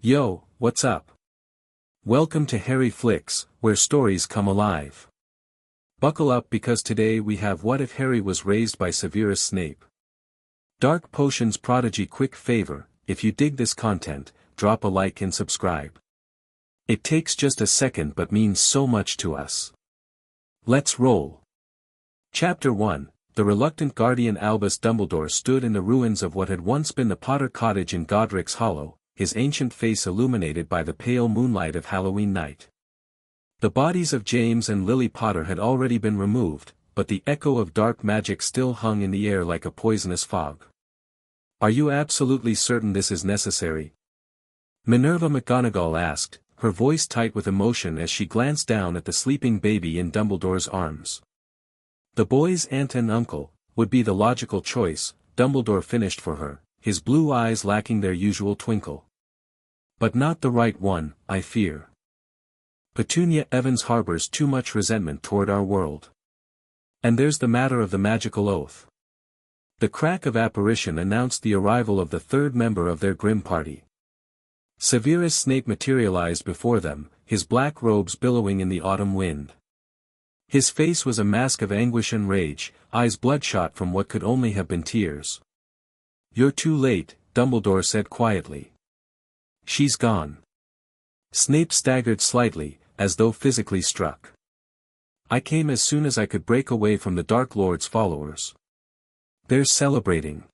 Yo, what's up? Welcome to Harry Flicks, where stories come alive. Buckle up because today we have What If Harry Was Raised by Severus Snape? Dark Potions Prodigy. Quick favor, if you dig this content, drop a like and subscribe. It takes just a second but means so much to us. Let's roll. Chapter 1. The reluctant guardian Albus Dumbledore stood in the ruins of what had once been the Potter cottage in Godric's Hollow, his ancient face illuminated by the pale moonlight of Halloween night. The bodies of James and Lily Potter had already been removed, but the echo of dark magic still hung in the air like a poisonous fog. "Are you absolutely certain this is necessary?" Minerva McGonagall asked, her voice tight with emotion as she glanced down at the sleeping baby in Dumbledore's arms. The boy's aunt and uncle would be the logical choice, Dumbledore finished for her, his blue eyes lacking their usual twinkle. But not the right one, I fear. Petunia Evans harbors too much resentment toward our world. And there's the matter of the magical oath. The crack of apparition announced the arrival of the third member of their grim party. Severus Snape materialized before them, his black robes billowing in the autumn wind. His face was a mask of anguish and rage, eyes bloodshot from what could only have been tears. "You're too late," Dumbledore said quietly. "She's gone." Snape staggered slightly, as though physically struck. "I came as soon as I could break away from the Dark Lord's followers. They're celebrating."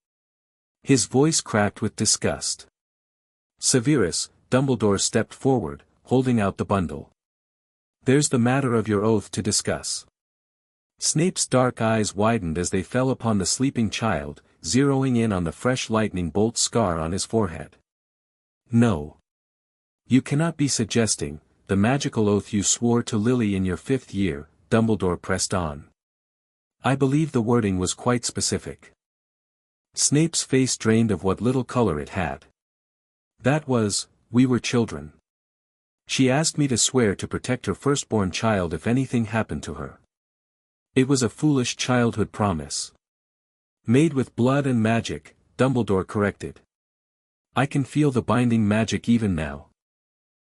His voice cracked with disgust. "Severus," Dumbledore stepped forward, holding out the bundle. "There's the matter of your oath to discuss." Snape's dark eyes widened as they fell upon the sleeping child, zeroing in on the fresh lightning bolt scar on his forehead. "No. You cannot be suggesting, the magical oath you swore to Lily in your 5th year," Dumbledore pressed on. "I believe the wording was quite specific." Snape's face drained of what little color it had. "That was, we were children. She asked me to swear to protect her firstborn child if anything happened to her. It was a foolish childhood promise. Made with blood and magic," Dumbledore corrected. "I can feel the binding magic even now.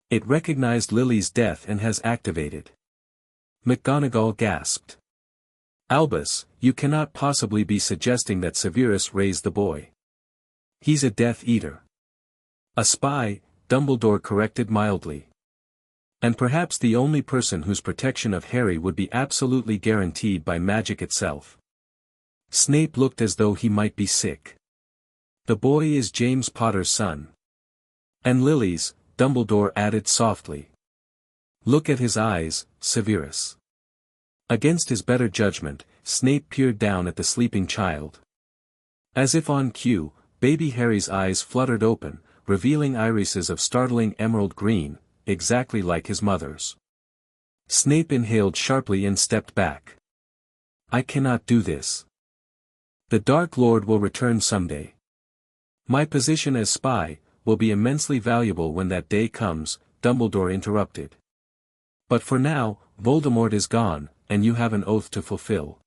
It recognized Lily's death and has activated." McGonagall gasped. "Albus, you cannot possibly be suggesting that Severus raised the boy. He's a Death Eater." "A spy," Dumbledore corrected mildly. "And perhaps the only person whose protection of Harry would be absolutely guaranteed by magic itself." Snape looked as though he might be sick. "The boy is James Potter's son." "And Lily's," Dumbledore added softly. "Look at his eyes, Severus." Against his better judgment, Snape peered down at the sleeping child. As if on cue, baby Harry's eyes fluttered open, revealing irises of startling emerald green, exactly like his mother's. Snape inhaled sharply and stepped back. "I cannot do this. The Dark Lord will return someday. My position as spy will be immensely valuable when that day comes," Dumbledore interrupted. "But for now, Voldemort is gone, and you have an oath to fulfill.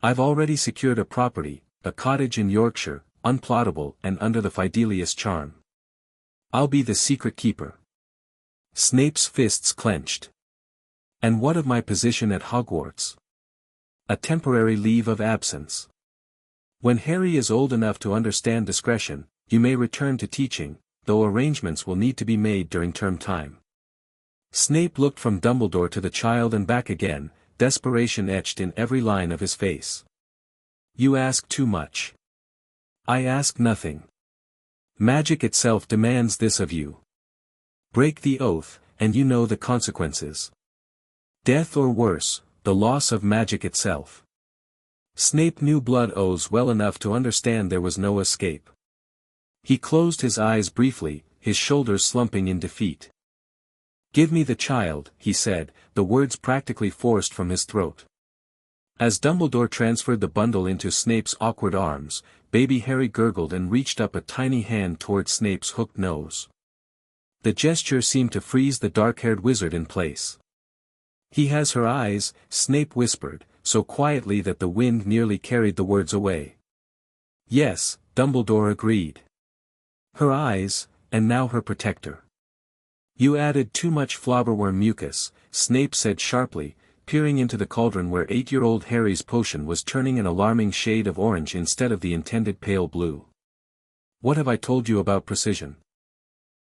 I've already secured a property, a cottage in Yorkshire, unplottable and under the Fidelius charm. I'll be the secret keeper." Snape's fists clenched. "And what of my position at Hogwarts?" "A temporary leave of absence. When Harry is old enough to understand discretion, you may return to teaching, though arrangements will need to be made during term time." Snape looked from Dumbledore to the child and back again, desperation etched in every line of his face. "You ask too much." "I ask nothing. Magic itself demands this of you. Break the oath, and you know the consequences. Death or worse, the loss of magic itself." Snape knew blood oaths well enough to understand there was no escape. He closed his eyes briefly, his shoulders slumping in defeat. "Give me the child," he said, the words practically forced from his throat. As Dumbledore transferred the bundle into Snape's awkward arms, baby Harry gurgled and reached up a tiny hand toward Snape's hooked nose. The gesture seemed to freeze the dark-haired wizard in place. "He has her eyes," Snape whispered, so quietly that the wind nearly carried the words away. "Yes," Dumbledore agreed. "Her eyes, and now her protector. You added too much flobberworm mucus, Snape said sharply, peering into the cauldron where 8-year-old Harry's potion was turning an alarming shade of orange instead of the intended pale blue. What have I told you about precision?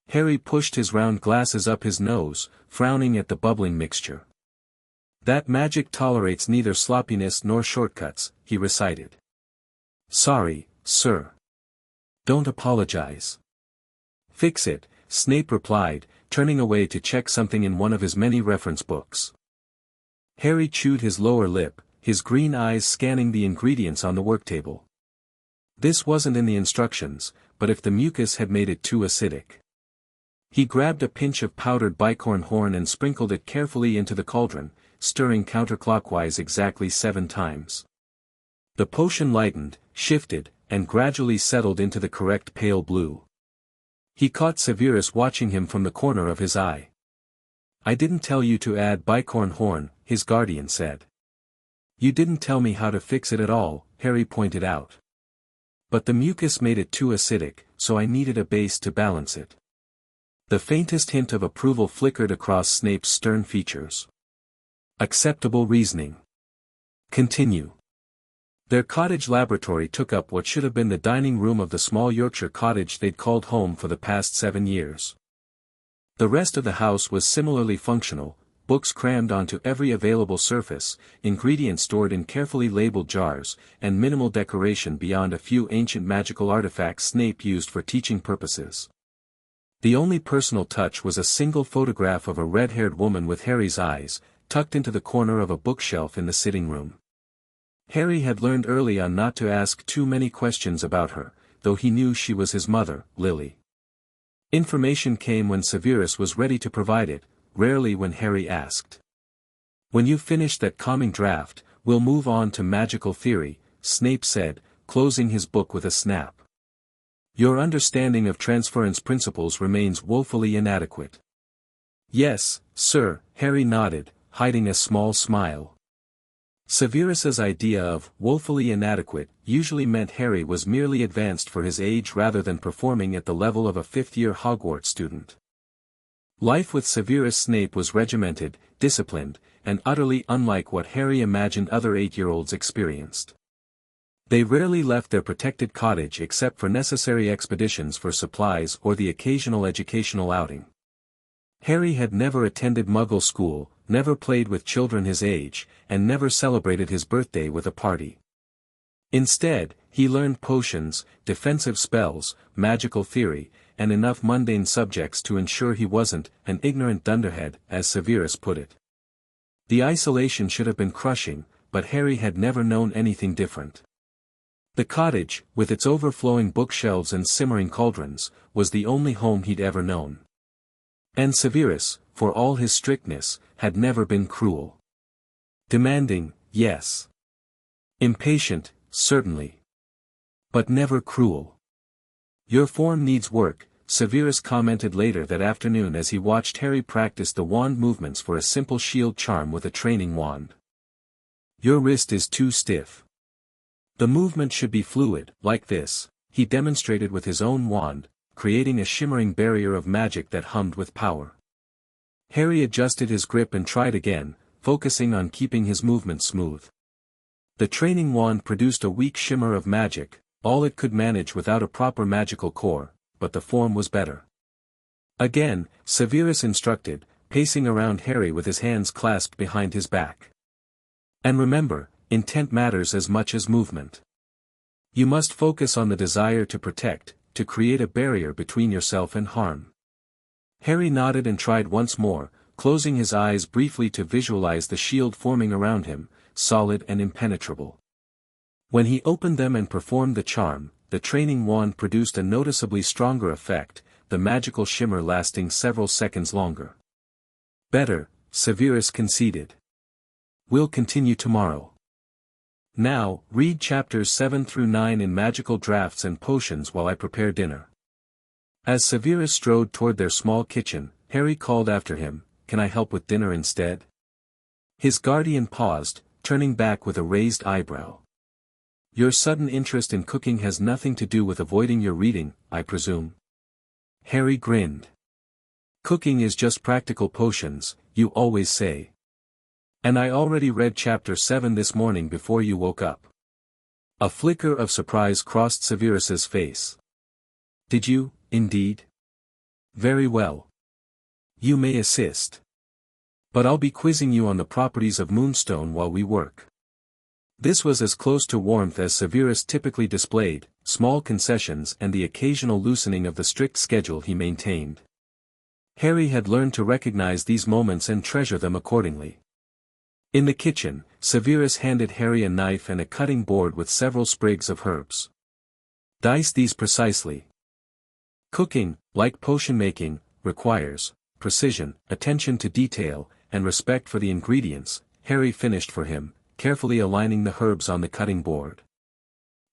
Harry pushed his round glasses up his nose, frowning at the bubbling mixture. That magic tolerates neither sloppiness nor shortcuts, he recited. Sorry, sir. Don't apologize. Fix it, Snape replied, turning away to check something in one of his many reference books. Harry chewed his lower lip, his green eyes scanning the ingredients on the worktable. This wasn't in the instructions, but if the mucus had made it too acidic. He grabbed a pinch of powdered bicorn horn and sprinkled it carefully into the cauldron, stirring counterclockwise exactly 7 times. The potion lightened, shifted, and gradually settled into the correct pale blue. He caught Severus watching him from the corner of his eye. I didn't tell you to add bicorn horn, his guardian said. You didn't tell me how to fix it at all, Harry pointed out. But the mucus made it too acidic, so I needed a base to balance it. The faintest hint of approval flickered across Snape's stern features. Acceptable reasoning. Continue. Their cottage laboratory took up what should have been the dining room of the small Yorkshire cottage they'd called home for the past 7 years. The rest of the house was similarly functional, books crammed onto every available surface, ingredients stored in carefully labeled jars, and minimal decoration beyond a few ancient magical artifacts Snape used for teaching purposes. The only personal touch was a single photograph of a red-haired woman with Harry's eyes, tucked into the corner of a bookshelf in the sitting room. Harry had learned early on not to ask too many questions about her, though he knew she was his mother, Lily. Information came when Severus was ready to provide it, rarely when Harry asked. When you've finished that calming draft, we'll move on to magical theory, Snape said, closing his book with a snap. Your understanding of transference principles remains woefully inadequate. Yes, sir, Harry nodded, hiding a small smile. Severus's idea of woefully inadequate usually meant Harry was merely advanced for his age rather than performing at the level of a 5th-year Hogwarts student. Life with Severus Snape was regimented, disciplined, and utterly unlike what Harry imagined other 8-year-olds experienced. They rarely left their protected cottage except for necessary expeditions for supplies or the occasional educational outing. Harry had never attended Muggle school, never played with children his age, and never celebrated his birthday with a party. Instead, he learned potions, defensive spells, magical theory, and enough mundane subjects to ensure he wasn't an ignorant dunderhead, as Severus put it. The isolation should have been crushing, but Harry had never known anything different. The cottage, with its overflowing bookshelves and simmering cauldrons, was the only home he'd ever known. And Severus, for all his strictness, had never been cruel. Demanding, yes. Impatient, certainly. But never cruel. Your form needs work, Severus commented later that afternoon as he watched Harry practice the wand movements for a simple shield charm with a training wand. Your wrist is too stiff. The movement should be fluid, like this, he demonstrated with his own wand, creating a shimmering barrier of magic that hummed with power. Harry adjusted his grip and tried again, focusing on keeping his movement smooth. The training wand produced a weak shimmer of magic, all it could manage without a proper magical core, but the form was better. Again, Severus instructed, pacing around Harry with his hands clasped behind his back. And remember, intent matters as much as movement. You must focus on the desire to protect, to create a barrier between yourself and harm. Harry nodded and tried once more, closing his eyes briefly to visualize the shield forming around him, solid and impenetrable. When he opened them and performed the charm, the training wand produced a noticeably stronger effect, the magical shimmer lasting several seconds longer. Better, Severus conceded. We'll continue tomorrow. Now, read chapters 7 through 9 in Magical Drafts and Potions while I prepare dinner. As Severus strode toward their small kitchen, Harry called after him, Can I help with dinner instead? His guardian paused, turning back with a raised eyebrow. Your sudden interest in cooking has nothing to do with avoiding your reading, I presume. Harry grinned. Cooking is just practical potions, you always say. And I already read chapter 7 this morning before you woke up. A flicker of surprise crossed Severus's face. Did you, indeed? Very well. You may assist. But I'll be quizzing you on the properties of moonstone while we work. This was as close to warmth as Severus typically displayed, small concessions and the occasional loosening of the strict schedule he maintained. Harry had learned to recognize these moments and treasure them accordingly. In the kitchen, Severus handed Harry a knife and a cutting board with several sprigs of herbs. Dice these precisely. Cooking, like potion making, requires precision, attention to detail, and respect for the ingredients. Harry finished for him, carefully aligning the herbs on the cutting board.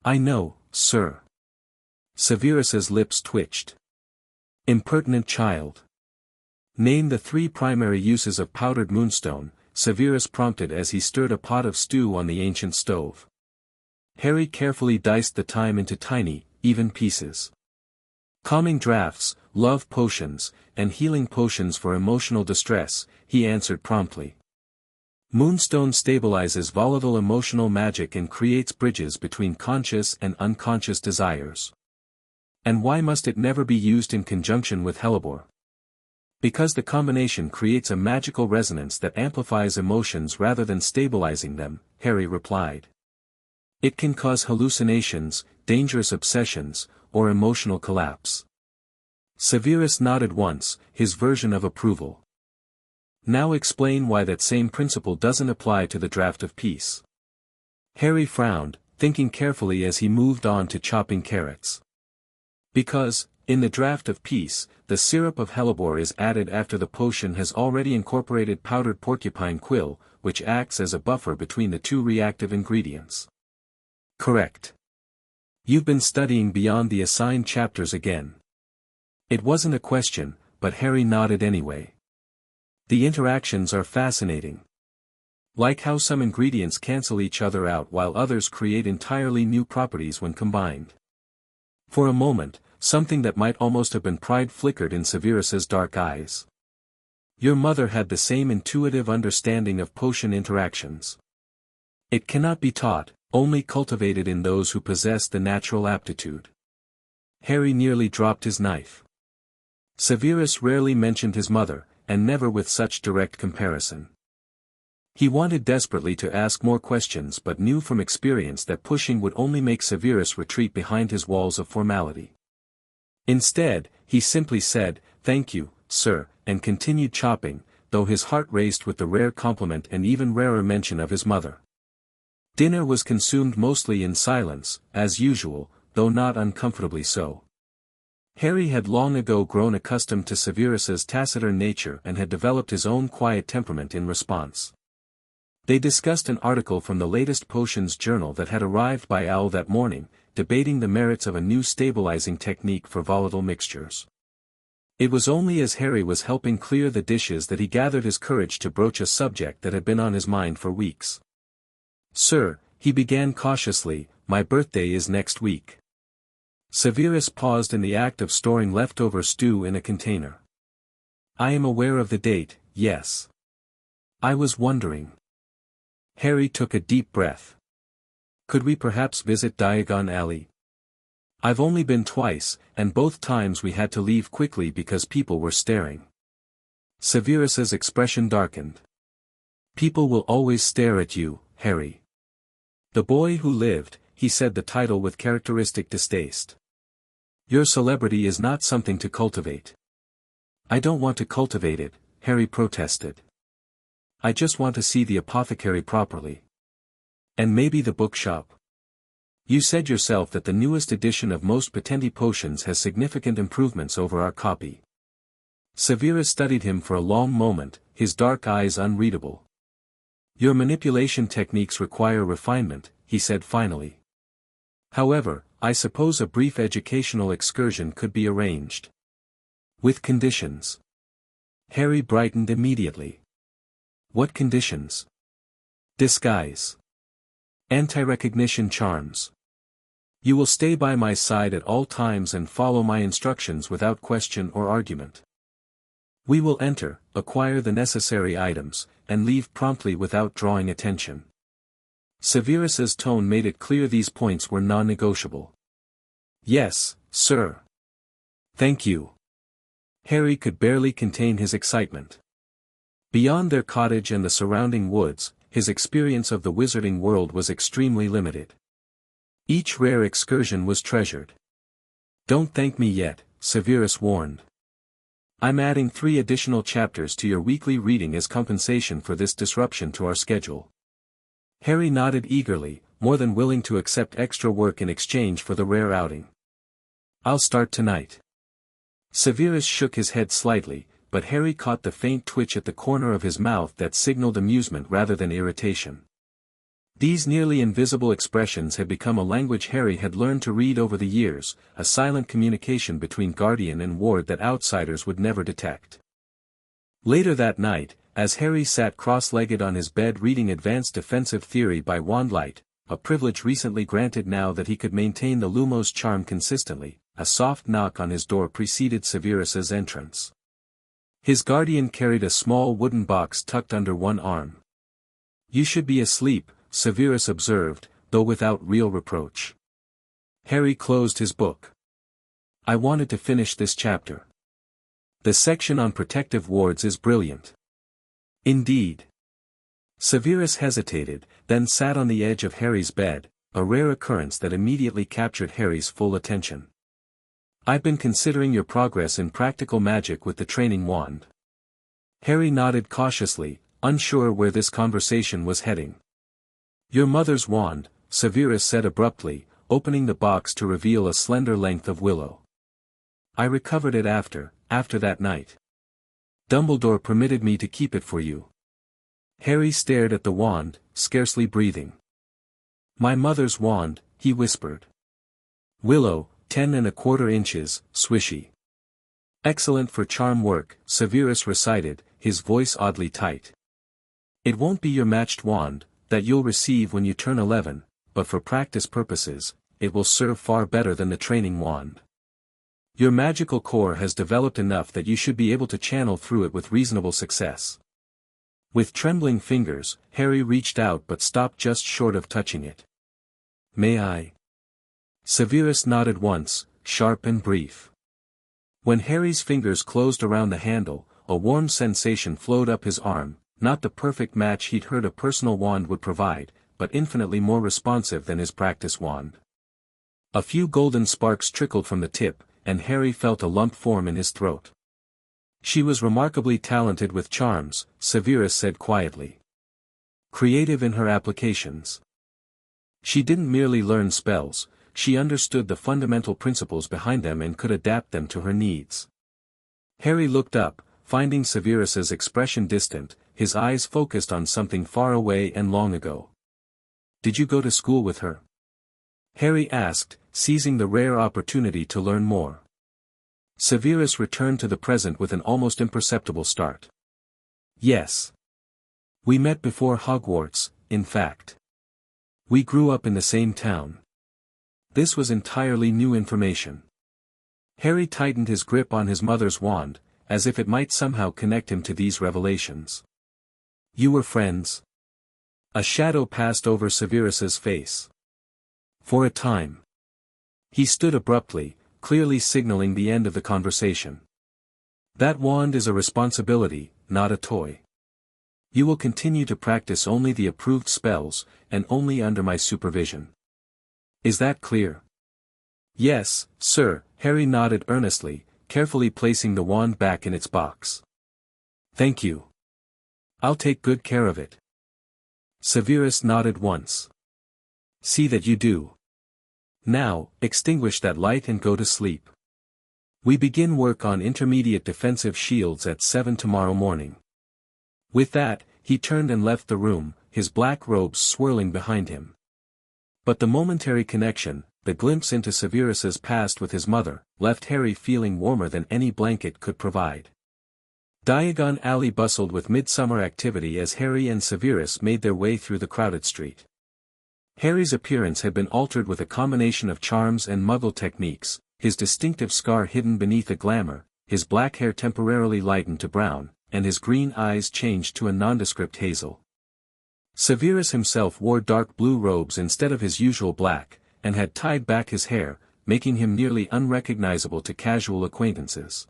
I know, sir. Severus's lips twitched. Impertinent child. Name the 3 primary uses of powdered moonstone, Severus prompted as he stirred a pot of stew on the ancient stove. Harry carefully diced the thyme into tiny, even pieces. Calming draughts, love potions, and healing potions for emotional distress, he answered promptly. Moonstone stabilizes volatile emotional magic and creates bridges between conscious and unconscious desires. And why must it never be used in conjunction with hellebore? Because the combination creates a magical resonance that amplifies emotions rather than stabilizing them, Harry replied. It can cause hallucinations, dangerous obsessions, or emotional collapse. Severus nodded once, his version of approval. Now explain why that same principle doesn't apply to the draught of peace. Harry frowned, thinking carefully as he moved on to chopping carrots. Because, in the draught of peace, the syrup of hellebore is added after the potion has already incorporated powdered porcupine quill, which acts as a buffer between the 2 reactive ingredients. Correct. You've been studying beyond the assigned chapters again. It wasn't a question, but Harry nodded anyway. The interactions are fascinating. Like how some ingredients cancel each other out while others create entirely new properties when combined. For a moment, something that might almost have been pride flickered in Severus's dark eyes. Your mother had the same intuitive understanding of potion interactions. It cannot be taught, only cultivated in those who possess the natural aptitude. Harry nearly dropped his knife. Severus rarely mentioned his mother, and never with such direct comparison. He wanted desperately to ask more questions but knew from experience that pushing would only make Severus retreat behind his walls of formality. Instead, he simply said, "Thank you, sir," and continued chopping, though his heart raced with the rare compliment and even rarer mention of his mother. Dinner was consumed mostly in silence, as usual, though not uncomfortably so. Harry had long ago grown accustomed to Severus's taciturn nature and had developed his own quiet temperament in response. They discussed an article from the latest potions journal that had arrived by Owl that morning, debating the merits of a new stabilizing technique for volatile mixtures. It was only as Harry was helping clear the dishes that he gathered his courage to broach a subject that had been on his mind for weeks. "Sir," he began cautiously, "my birthday is next week." Severus paused in the act of storing leftover stew in a container. "I am aware of the date, yes. I was wondering." Harry took a deep breath. "Could we perhaps visit Diagon Alley? I've only been twice, and both times we had to leave quickly because people were staring." Severus's expression darkened. "People will always stare at you, Harry." "The Boy Who Lived," he said the title with characteristic distaste. "Your celebrity is not something to cultivate." "I don't want to cultivate it," Harry protested. "I just want to see the apothecary properly. And maybe the bookshop. You said yourself that the newest edition of most Patendi potions has significant improvements over our copy." Severus studied him for a long moment, his dark eyes unreadable. "Your manipulation techniques require refinement," he said finally. "However, I suppose a brief educational excursion could be arranged." "With conditions." Harry brightened immediately. "What conditions?" "Disguise. Anti-recognition charms. You will stay by my side at all times and follow my instructions without question or argument. We will enter, acquire the necessary items, and leave promptly without drawing attention. Severus's tone made it clear these points were non-negotiable. Yes, sir. Thank you. Harry could barely contain his excitement. Beyond their cottage and the surrounding woods, his experience of the wizarding world was extremely limited. Each rare excursion was treasured. Don't thank me yet, Severus warned. I'm adding 3 additional chapters to your weekly reading as compensation for this disruption to our schedule. Harry nodded eagerly, more than willing to accept extra work in exchange for the rare outing. I'll start tonight. Severus shook his head slightly, but Harry caught the faint twitch at the corner of his mouth that signaled amusement rather than irritation. These nearly invisible expressions had become a language Harry had learned to read over the years, a silent communication between guardian and ward that outsiders would never detect. Later that night, as Harry sat cross-legged on his bed reading Advanced Defensive Theory by Wandlight, a privilege recently granted now that he could maintain the Lumos charm consistently, a soft knock on his door preceded Severus's entrance. His guardian carried a small wooden box tucked under one arm. You should be asleep, Severus observed, though without real reproach. Harry closed his book. I wanted to finish this chapter. The section on protective wards is brilliant. Indeed. Severus hesitated, then sat on the edge of Harry's bed, a rare occurrence that immediately captured Harry's full attention. I've been considering your progress in practical magic with the training wand. Harry nodded cautiously, unsure where this conversation was heading. Your mother's wand, Severus said abruptly, opening the box to reveal a slender length of willow. I recovered it after that night. Dumbledore permitted me to keep it for you. Harry stared at the wand, scarcely breathing. My mother's wand, he whispered. Willow, 10¼ inches, swishy. Excellent for charm work, Severus recited, his voice oddly tight. It won't be your matched wand, that you'll receive when you turn 11, but for practice purposes, it will serve far better than the training wand. Your magical core has developed enough that you should be able to channel through it with reasonable success. With trembling fingers, Harry reached out but stopped just short of touching it. May I? Severus nodded once, sharp and brief. When Harry's fingers closed around the handle, a warm sensation flowed up his arm, not the perfect match he'd heard a personal wand would provide, but infinitely more responsive than his practice wand. A few golden sparks trickled from the tip, and Harry felt a lump form in his throat. She was remarkably talented with charms, Severus said quietly. Creative in her applications. She didn't merely learn spells, she understood the fundamental principles behind them and could adapt them to her needs. Harry looked up, finding Severus's expression distant, his eyes focused on something far away and long ago. Did you go to school with her? Harry asked, seizing the rare opportunity to learn more. Severus returned to the present with an almost imperceptible start. Yes. We met before Hogwarts, in fact. We grew up in the same town. This was entirely new information. Harry tightened his grip on his mother's wand, as if it might somehow connect him to these revelations. You were friends? A shadow passed over Severus's face. For a time. He stood abruptly, clearly signaling the end of the conversation. That wand is a responsibility, not a toy. You will continue to practice only the approved spells, and only under my supervision. Is that clear? Yes, sir, Harry nodded earnestly, carefully placing the wand back in its box. Thank you. I'll take good care of it. Severus nodded once. See that you do. Now, extinguish that light and go to sleep. We begin work on intermediate defensive shields at 7 tomorrow morning. With that, he turned and left the room, his black robes swirling behind him. But the momentary connection, the glimpse into Severus's past with his mother, left Harry feeling warmer than any blanket could provide. Diagon Alley bustled with midsummer activity as Harry and Severus made their way through the crowded street. Harry's appearance had been altered with a combination of charms and Muggle techniques, his distinctive scar hidden beneath a glamour, his black hair temporarily lightened to brown, and his green eyes changed to a nondescript hazel. Severus himself wore dark blue robes instead of his usual black, and had tied back his hair, making him nearly unrecognizable to casual acquaintances.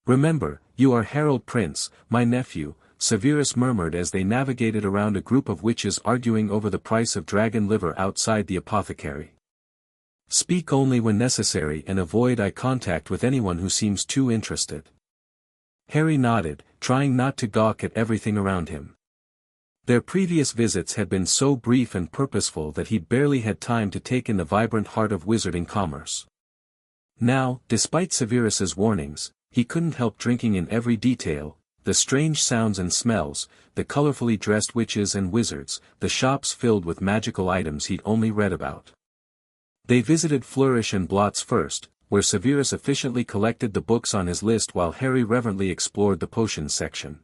"Remember, you are Harold Prince, my nephew," Severus murmured as they navigated around a group of witches arguing over the price of dragon liver outside the apothecary. "Speak only when necessary and avoid eye contact with anyone who seems too interested." Harry nodded, trying not to gawk at everything around him. Their previous visits had been so brief and purposeful that he barely had time to take in the vibrant heart of wizarding commerce. Now, despite Severus's warnings, he couldn't help drinking in every detail: the strange sounds and smells, the colorfully dressed witches and wizards, the shops filled with magical items he'd only read about. They visited Flourish and Blotts first, where Severus efficiently collected the books on his list while Harry reverently explored the potions section.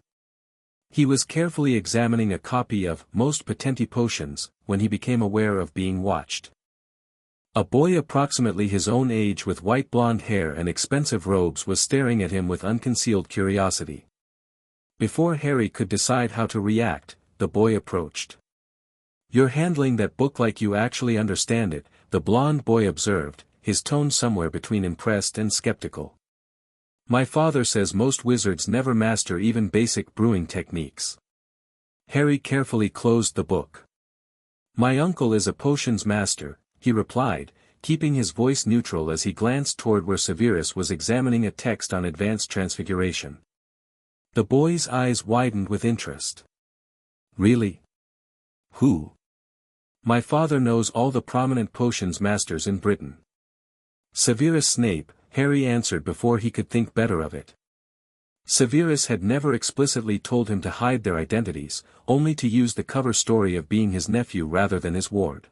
He was carefully examining a copy of Most Potenti Potions, when he became aware of being watched. A boy approximately his own age with white blonde hair and expensive robes was staring at him with unconcealed curiosity. Before Harry could decide how to react, the boy approached. "You're handling that book like you actually understand it," the blonde boy observed, his tone somewhere between impressed and skeptical. "My father says most wizards never master even basic brewing techniques." Harry carefully closed the book. "My uncle is a potions master," he replied, keeping his voice neutral as he glanced toward where Severus was examining a text on advanced transfiguration. The boy's eyes widened with interest. "Really? Who?" "My father knows all the prominent potions masters in Britain." "Severus Snape," Harry answered before he could think better of it. Severus had never explicitly told him to hide their identities, only to use the cover story of being his nephew rather than his ward.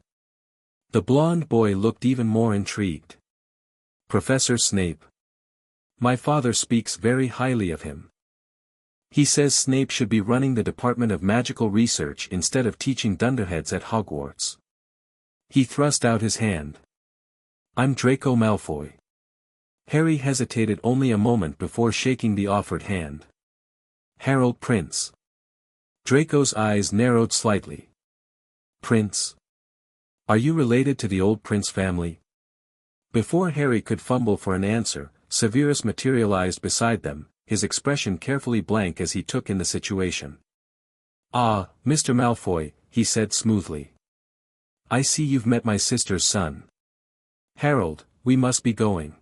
The blonde boy looked even more intrigued. "Professor Snape. My father speaks very highly of him. He says Snape should be running the Department of Magical Research instead of teaching dunderheads at Hogwarts." He thrust out his hand. "I'm Draco Malfoy." Harry hesitated only a moment before shaking the offered hand. "Harold Prince." Draco's eyes narrowed slightly. "Prince? Are you related to the old Prince family?" Before Harry could fumble for an answer, Severus materialized beside them, his expression carefully blank as he took in the situation. "Ah, Mr. Malfoy," he said smoothly. "I see you've met my sister's son. Harold, we must be going."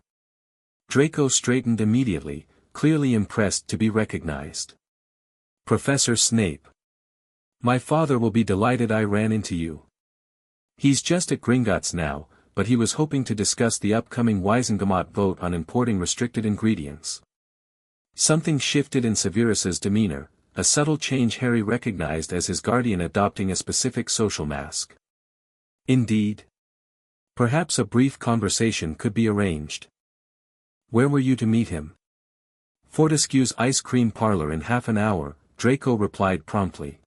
Draco straightened immediately, clearly impressed to be recognized. "Professor Snape. My father will be delighted I ran into you. He's just at Gringotts now, but he was hoping to discuss the upcoming Wisengamot vote on importing restricted ingredients." Something shifted in Severus's demeanor, a subtle change Harry recognized as his guardian adopting a specific social mask. "Indeed. Perhaps a brief conversation could be arranged." "Where were you to meet him?" "Fortescue's ice cream parlor in half an hour," Draco replied promptly.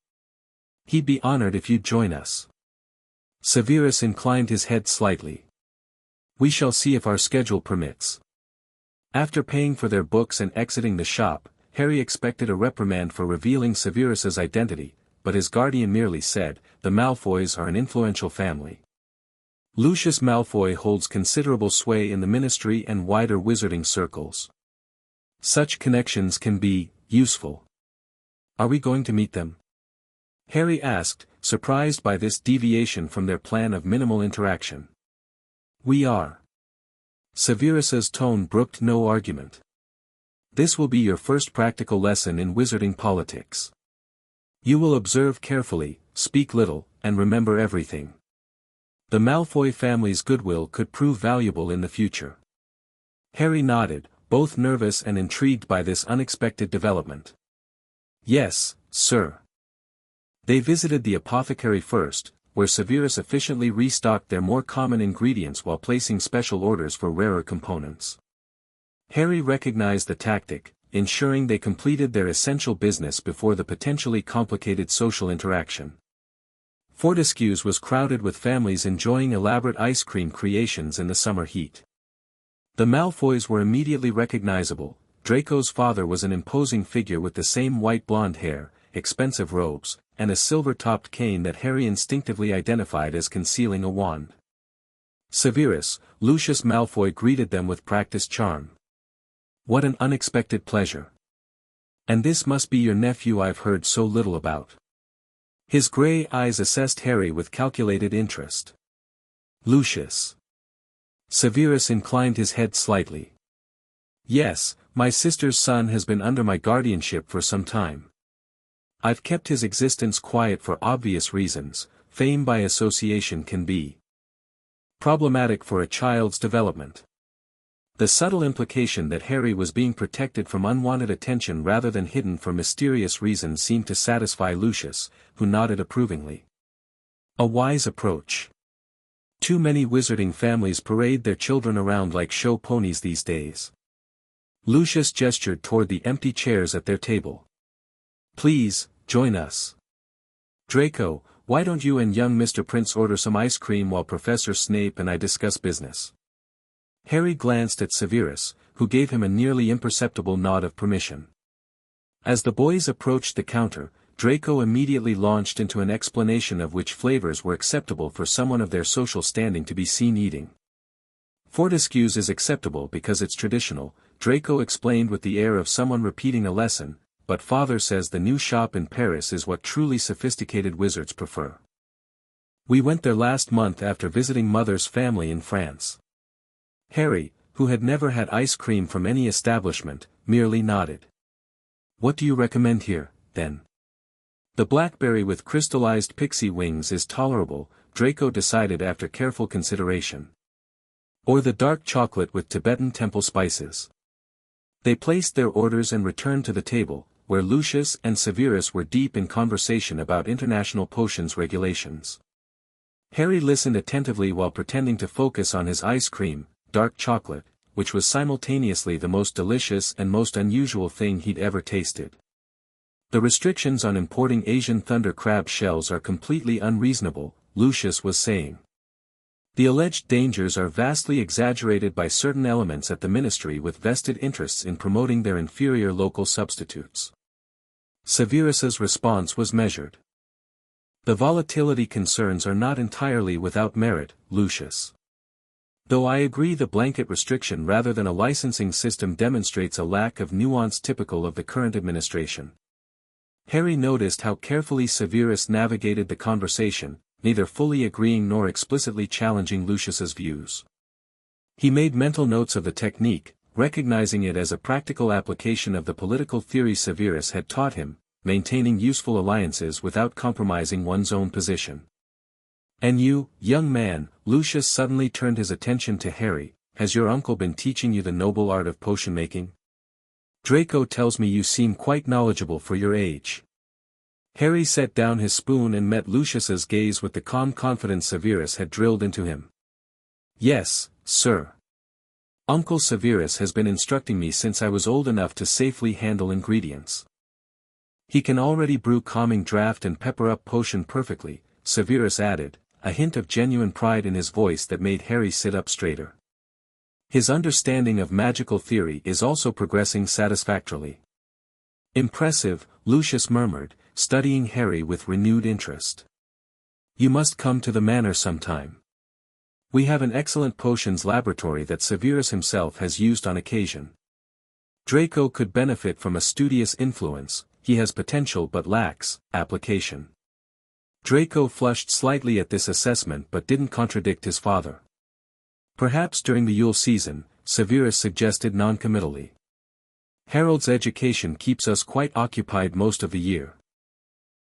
"He'd be honored if you'd join us." Severus inclined his head slightly. "We shall see if our schedule permits." After paying for their books and exiting the shop, Harry expected a reprimand for revealing Severus's identity, but his guardian merely said, "The Malfoys are an influential family. Lucius Malfoy holds considerable sway in the ministry and wider wizarding circles. Such connections can be useful." "Are we going to meet them?" Harry asked, surprised by this deviation from their plan of minimal interaction. "We are." Severus's tone brooked no argument. "This will be your first practical lesson in wizarding politics. You will observe carefully, speak little, and remember everything. The Malfoy family's goodwill could prove valuable in the future." Harry nodded, both nervous and intrigued by this unexpected development. "Yes, sir." They visited the apothecary first, where Severus efficiently restocked their more common ingredients while placing special orders for rarer components. Harry recognized the tactic, ensuring they completed their essential business before the potentially complicated social interaction. Fortescue's was crowded with families enjoying elaborate ice cream creations in the summer heat. The Malfoys were immediately recognizable. Draco's father was an imposing figure with the same white blonde hair, expensive robes, and a silver-topped cane that Harry instinctively identified as concealing a wand. Severus, Lucius Malfoy greeted them with practiced charm. "What an unexpected pleasure. And this must be your nephew I've heard so little about." His grey eyes assessed Harry with calculated interest. "Lucius." Severus inclined his head slightly. "Yes, my sister's son has been under my guardianship for some time. I've kept his existence quiet for obvious reasons. Fame by association can be problematic for a child's development." The subtle implication that Harry was being protected from unwanted attention rather than hidden for mysterious reasons seemed to satisfy Lucius, who nodded approvingly. A wise approach. Too many wizarding families parade their children around like show ponies these days. Lucius gestured toward the empty chairs at their table. "Please, join us. Draco, why don't you and young Mr. Prince order some ice cream while Professor Snape and I discuss business?" Harry glanced at Severus, who gave him a nearly imperceptible nod of permission. As the boys approached the counter, Draco immediately launched into an explanation of which flavors were acceptable for someone of their social standing to be seen eating. "Fortescue's is acceptable because it's traditional," Draco explained with the air of someone repeating a lesson, "but Father says the new shop in Paris is what truly sophisticated wizards prefer. We went there last month after visiting Mother's family in France." Harry, who had never had ice cream from any establishment, merely nodded. "What do you recommend here, then?" "The blackberry with crystallized pixie wings is tolerable," Draco decided after careful consideration. "Or the dark chocolate with Tibetan temple spices." They placed their orders and returned to the table, where Lucius and Severus were deep in conversation about international potions regulations. Harry listened attentively while pretending to focus on his ice cream, dark chocolate, which was simultaneously the most delicious and most unusual thing he'd ever tasted. "The restrictions on importing Asian thunder crab shells are completely unreasonable," Lucius was saying. "The alleged dangers are vastly exaggerated by certain elements at the ministry with vested interests in promoting their inferior local substitutes." Severus's response was measured. "The volatility concerns are not entirely without merit, Lucius. Though I agree the blanket restriction rather than a licensing system demonstrates a lack of nuance typical of the current administration." Harry noticed how carefully Severus navigated the conversation, neither fully agreeing nor explicitly challenging Lucius's views. He made mental notes of the technique, recognizing it as a practical application of the political theory Severus had taught him, maintaining useful alliances without compromising one's own position. "And you, young man," Lucius suddenly turned his attention to Harry, "has your uncle been teaching you the noble art of potion making? Draco tells me you seem quite knowledgeable for your age." Harry set down his spoon and met Lucius's gaze with the calm confidence Severus had drilled into him. "Yes, sir. Uncle Severus has been instructing me since I was old enough to safely handle ingredients. He can already brew calming draught and pepper up potion perfectly," Severus added, a hint of genuine pride in his voice that made Harry sit up straighter. "His understanding of magical theory is also progressing satisfactorily." "Impressive," Lucius murmured, studying Harry with renewed interest. "You must come to the manor sometime. We have an excellent potions laboratory that Severus himself has used on occasion. Draco could benefit from a studious influence, he has potential but lacks application." Draco flushed slightly at this assessment but didn't contradict his father. "Perhaps during the Yule season," Severus suggested noncommittally. "Harold's education keeps us quite occupied most of the year."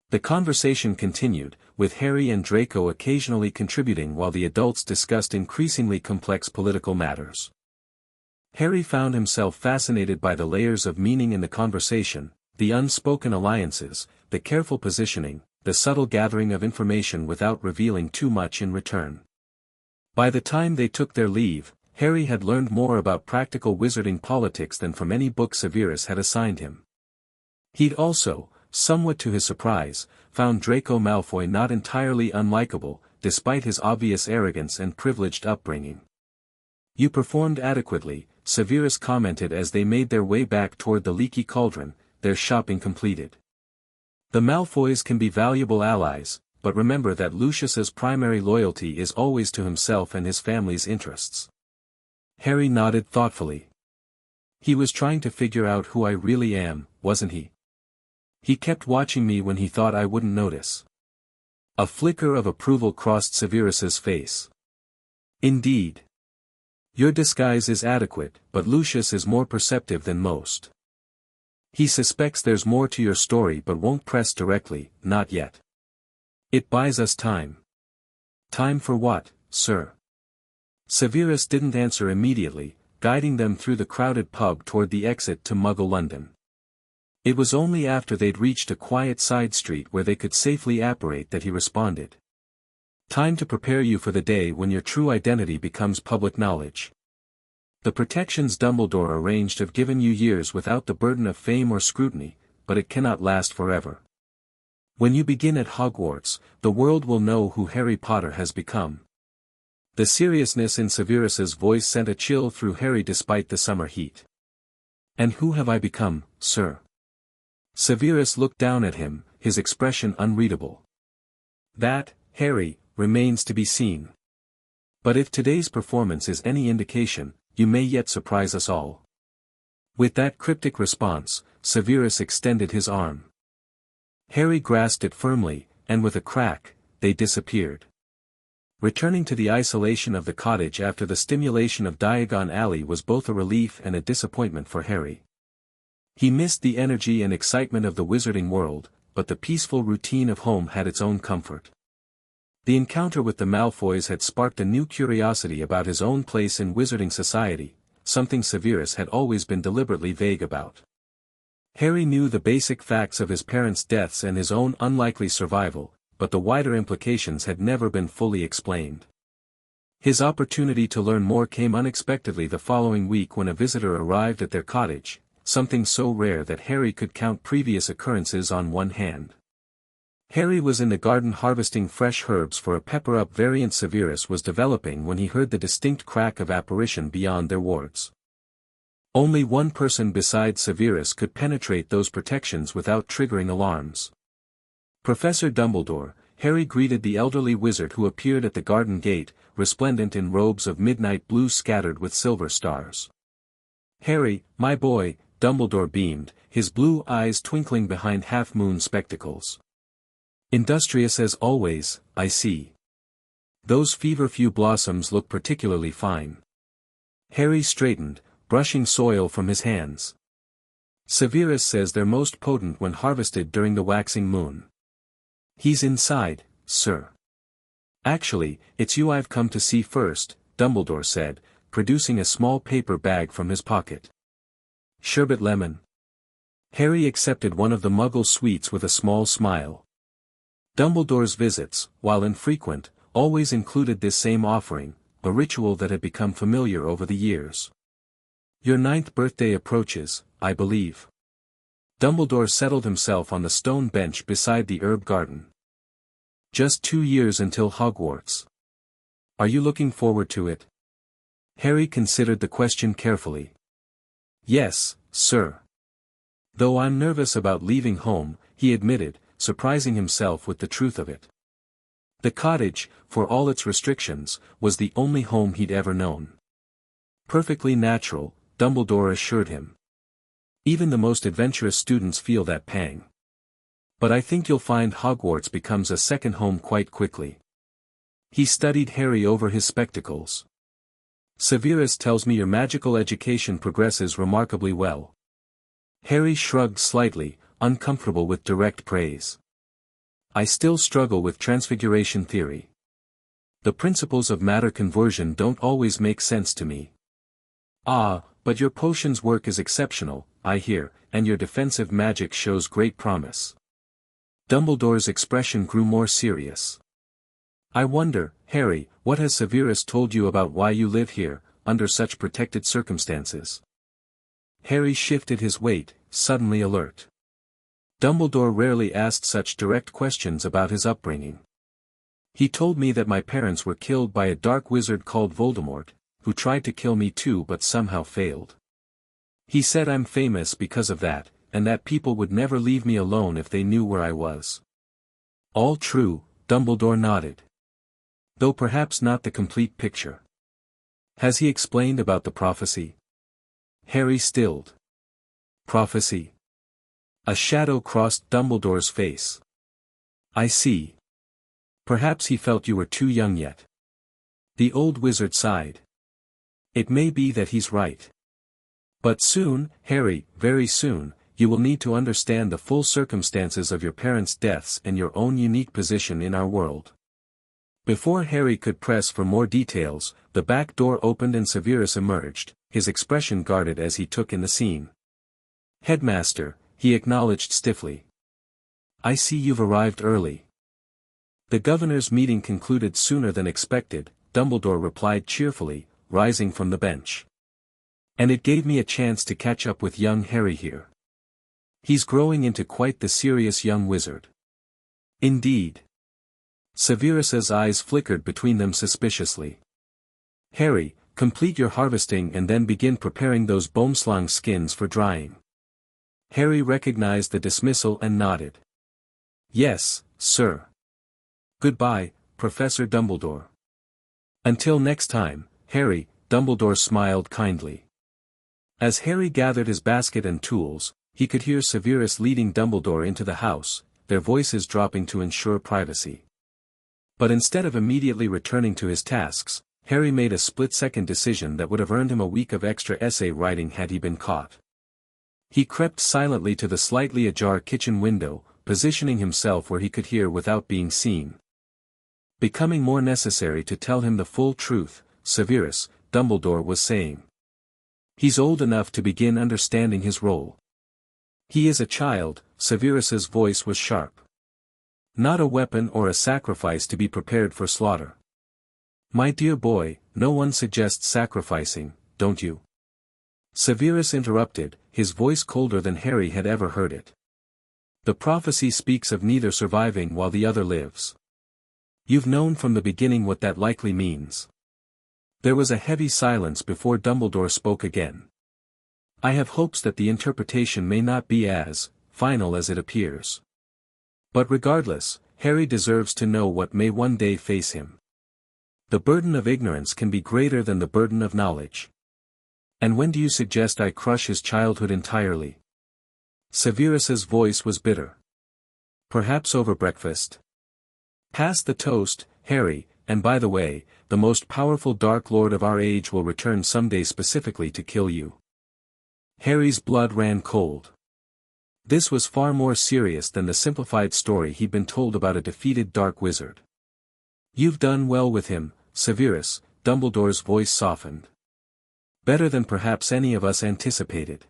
The conversation continued, with Harry and Draco occasionally contributing while the adults discussed increasingly complex political matters. Harry found himself fascinated by the layers of meaning in the conversation, the unspoken alliances, the careful positioning, the subtle gathering of information without revealing too much in return. By the time they took their leave, Harry had learned more about practical wizarding politics than from any book Severus had assigned him. He'd also, somewhat to his surprise, found Draco Malfoy not entirely unlikable, despite his obvious arrogance and privileged upbringing. "You performed adequately," Severus commented as they made their way back toward the leaky cauldron, their shopping completed. "The Malfoys can be valuable allies, but remember that Lucius's primary loyalty is always to himself and his family's interests." Harry nodded thoughtfully. "He was trying to figure out who I really am, wasn't he? He kept watching me when he thought I wouldn't notice." A flicker of approval crossed Severus's face. "Indeed. Your disguise is adequate, but Lucius is more perceptive than most. He suspects there's more to your story but won't press directly, not yet. It buys us time." "Time for what, sir?" Severus didn't answer immediately, guiding them through the crowded pub toward the exit to Muggle London. It was only after they'd reached a quiet side street where they could safely apparate that he responded. "Time to prepare you for the day when your true identity becomes public knowledge. The protections Dumbledore arranged have given you years without the burden of fame or scrutiny, but it cannot last forever. When you begin at Hogwarts, the world will know who Harry Potter has become." The seriousness in Severus's voice sent a chill through Harry despite the summer heat. "And who have I become, sir?" Severus looked down at him, his expression unreadable. "That, Harry, remains to be seen. But if today's performance is any indication, you may yet surprise us all." With that cryptic response, Severus extended his arm. Harry grasped it firmly, and with a crack, they disappeared. Returning to the isolation of the cottage after the stimulation of Diagon Alley was both a relief and a disappointment for Harry. He missed the energy and excitement of the wizarding world, but the peaceful routine of home had its own comfort. The encounter with the Malfoys had sparked a new curiosity about his own place in wizarding society, something Severus had always been deliberately vague about. Harry knew the basic facts of his parents' deaths and his own unlikely survival, but the wider implications had never been fully explained. His opportunity to learn more came unexpectedly the following week when a visitor arrived at their cottage, something so rare that Harry could count previous occurrences on one hand. Harry was in the garden harvesting fresh herbs for a pepper-up variant Severus was developing when he heard the distinct crack of apparition beyond their wards. Only one person besides Severus could penetrate those protections without triggering alarms. Professor Dumbledore, Harry greeted the elderly wizard who appeared at the garden gate, resplendent in robes of midnight blue scattered with silver stars. "Harry, my boy," Dumbledore beamed, his blue eyes twinkling behind half-moon spectacles. "Industrious as always, I see. Those feverfew blossoms look particularly fine." Harry straightened, brushing soil from his hands. "Severus says they're most potent when harvested during the waxing moon." "He's inside, sir." "Actually, it's you I've come to see first," Dumbledore said, producing a small paper bag from his pocket. "Sherbet lemon." Harry accepted one of the Muggle sweets with a small smile. Dumbledore's visits, while infrequent, always included this same offering, a ritual that had become familiar over the years. "Your 9th birthday approaches, I believe." Dumbledore settled himself on the stone bench beside the herb garden. "Just 2 years until Hogwarts. Are you looking forward to it?" Harry considered the question carefully. "Yes, sir. Though I'm nervous about leaving home," he admitted, surprising himself with the truth of it. The cottage, for all its restrictions, was the only home he'd ever known. Perfectly natural, Dumbledore assured him. Even the most adventurous students feel that pang. "But I think you'll find Hogwarts becomes a second home quite quickly." He studied Harry over his spectacles. "Severus tells me your magical education progresses remarkably well." Harry shrugged slightly, uncomfortable with direct praise. "I still struggle with transfiguration theory. The principles of matter conversion don't always make sense to me." "Ah, but your potions work is exceptional, I hear, and your defensive magic shows great promise." Dumbledore's expression grew more serious. "I wonder, Harry, what has Severus told you about why you live here, under such protected circumstances?" Harry shifted his weight, suddenly alert. Dumbledore rarely asked such direct questions about his upbringing. He told me that my parents were killed by a dark wizard called Voldemort, who tried to kill me too but somehow failed. He said I'm famous because of that, and that people would never leave me alone if they knew where I was. All true, Dumbledore nodded. Though perhaps not the complete picture. Has he explained about the prophecy? Harry stilled. Prophecy? A shadow crossed Dumbledore's face. I see. Perhaps he felt you were too young yet. The old wizard sighed. It may be that he's right. But soon, Harry, very soon, you will need to understand the full circumstances of your parents' deaths and your own unique position in our world. Before Harry could press for more details, the back door opened and Severus emerged, his expression guarded as he took in the scene. Headmaster, he acknowledged stiffly. I see you've arrived early. The governor's meeting concluded sooner than expected, Dumbledore replied cheerfully, rising from the bench. And it gave me a chance to catch up with young Harry here. He's growing into quite the serious young wizard. Indeed. Severus's eyes flickered between them suspiciously. Harry, complete your harvesting and then begin preparing those boomslang skins for drying. Harry recognized the dismissal and nodded. Yes, sir. Goodbye, Professor Dumbledore. Until next time, Harry, Dumbledore smiled kindly. As Harry gathered his basket and tools, he could hear Severus leading Dumbledore into the house, their voices dropping to ensure privacy. But instead of immediately returning to his tasks, Harry made a split-second decision that would have earned him a week of extra essay writing had he been caught. He crept silently to the slightly ajar kitchen window, positioning himself where he could hear without being seen. Becoming more necessary to tell him the full truth, Severus, Dumbledore was saying. He's old enough to begin understanding his role. He is a child, Severus's voice was sharp. Not a weapon or a sacrifice to be prepared for slaughter. My dear boy, no one suggests sacrificing, don't you? Severus interrupted, his voice colder than Harry had ever heard it. The prophecy speaks of neither surviving while the other lives. You've known from the beginning what that likely means. There was a heavy silence before Dumbledore spoke again. I have hopes that the interpretation may not be as final as it appears. But regardless, Harry deserves to know what may one day face him. The burden of ignorance can be greater than the burden of knowledge. And when do you suggest I crush his childhood entirely? Severus's voice was bitter. Perhaps over breakfast? Pass the toast, Harry, and by the way, the most powerful Dark Lord of our age will return someday specifically to kill you. Harry's blood ran cold. This was far more serious than the simplified story he'd been told about a defeated dark wizard. You've done well with him, Severus, Dumbledore's voice softened. Better than perhaps any of us anticipated.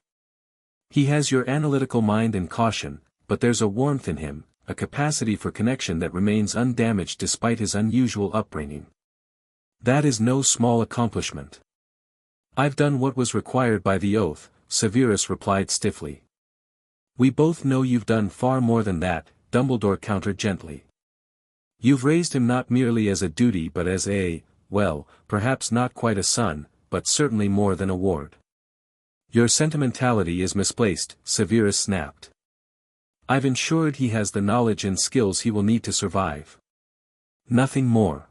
He has your analytical mind and caution, but there's a warmth in him, a capacity for connection that remains undamaged despite his unusual upbringing. That is no small accomplishment. I've done what was required by the oath, Severus replied stiffly. We both know you've done far more than that, Dumbledore countered gently. You've raised him not merely as a duty but as well, perhaps not quite a son, but certainly more than a ward. Your sentimentality is misplaced, Severus snapped. I've ensured he has the knowledge and skills he will need to survive. Nothing more.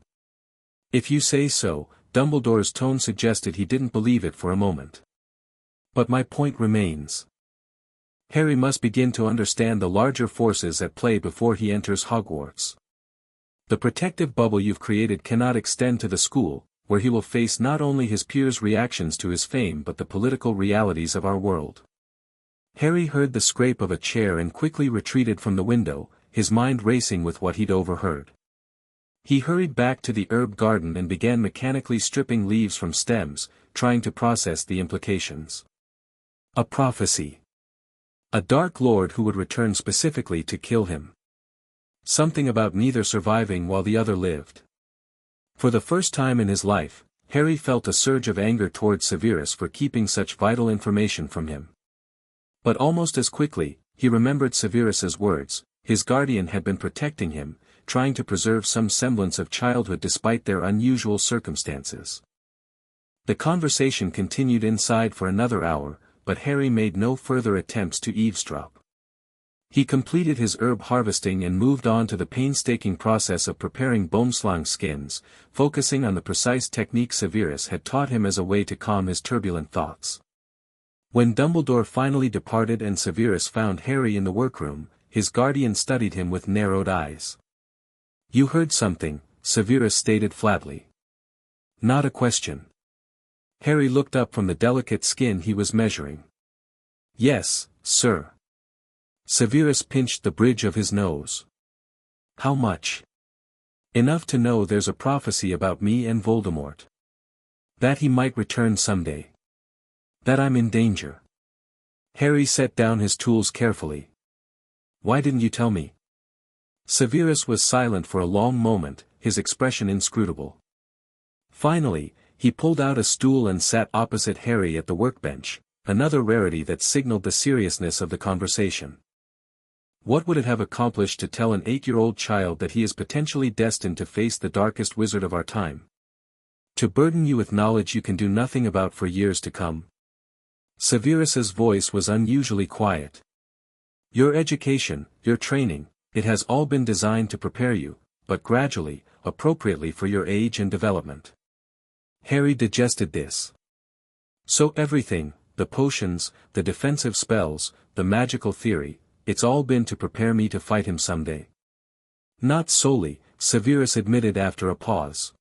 If you say so, Dumbledore's tone suggested he didn't believe it for a moment. But my point remains. Harry must begin to understand the larger forces at play before he enters Hogwarts. The protective bubble you've created cannot extend to the school, where he will face not only his peers' reactions to his fame but the political realities of our world. Harry heard the scrape of a chair and quickly retreated from the window, his mind racing with what he'd overheard. He hurried back to the herb garden and began mechanically stripping leaves from stems, trying to process the implications. A prophecy. A Dark Lord who would return specifically to kill him. Something about neither surviving while the other lived. For the first time in his life, Harry felt a surge of anger towards Severus for keeping such vital information from him. But almost as quickly, he remembered Severus's words. His guardian had been protecting him, trying to preserve some semblance of childhood despite their unusual circumstances. The conversation continued inside for another hour, but Harry made no further attempts to eavesdrop. He completed his herb harvesting and moved on to the painstaking process of preparing boomslang skins, focusing on the precise technique Severus had taught him as a way to calm his turbulent thoughts. When Dumbledore finally departed and Severus found Harry in the workroom, his guardian studied him with narrowed eyes. "You heard something," Severus stated flatly. "Not a question." Harry looked up from the delicate skin he was measuring. "Yes, sir." Severus pinched the bridge of his nose. "How much?" "Enough to know there's a prophecy about me and Voldemort. That he might return someday. That I'm in danger." Harry set down his tools carefully. "Why didn't you tell me?" Severus was silent for a long moment, his expression inscrutable. Finally, he pulled out a stool and sat opposite Harry at the workbench, another rarity that signaled the seriousness of the conversation. What would it have accomplished to tell an 8-year-old child that he is potentially destined to face the darkest wizard of our time? To burden you with knowledge you can do nothing about for years to come? Severus's voice was unusually quiet. "Your education, your training, it has all been designed to prepare you, but gradually, appropriately for your age and development." Harry digested this. "So everything, the potions, the defensive spells, the magical theory, it's all been to prepare me to fight him someday?" "Not solely," Severus admitted after a pause.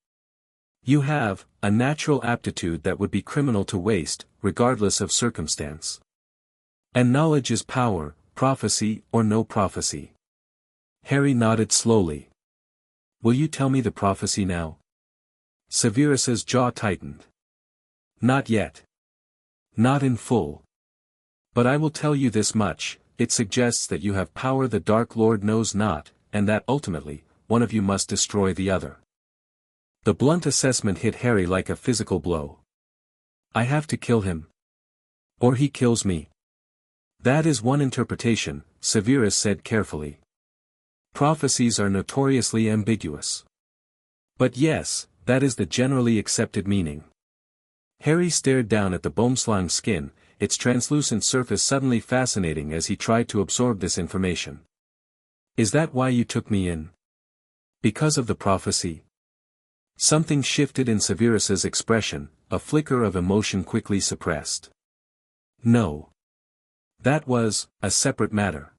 "You have a natural aptitude that would be criminal to waste, regardless of circumstance. And knowledge is power, prophecy or no prophecy." Harry nodded slowly. "Will you tell me the prophecy now?" Severus's jaw tightened. "Not yet. Not in full. But I will tell you this much, it suggests that you have power the Dark Lord knows not, and that ultimately, one of you must destroy the other." The blunt assessment hit Harry like a physical blow. "I have to kill him. Or he kills me." "That is one interpretation," Severus said carefully. "Prophecies are notoriously ambiguous. But yes, that is the generally accepted meaning." Harry stared down at the boomslang skin, its translucent surface suddenly fascinating as he tried to absorb this information. "Is that why you took me in? Because of the prophecy?" Something shifted in Severus's expression, a flicker of emotion quickly suppressed. "No. That was a separate matter.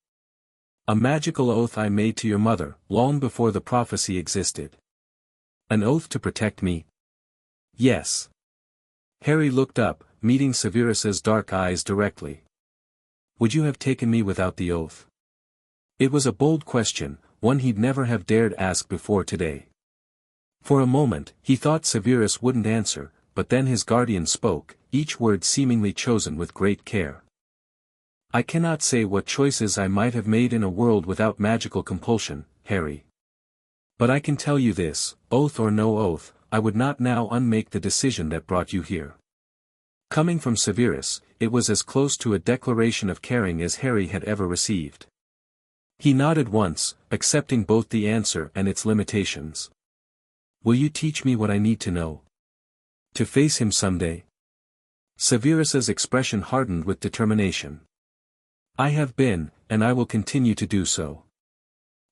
A magical oath I made to your mother, long before the prophecy existed." "An oath to protect me?" "Yes." Harry looked up, meeting Severus's dark eyes directly. "Would you have taken me without the oath?" It was a bold question, one he'd never have dared ask before today. For a moment, he thought Severus wouldn't answer, but then his guardian spoke, each word seemingly chosen with great care. "I cannot say what choices I might have made in a world without magical compulsion, Harry. But I can tell you this, oath or no oath, I would not now unmake the decision that brought you here." Coming from Severus, it was as close to a declaration of caring as Harry had ever received. He nodded once, accepting both the answer and its limitations. "Will you teach me what I need to know? To face him someday?" Severus's expression hardened with determination. "I have been, and I will continue to do so.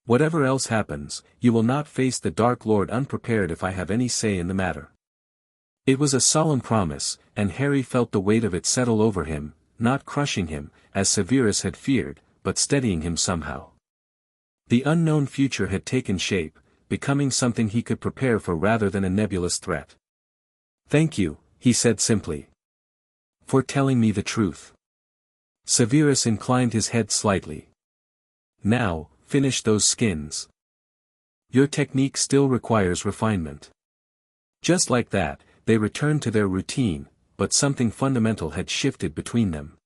Whatever else happens, you will not face the Dark Lord unprepared if I have any say in the matter." It was a solemn promise, and Harry felt the weight of it settle over him, not crushing him, as Severus had feared, but steadying him somehow. The unknown future had taken shape, becoming something he could prepare for rather than a nebulous threat. "Thank you," he said simply. "For telling me the truth." Severus inclined his head slightly. "Now, finish those skins. Your technique still requires refinement." Just like that, they returned to their routine, but something fundamental had shifted between them.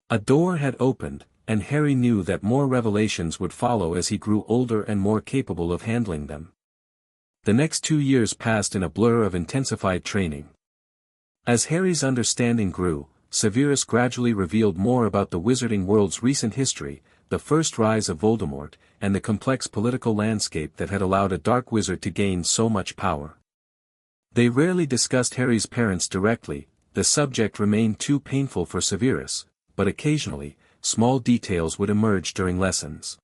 A door had opened, and Harry knew that more revelations would follow as he grew older and more capable of handling them. The next 2 years passed in a blur of intensified training. As Harry's understanding grew, Severus gradually revealed more about the wizarding world's recent history, the first rise of Voldemort, and the complex political landscape that had allowed a dark wizard to gain so much power. They rarely discussed Harry's parents directly, the subject remained too painful for Severus, but occasionally, small details would emerge during lessons.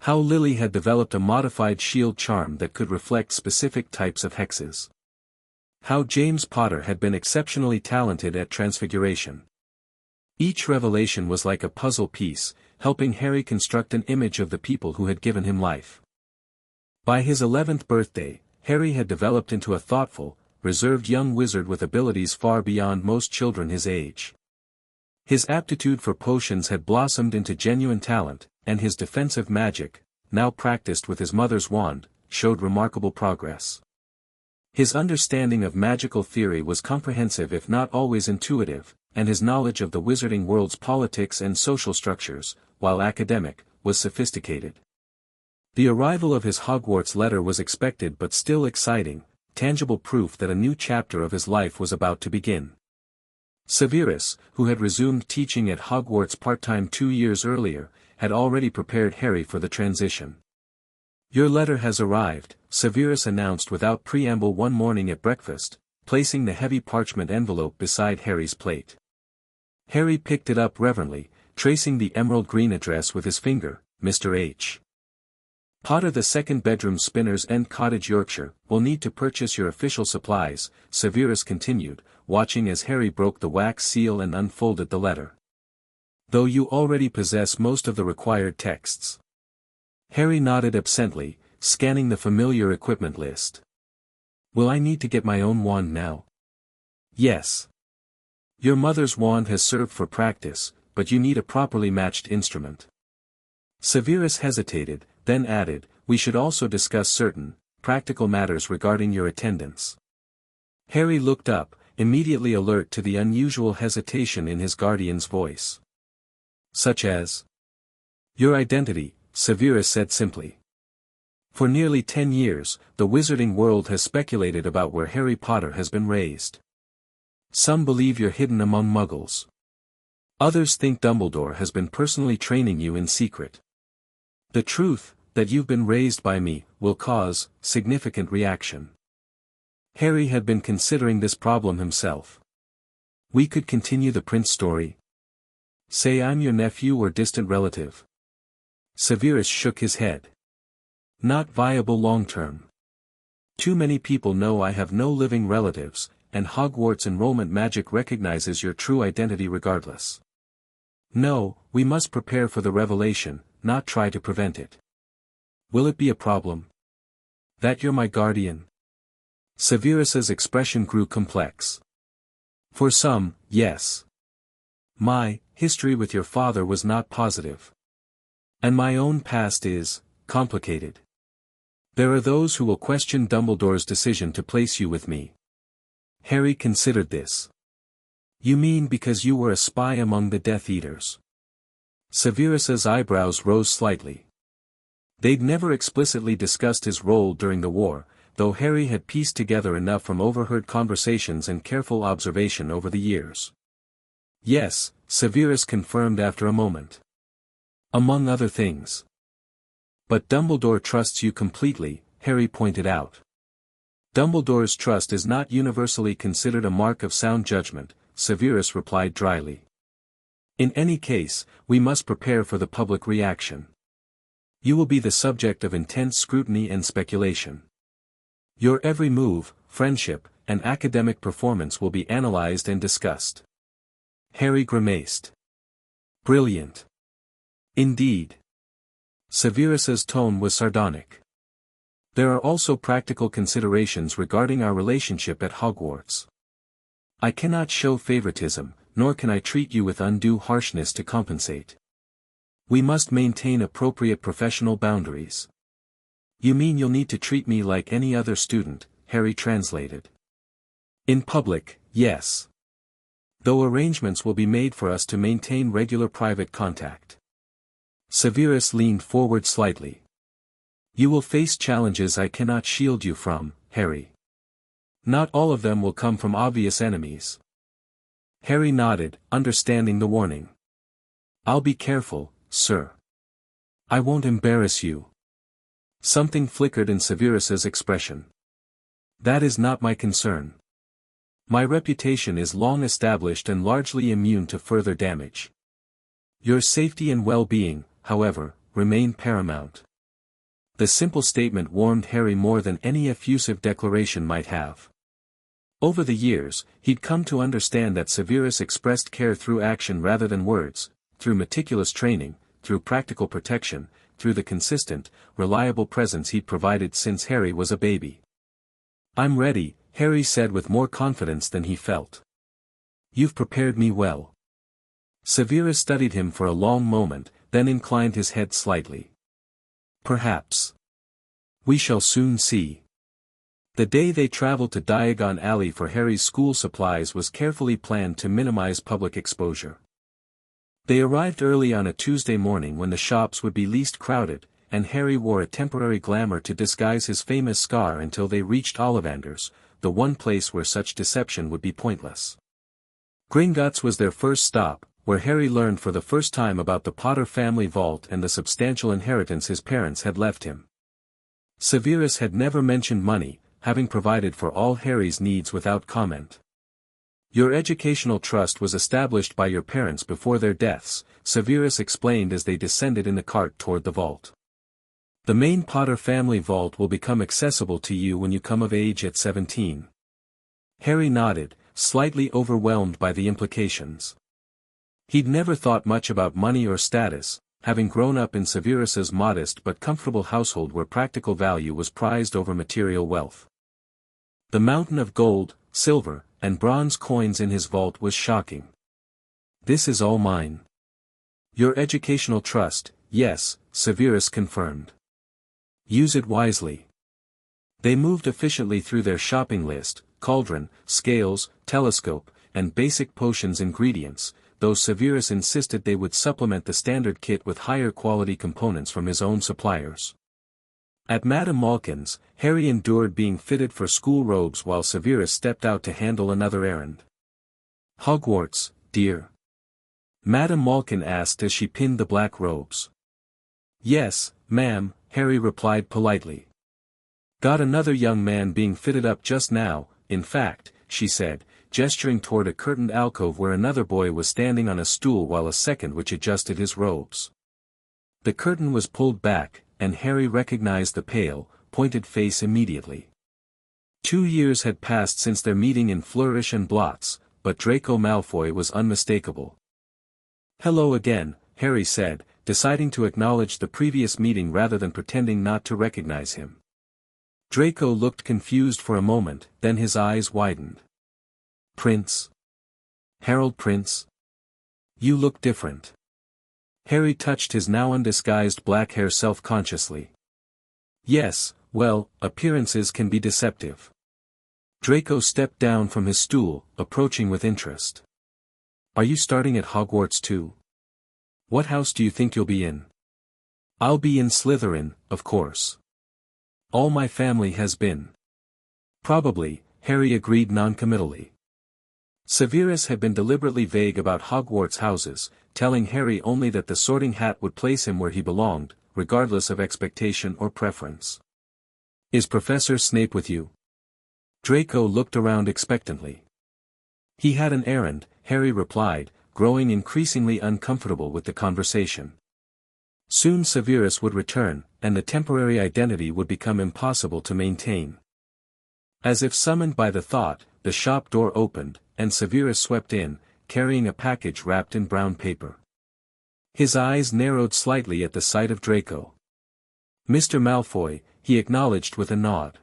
How Lily had developed a modified shield charm that could reflect specific types of hexes. How James Potter had been exceptionally talented at transfiguration. Each revelation was like a puzzle piece, helping Harry construct an image of the people who had given him life. By his 11th birthday, Harry had developed into a thoughtful, reserved young wizard with abilities far beyond most children his age. His aptitude for potions had blossomed into genuine talent, and his defensive magic, now practiced with his mother's wand, showed remarkable progress. His understanding of magical theory was comprehensive if not always intuitive, and his knowledge of the wizarding world's politics and social structures, while academic, was sophisticated. The arrival of his Hogwarts letter was expected but still exciting, tangible proof that a new chapter of his life was about to begin. Severus, who had resumed teaching at Hogwarts part-time 2 years earlier, had already prepared Harry for the transition. "Your letter has arrived," Severus announced without preamble one morning at breakfast, placing the heavy parchment envelope beside Harry's plate. Harry picked it up reverently, tracing the emerald green address with his finger, Mr. H. Potter, the 2nd bedroom, Spinners End Cottage, Yorkshire, will need to purchase your official supplies, Severus continued, watching as Harry broke the wax seal and unfolded the letter. "Though you already possess most of the required texts." Harry nodded absently, scanning the familiar equipment list. "Will I need to get my own wand now?" "Yes. Your mother's wand has served for practice, but you need a properly matched instrument." Severus hesitated, then added, "We should also discuss certain, practical matters regarding your attendance." Harry looked up, immediately alert to the unusual hesitation in his guardian's voice. "Such as?" "Your identity," Severus said simply. For nearly 10 years, the wizarding world has speculated about where Harry Potter has been raised. Some believe you're hidden among muggles. Others think Dumbledore has been personally training you in secret. The truth, that you've been raised by me, will cause significant reaction. Harry had been considering this problem himself. "We could continue the Prince story. Say I'm your nephew or distant relative." Severus shook his head. "Not viable long-term. Too many people know I have no living relatives, and Hogwarts enrollment magic recognizes your true identity regardless. No, we must prepare for the revelation, not try to prevent it." "Will it be a problem?" "That you're my guardian?" Severus's expression grew complex. "For some, yes. My history with your father was not positive. And my own past is complicated. There are those who will question Dumbledore's decision to place you with me." Harry considered this. "You mean because you were a spy among the Death Eaters?" Severus's eyebrows rose slightly. They'd never explicitly discussed his role during the war, though Harry had pieced together enough from overheard conversations and careful observation over the years. "Yes," Severus confirmed after a moment. "Among other things." "But Dumbledore trusts you completely," Harry pointed out. "Dumbledore's trust is not universally considered a mark of sound judgment," Severus replied dryly. "In any case, we must prepare for the public reaction. You will be the subject of intense scrutiny and speculation. Your every move, friendship, and academic performance will be analyzed and discussed." Harry grimaced. "Brilliant. Indeed." Severus's tone was sardonic. "There are also practical considerations regarding our relationship at Hogwarts. I cannot show favoritism, nor can I treat you with undue harshness to compensate. We must maintain appropriate professional boundaries." "You mean you'll need to treat me like any other student," Harry translated. "In public, yes. Though arrangements will be made for us to maintain regular private contact." Severus leaned forward slightly. "You will face challenges I cannot shield you from, Harry. Not all of them will come from obvious enemies." Harry nodded, understanding the warning. "I'll be careful, sir. I won't embarrass you." Something flickered in Severus's expression. "That is not my concern. My reputation is long established and largely immune to further damage. Your safety and well-being, however, remain paramount." The simple statement warmed Harry more than any effusive declaration might have. Over the years, he'd come to understand that Severus expressed care through action rather than words, through meticulous training, through practical protection, through the consistent, reliable presence he'd provided since Harry was a baby. "I'm ready," Harry said with more confidence than he felt. "You've prepared me well." Severus studied him for a long moment, then inclined his head slightly. "Perhaps. We shall soon see." The day they traveled to Diagon Alley for Harry's school supplies was carefully planned to minimize public exposure. They arrived early on a Tuesday morning when the shops would be least crowded, and Harry wore a temporary glamour to disguise his famous scar until they reached Ollivander's, the one place where such deception would be pointless. Gringotts was their first stop, where Harry learned for the first time about the Potter family vault and the substantial inheritance his parents had left him. Severus had never mentioned money, having provided for all Harry's needs without comment. "Your educational trust was established by your parents before their deaths," Severus explained as they descended in the cart toward the vault. "The main Potter family vault will become accessible to you when you come of age at 17. Harry nodded, slightly overwhelmed by the implications. He'd never thought much about money or status, having grown up in Severus's modest but comfortable household where practical value was prized over material wealth. The mountain of gold, silver, and bronze coins in his vault was shocking. "This is all mine." "Your educational trust, yes," Severus confirmed. "Use it wisely." They moved efficiently through their shopping list, cauldron, scales, telescope, and basic potions ingredients, though Severus insisted they would supplement the standard kit with higher quality components from his own suppliers. At Madame Malkin's, Harry endured being fitted for school robes while Severus stepped out to handle another errand. "Hogwarts, dear?" Madame Malkin asked as she pinned the black robes. "Yes, ma'am," Harry replied politely. "Got another young man being fitted up just now, in fact," she said, gesturing toward a curtained alcove where another boy was standing on a stool while a second which adjusted his robes. The curtain was pulled back, and Harry recognized the pale, pointed face immediately. 2 years had passed since their meeting in Flourish and Blots, but Draco Malfoy was unmistakable. "Hello again," Harry said, deciding to acknowledge the previous meeting rather than pretending not to recognize him. Draco looked confused for a moment, then his eyes widened. "Prince? Harold Prince? You look different." Harry touched his now undisguised black hair self-consciously. "Yes, well, appearances can be deceptive." Draco stepped down from his stool, approaching with interest. "Are you starting at Hogwarts too? What house do you think you'll be in?" "I'll be in Slytherin, of course. All my family has been." "Probably," Harry agreed noncommittally. Severus had been deliberately vague about Hogwarts houses, telling Harry only that the Sorting Hat would place him where he belonged, regardless of expectation or preference. "Is Professor Snape with you?" Draco looked around expectantly. "He had an errand," Harry replied, growing increasingly uncomfortable with the conversation. Soon Severus would return, and the temporary identity would become impossible to maintain. As if summoned by the thought, the shop door opened, and Severus swept in, carrying a package wrapped in brown paper. His eyes narrowed slightly at the sight of Draco. "Mr. Malfoy," he acknowledged with a nod.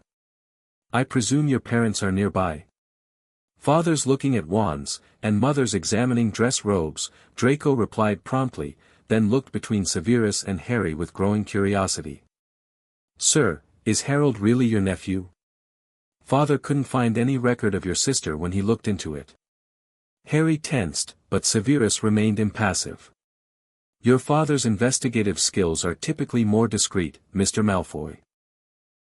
"I presume your parents are nearby?" "Father's looking at wands, and mother's examining dress robes," Draco replied promptly, then looked between Severus and Harry with growing curiosity. "Sir, is Harold really your nephew? Father couldn't find any record of your sister when he looked into it." Harry tensed, but Severus remained impassive. "Your father's investigative skills are typically more discreet, Mr. Malfoy.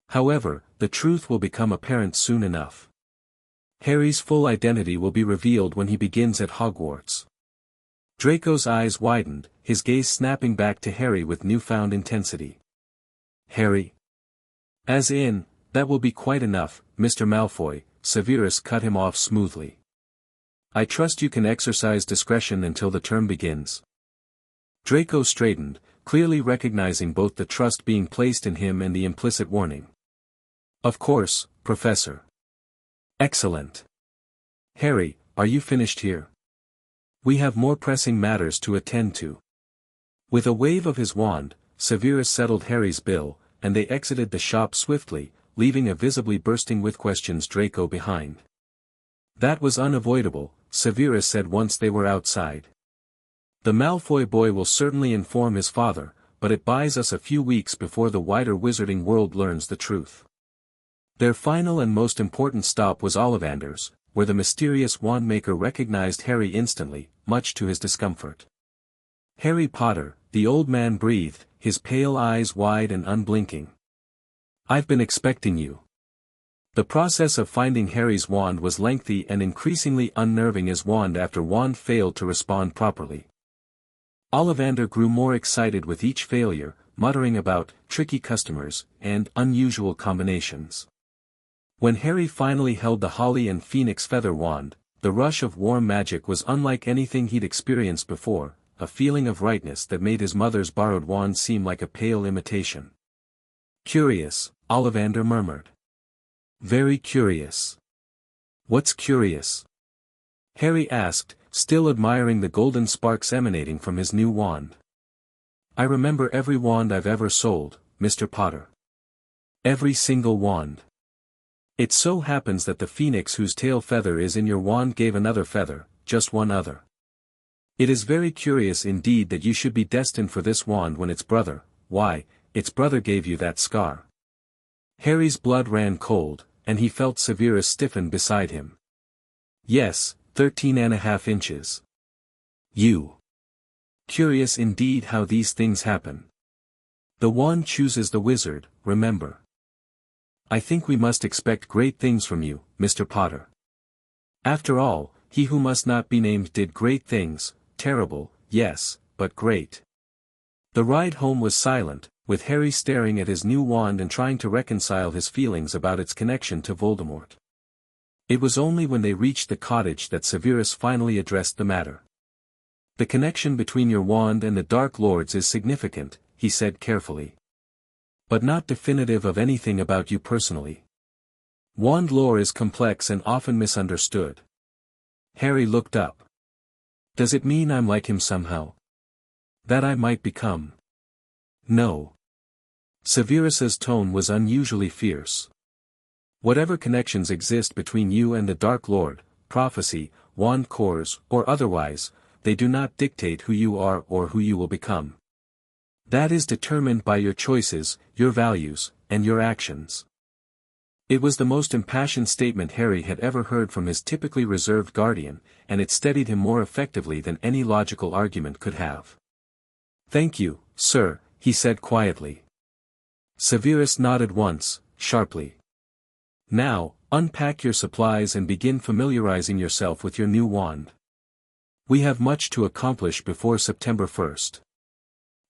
However, the truth will become apparent soon enough." Harry's full identity will be revealed when he begins at Hogwarts. Draco's eyes widened, his gaze snapping back to Harry with newfound intensity. Harry? As in, that will be quite enough, Mr. Malfoy, Severus cut him off smoothly. I trust you can exercise discretion until the term begins. Draco straightened, clearly recognizing both the trust being placed in him and the implicit warning. Of course, Professor. Excellent. Harry, are you finished here? We have more pressing matters to attend to. With a wave of his wand, Severus settled Harry's bill, and they exited the shop swiftly, leaving a visibly bursting with questions Draco behind. That was unavoidable, Severus said once they were outside. The Malfoy boy will certainly inform his father, but it buys us a few weeks before the wider wizarding world learns the truth. Their final and most important stop was Ollivander's, where the mysterious wandmaker recognized Harry instantly, much to his discomfort. Harry Potter, the old man breathed, his pale eyes wide and unblinking. I've been expecting you. The process of finding Harry's wand was lengthy and increasingly unnerving as wand after wand failed to respond properly. Ollivander grew more excited with each failure, muttering about tricky customers and unusual combinations. When Harry finally held the Holly and Phoenix feather wand, the rush of warm magic was unlike anything he'd experienced before, a feeling of rightness that made his mother's borrowed wand seem like a pale imitation. Curious, Ollivander murmured. Very curious. What's curious? Harry asked, still admiring the golden sparks emanating from his new wand. I remember every wand I've ever sold, Mr. Potter. Every single wand. It so happens that the phoenix whose tail feather is in your wand gave another feather, just one other. It is very curious indeed that you should be destined for this wand when its brother, why, its brother gave you that scar. Harry's blood ran cold, and he felt Severus stiffen beside him. Yes, 13.5 inches. You. Curious indeed how these things happen. The wand chooses the wizard, remember. I think we must expect great things from you, Mr. Potter. After all, he who must not be named did great things, terrible, yes, but great. The ride home was silent, with Harry staring at his new wand and trying to reconcile his feelings about its connection to Voldemort. It was only when they reached the cottage that Severus finally addressed the matter. The connection between your wand and the Dark Lords is significant, he said carefully. But not definitive of anything about you personally. Wand lore is complex and often misunderstood. Harry looked up. Does it mean I'm like him somehow? That I might become? No. Severus's tone was unusually fierce. Whatever connections exist between you and the Dark Lord, prophecy, wand cores, or otherwise, they do not dictate who you are or who you will become. That is determined by your choices, your values, and your actions. It was the most impassioned statement Harry had ever heard from his typically reserved guardian, and it steadied him more effectively than any logical argument could have. Thank you, sir, he said quietly. Severus nodded once, sharply. Now, unpack your supplies and begin familiarizing yourself with your new wand. We have much to accomplish before September 1st.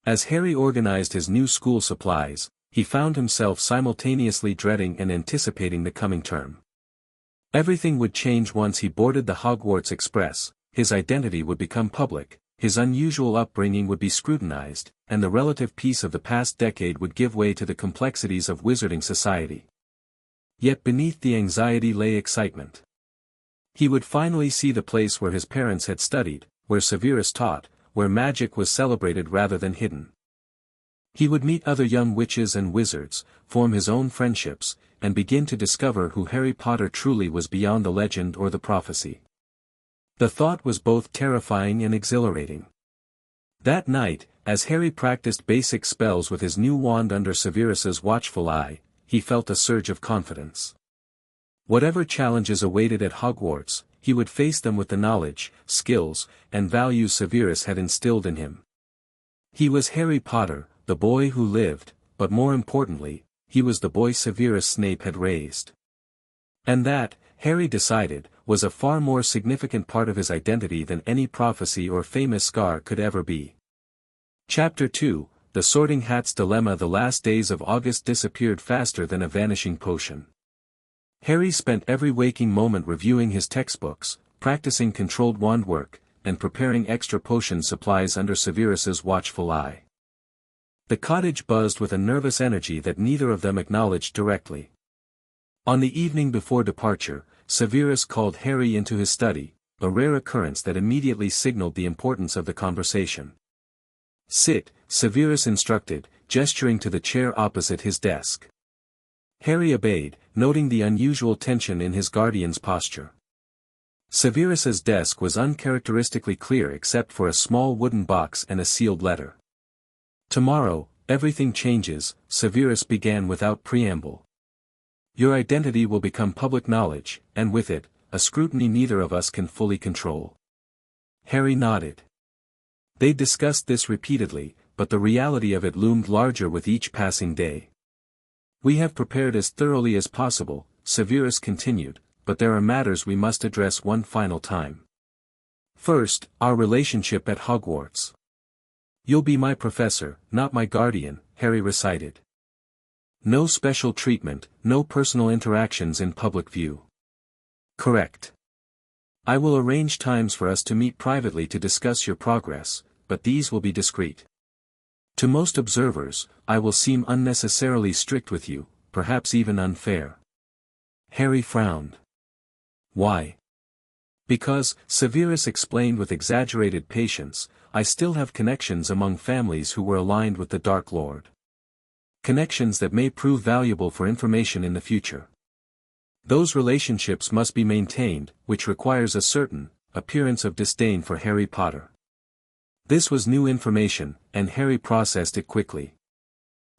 As Harry organized his new school supplies, he found himself simultaneously dreading and anticipating the coming term. Everything would change once he boarded the Hogwarts Express, his identity would become public, his unusual upbringing would be scrutinized, and the relative peace of the past decade would give way to the complexities of wizarding society. Yet beneath the anxiety lay excitement. He would finally see the place where his parents had studied, where Severus taught, where magic was celebrated rather than hidden. He would meet other young witches and wizards, form his own friendships, and begin to discover who Harry Potter truly was beyond the legend or the prophecy. The thought was both terrifying and exhilarating. That night, as Harry practiced basic spells with his new wand under Severus's watchful eye, he felt a surge of confidence. Whatever challenges awaited at Hogwarts, he would face them with the knowledge, skills, and values Severus had instilled in him. He was Harry Potter, the boy who lived, but more importantly, he was the boy Severus Snape had raised. And that, Harry decided, was a far more significant part of his identity than any prophecy or famous scar could ever be. Chapter 2, The Sorting Hat's Dilemma. The last days of August disappeared faster than a vanishing potion. Harry spent every waking moment reviewing his textbooks, practicing controlled wand work, and preparing extra potion supplies under Severus's watchful eye. The cottage buzzed with a nervous energy that neither of them acknowledged directly. On the evening before departure, Severus called Harry into his study, a rare occurrence that immediately signaled the importance of the conversation. "Sit," Severus instructed, gesturing to the chair opposite his desk. Harry obeyed, noting the unusual tension in his guardian's posture. Severus's desk was uncharacteristically clear except for a small wooden box and a sealed letter. "Tomorrow, everything changes," Severus began without preamble. "Your identity will become public knowledge, and with it, a scrutiny neither of us can fully control." Harry nodded. They discussed this repeatedly, but the reality of it loomed larger with each passing day. "We have prepared as thoroughly as possible," Severus continued, "but there are matters we must address one final time. First, our relationship at Hogwarts." "You'll be my professor, not my guardian," Harry recited. "No special treatment, no personal interactions in public view." "Correct. I will arrange times for us to meet privately to discuss your progress, but these will be discreet. To most observers, I will seem unnecessarily strict with you, perhaps even unfair." Harry frowned. "Why?" "Because," Severus explained with exaggerated patience, "I still have connections among families who were aligned with the Dark Lord. Connections that may prove valuable for information in the future. Those relationships must be maintained, which requires a certain appearance of disdain for Harry Potter." This was new information, and Harry processed it quickly.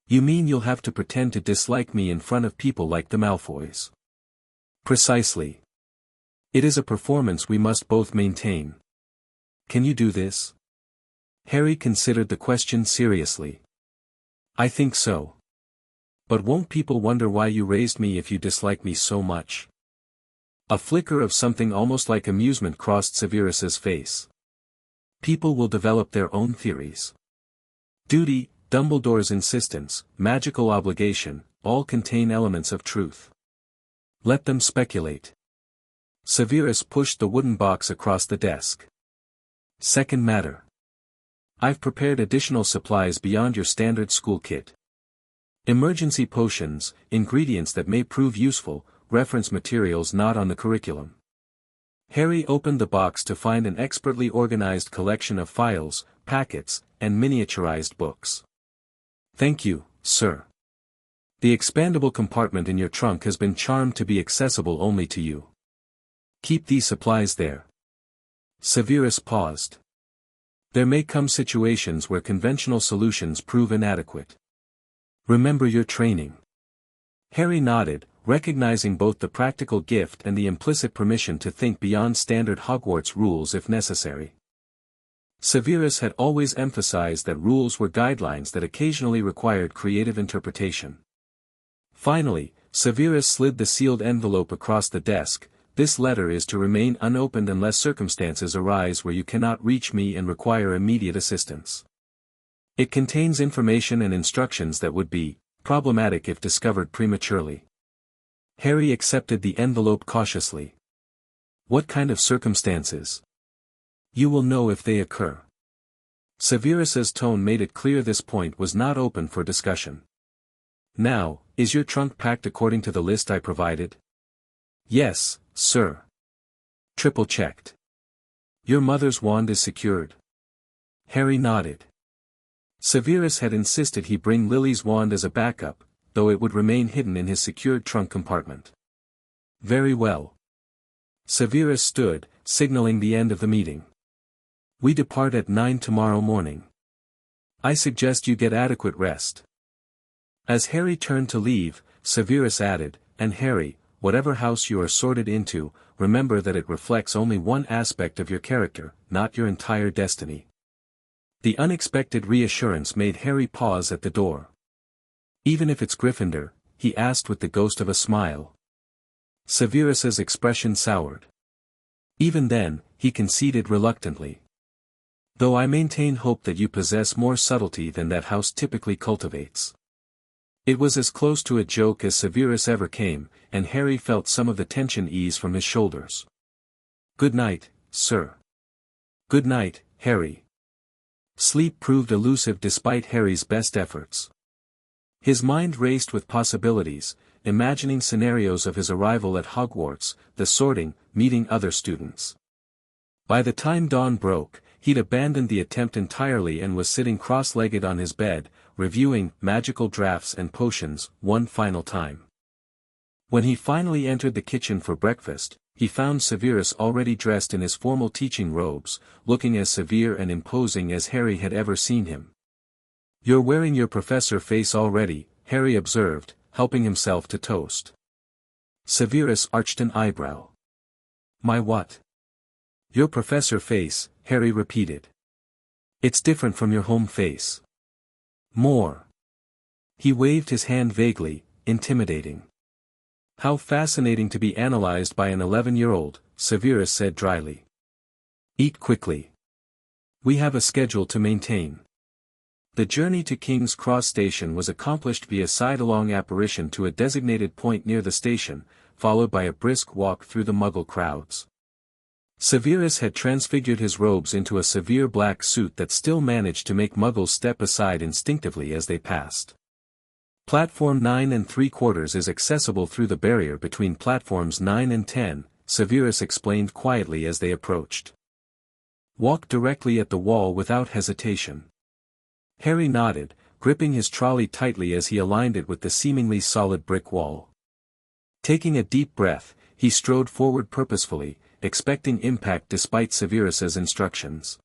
"You mean you'll have to pretend to dislike me in front of people like the Malfoys?" "Precisely. It is a performance we must both maintain. Can you do this?" Harry considered the question seriously. "I think so. But won't people wonder why you raised me if you dislike me so much?" A flicker of something almost like amusement crossed Severus's face. "People will develop their own theories. Duty, Dumbledore's insistence, magical obligation, all contain elements of truth. Let them speculate." Severus pushed the wooden box across the desk. "Second matter. I've prepared additional supplies beyond your standard school kit. Emergency potions, ingredients that may prove useful, reference materials not on the curriculum." Harry opened the box to find an expertly organized collection of files, packets, and miniaturized books. "Thank you, sir. The expandable compartment in your trunk has been charmed to be accessible only to you. Keep these supplies there." Severus paused. "There may come situations where conventional solutions prove inadequate. Remember your training." Harry nodded, recognizing both the practical gift and the implicit permission to think beyond standard Hogwarts rules if necessary. Severus had always emphasized that rules were guidelines that occasionally required creative interpretation. Finally, Severus slid the sealed envelope across the desk. "This letter is to remain unopened unless circumstances arise where you cannot reach me and require immediate assistance. It contains information and instructions that would be problematic if discovered prematurely." Harry accepted the envelope cautiously. "What kind of circumstances?" "You will know if they occur." Severus's tone made it clear this point was not open for discussion. "Now, is your trunk packed according to the list I provided?" "Yes, sir." "Triple-checked. Your mother's wand is secured?" Harry nodded. Severus had insisted he bring Lily's wand as a backup, though it would remain hidden in his secured trunk compartment. "Very well." Severus stood, signaling the end of the meeting. "We depart at 9 tomorrow morning. I suggest you get adequate rest." As Harry turned to leave, Severus added, "And Harry, whatever house you are sorted into, remember that it reflects only one aspect of your character, not your entire destiny." The unexpected reassurance made Harry pause at the door. "Even if it's Gryffindor?" he asked with the ghost of a smile. Severus's expression soured. Even then, he conceded reluctantly. Though I maintain hope that you possess more subtlety than that house typically cultivates. It was as close to a joke as Severus ever came, and Harry felt some of the tension ease from his shoulders. Good night, sir. Good night, Harry. Sleep proved elusive despite Harry's best efforts. His mind raced with possibilities, imagining scenarios of his arrival at Hogwarts, the sorting, meeting other students. By the time dawn broke, he'd abandoned the attempt entirely and was sitting cross-legged on his bed, reviewing magical drafts and potions one final time. When he finally entered the kitchen for breakfast, he found Severus already dressed in his formal teaching robes, looking as severe and imposing as Harry had ever seen him. You're wearing your professor face already, Harry observed, helping himself to toast. Severus arched an eyebrow. My what? Your professor face, Harry repeated. It's different from your home face. More. He waved his hand vaguely, intimidating. How fascinating to be analyzed by an 11-year-old, Severus said dryly. Eat quickly. We have a schedule to maintain. The journey to King's Cross Station was accomplished via side-along apparition to a designated point near the station, followed by a brisk walk through the Muggle crowds. Severus had transfigured his robes into a severe black suit that still managed to make Muggles step aside instinctively as they passed. Platform 9 3/4 is accessible through the barrier between platforms 9 and 10, Severus explained quietly as they approached. Walk directly at the wall without hesitation. Harry nodded, gripping his trolley tightly as he aligned it with the seemingly solid brick wall. Taking a deep breath, he strode forward purposefully, expecting impact despite Severus's instructions.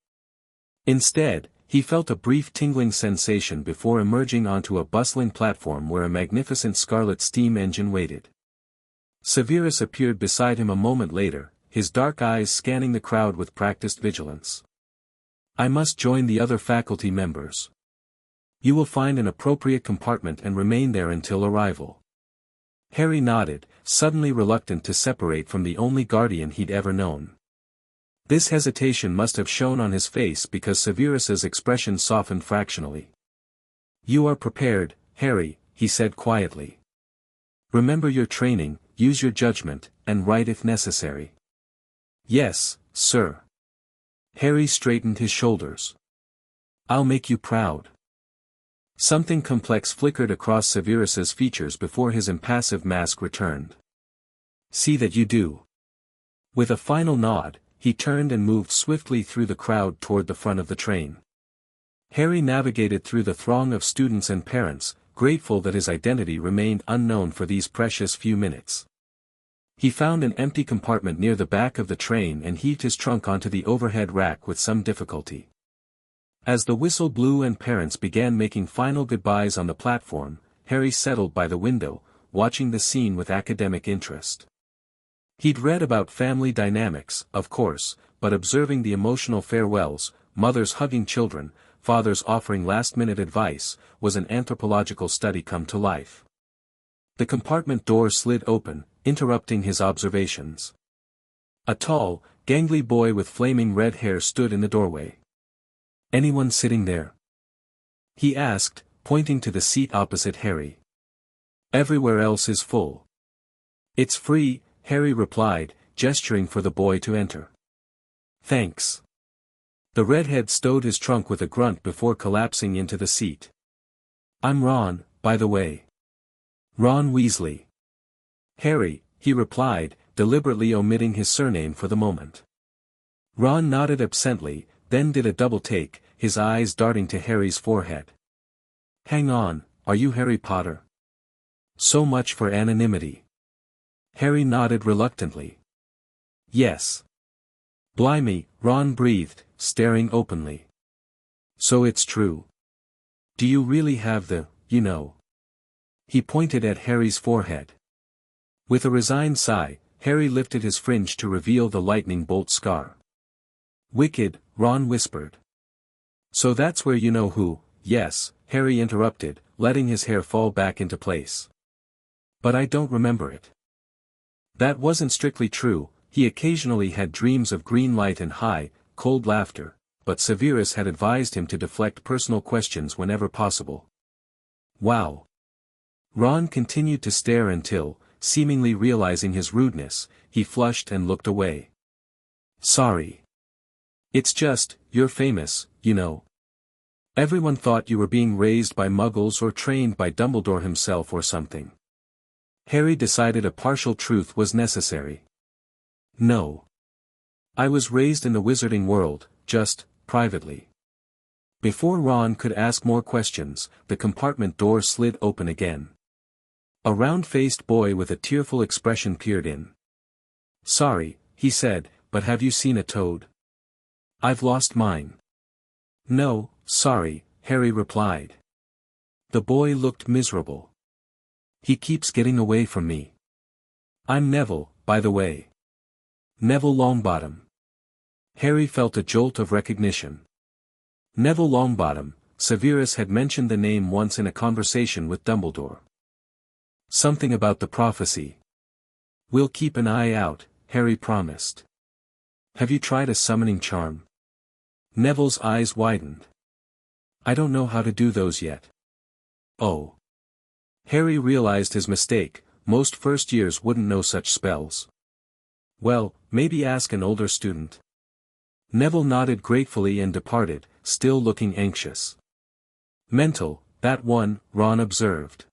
Instead, he felt a brief tingling sensation before emerging onto a bustling platform where a magnificent scarlet steam engine waited. Severus appeared beside him a moment later, his dark eyes scanning the crowd with practiced vigilance. I must join the other faculty members. You will find an appropriate compartment and remain there until arrival. Harry nodded, suddenly reluctant to separate from the only guardian he'd ever known. This hesitation must have shown on his face because Severus's expression softened fractionally. You are prepared, Harry, he said quietly. Remember your training, use your judgment, and write if necessary. Yes, sir. Harry straightened his shoulders. I'll make you proud. Something complex flickered across Severus's features before his impassive mask returned. See that you do. With a final nod, he turned and moved swiftly through the crowd toward the front of the train. Harry navigated through the throng of students and parents, grateful that his identity remained unknown for these precious few minutes. He found an empty compartment near the back of the train and heaved his trunk onto the overhead rack with some difficulty. As the whistle blew and parents began making final goodbyes on the platform, Harry settled by the window, watching the scene with academic interest. He'd read about family dynamics, of course, but observing the emotional farewells, mothers hugging children, fathers offering last-minute advice, was an anthropological study come to life. The compartment door slid open, interrupting his observations. A tall, gangly boy with flaming red hair stood in the doorway. Anyone sitting there? He asked, pointing to the seat opposite Harry. Everywhere else is full. It's free, Harry replied, gesturing for the boy to enter. Thanks. The redhead stowed his trunk with a grunt before collapsing into the seat. I'm Ron, by the way. Ron Weasley. Harry, he replied, deliberately omitting his surname for the moment. Ron nodded absently, then did a double take, his eyes darting to Harry's forehead. Hang on, are you Harry Potter? So much for anonymity. Harry nodded reluctantly. Yes. Blimey, Ron breathed, staring openly. So it's true. Do you really have the, you know? He pointed at Harry's forehead. With a resigned sigh, Harry lifted his fringe to reveal the lightning bolt scar. Wicked, Ron whispered. So that's where you know who, yes, Harry interrupted, letting his hair fall back into place. But I don't remember it. That wasn't strictly true. He occasionally had dreams of green light and high, cold laughter, but Severus had advised him to deflect personal questions whenever possible. Wow. Ron continued to stare until, seemingly realizing his rudeness, he flushed and looked away. Sorry. It's just, you're famous, you know. Everyone thought you were being raised by muggles or trained by Dumbledore himself or something. Harry decided a partial truth was necessary. No. I was raised in the wizarding world, just, privately. Before Ron could ask more questions, the compartment door slid open again. A round-faced boy with a tearful expression peered in. Sorry, he said, but have you seen a toad? I've lost mine. No, sorry, Harry replied. The boy looked miserable. He keeps getting away from me. I'm Neville, by the way. Neville Longbottom. Harry felt a jolt of recognition. Neville Longbottom, Severus had mentioned the name once in a conversation with Dumbledore. Something about the prophecy. We'll keep an eye out, Harry promised. Have you tried a summoning charm? Neville's eyes widened. I don't know how to do those yet. Oh. Harry realized his mistake, most first years wouldn't know such spells. Well, maybe ask an older student. Neville nodded gratefully and departed, still looking anxious. Mental, that one, Ron observed.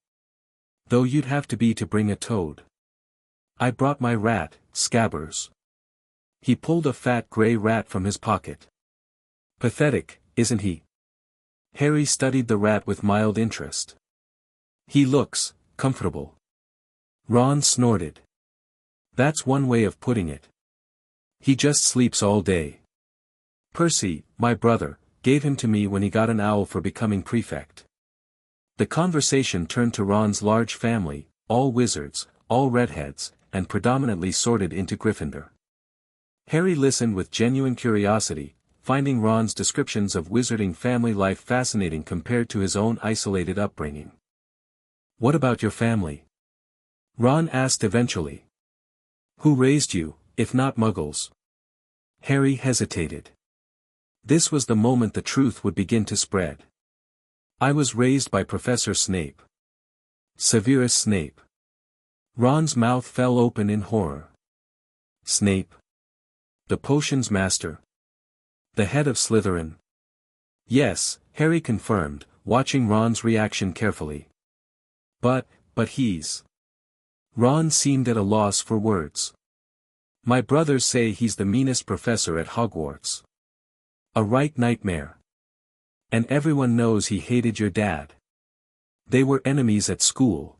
Though you'd have to be to bring a toad. I brought my rat, Scabbers. He pulled a fat grey rat from his pocket. Pathetic, isn't he? Harry studied the rat with mild interest. He looks comfortable. Ron snorted. That's one way of putting it. He just sleeps all day. Percy, my brother, gave him to me when he got an owl for becoming prefect. The conversation turned to Ron's large family, all wizards, all redheads, and predominantly sorted into Gryffindor. Harry listened with genuine curiosity, finding Ron's descriptions of wizarding family life fascinating compared to his own isolated upbringing. What about your family? Ron asked eventually. Who raised you, if not muggles? Harry hesitated. This was the moment the truth would begin to spread. I was raised by Professor Snape. Severus Snape. Ron's mouth fell open in horror. Snape? The potions master? The head of Slytherin? Yes, Harry confirmed, watching Ron's reaction carefully. But he's... Ron seemed at a loss for words. My brothers say he's the meanest professor at Hogwarts. A right nightmare. And everyone knows he hated your dad. They were enemies at school.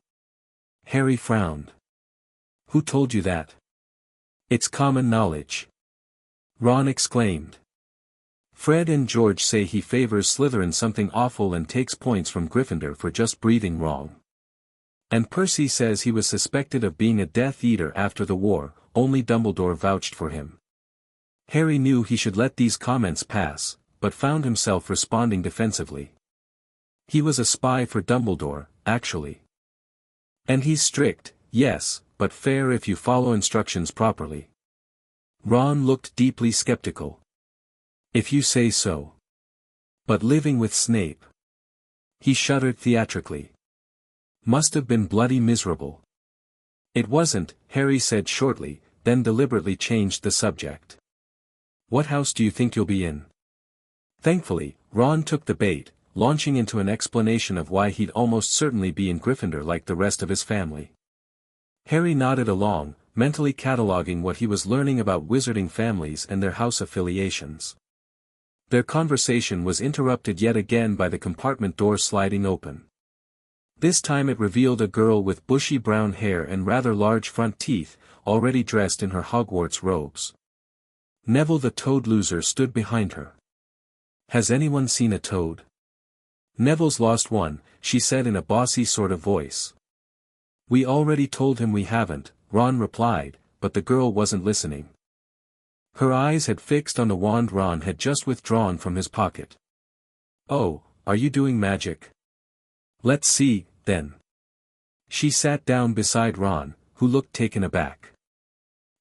Harry frowned. Who told you that? It's common knowledge. Ron exclaimed. Fred and George say he favors Slytherin something awful and takes points from Gryffindor for just breathing wrong. And Percy says he was suspected of being a Death Eater after the war, only Dumbledore vouched for him. Harry knew he should let these comments pass, but found himself responding defensively. He was a spy for Dumbledore, actually. And he's strict, yes, but fair if you follow instructions properly. Ron looked deeply skeptical. If you say so. But living with Snape. He shuddered theatrically. Must have been bloody miserable. It wasn't, Harry said shortly, then deliberately changed the subject. What house do you think you'll be in? Thankfully, Ron took the bait, launching into an explanation of why he'd almost certainly be in Gryffindor like the rest of his family. Harry nodded along, mentally cataloging what he was learning about wizarding families and their house affiliations. Their conversation was interrupted yet again by the compartment door sliding open. This time it revealed a girl with bushy brown hair and rather large front teeth, already dressed in her Hogwarts robes. Neville the Toad Loser stood behind her. Has anyone seen a toad? Neville's lost one, she said in a bossy sort of voice. We already told him we haven't, Ron replied, but the girl wasn't listening. Her eyes had fixed on the wand Ron had just withdrawn from his pocket. Oh, are you doing magic? Let's see, then. She sat down beside Ron, who looked taken aback.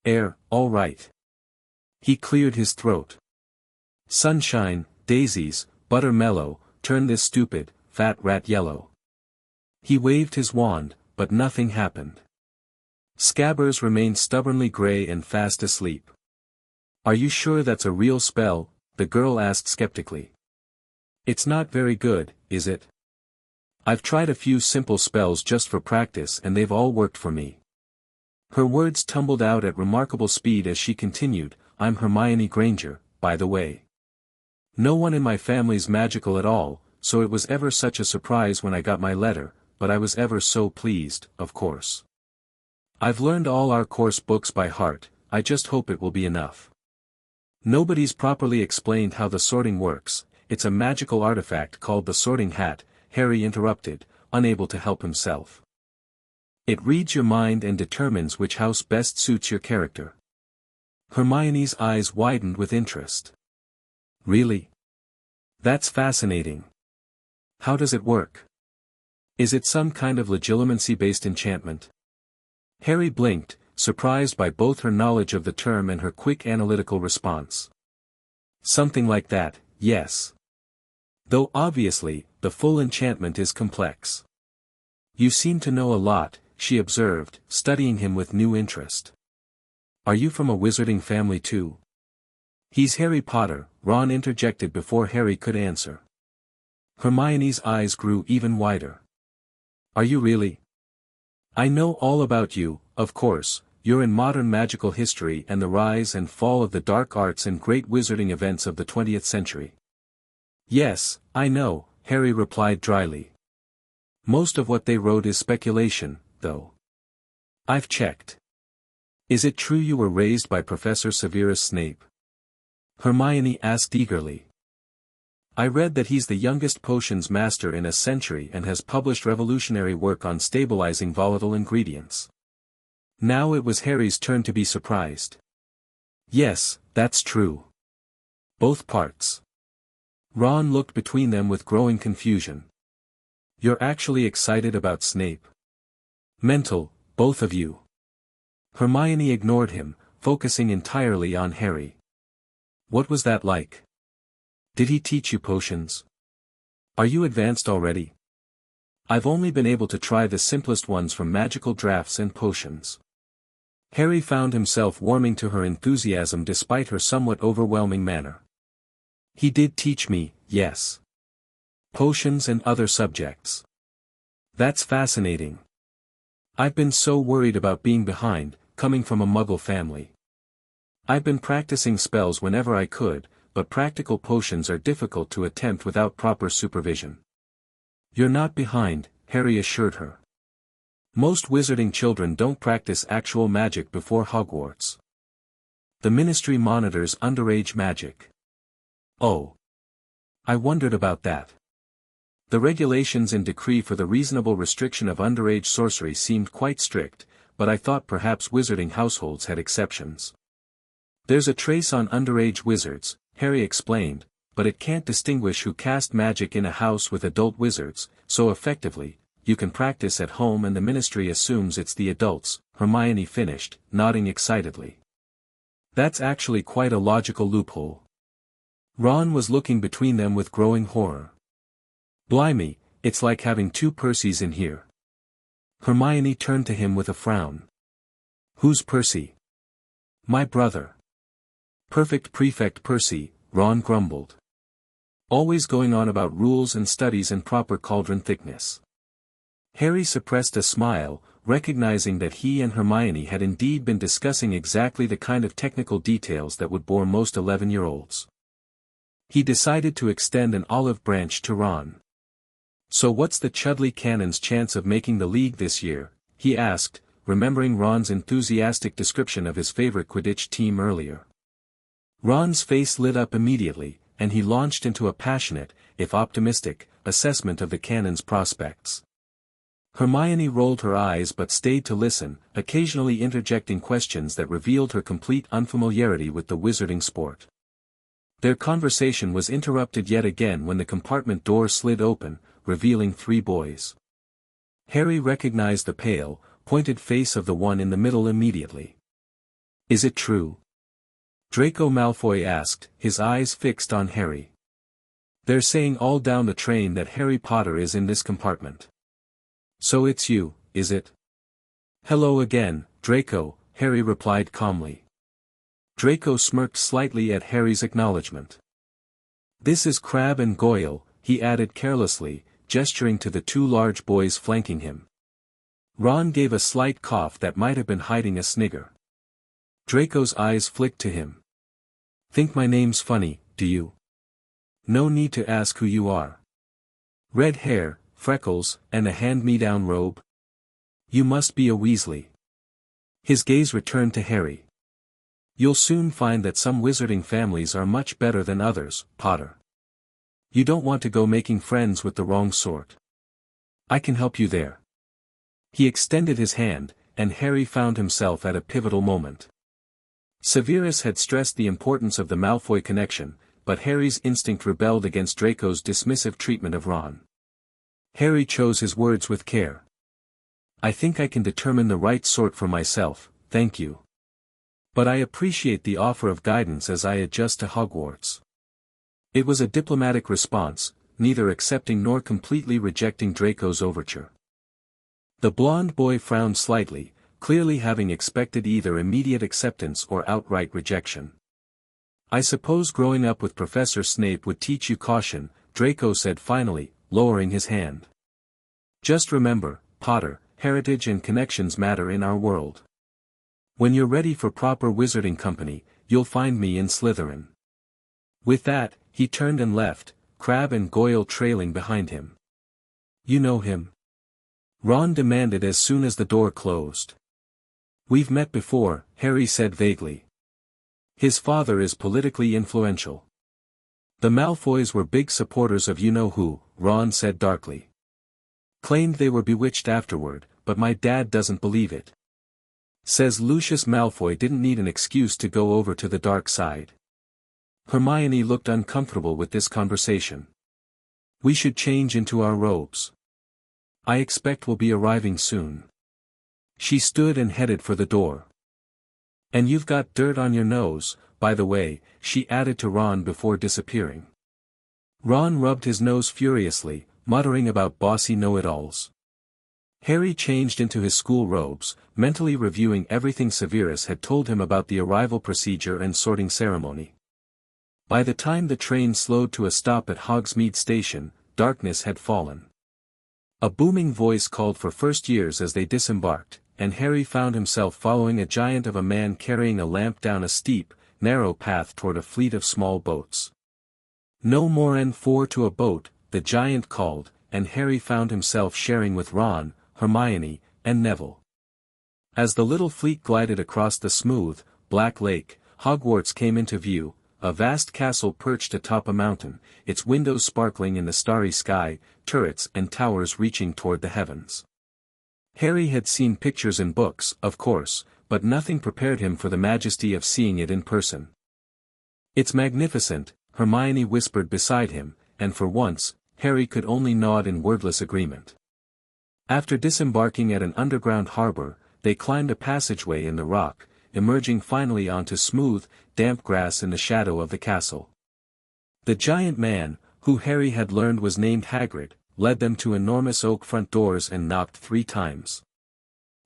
All right. He cleared his throat. Sunshine, daisies, buttermellow, turn this stupid, fat rat yellow. He waved his wand, but nothing happened. Scabbers remained stubbornly gray and fast asleep. Are you sure that's a real spell? The girl asked skeptically. It's not very good, is it? I've tried a few simple spells just for practice and they've all worked for me. Her words tumbled out at remarkable speed as she continued, I'm Hermione Granger, by the way. No one in my family's magical at all, so it was ever such a surprise when I got my letter, but I was ever so pleased, of course. I've learned all our course books by heart, I just hope it will be enough. Nobody's properly explained how the sorting works, it's a magical artifact called the Sorting Hat, Harry interrupted, unable to help himself. It reads your mind and determines which house best suits your character. Hermione's eyes widened with interest. Really? That's fascinating. How does it work? Is it some kind of legilimency-based enchantment? Harry blinked, surprised by both her knowledge of the term and her quick analytical response. Something like that, yes. Though obviously, the full enchantment is complex. You seem to know a lot, she observed, studying him with new interest. Are you from a wizarding family too? He's Harry Potter, Ron interjected before Harry could answer. Hermione's eyes grew even wider. Are you really? I know all about you, of course. You're in modern magical history and the rise and fall of the dark arts and great wizarding events of the 20th century. Yes, I know, Harry replied dryly. Most of what they wrote is speculation, though. I've checked. Is it true you were raised by Professor Severus Snape? Hermione asked eagerly. I read that he's the youngest potions master in a century and has published revolutionary work on stabilizing volatile ingredients. Now it was Harry's turn to be surprised. Yes, that's true. Both parts. Ron looked between them with growing confusion. You're actually excited about Snape? Mental, both of you. Hermione ignored him, focusing entirely on Harry. What was that like? Did he teach you potions? Are you advanced already? I've only been able to try the simplest ones from magical drafts and potions. Harry found himself warming to her enthusiasm despite her somewhat overwhelming manner. He did teach me, yes. Potions and other subjects. That's fascinating. I've been so worried about being behind, coming from a Muggle family. I've been practicing spells whenever I could, but practical potions are difficult to attempt without proper supervision. You're not behind, Harry assured her. Most wizarding children don't practice actual magic before Hogwarts. The Ministry monitors underage magic. Oh. I wondered about that. The regulations and decree for the reasonable restriction of underage sorcery seemed quite strict, but I thought perhaps wizarding households had exceptions. There's a trace on underage wizards, Harry explained, but it can't distinguish who cast magic in a house with adult wizards, so effectively, you can practice at home and the Ministry assumes it's the adults, Hermione finished, nodding excitedly. That's actually quite a logical loophole. Ron was looking between them with growing horror. Blimey, it's like having two Percys in here. Hermione turned to him with a frown. Who's Percy? My brother. Perfect Prefect Percy, Ron grumbled. Always going on about rules and studies and proper cauldron thickness. Harry suppressed a smile, recognizing that he and Hermione had indeed been discussing exactly the kind of technical details that would bore most 11-year-olds. He decided to extend an olive branch to Ron. So what's the Chudley Cannon's chance of making the league this year? He asked, remembering Ron's enthusiastic description of his favorite Quidditch team earlier. Ron's face lit up immediately, and he launched into a passionate, if optimistic, assessment of the Cannon's prospects. Hermione rolled her eyes but stayed to listen, occasionally interjecting questions that revealed her complete unfamiliarity with the wizarding sport. Their conversation was interrupted yet again when the compartment door slid open, revealing 3 boys. Harry recognized the pale, pointed face of the one in the middle immediately. Is it true? Draco Malfoy asked, his eyes fixed on Harry. They're saying all down the train that Harry Potter is in this compartment. So it's you, is it? Hello again, Draco, Harry replied calmly. Draco smirked slightly at Harry's acknowledgement. This is Crabbe and Goyle, he added carelessly, gesturing to the two large boys flanking him. Ron gave a slight cough that might have been hiding a snigger. Draco's eyes flicked to him. Think my name's funny, do you? No need to ask who you are. Red hair, freckles, and a hand-me-down robe? You must be a Weasley. His gaze returned to Harry. You'll soon find that some wizarding families are much better than others, Potter. You don't want to go making friends with the wrong sort. I can help you there. He extended his hand, and Harry found himself at a pivotal moment. Severus had stressed the importance of the Malfoy connection, but Harry's instinct rebelled against Draco's dismissive treatment of Ron. Harry chose his words with care. I think I can determine the right sort for myself, thank you. But I appreciate the offer of guidance as I adjust to Hogwarts. It was a diplomatic response, neither accepting nor completely rejecting Draco's overture. The blond boy frowned slightly, clearly having expected either immediate acceptance or outright rejection. I suppose growing up with Professor Snape would teach you caution, Draco said finally, lowering his hand. Just remember, Potter, heritage and connections matter in our world. When you're ready for proper wizarding company, you'll find me in Slytherin. With that, he turned and left, Crabbe and Goyle trailing behind him. You know him? Ron demanded as soon as the door closed. We've met before, Harry said vaguely. His father is politically influential. The Malfoys were big supporters of you-know-who, Ron said darkly. Claimed they were bewitched afterward, but my dad doesn't believe it. Says Lucius Malfoy didn't need an excuse to go over to the dark side. Hermione looked uncomfortable with this conversation. We should change into our robes. I expect we'll be arriving soon. She stood and headed for the door. And you've got dirt on your nose, by the way, she added to Ron before disappearing. Ron rubbed his nose furiously, muttering about bossy know-it-alls. Harry changed into his school robes, mentally reviewing everything Severus had told him about the arrival procedure and sorting ceremony. By the time the train slowed to a stop at Hogsmeade Station, darkness had fallen. A booming voice called for first years as they disembarked, and Harry found himself following a giant of a man carrying a lamp down a steep, narrow path toward a fleet of small boats. No more N4 to a boat, the giant called, and Harry found himself sharing with Ron, Hermione, and Neville. As the little fleet glided across the smooth, black lake, Hogwarts came into view, a vast castle perched atop a mountain, its windows sparkling in the starry sky, turrets and towers reaching toward the heavens. Harry had seen pictures in books, of course, but nothing prepared him for the majesty of seeing it in person. It's magnificent, Hermione whispered beside him, and for once, Harry could only nod in wordless agreement. After disembarking at an underground harbor, they climbed a passageway in the rock, emerging finally onto smooth, damp grass in the shadow of the castle. The giant man, who Harry had learned was named Hagrid, led them to enormous oak front doors and knocked 3 times.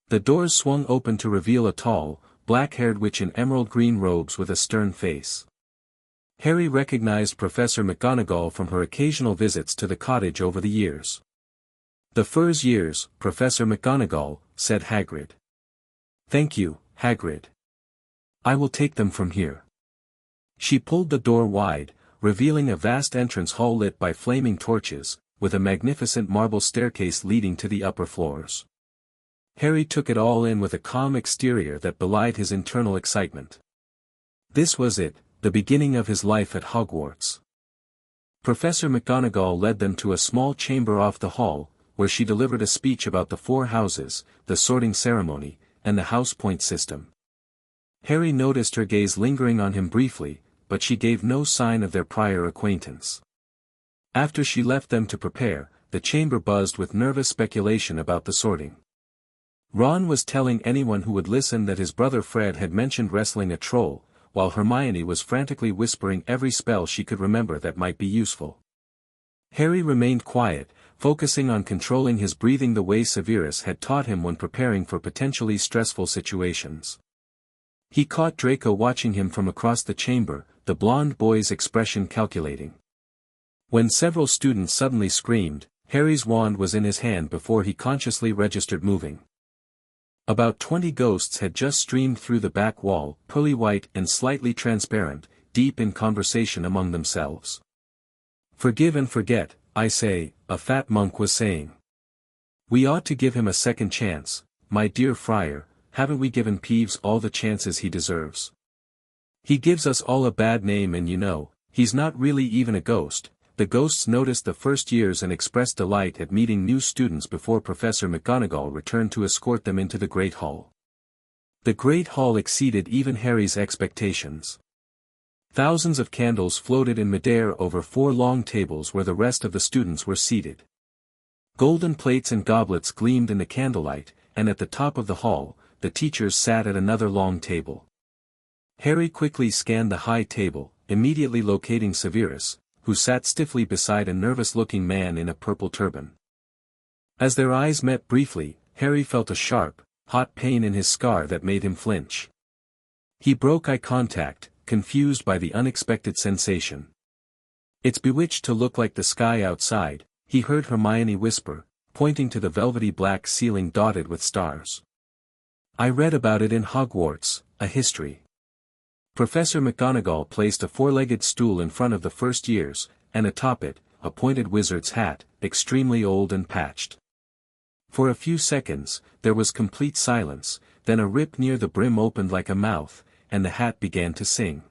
The doors swung open to reveal a tall, black-haired witch in emerald-green robes with a stern face. Harry recognized Professor McGonagall from her occasional visits to the cottage over the years. The Furs years, Professor McGonagall, said Hagrid. Thank you, Hagrid. I will take them from here. She pulled the door wide, revealing a vast entrance hall lit by flaming torches, with a magnificent marble staircase leading to the upper floors. Harry took it all in with a calm exterior that belied his internal excitement. This was it, the beginning of his life at Hogwarts. Professor McGonagall led them to a small chamber off the hall, where she delivered a speech about the 4 houses, the sorting ceremony, and the house point system. Harry noticed her gaze lingering on him briefly, but she gave no sign of their prior acquaintance. After she left them to prepare, the chamber buzzed with nervous speculation about the sorting. Ron was telling anyone who would listen that his brother Fred had mentioned wrestling a troll, while Hermione was frantically whispering every spell she could remember that might be useful. Harry remained quiet, focusing on controlling his breathing the way Severus had taught him when preparing for potentially stressful situations. He caught Draco watching him from across the chamber, the blonde boy's expression calculating. When several students suddenly screamed, Harry's wand was in his hand before he consciously registered moving. About 20 ghosts had just streamed through the back wall, pearly white and slightly transparent, deep in conversation among themselves. "Forgive and forget, I say," a fat monk was saying. "We ought to give him a second chance, my dear friar, haven't we given Peeves all the chances he deserves? He gives us all a bad name and he's not really even a ghost." The ghosts noticed the first years and expressed delight at meeting new students before Professor McGonagall returned to escort them into the Great Hall. The Great Hall exceeded even Harry's expectations. Thousands of candles floated in midair over 4 long tables where the rest of the students were seated. Golden plates and goblets gleamed in the candlelight, and at the top of the hall, the teachers sat at another long table. Harry quickly scanned the high table, immediately locating Severus, who sat stiffly beside a nervous-looking man in a purple turban. As their eyes met briefly, Harry felt a sharp, hot pain in his scar that made him flinch. He broke eye contact, confused by the unexpected sensation. "It's bewitched to look like the sky outside," he heard Hermione whisper, pointing to the velvety black ceiling dotted with stars. "I read about it in Hogwarts, a history." Professor McGonagall placed a 4-legged stool in front of the first years, and atop it, a pointed wizard's hat, extremely old and patched. For a few seconds, there was complete silence, then a rip near the brim opened like a mouth, and the hat began to sing.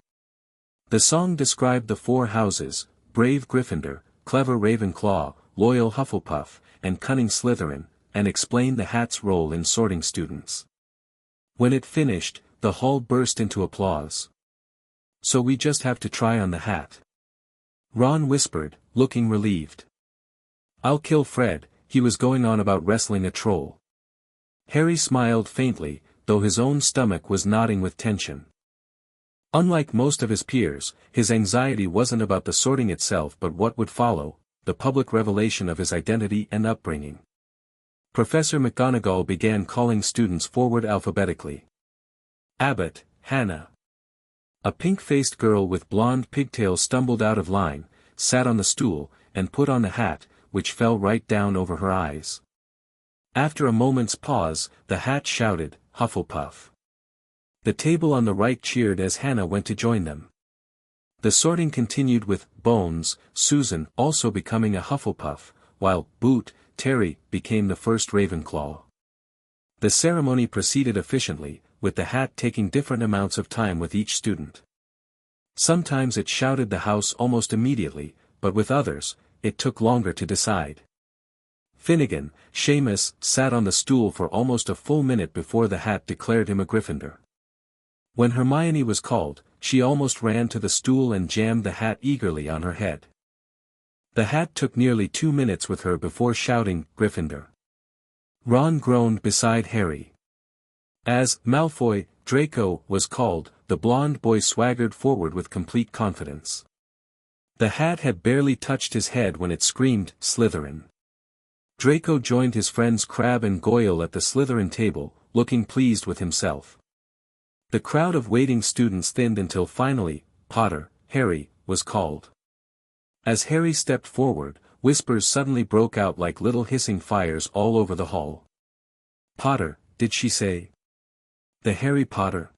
The song described the 4 houses: brave Gryffindor, clever Ravenclaw, loyal Hufflepuff, and cunning Slytherin, and explained the hat's role in sorting students. When it finished, the hall burst into applause. "So we just have to try on the hat?" Ron whispered, looking relieved. "I'll kill Fred, he was going on about wrestling a troll." Harry smiled faintly, though his own stomach was knotting with tension. Unlike most of his peers, his anxiety wasn't about the sorting itself but what would follow, the public revelation of his identity and upbringing. Professor McGonagall began calling students forward alphabetically. Abbott, Hannah. A pink-faced girl with blonde pigtails stumbled out of line, sat on the stool, and put on the hat, which fell right down over her eyes. After a moment's pause, the hat shouted, "Hufflepuff." The table on the right cheered as Hannah went to join them. The sorting continued with Bones, Susan also becoming a Hufflepuff, while Boot, Terry, became the first Ravenclaw. The ceremony proceeded efficiently, with the hat taking different amounts of time with each student. Sometimes it shouted the house almost immediately, but with others, it took longer to decide. Finnegan, Seamus, sat on the stool for almost a full minute before the hat declared him a Gryffindor. When Hermione was called, she almost ran to the stool and jammed the hat eagerly on her head. The hat took nearly 2 minutes with her before shouting, "Gryffindor." Ron groaned beside Harry. As Malfoy, Draco, was called, the blonde boy swaggered forward with complete confidence. The hat had barely touched his head when it screamed, "Slytherin." Draco joined his friends Crabbe and Goyle at the Slytherin table, looking pleased with himself. The crowd of waiting students thinned until finally, Potter, Harry, was called. As Harry stepped forward, whispers suddenly broke out like little hissing fires all over the hall. "Potter, did she say? The Harry Potter?"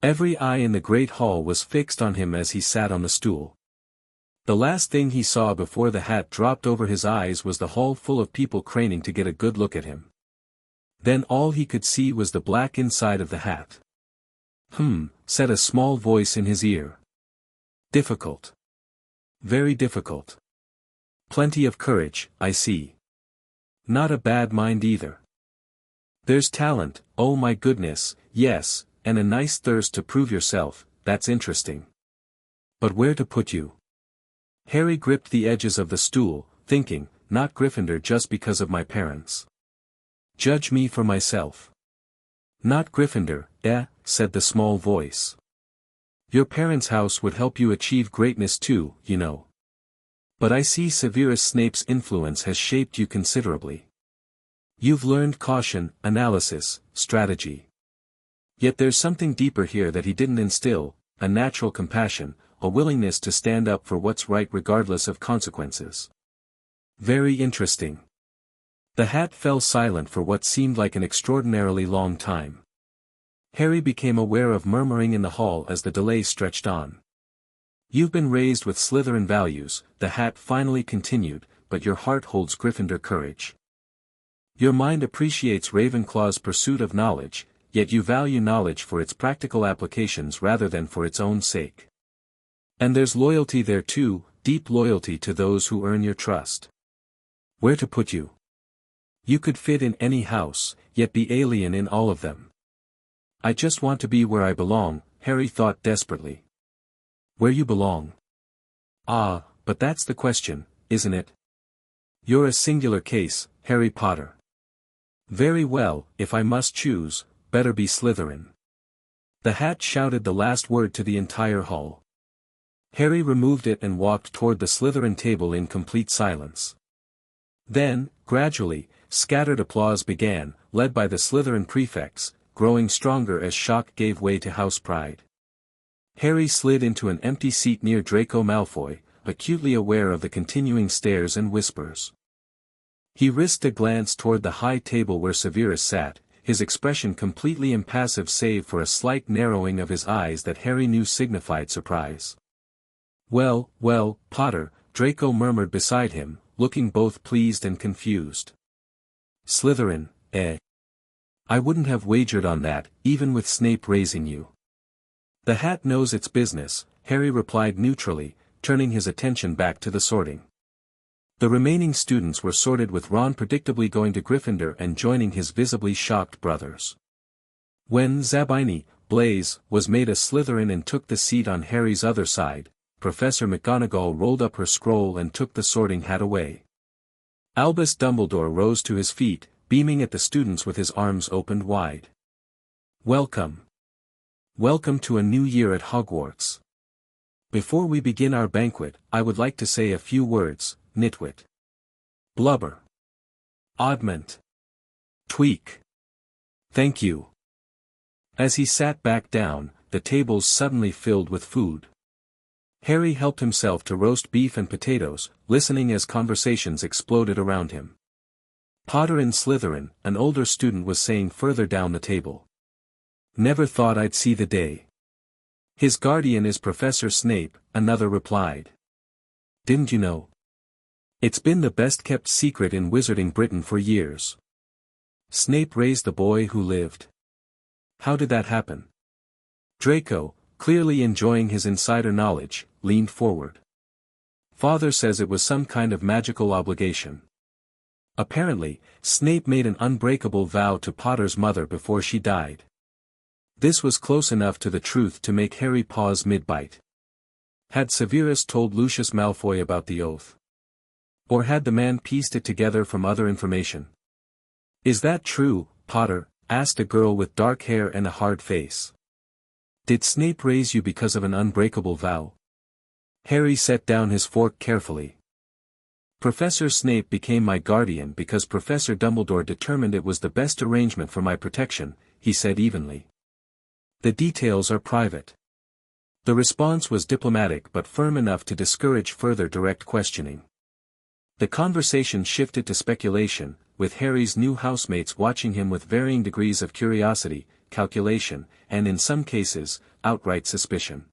Every eye in the great hall was fixed on him as he sat on the stool. The last thing he saw before the hat dropped over his eyes was the hall full of people craning to get a good look at him. Then all he could see was the black inside of the hat. Said a small voice in his ear. "Difficult. Very difficult. Plenty of courage, I see. Not a bad mind either. There's talent, oh my goodness, yes, and a nice thirst to prove yourself, that's interesting. But where to put you?" Harry gripped the edges of the stool, thinking, "Not Gryffindor just because of my parents. Judge me for myself. Not Gryffindor, said the small voice. Your parents' house would help you achieve greatness too, you know. But I see Severus Snape's influence has shaped you considerably. You've learned caution, analysis, strategy. Yet there's something deeper here that he didn't instill, a natural compassion, a willingness to stand up for what's right regardless of consequences. Very interesting. The hat fell silent for what seemed like an extraordinarily long time. Harry became aware of murmuring in the hall as the delay stretched on. You've been raised with Slytherin values, the hat finally continued, but your heart holds Gryffindor courage. Your mind appreciates Ravenclaw's pursuit of knowledge, yet you value knowledge for its practical applications rather than for its own sake. And there's loyalty there too, deep loyalty to those who earn your trust. Where to put you? You could fit in any house, yet be alien in all of them. I just want to be where I belong, Harry thought desperately. Where you belong? Ah, but that's the question, isn't it? You're a singular case, Harry Potter. Very well, if I must choose, better be Slytherin. The hat shouted the last word to the entire hall. Harry removed it and walked toward the Slytherin table in complete silence. Then, gradually, scattered applause began, led by the Slytherin prefects, growing stronger as shock gave way to house pride. Harry slid into an empty seat near Draco Malfoy, acutely aware of the continuing stares and whispers. He risked a glance toward the high table where Severus sat, his expression completely impassive save for a slight narrowing of his eyes that Harry knew signified surprise. Well, Potter, Draco murmured beside him, looking both pleased and confused. Slytherin, eh? I wouldn't have wagered on that, even with Snape raising you. The hat knows its business, Harry replied neutrally, turning his attention back to the sorting. The remaining students were sorted with Ron predictably going to Gryffindor and joining his visibly shocked brothers. When Zabini, Blaise, was made a Slytherin and took the seat on Harry's other side, Professor McGonagall rolled up her scroll and took the sorting hat away. Albus Dumbledore rose to his feet, beaming at the students with his arms opened wide. Welcome. Welcome to a new year at Hogwarts. Before we begin our banquet, I would like to say a few words, nitwit. Blubber. Oddment. Tweak. Thank you. As he sat back down, the tables suddenly filled with food. Harry helped himself to roast beef and potatoes, listening as conversations exploded around him. Potter in Slytherin, an older student was saying further down the table. Never thought I'd see the day. His guardian is Professor Snape, another replied. Didn't you know? It's been the best-kept secret in Wizarding Britain for years. Snape raised the boy who lived. How did that happen? Draco, clearly enjoying his insider knowledge, leaned forward. Father says it was some kind of magical obligation. Apparently, Snape made an unbreakable vow to Potter's mother before she died. This was close enough to the truth to make Harry pause mid-bite. Had Severus told Lucius Malfoy about the oath? Or had the man pieced it together from other information? Is that true, Potter? Asked a girl with dark hair and a hard face. Did Snape raise you because of an unbreakable vow? Harry set down his fork carefully. Professor Snape became my guardian because Professor Dumbledore determined it was the best arrangement for my protection, he said evenly. The details are private. The response was diplomatic but firm enough to discourage further direct questioning. The conversation shifted to speculation, with Harry's new housemates watching him with varying degrees of curiosity, calculation, and in some cases, outright suspicion.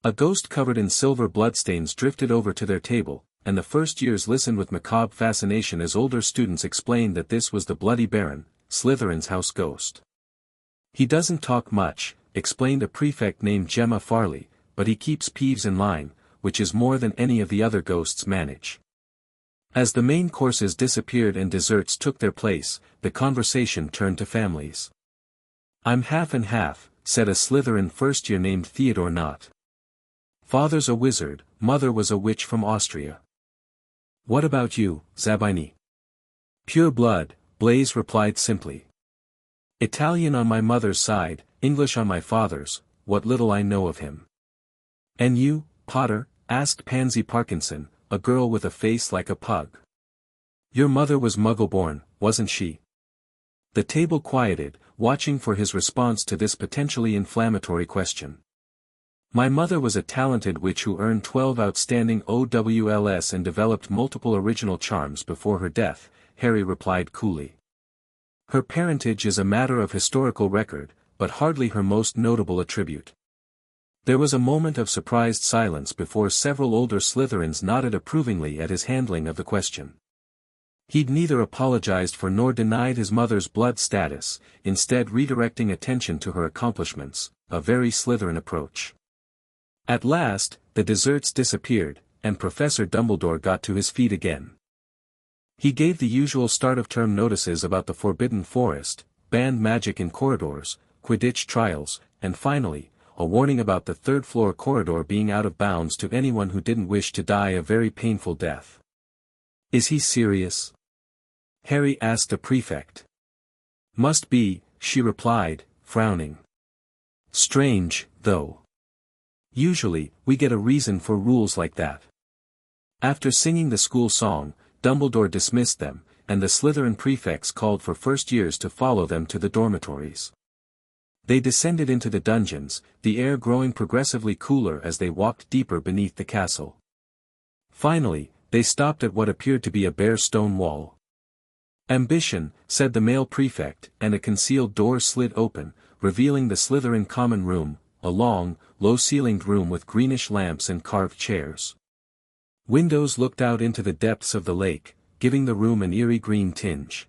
A ghost covered in silver bloodstains drifted over to their table, and the first years listened with macabre fascination as older students explained that this was the Bloody Baron, Slytherin's house ghost. He doesn't talk much, explained a prefect named Gemma Farley, but he keeps Peeves in line, which is more than any of the other ghosts manage. As the main courses disappeared and desserts took their place, the conversation turned to families. I'm half and half, said a Slytherin first-year named Theodore Knott. Father's a wizard, mother was a witch from Austria. What about you, Zabini? Pure blood, Blaise replied simply. Italian on my mother's side, English on my father's, what little I know of him. And you, Potter? Asked Pansy Parkinson, a girl with a face like a pug. Your mother was Muggle-born, wasn't she? The table quieted, watching for his response to this potentially inflammatory question. My mother was a talented witch who earned 12 outstanding OWLs and developed multiple original charms before her death, Harry replied coolly. Her parentage is a matter of historical record, but hardly her most notable attribute. There was a moment of surprised silence before several older Slytherins nodded approvingly at his handling of the question. He'd neither apologized for nor denied his mother's blood status, instead redirecting attention to her accomplishments, a very Slytherin approach. At last, the desserts disappeared, and Professor Dumbledore got to his feet again. He gave the usual start-of-term notices about the Forbidden Forest, banned magic in corridors, Quidditch trials, and finally, a warning about the third-floor corridor being out of bounds to anyone who didn't wish to die a very painful death. Is he serious? Harry asked the prefect. Must be, she replied, frowning. Strange, though. Usually, we get a reason for rules like that. After singing the school song, Dumbledore dismissed them, and the Slytherin prefects called for first-years to follow them to the dormitories. They descended into the dungeons, the air growing progressively cooler as they walked deeper beneath the castle. Finally, they stopped at what appeared to be a bare stone wall. Ambition, said the male prefect, and a concealed door slid open, revealing the Slytherin common room, a long, low-ceilinged room with greenish lamps and carved chairs. Windows looked out into the depths of the lake, giving the room an eerie green tinge.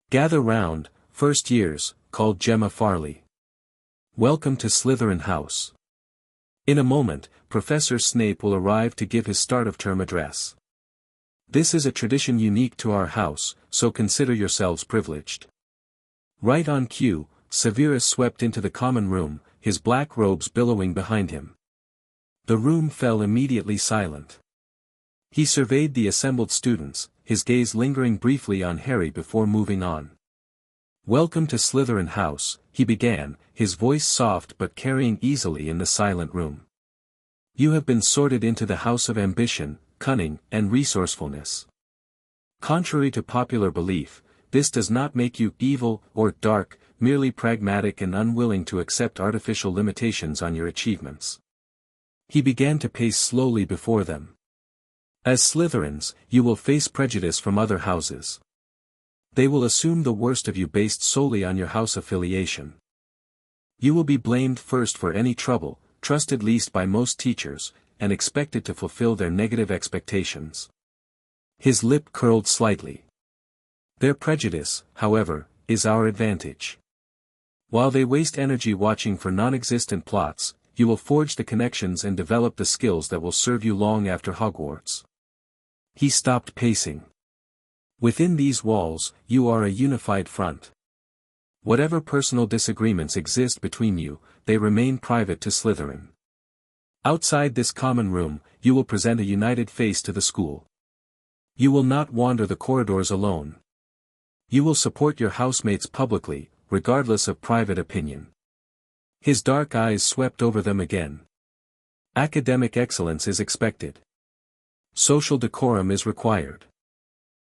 Gather round, first years, called Gemma Farley. Welcome to Slytherin House. In a moment, Professor Snape will arrive to give his start-of-term address. This is a tradition unique to our house, so consider yourselves privileged. Right on cue, Severus swept into the common room, his black robes billowing behind him. The room fell immediately silent. He surveyed the assembled students, his gaze lingering briefly on Harry before moving on. Welcome to Slytherin House, he began, his voice soft but carrying easily in the silent room. You have been sorted into the House of Ambition, Cunning, and Resourcefulness. Contrary to popular belief, this does not make you evil or dark, merely pragmatic and unwilling to accept artificial limitations on your achievements. He began to pace slowly before them. As Slytherins, you will face prejudice from other houses. They will assume the worst of you based solely on your house affiliation. You will be blamed first for any trouble, trusted least by most teachers, and expected to fulfill their negative expectations. His lip curled slightly. Their prejudice, however, is our advantage. While they waste energy watching for non-existent plots, you will forge the connections and develop the skills that will serve you long after Hogwarts. He stopped pacing. Within these walls, you are a unified front. Whatever personal disagreements exist between you, they remain private to Slytherin. Outside this common room, you will present a united face to the school. You will not wander the corridors alone. You will support your housemates publicly, regardless of private opinion. His dark eyes swept over them again. Academic excellence is expected. Social decorum is required.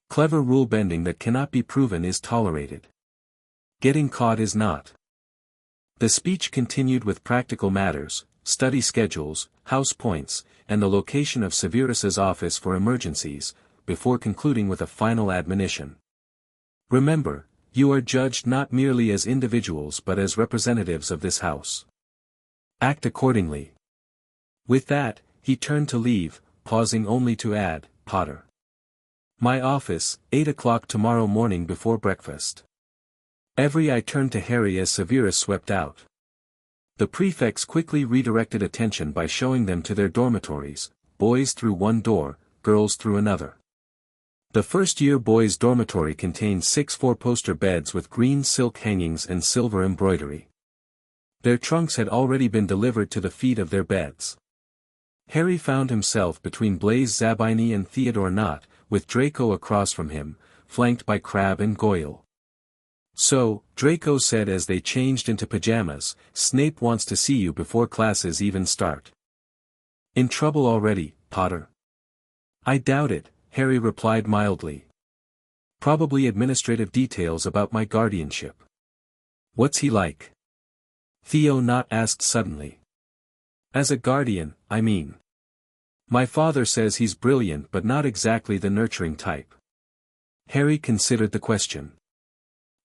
Clever rule-bending that cannot be proven is tolerated. Getting caught is not. The speech continued with practical matters, study schedules, house points, and the location of Severus's office for emergencies, before concluding with a final admonition. Remember, you are judged not merely as individuals but as representatives of this house. Act accordingly. With that, he turned to leave, pausing only to add, Potter. My office, 8 o'clock tomorrow morning before breakfast. Every eye turned to Harry as Severus swept out. The prefects quickly redirected attention by showing them to their dormitories, boys through one door, girls through another. The first-year boys' dormitory contained 6 four-poster beds with green silk hangings and silver embroidery. Their trunks had already been delivered to the feet of their beds. Harry found himself between Blaise Zabini and Theodore Nott, with Draco across from him, flanked by Crabbe and Goyle. "So," Draco said as they changed into pajamas, "Snape wants to see you before classes even start." "In trouble already, Potter?" "I doubt it," Harry replied mildly. "Probably administrative details about my guardianship." "What's he like?" Theo not asked suddenly. "As a guardian, I mean. My father says he's brilliant but not exactly the nurturing type." Harry considered the question.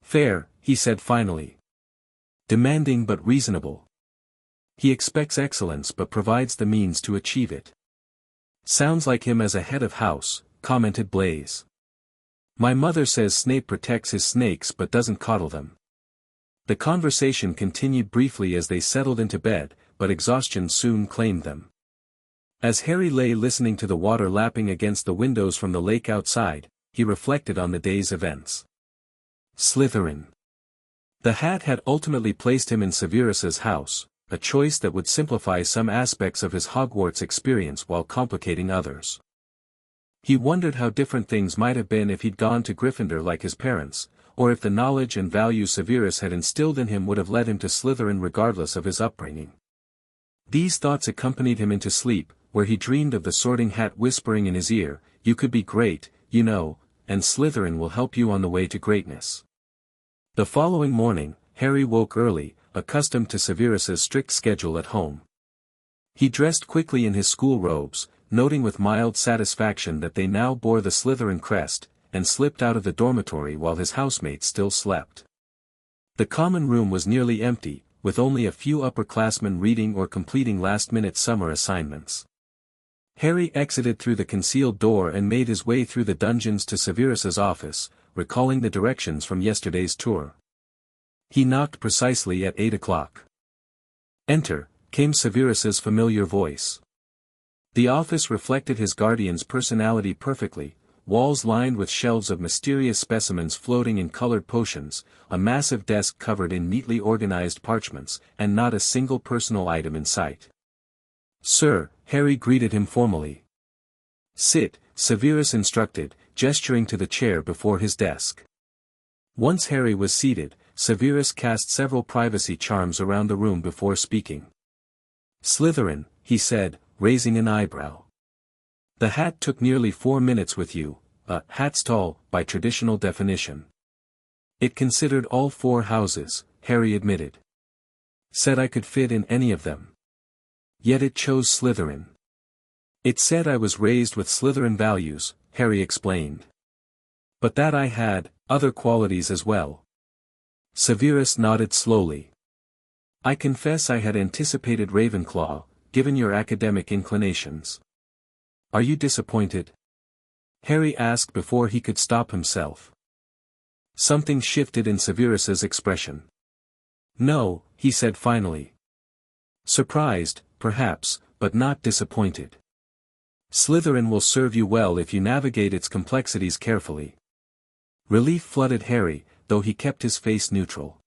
"Fair," he said finally. "Demanding but reasonable. He expects excellence but provides the means to achieve it." "Sounds like him as a head of house," commented Blaise. "My mother says Snape protects his snakes but doesn't coddle them." The conversation continued briefly as they settled into bed, but exhaustion soon claimed them. As Harry lay listening to the water lapping against the windows from the lake outside, he reflected on the day's events. Slytherin. The hat had ultimately placed him in Severus's house, a choice that would simplify some aspects of his Hogwarts experience while complicating others. He wondered how different things might have been if he'd gone to Gryffindor like his parents, or if the knowledge and value Severus had instilled in him would have led him to Slytherin regardless of his upbringing. These thoughts accompanied him into sleep, where he dreamed of the Sorting Hat whispering in his ear, "You could be great, you know, and Slytherin will help you on the way to greatness." The following morning, Harry woke early, accustomed to Severus's strict schedule at home. He dressed quickly in his school robes, noting with mild satisfaction that they now bore the Slytherin crest, and slipped out of the dormitory while his housemates still slept. The common room was nearly empty, with only a few upperclassmen reading or completing last-minute summer assignments. Harry exited through the concealed door and made his way through the dungeons to Severus's office, recalling the directions from yesterday's tour. He knocked precisely at 8 o'clock. "Enter," came Severus's familiar voice. The office reflected his guardian's personality perfectly, walls lined with shelves of mysterious specimens floating in colored potions, a massive desk covered in neatly organized parchments, and not a single personal item in sight. "Sir," Harry greeted him formally. "Sit," Severus instructed, gesturing to the chair before his desk. Once Harry was seated, Severus cast several privacy charms around the room before speaking. "Slytherin," he said, raising an eyebrow. "The hat took nearly 4 minutes with you, a hat's tall, by traditional definition." "It considered all 4 houses," Harry admitted. "Said I could fit in any of them. Yet it chose Slytherin. It said I was raised with Slytherin values," Harry explained. "But that I had other qualities as well." Severus nodded slowly. "I confess I had anticipated Ravenclaw, given your academic inclinations." "Are you disappointed?" Harry asked before he could stop himself. Something shifted in Severus's expression. "No," he said finally. "Surprised, perhaps, but not disappointed. Slytherin will serve you well if you navigate its complexities carefully." Relief flooded Harry, though he kept his face neutral.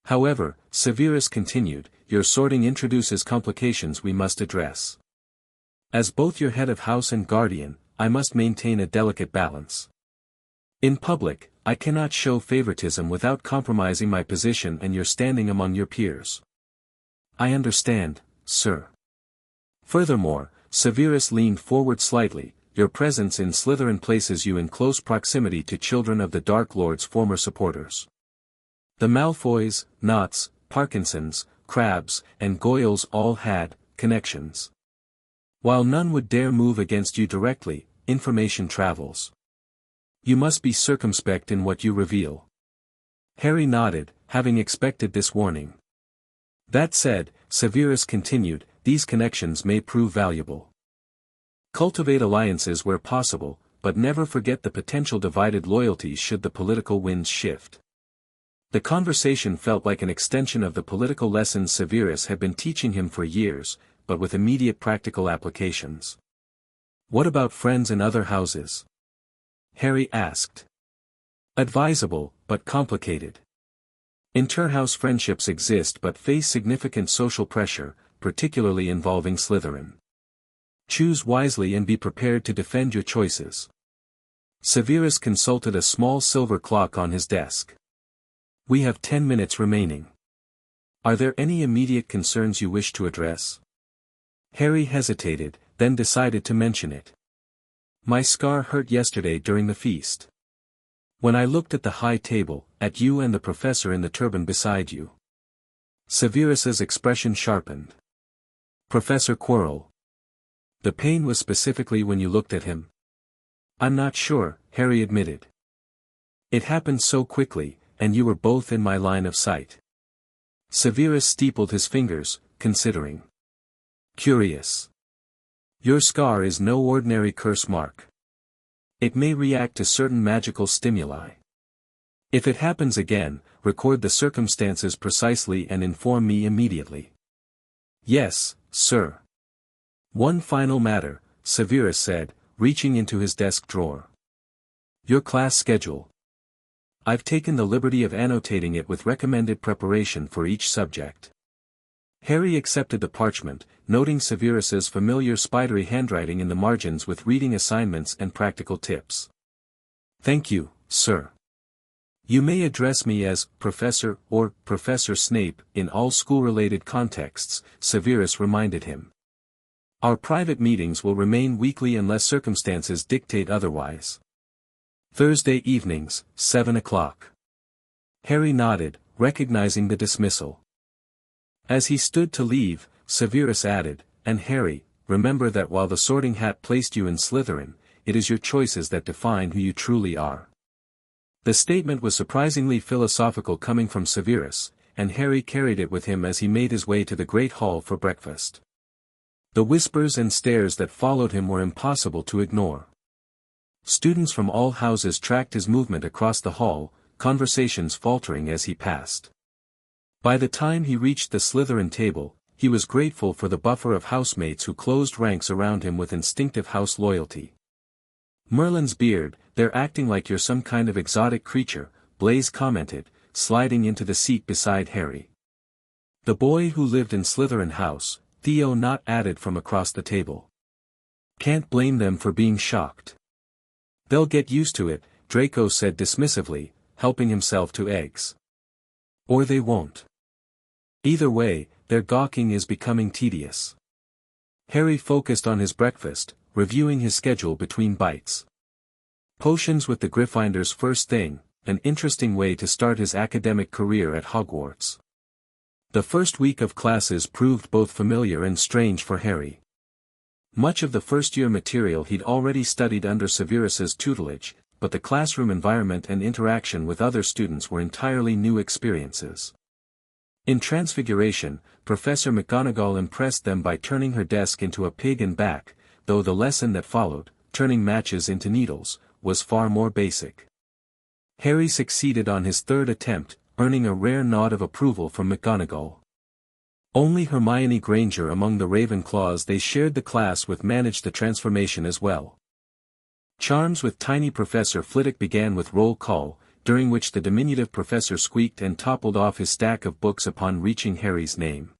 "However," Severus continued, "your sorting introduces complications we must address. As both your head of house and guardian, I must maintain a delicate balance. In public, I cannot show favoritism without compromising my position and your standing among your peers." "I understand, sir." "Furthermore," Severus leaned forward slightly, "your presence in Slytherin places you in close proximity to children of the Dark Lord's former supporters. The Malfoys, Knots, Parkinsons, Crabbes, and Goyles all had connections. While none would dare move against you directly, information travels. You must be circumspect in what you reveal." Harry nodded, having expected this warning. "That said," Severus continued, "these connections may prove valuable. Cultivate alliances where possible, but never forget the potential divided loyalties should the political winds shift." The conversation felt like an extension of the political lessons Severus had been teaching him for years, but with immediate practical applications. "What about friends in other houses?" Harry asked. "Advisable, but complicated. Inter-house friendships exist but face significant social pressure, particularly involving Slytherin. Choose wisely and be prepared to defend your choices." Severus consulted a small silver clock on his desk. We have 10 minutes remaining. Are there any immediate concerns you wish to address? Harry hesitated, then decided to mention it. My scar hurt yesterday during the feast. When I looked at the high table, at you and the professor in the turban beside you. Severus's expression sharpened. Professor Quirrell. The pain was specifically when you looked at him? I'm not sure, Harry admitted. It happened so quickly, and you were both in my line of sight. Severus steepled his fingers, considering. Curious. Your scar is no ordinary curse mark. It may react to certain magical stimuli. If it happens again, record the circumstances precisely and inform me immediately. Yes, sir. One final matter, Severus said, reaching into his desk drawer. Your class schedule. I've taken the liberty of annotating it with recommended preparation for each subject. Harry accepted the parchment, noting Severus's familiar spidery handwriting in the margins with reading assignments and practical tips. Thank you, sir. You may address me as Professor or Professor Snape in all school-related contexts, Severus reminded him. Our private meetings will remain weekly unless circumstances dictate otherwise. Thursday evenings, 7 o'clock. Harry nodded, recognizing the dismissal. As he stood to leave, Severus added, and Harry, remember that while the Sorting Hat placed you in Slytherin, it is your choices that define who you truly are. The statement was surprisingly philosophical coming from Severus, and Harry carried it with him as he made his way to the Great Hall for breakfast. The whispers and stares that followed him were impossible to ignore. Students from all houses tracked his movement across the hall, conversations faltering as he passed. By the time he reached the Slytherin table, he was grateful for the buffer of housemates who closed ranks around him with instinctive house loyalty. Merlin's beard, they're acting like you're some kind of exotic creature, Blaise commented, sliding into the seat beside Harry. The boy who lived in Slytherin House, Theo not added from across the table. Can't blame them for being shocked. They'll get used to it, Draco said dismissively, helping himself to eggs. Or they won't. Either way, their gawking is becoming tedious. Harry focused on his breakfast, reviewing his schedule between bites. Potions with the Gryffindors first thing, an interesting way to start his academic career at Hogwarts. The first week of classes proved both familiar and strange for Harry. Much of the first-year material he'd already studied under Severus's tutelage, but the classroom environment and interaction with other students were entirely new experiences. In Transfiguration, Professor McGonagall impressed them by turning her desk into a pig and back, though the lesson that followed, turning matches into needles, was far more basic. Harry succeeded on his third attempt, earning a rare nod of approval from McGonagall. Only Hermione Granger among the Ravenclaws they shared the class with managed the transformation as well. Charms with tiny Professor Flitwick began with roll call, during which the diminutive professor squeaked and toppled off his stack of books upon reaching Harry's name.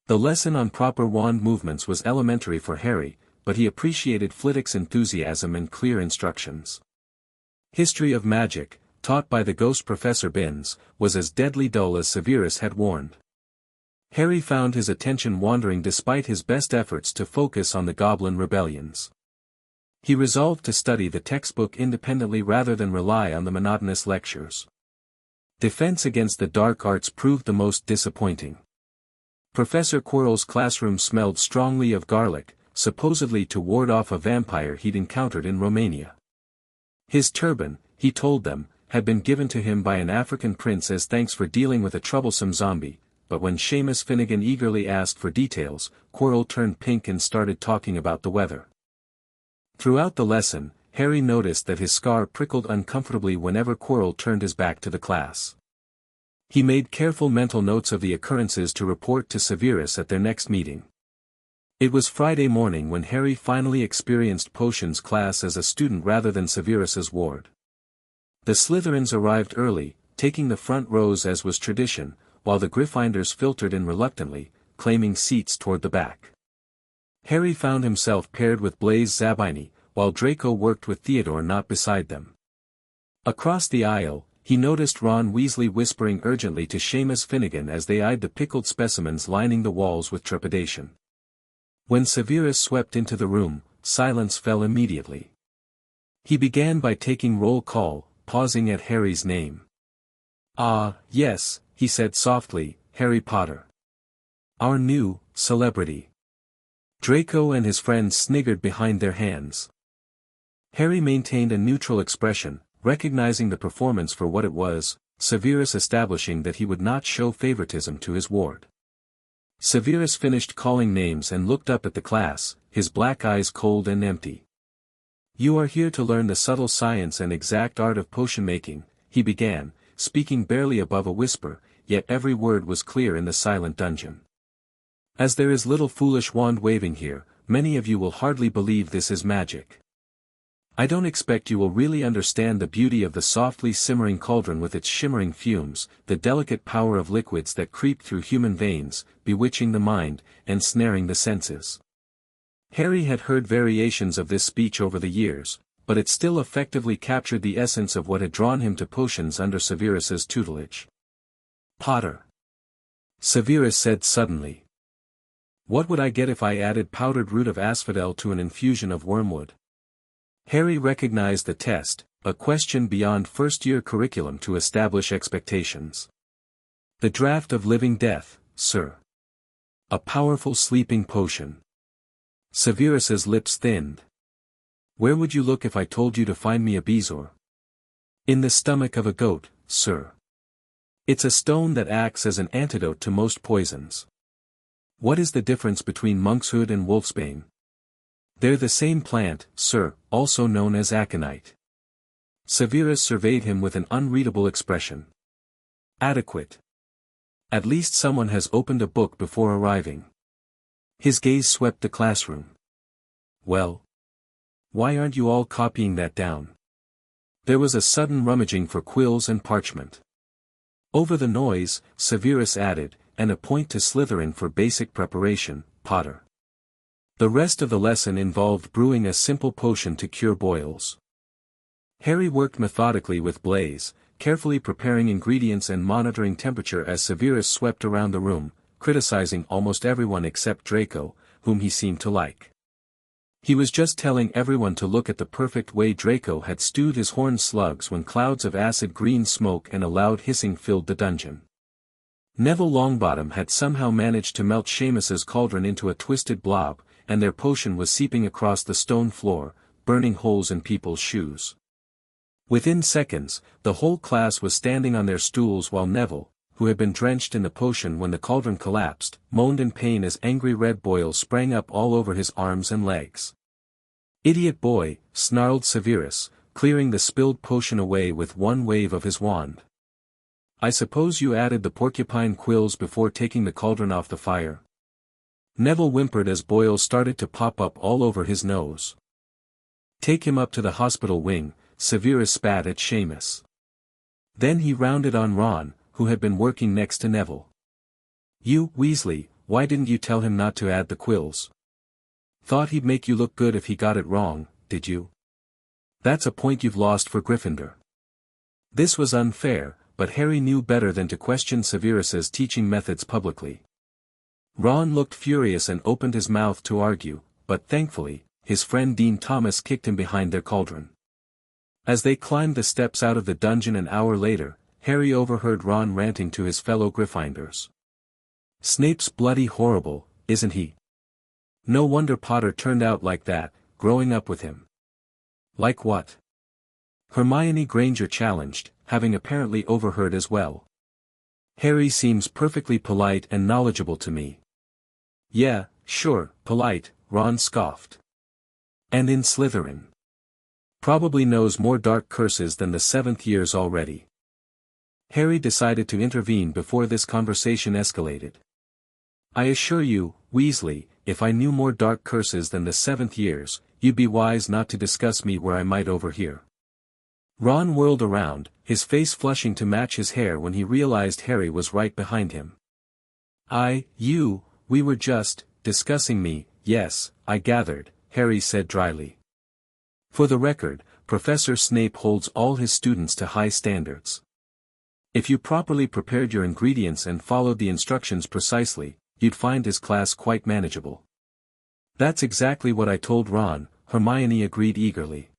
The lesson on proper wand movements was elementary for Harry, but he appreciated Flitwick's enthusiasm and clear instructions. History of Magic, taught by the ghost Professor Binns, was as deadly dull as Severus had warned. Harry found his attention wandering despite his best efforts to focus on the Goblin rebellions. He resolved to study the textbook independently rather than rely on the monotonous lectures. Defense against the dark arts proved the most disappointing. Professor Quirrell's classroom smelled strongly of garlic, supposedly to ward off a vampire he'd encountered in Romania. His turban, he told them, had been given to him by an African prince as thanks for dealing with a troublesome zombie, but when Seamus Finnegan eagerly asked for details, Quirrell turned pink and started talking about the weather. Throughout the lesson, Harry noticed that his scar prickled uncomfortably whenever Quirrell turned his back to the class. He made careful mental notes of the occurrences to report to Severus at their next meeting. It was Friday morning when Harry finally experienced potions class as a student rather than Severus's ward. The Slytherins arrived early, taking the front rows as was tradition, while the Gryffindors filtered in reluctantly, claiming seats toward the back. Harry found himself paired with Blaise Zabini, while Draco worked with Theodore not beside them. Across the aisle, he noticed Ron Weasley whispering urgently to Seamus Finnegan as they eyed the pickled specimens lining the walls with trepidation. When Severus swept into the room, silence fell immediately. He began by taking roll call, pausing at Harry's name. "Ah, yes," he said softly, "Harry Potter. Our new celebrity." Draco and his friends sniggered behind their hands. Harry maintained a neutral expression, recognizing the performance for what it was, Severus establishing that he would not show favoritism to his ward. Severus finished calling names and looked up at the class, his black eyes cold and empty. "You are here to learn the subtle science and exact art of potion-making," he began, speaking barely above a whisper, yet every word was clear in the silent dungeon. "As there is little foolish wand-waving here, many of you will hardly believe this is magic. I don't expect you will really understand the beauty of the softly simmering cauldron with its shimmering fumes, the delicate power of liquids that creep through human veins, bewitching the mind, and snaring the senses." Harry had heard variations of this speech over the years, but it still effectively captured the essence of what had drawn him to potions under Severus's tutelage. "Potter," Severus said suddenly. "What would I get if I added powdered root of asphodel to an infusion of wormwood?" Harry recognized the test, a question beyond first-year curriculum to establish expectations. "The draught of living death, sir. A powerful sleeping potion." Severus's lips thinned. "Where would you look if I told you to find me a bezoar?" "In the stomach of a goat, sir. It's a stone that acts as an antidote to most poisons." "What is the difference between monkshood and wolfsbane?" "They're the same plant, sir, also known as aconite." Severus surveyed him with an unreadable expression. "Adequate. At least someone has opened a book before arriving." His gaze swept the classroom. "Well? Why aren't you all copying that down?" There was a sudden rummaging for quills and parchment. Over the noise, Severus added, "And a point to Slytherin for basic preparation, Potter." The rest of the lesson involved brewing a simple potion to cure boils. Harry worked methodically with Blaise, carefully preparing ingredients and monitoring temperature as Severus swept around the room, criticizing almost everyone except Draco, whom he seemed to like. He was just telling everyone to look at the perfect way Draco had stewed his horned slugs when clouds of acid green smoke and a loud hissing filled the dungeon. Neville Longbottom had somehow managed to melt Seamus's cauldron into a twisted blob, and their potion was seeping across the stone floor, burning holes in people's shoes. Within seconds, the whole class was standing on their stools while Neville, who had been drenched in the potion when the cauldron collapsed, moaned in pain as angry red boils sprang up all over his arms and legs. "Idiot boy," snarled Severus, clearing the spilled potion away with one wave of his wand. "I suppose you added the porcupine quills before taking the cauldron off the fire?" Neville whimpered as boils started to pop up all over his nose. "Take him up to the hospital wing," Severus spat at Seamus. Then he rounded on Ron, who had been working next to Neville. "You, Weasley, why didn't you tell him not to add the quills? Thought he'd make you look good if he got it wrong, did you? That's a point you've lost for Gryffindor." This was unfair, but Harry knew better than to question Severus's teaching methods publicly. Ron looked furious and opened his mouth to argue, but thankfully, his friend Dean Thomas kicked him behind their cauldron. As they climbed the steps out of the dungeon an hour later, Harry overheard Ron ranting to his fellow Gryffindors. "Snape's bloody horrible, isn't he? No wonder Potter turned out like that, growing up with him." "Like what?" Hermione Granger challenged, having apparently overheard as well. "Harry seems perfectly polite and knowledgeable to me." "Yeah, sure, polite," Ron scoffed. "And in Slytherin. Probably knows more dark curses than the 7th years already." Harry decided to intervene before this conversation escalated. "I assure you, Weasley, if I knew more dark curses than the 7th years, you'd be wise not to discuss me where I might overhear." Ron whirled around, his face flushing to match his hair when he realized Harry was right behind him. We were just, discussing me, yes, I gathered," Harry said dryly. For the record, Professor Snape holds all his students to high standards. If you properly prepared your ingredients and followed the instructions precisely, you'd find his class quite manageable. That's exactly what I told Ron, Hermione agreed eagerly.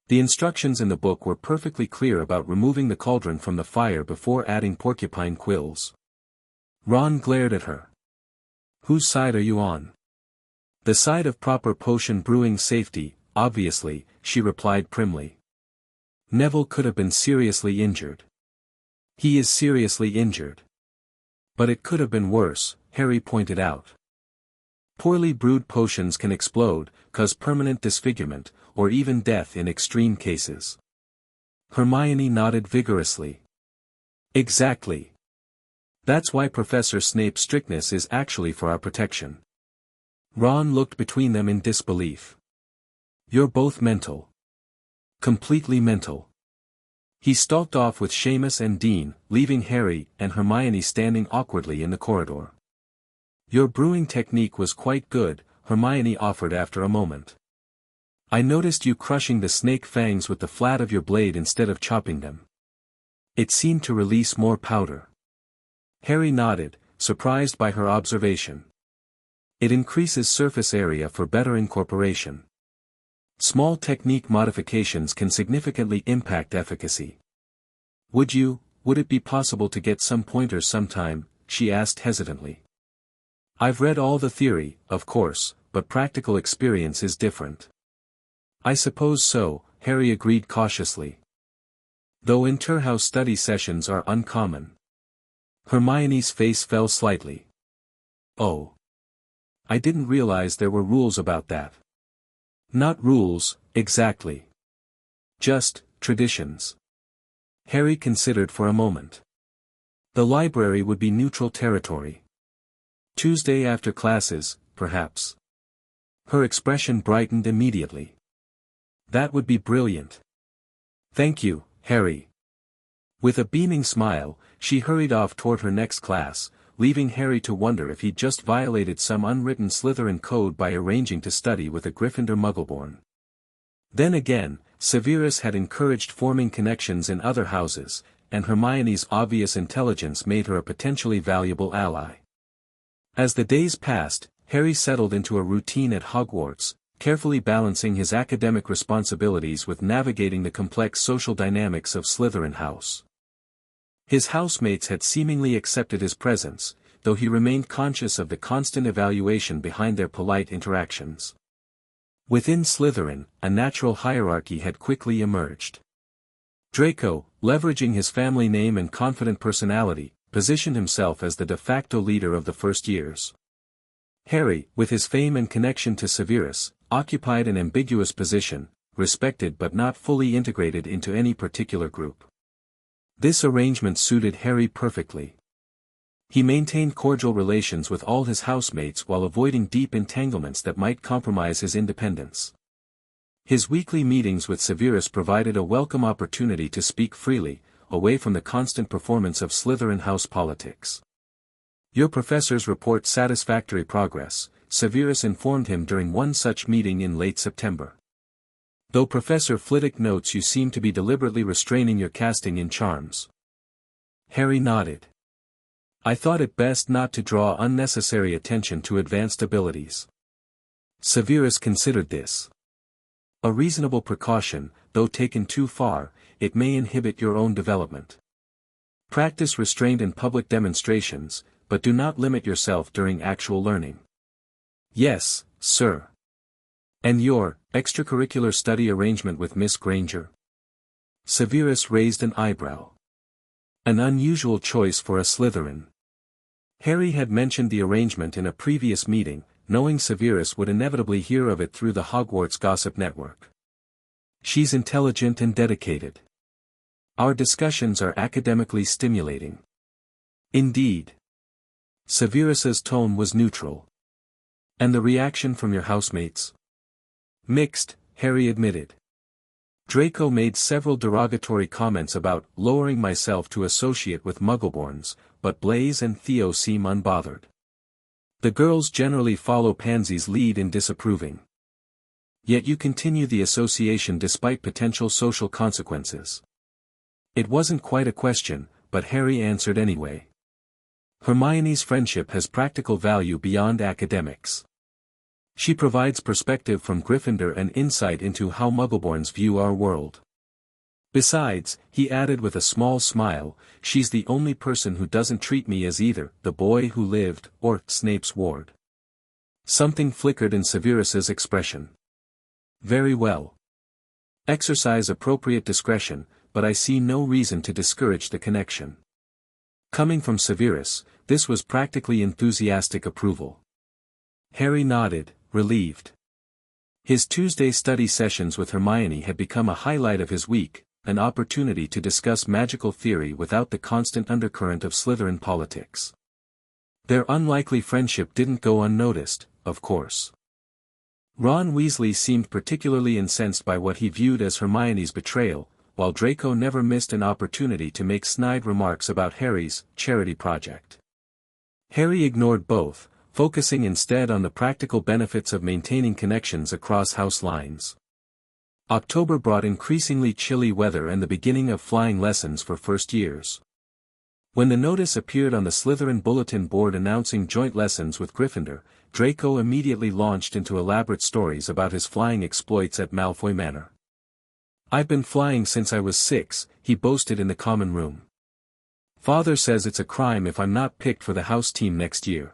The instructions in the book were perfectly clear about removing the cauldron from the fire before adding porcupine quills. Ron glared at her. Whose side are you on? The side of proper potion brewing safety, obviously, she replied primly. Neville could have been seriously injured. He is seriously injured. But it could have been worse, Harry pointed out. Poorly brewed potions can explode, cause permanent disfigurement, or even death in extreme cases. Hermione nodded vigorously. Exactly. That's why Professor Snape's strictness is actually for our protection. Ron looked between them in disbelief. You're both mental. Completely mental. He stalked off with Seamus and Dean, leaving Harry and Hermione standing awkwardly in the corridor. Your brewing technique was quite good, Hermione offered after a moment. I noticed you crushing the snake fangs with the flat of your blade instead of chopping them. It seemed to release more powder. Harry nodded, surprised by her observation. It increases surface area for better incorporation. Small technique modifications can significantly impact efficacy. Would it be possible to get some pointers sometime? She asked hesitantly. I've read all the theory, of course, but practical experience is different. I suppose so, Harry agreed cautiously. Though inter-house study sessions are uncommon. Hermione's face fell slightly. Oh. I didn't realize there were rules about that. Not rules, exactly. Just, traditions. Harry considered for a moment. The library would be neutral territory. Tuesday after classes, perhaps. Her expression brightened immediately. That would be brilliant. Thank you, Harry. With a beaming smile, she hurried off toward her next class, leaving Harry to wonder if he'd just violated some unwritten Slytherin code by arranging to study with a Gryffindor Muggleborn. Then again, Severus had encouraged forming connections in other houses, and Hermione's obvious intelligence made her a potentially valuable ally. As the days passed, Harry settled into a routine at Hogwarts, carefully balancing his academic responsibilities with navigating the complex social dynamics of Slytherin House. His housemates had seemingly accepted his presence, though he remained conscious of the constant evaluation behind their polite interactions. Within Slytherin, a natural hierarchy had quickly emerged. Draco, leveraging his family name and confident personality, positioned himself as the de facto leader of the first years. Harry, with his fame and connection to Severus, occupied an ambiguous position, respected but not fully integrated into any particular group. This arrangement suited Harry perfectly. He maintained cordial relations with all his housemates while avoiding deep entanglements that might compromise his independence. His weekly meetings with Severus provided a welcome opportunity to speak freely, away from the constant performance of Slytherin house politics. Your professors report satisfactory progress, Severus informed him during one such meeting in late September. Though Professor Flitwick notes you seem to be deliberately restraining your casting in charms. Harry nodded. I thought it best not to draw unnecessary attention to advanced abilities. Severus considered this. A reasonable precaution, though taken too far, it may inhibit your own development. Practice restraint in public demonstrations, but do not limit yourself during actual learning. Yes, sir. And your extracurricular study arrangement with Miss Granger? Severus raised an eyebrow. An unusual choice for a Slytherin. Harry had mentioned the arrangement in a previous meeting, knowing Severus would inevitably hear of it through the Hogwarts gossip network. She's intelligent and dedicated. Our discussions are academically stimulating. Indeed. Severus's tone was neutral. And the reaction from your housemates? Mixed, Harry admitted. Draco made several derogatory comments about lowering myself to associate with Muggleborns, but Blaise and Theo seem unbothered. The girls generally follow Pansy's lead in disapproving. Yet you continue the association despite potential social consequences. It wasn't quite a question, but Harry answered anyway. Hermione's friendship has practical value beyond academics. She provides perspective from Gryffindor and insight into how Muggleborns view our world. Besides, he added with a small smile, she's the only person who doesn't treat me as either the boy who lived or Snape's ward. Something flickered in Severus's expression. Very well. Exercise appropriate discretion, but I see no reason to discourage the connection. Coming from Severus, this was practically enthusiastic approval. Harry nodded, relieved. His Tuesday study sessions with Hermione had become a highlight of his week, an opportunity to discuss magical theory without the constant undercurrent of Slytherin politics. Their unlikely friendship didn't go unnoticed, of course. Ron Weasley seemed particularly incensed by what he viewed as Hermione's betrayal, while Draco never missed an opportunity to make snide remarks about Harry's charity project. Harry ignored both, focusing instead on the practical benefits of maintaining connections across house lines. October brought increasingly chilly weather and the beginning of flying lessons for first years. When the notice appeared on the Slytherin bulletin board announcing joint lessons with Gryffindor, Draco immediately launched into elaborate stories about his flying exploits at Malfoy Manor. "I've been flying since I was 6, he boasted in the common room. "Father says it's a crime if I'm not picked for the house team next year."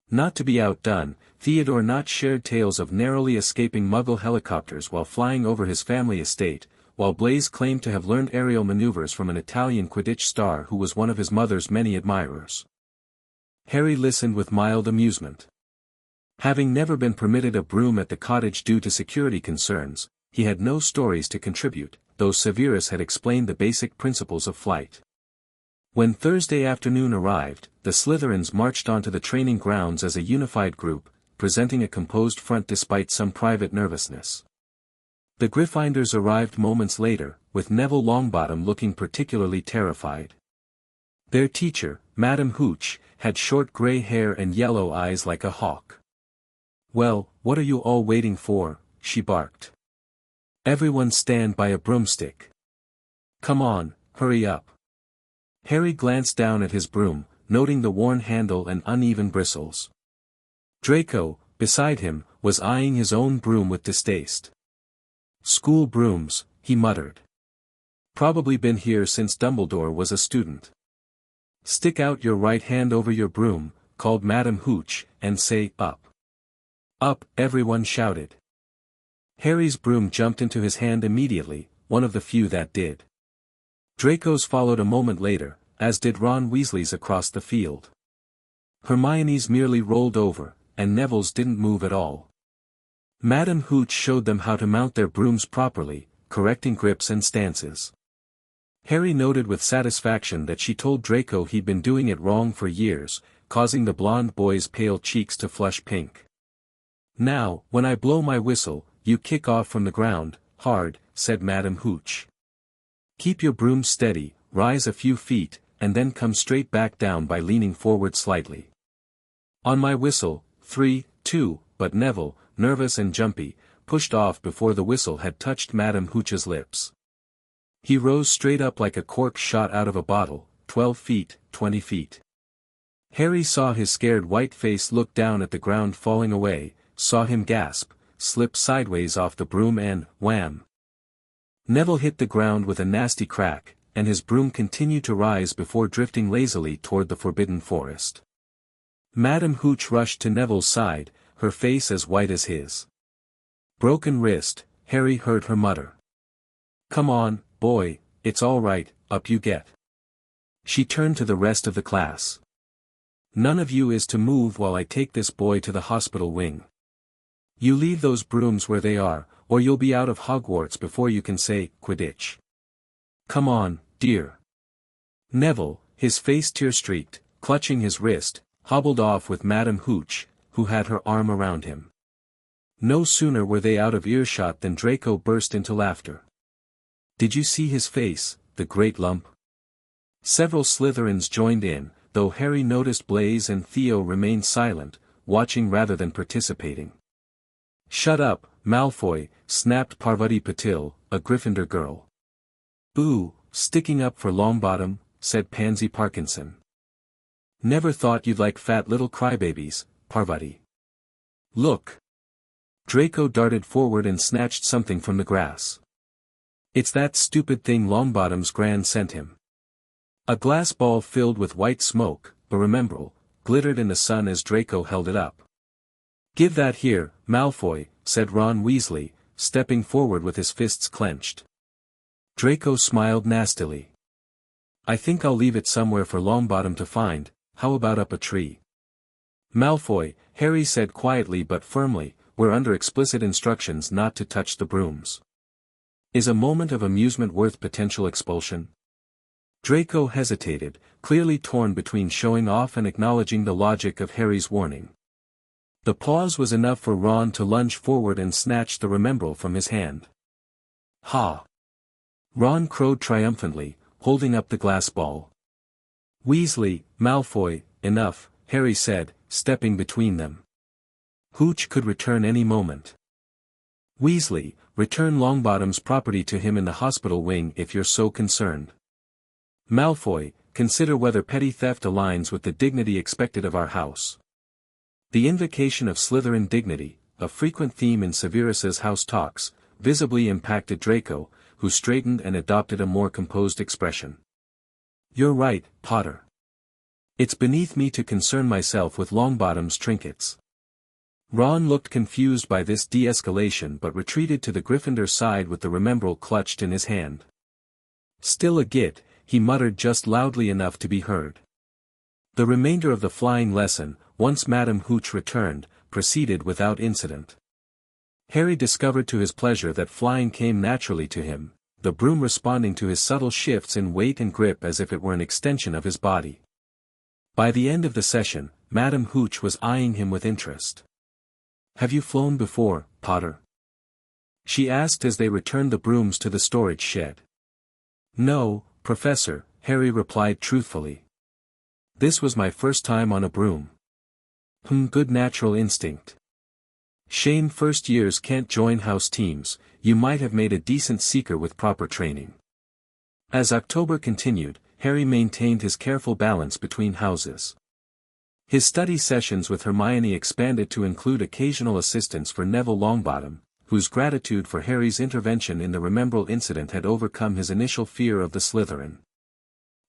Not to be outdone, Theodore Nott shared tales of narrowly escaping Muggle helicopters while flying over his family estate, while Blaise claimed to have learned aerial maneuvers from an Italian Quidditch star who was one of his mother's many admirers. Harry listened with mild amusement. Having never been permitted a broom at the cottage due to security concerns, he had no stories to contribute, though Severus had explained the basic principles of flight. When Thursday afternoon arrived, the Slytherins marched onto the training grounds as a unified group, presenting a composed front despite some private nervousness. The Gryffindors arrived moments later, with Neville Longbottom looking particularly terrified. Their teacher, Madame Hooch, had short grey hair and yellow eyes like a hawk. "Well, what are you all waiting for?" she barked. "Everyone stand by a broomstick. Come on, hurry up." Harry glanced down at his broom, noting the worn handle and uneven bristles. Draco, beside him, was eyeing his own broom with distaste. "School brooms," he muttered. "Probably been here since Dumbledore was a student." "Stick out your right hand over your broom," called Madame Hooch, "and say, 'up.'" "Up," everyone shouted. Harry's broom jumped into his hand immediately, one of the few that did. Draco's followed a moment later, as did Ron Weasley's across the field. Hermione's merely rolled over, and Neville's didn't move at all. Madame Hooch showed them how to mount their brooms properly, correcting grips and stances. Harry noted with satisfaction that she told Draco he'd been doing it wrong for years, causing the blonde boy's pale cheeks to flush pink. "Now, when I blow my whistle, you kick off from the ground, hard," said Madame Hooch. "Keep your broom steady, rise a few feet, and then come straight back down by leaning forward slightly. On my whistle, 3, 2, but Neville, nervous and jumpy, pushed off before the whistle had touched Madame Hooch's lips. He rose straight up like a cork shot out of a bottle, 12 feet, 20 feet. Harry saw his scared white face look down at the ground falling away, saw him gasp, slip sideways off the broom and, wham! Neville hit the ground with a nasty crack, and his broom continued to rise before drifting lazily toward the forbidden forest. Madame Hooch rushed to Neville's side, her face as white as his. "Broken wrist," Harry heard her mutter. "Come on, boy, it's all right, up you get." She turned to the rest of the class. "None of you is to move while I take this boy to the hospital wing. You leave those brooms where they are, or you'll be out of Hogwarts before you can say, Quidditch. Come on, dear." Neville, his face tear-streaked, clutching his wrist, hobbled off with Madame Hooch, who had her arm around him. No sooner were they out of earshot than Draco burst into laughter. "Did you see his face, the great lump?" Several Slytherins joined in, though Harry noticed Blaise and Theo remained silent, watching rather than participating. "Shut up," Malfoy, snapped Parvati Patil, a Gryffindor girl. Ooh, sticking up for Longbottom, said Pansy Parkinson. Never thought you'd like fat little crybabies, Parvati. Look. Draco darted forward and snatched something from the grass. It's that stupid thing Longbottom's Gran sent him. A glass ball filled with white smoke, a remembrall, glittered in the sun as Draco held it up. Give that here, Malfoy, said Ron Weasley, stepping forward with his fists clenched. Draco smiled nastily. I think I'll leave it somewhere for Longbottom to find, how about up a tree? Malfoy, Harry said quietly but firmly, we're under explicit instructions not to touch the brooms. Is a moment of amusement worth potential expulsion? Draco hesitated, clearly torn between showing off and acknowledging the logic of Harry's warning. The pause was enough for Ron to lunge forward and snatch the remembrall from his hand. Ha! Ron crowed triumphantly, holding up the glass ball. Weasley, Malfoy, enough, Harry said, stepping between them. Hooch could return any moment. Weasley, return Longbottom's property to him in the hospital wing if you're so concerned. Malfoy, consider whether petty theft aligns with the dignity expected of our house. The invocation of Slytherin dignity, a frequent theme in Severus's house talks, visibly impacted Draco, who straightened and adopted a more composed expression. You're right, Potter. It's beneath me to concern myself with Longbottom's trinkets. Ron looked confused by this de-escalation but retreated to the Gryffindor side with the remembrall clutched in his hand. Still a git, he muttered just loudly enough to be heard. The remainder of the flying lesson, once Madame Hooch returned, proceeded without incident. Harry discovered to his pleasure that flying came naturally to him, the broom responding to his subtle shifts in weight and grip as if it were an extension of his body. By the end of the session, Madame Hooch was eyeing him with interest. Have you flown before, Potter? She asked as they returned the brooms to the storage shed. No, Professor, Harry replied truthfully. This was my first time on a broom. Good natural instinct. Shame first years can't join house teams, you might have made a decent seeker with proper training. As October continued, Harry maintained his careful balance between houses. His study sessions with Hermione expanded to include occasional assistance for Neville Longbottom, whose gratitude for Harry's intervention in the Remembrall incident had overcome his initial fear of the Slytherin.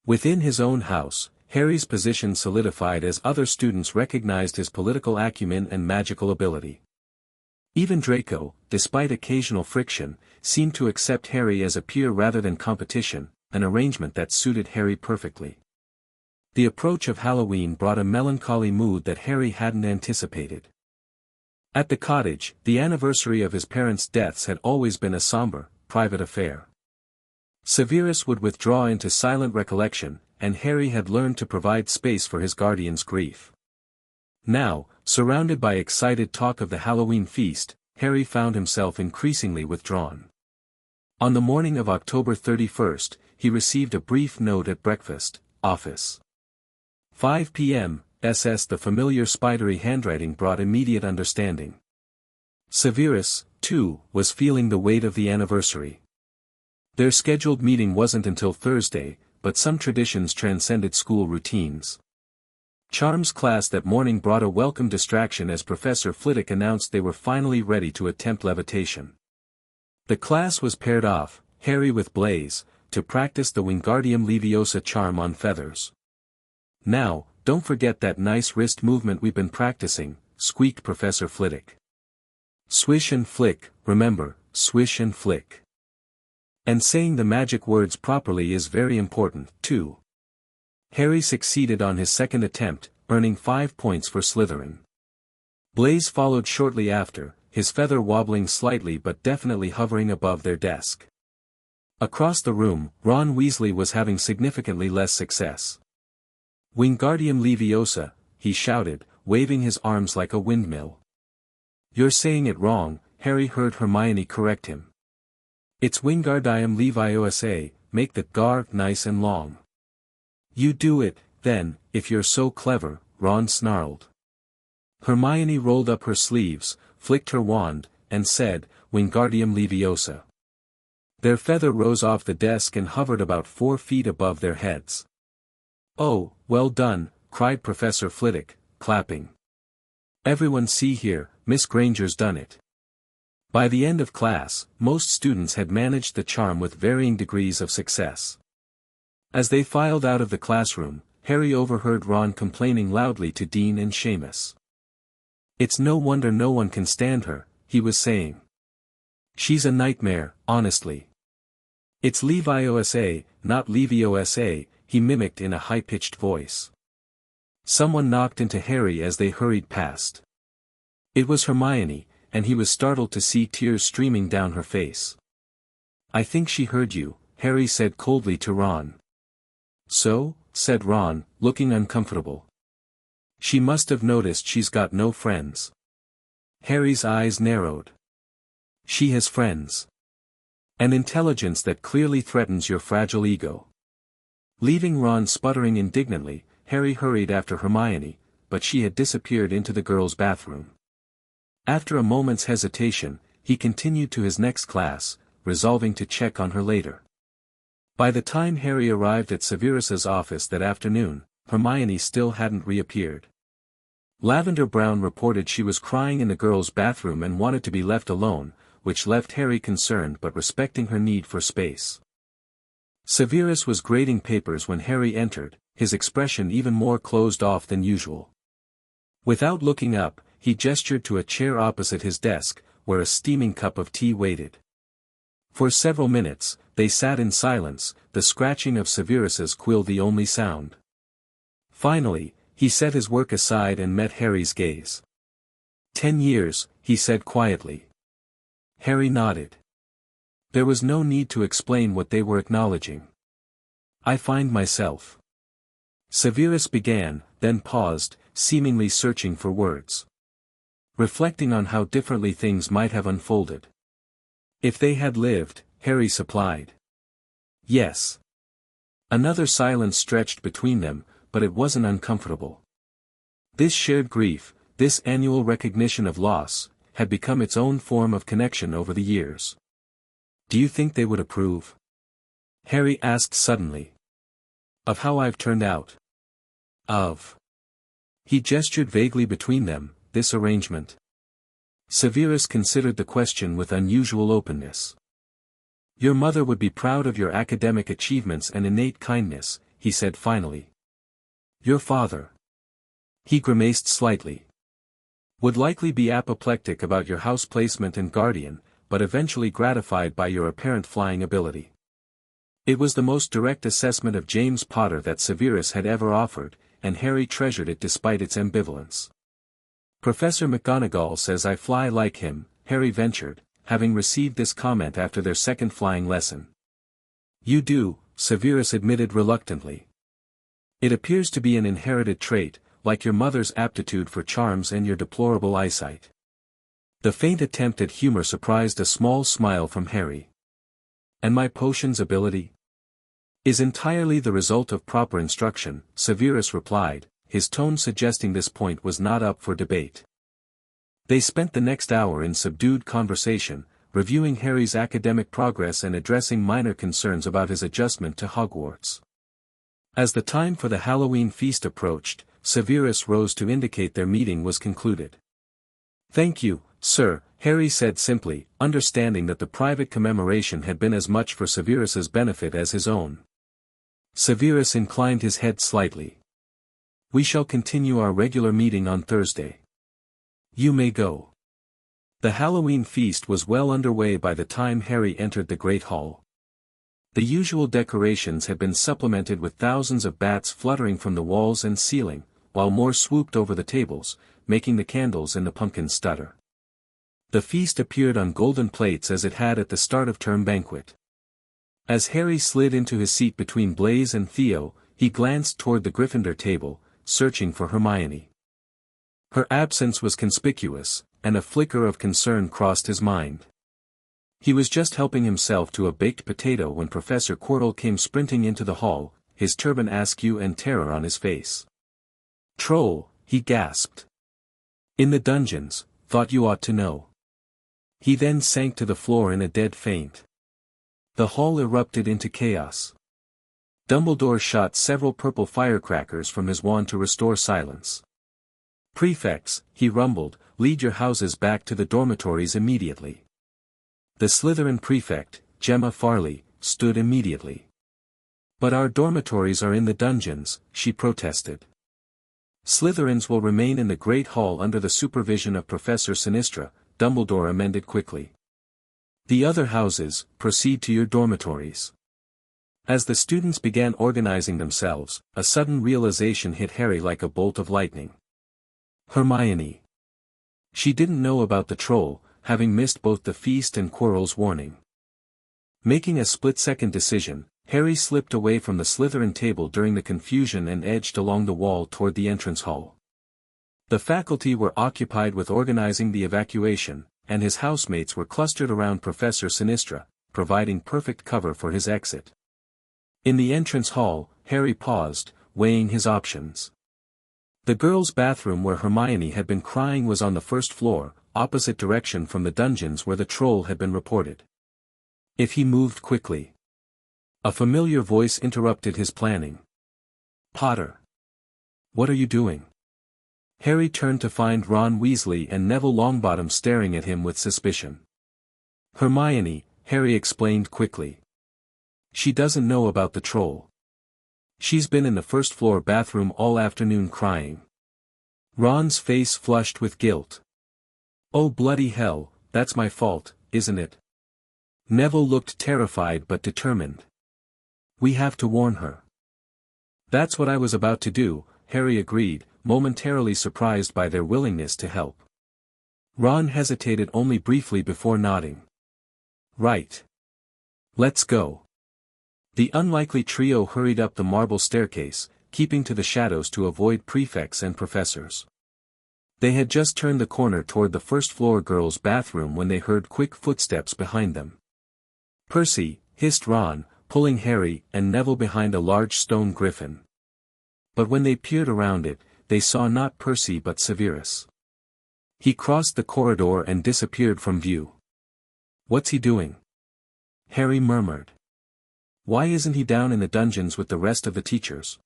Within his own house, Harry's position solidified as other students recognized his political acumen and magical ability. Even Draco, despite occasional friction, seemed to accept Harry as a peer rather than competition, an arrangement that suited Harry perfectly. The approach of Halloween brought a melancholy mood that Harry hadn't anticipated. At the cottage, the anniversary of his parents' deaths had always been a somber, private affair. Severus would withdraw into silent recollection, and Harry had learned to provide space for his guardian's grief. Now, surrounded by excited talk of the Halloween feast, Harry found himself increasingly withdrawn. On the morning of October 31st, he received a brief note at breakfast, office. 5 p.m., SS. The familiar spidery handwriting brought immediate understanding. Severus, too, was feeling the weight of the anniversary. Their scheduled meeting wasn't until Thursday, but some traditions transcended school routines. Charm's class that morning brought a welcome distraction as Professor Flitwick announced they were finally ready to attempt levitation. The class was paired off, Harry with Blaise, to practice the Wingardium Leviosa charm on feathers. Now, don't forget that nice wrist movement we've been practicing, squeaked Professor Flitwick. Swish and flick, remember, swish and flick. And saying the magic words properly is very important, too. Harry succeeded on his second attempt, earning 5 points for Slytherin. Blaise followed shortly after, his feather wobbling slightly but definitely hovering above their desk. Across the room, Ron Weasley was having significantly less success. Wingardium Leviosa, he shouted, waving his arms like a windmill. You're saying it wrong, Harry heard Hermione correct him. It's Wingardium Leviosa, make the gar nice and long. You do it, then, if you're so clever, Ron snarled. Hermione rolled up her sleeves, flicked her wand, and said, Wingardium Leviosa. Their feather rose off the desk and hovered about 4 feet above their heads. "Oh, well done," cried Professor Flitwick, clapping. "Everyone see here, Miss Granger's done it." By the end of class, most students had managed the charm with varying degrees of success. As they filed out of the classroom, Harry overheard Ron complaining loudly to Dean and Seamus. "It's no wonder no one can stand her," he was saying. "She's a nightmare, honestly." "It's Leviosa, not Leviosa," he mimicked in a high-pitched voice. Someone knocked into Harry as they hurried past. It was Hermione, and he was startled to see tears streaming down her face. "I think she heard you," Harry said coldly to Ron. "So?" said Ron, looking uncomfortable. "She must have noticed she's got no friends." Harry's eyes narrowed. "She has friends. An intelligence that clearly threatens your fragile ego." Leaving Ron sputtering indignantly, Harry hurried after Hermione, but she had disappeared into the girls' bathroom. After a moment's hesitation, he continued to his next class, resolving to check on her later. By the time Harry arrived at Severus's office that afternoon, Hermione still hadn't reappeared. Lavender Brown reported she was crying in the girls' bathroom and wanted to be left alone, which left Harry concerned but respecting her need for space. Severus was grading papers when Harry entered, his expression even more closed off than usual. Without looking up, he gestured to a chair opposite his desk, where a steaming cup of tea waited. For several minutes, they sat in silence, the scratching of Severus's quill the only sound. Finally, he set his work aside and met Harry's gaze. 10 years, he said quietly. Harry nodded. There was no need to explain what they were acknowledging. "I find myself." Severus began, then paused, seemingly searching for words. Reflecting on how differently things might have unfolded. If they had lived, Harry supplied. Yes. Another silence stretched between them, but it wasn't uncomfortable. This shared grief, this annual recognition of loss, had become its own form of connection over the years. "Do you think they would approve?" Harry asked suddenly. "Of how I've turned out?" "Of." He gestured vaguely between them, "this arrangement." Severus considered the question with unusual openness. "Your mother would be proud of your academic achievements and innate kindness," he said finally. "Your father." He grimaced slightly. "Would likely be apoplectic about your house placement and guardian, but eventually gratified by your apparent flying ability." It was the most direct assessment of James Potter that Severus had ever offered, and Harry treasured it despite its ambivalence. "Professor McGonagall says I fly like him," Harry ventured, having received this comment after their second flying lesson. "You do," Severus admitted reluctantly. "It appears to be an inherited trait, like your mother's aptitude for charms and your deplorable eyesight." The faint attempt at humor surprised a small smile from Harry. "And my potions ability?" "Is entirely the result of proper instruction," Severus replied, his tone suggesting this point was not up for debate. They spent the next hour in subdued conversation, reviewing Harry's academic progress and addressing minor concerns about his adjustment to Hogwarts. As the time for the Halloween feast approached, Severus rose to indicate their meeting was concluded. "Thank you, sir," Harry said simply, understanding that the private commemoration had been as much for Severus's benefit as his own. Severus inclined his head slightly. "We shall continue our regular meeting on Thursday. You may go." The Halloween feast was well underway by the time Harry entered the Great Hall. The usual decorations had been supplemented with thousands of bats fluttering from the walls and ceiling, while more swooped over the tables, making the candles in the pumpkins stutter. The feast appeared on golden plates as it had at the start of term banquet. As Harry slid into his seat between Blaise and Theo, he glanced toward the Gryffindor table, searching for Hermione. Her absence was conspicuous, and a flicker of concern crossed his mind. He was just helping himself to a baked potato when Professor Quirrell came sprinting into the hall, his turban askew and terror on his face. "Troll," he gasped. "In the dungeons, thought you ought to know." He then sank to the floor in a dead faint. The hall erupted into chaos. Dumbledore shot several purple firecrackers from his wand to restore silence. "Prefects," he rumbled, "lead your houses back to the dormitories immediately." The Slytherin prefect, Gemma Farley, stood immediately. "But our dormitories are in the dungeons," she protested. "Slytherins will remain in the Great Hall under the supervision of Professor Sinistra," Dumbledore amended quickly. "The other houses, proceed to your dormitories." As the students began organizing themselves, a sudden realization hit Harry like a bolt of lightning. Hermione. She didn't know about the troll, having missed both the feast and Quirrell's warning. Making a split-second decision, Harry slipped away from the Slytherin table during the confusion and edged along the wall toward the entrance hall. The faculty were occupied with organizing the evacuation, and his housemates were clustered around Professor Sinistra, providing perfect cover for his exit. In the entrance hall, Harry paused, weighing his options. The girls' bathroom where Hermione had been crying was on the first floor, opposite direction from the dungeons where the troll had been reported. If he moved quickly. A familiar voice interrupted his planning. "Potter. What are you doing?" Harry turned to find Ron Weasley and Neville Longbottom staring at him with suspicion. "Hermione," Harry explained quickly. "She doesn't know about the troll. She's been in the first-floor bathroom all afternoon crying." Ron's face flushed with guilt. "Oh bloody hell, that's my fault, isn't it?" Neville looked terrified but determined. "We have to warn her." "That's what I was about to do," Harry agreed, momentarily surprised by their willingness to help. Ron hesitated only briefly before nodding. "Right. Let's go." The unlikely trio hurried up the marble staircase, keeping to the shadows to avoid prefects and professors. They had just turned the corner toward the first-floor girls' bathroom when they heard quick footsteps behind them. "Percy," hissed Ron, pulling Harry and Neville behind a large stone griffin. But when they peered around it, they saw not Percy but Severus. He crossed the corridor and disappeared from view. "What's he doing?" Harry murmured. "Why isn't he down in the dungeons with the rest of the teachers?"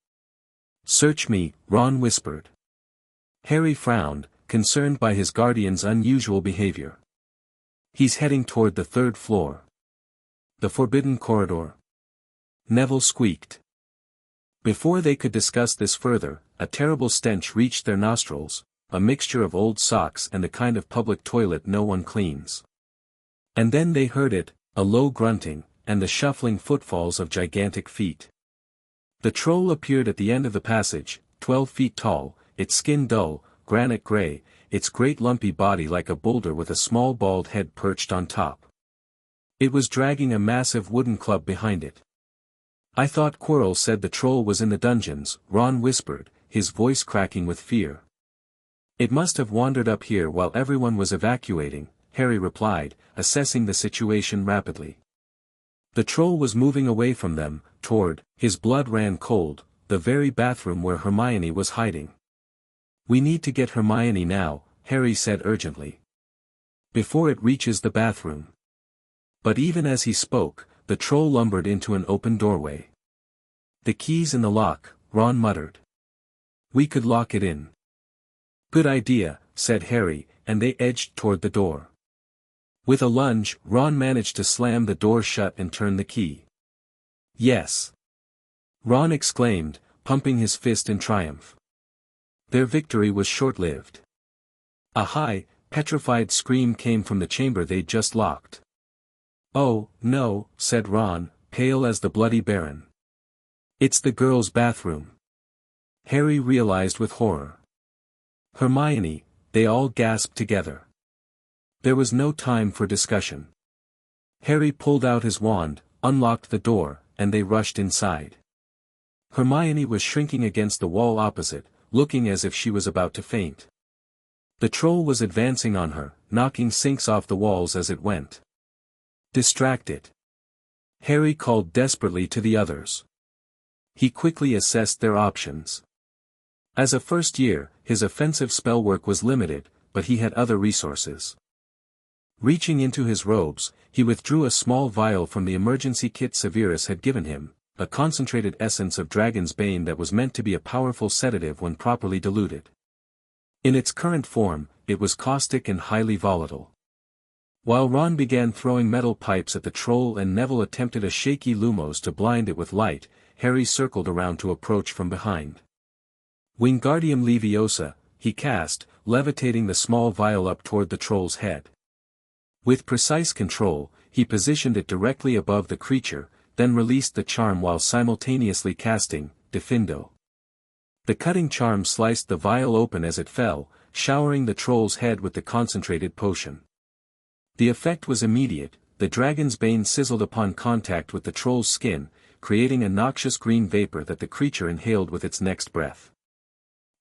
"Search me," Ron whispered. Harry frowned, concerned by his guardian's unusual behavior. "He's heading toward the third floor." "The forbidden corridor?" Neville squeaked. Before they could discuss this further, a terrible stench reached their nostrils, a mixture of old socks and the kind of public toilet no one cleans. And then they heard it, a low grunting, and the shuffling footfalls of gigantic feet. The troll appeared at the end of the passage, 12 feet tall, its skin dull, granite gray, its great lumpy body like a boulder with a small bald head perched on top. It was dragging a massive wooden club behind it. "I thought Quirrell said the troll was in the dungeons," Ron whispered, his voice cracking with fear. "It must have wandered up here while everyone was evacuating," Harry replied, assessing the situation rapidly. The troll was moving away from them, toward, his blood ran cold, the very bathroom where Hermione was hiding. "We need to get Hermione now," Harry said urgently. "Before it reaches the bathroom." But even as he spoke, the troll lumbered into an open doorway. "The key's in the lock," Ron muttered. "We could lock it in." "Good idea," said Harry, and they edged toward the door. With a lunge, Ron managed to slam the door shut and turn the key. "Yes!" Ron exclaimed, pumping his fist in triumph. Their victory was short-lived. A high, petrified scream came from the chamber they'd just locked. "Oh, no," said Ron, pale as the bloody Baron. "It's the girls' bathroom." Harry realized with horror. "Hermione," they all gasped together. There was no time for discussion. Harry pulled out his wand, unlocked the door, and they rushed inside. Hermione was shrinking against the wall opposite, looking as if she was about to faint. The troll was advancing on her, knocking sinks off the walls as it went. "Distract it." Harry called desperately to the others. He quickly assessed their options. As a first year, his offensive spell work was limited, but he had other resources. Reaching into his robes, he withdrew a small vial from the emergency kit Severus had given him, a concentrated essence of dragon's bane that was meant to be a powerful sedative when properly diluted. In its current form, it was caustic and highly volatile. While Ron began throwing metal pipes at the troll and Neville attempted a shaky lumos to blind it with light, Harry circled around to approach from behind. Wingardium Leviosa, he cast, levitating the small vial up toward the troll's head. With precise control, he positioned it directly above the creature, then released the charm while simultaneously casting, Defindo. The cutting charm sliced the vial open as it fell, showering the troll's head with the concentrated potion. The effect was immediate, the dragon's bane sizzled upon contact with the troll's skin, creating a noxious green vapor that the creature inhaled with its next breath.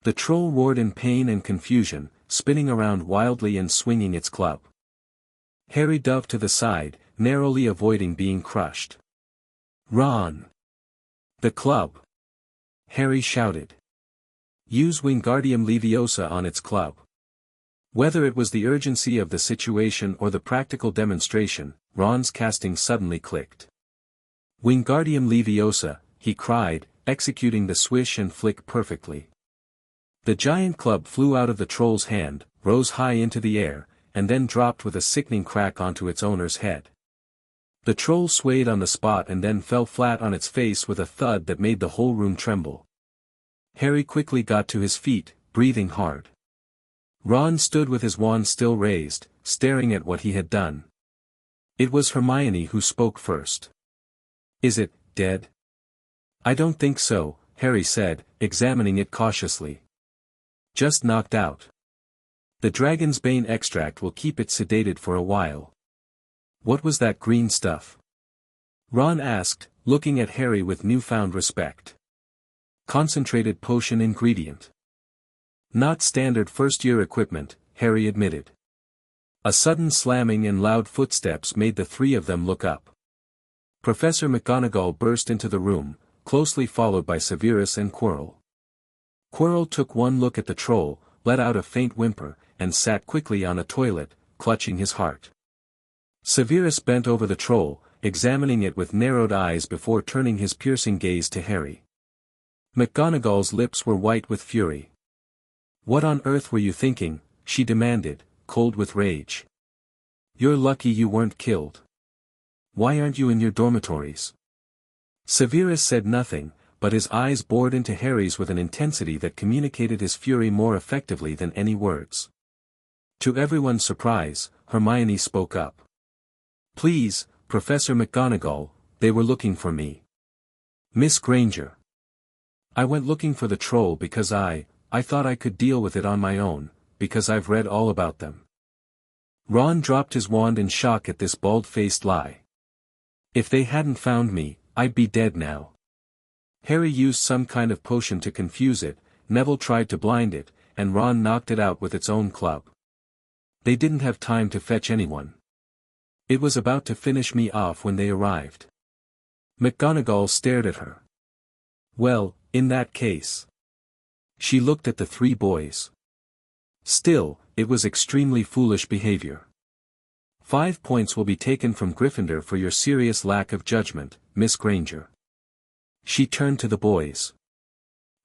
The troll roared in pain and confusion, spinning around wildly and swinging its club. Harry dove to the side, narrowly avoiding being crushed. "Ron! The club!" Harry shouted. "Use Wingardium Leviosa on its club." Whether it was the urgency of the situation or the practical demonstration, Ron's casting suddenly clicked. "Wingardium Leviosa," he cried, executing the swish and flick perfectly. The giant club flew out of the troll's hand, rose high into the air, and then dropped with a sickening crack onto its owner's head. The troll swayed on the spot and then fell flat on its face with a thud that made the whole room tremble. Harry quickly got to his feet, breathing hard. Ron stood with his wand still raised, staring at what he had done. It was Hermione who spoke first. "Is it dead?" "I don't think so," Harry said, examining it cautiously. "Just knocked out. The dragon's bane extract will keep it sedated for a while." "What was that green stuff?" Ron asked, looking at Harry with newfound respect. "Concentrated potion ingredient. Not standard first-year equipment," Harry admitted. A sudden slamming and loud footsteps made the three of them look up. Professor McGonagall burst into the room, closely followed by Severus and Quirrell. Quirrell took one look at the troll, let out a faint whimper, and sat quickly on a toilet, clutching his heart. Severus bent over the troll, examining it with narrowed eyes before turning his piercing gaze to Harry. McGonagall's lips were white with fury. "What on earth were you thinking?" she demanded, cold with rage. "You're lucky you weren't killed. Why aren't you in your dormitories?" Severus said nothing, but his eyes bored into Harry's with an intensity that communicated his fury more effectively than any words. To everyone's surprise, Hermione spoke up. "Please, Professor McGonagall, they were looking for me. Miss Granger. I went looking for the troll because I thought I could deal with it on my own, because I've read all about them." Ron dropped his wand in shock at this bald-faced lie. "If they hadn't found me, I'd be dead now." Harry used some kind of potion to confuse it, Neville tried to blind it, and Ron knocked it out with its own club. They didn't have time to fetch anyone. It was about to finish me off when they arrived. McGonagall stared at her. "Well, in that case." She looked at the three boys. "Still, it was extremely foolish behavior. 5 points will be taken from Gryffindor for your serious lack of judgment, Miss Granger." She turned to the boys.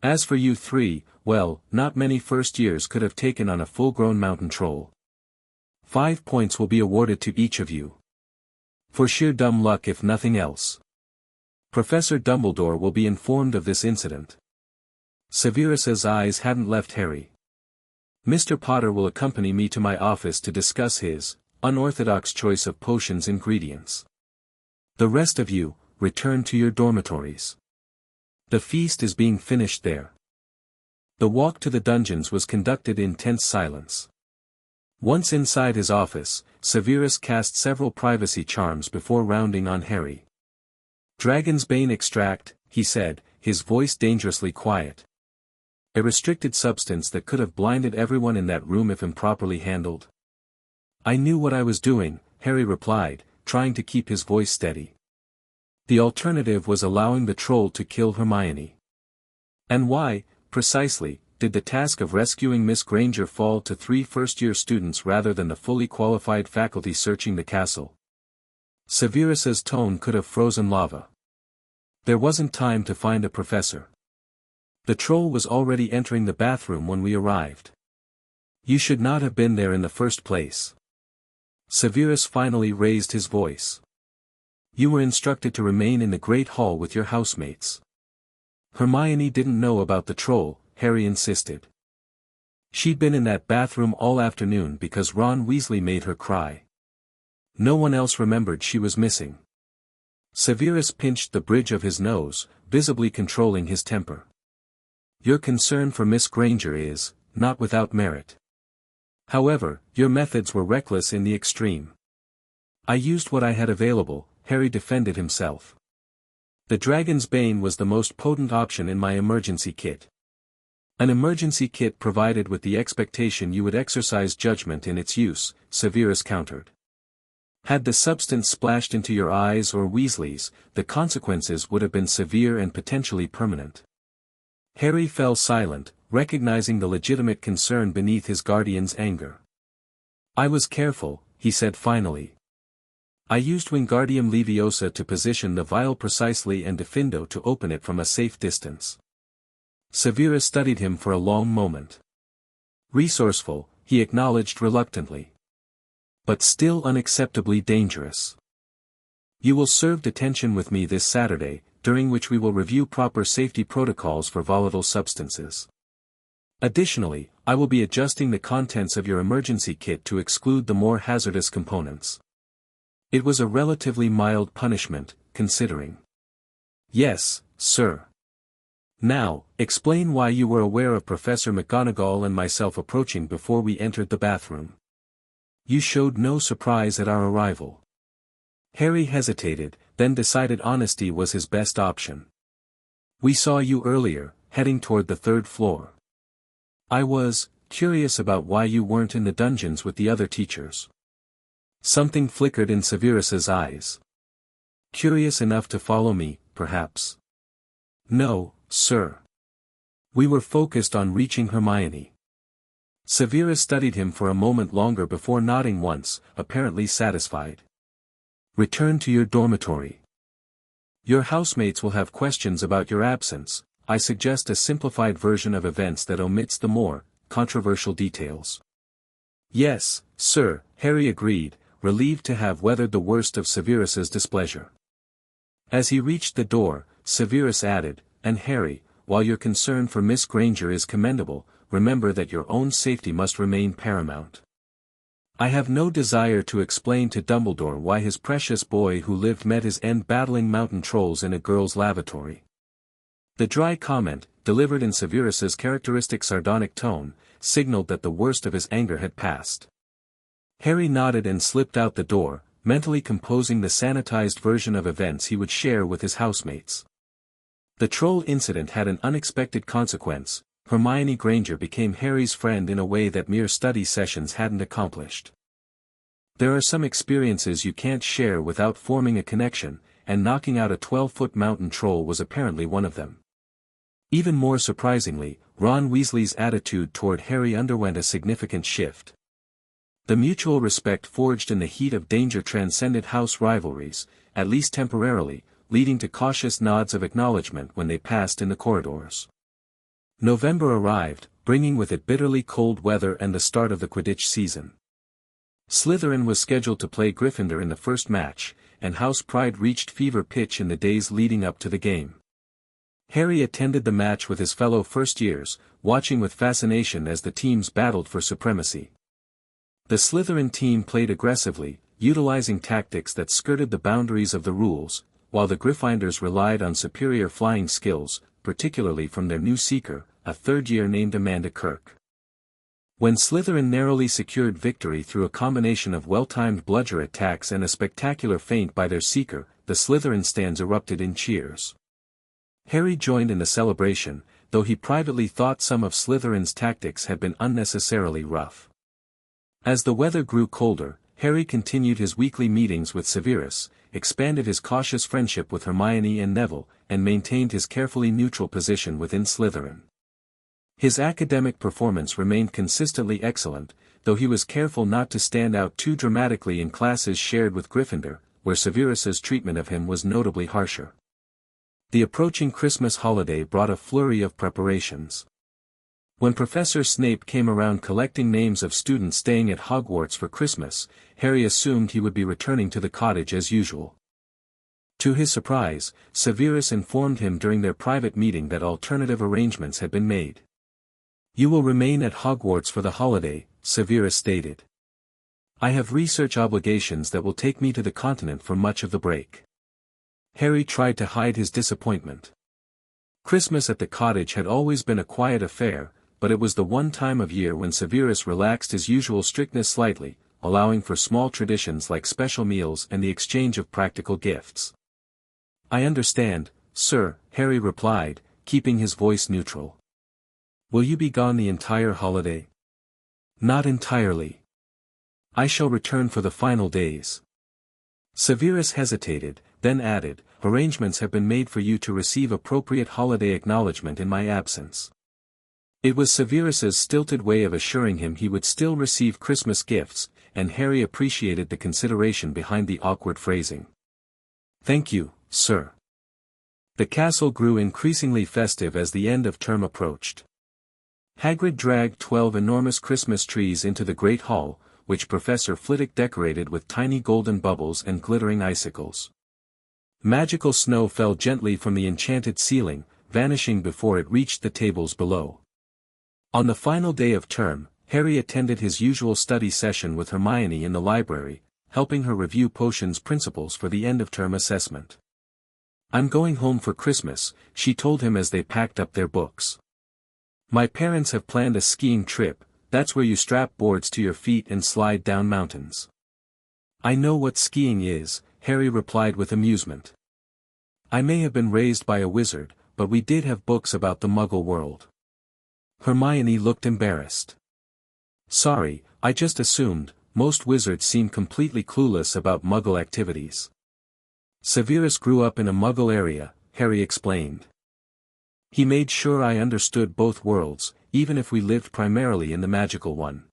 "As for you three, well, not many first years could have taken on a full-grown mountain troll. 5 points will be awarded to each of you. For sheer dumb luck if nothing else. Professor Dumbledore will be informed of this incident." Severus's eyes hadn't left Harry. "Mr. Potter will accompany me to my office to discuss his unorthodox choice of potions ingredients. The rest of you, return to your dormitories. The feast is being finished there." The walk to the dungeons was conducted in tense silence. Once inside his office, Severus cast several privacy charms before rounding on Harry. "Dragon's bane extract," he said, his voice dangerously quiet. "A restricted substance that could have blinded everyone in that room if improperly handled." "I knew what I was doing," Harry replied, trying to keep his voice steady. The alternative was allowing the troll to kill Hermione. "And why, precisely, did the task of rescuing Miss Granger fall to 3 first-year students rather than the fully qualified faculty searching the castle? Severus's tone could have frozen lava. There wasn't time to find a professor. The troll was already entering the bathroom when we arrived. You should not have been there in the first place. Severus finally raised his voice. You were instructed to remain in the Great Hall with your housemates. Hermione didn't know about the troll, Harry insisted. She'd been in that bathroom all afternoon because Ron Weasley made her cry. No one else remembered she was missing. Severus pinched the bridge of his nose, visibly controlling his temper. Your concern for Miss Granger is, not without merit. However, your methods were reckless in the extreme. I used what I had available, Harry defended himself. The Dragon's Bane was the most potent option in my emergency kit. An emergency kit provided with the expectation you would exercise judgment in its use, Severus countered. Had the substance splashed into your eyes or Weasley's, the consequences would have been severe and potentially permanent. Harry fell silent, recognizing the legitimate concern beneath his guardian's anger. I was careful, he said finally. I used Wingardium Leviosa to position the vial precisely and Diffindo to open it from a safe distance. Severus studied him for a long moment. Resourceful, he acknowledged reluctantly. But still unacceptably dangerous. You will serve detention with me this Saturday, during which we will review proper safety protocols for volatile substances. Additionally, I will be adjusting the contents of your emergency kit to exclude the more hazardous components. It was a relatively mild punishment, considering. Yes, sir. Now, explain why you were aware of Professor McGonagall and myself approaching before we entered the bathroom. You showed no surprise at our arrival. Harry hesitated, then decided honesty was his best option. We saw you earlier, heading toward the 3rd floor. I was curious about why you weren't in the dungeons with the other teachers. Something flickered in Severus's eyes. Curious enough to follow me, perhaps? No, sir. We were focused on reaching Hermione. Severus studied him for a moment longer before nodding once, apparently satisfied. Return to your dormitory. Your housemates will have questions about your absence. I suggest a simplified version of events that omits the more controversial details. Yes, sir, Harry agreed, relieved to have weathered the worst of Severus's displeasure. As he reached the door, Severus added, and Harry, while your concern for Miss Granger is commendable, remember that your own safety must remain paramount. I have no desire to explain to Dumbledore why his precious boy who lived met his end battling mountain trolls in a girl's lavatory. The dry comment, delivered in Severus's characteristic sardonic tone, signaled that the worst of his anger had passed. Harry nodded and slipped out the door, mentally composing the sanitized version of events he would share with his housemates. The troll incident had an unexpected consequence. Hermione Granger became Harry's friend in a way that mere study sessions hadn't accomplished. There are some experiences you can't share without forming a connection, and knocking out a 12-foot mountain troll was apparently one of them. Even more surprisingly, Ron Weasley's attitude toward Harry underwent a significant shift. The mutual respect forged in the heat of danger transcended house rivalries, at least temporarily, leading to cautious nods of acknowledgement when they passed in the corridors. November arrived, bringing with it bitterly cold weather and the start of the Quidditch season. Slytherin was scheduled to play Gryffindor in the first match, and house pride reached fever pitch in the days leading up to the game. Harry attended the match with his fellow first-years, watching with fascination as the teams battled for supremacy. The Slytherin team played aggressively, utilizing tactics that skirted the boundaries of the rules, while the Gryffindors relied on superior flying skills, particularly from their new seeker, a third-year named Amanda Kirk. When Slytherin narrowly secured victory through a combination of well-timed bludger attacks and a spectacular feint by their seeker, the Slytherin stands erupted in cheers. Harry joined in the celebration, though he privately thought some of Slytherin's tactics had been unnecessarily rough. As the weather grew colder, Harry continued his weekly meetings with Severus, expanded his cautious friendship with Hermione and Neville, and maintained his carefully neutral position within Slytherin. His academic performance remained consistently excellent, though he was careful not to stand out too dramatically in classes shared with Gryffindor, where Severus's treatment of him was notably harsher. The approaching Christmas holiday brought a flurry of preparations. When Professor Snape came around collecting names of students staying at Hogwarts for Christmas, Harry assumed he would be returning to the cottage as usual. To his surprise, Severus informed him during their private meeting that alternative arrangements had been made. "You will remain at Hogwarts for the holiday," Severus stated. "I have research obligations that will take me to the continent for much of the break." Harry tried to hide his disappointment. Christmas at the cottage had always been a quiet affair, but it was the one time of year when Severus relaxed his usual strictness slightly, allowing for small traditions like special meals and the exchange of practical gifts. "I understand, sir," Harry replied, keeping his voice neutral. "Will you be gone the entire holiday?" "Not entirely. I shall return for the final days." Severus hesitated, then added, "Arrangements have been made for you to receive appropriate holiday acknowledgement in my absence." It was Severus's stilted way of assuring him he would still receive Christmas gifts, and Harry appreciated the consideration behind the awkward phrasing. "Thank you, sir." The castle grew increasingly festive as the end of term approached. Hagrid dragged 12 enormous Christmas trees into the Great Hall, which Professor Flitwick decorated with tiny golden bubbles and glittering icicles. Magical snow fell gently from the enchanted ceiling, vanishing before it reached the tables below. On the final day of term, Harry attended his usual study session with Hermione in the library, helping her review potions principles for the end-of-term assessment. "I'm going home for Christmas," she told him as they packed up their books. "My parents have planned a skiing trip, that's where you strap boards to your feet and slide down mountains." "I know what skiing is," Harry replied with amusement. "I may have been raised by a wizard, but we did have books about the Muggle world." Hermione looked embarrassed. "Sorry, I just assumed, most wizards seem completely clueless about Muggle activities." "Severus grew up in a Muggle area," Harry explained. "He made sure I understood both worlds, even if we lived primarily in the magical one."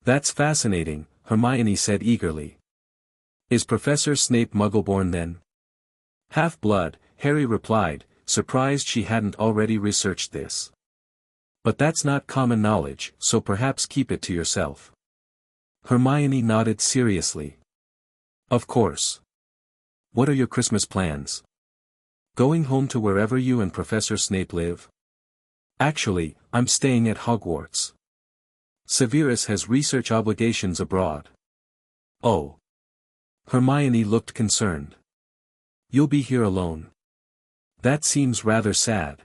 "That's fascinating," Hermione said eagerly. "Is Professor Snape Muggleborn then?" "Half-blood," Harry replied, surprised she hadn't already researched this. "But that's not common knowledge, so perhaps keep it to yourself." Hermione nodded seriously. "Of course. What are your Christmas plans? Going home to wherever you and Professor Snape live?" "Actually, I'm staying at Hogwarts. Severus has research obligations abroad." "Oh." Hermione looked concerned. "You'll be here alone. That seems rather sad."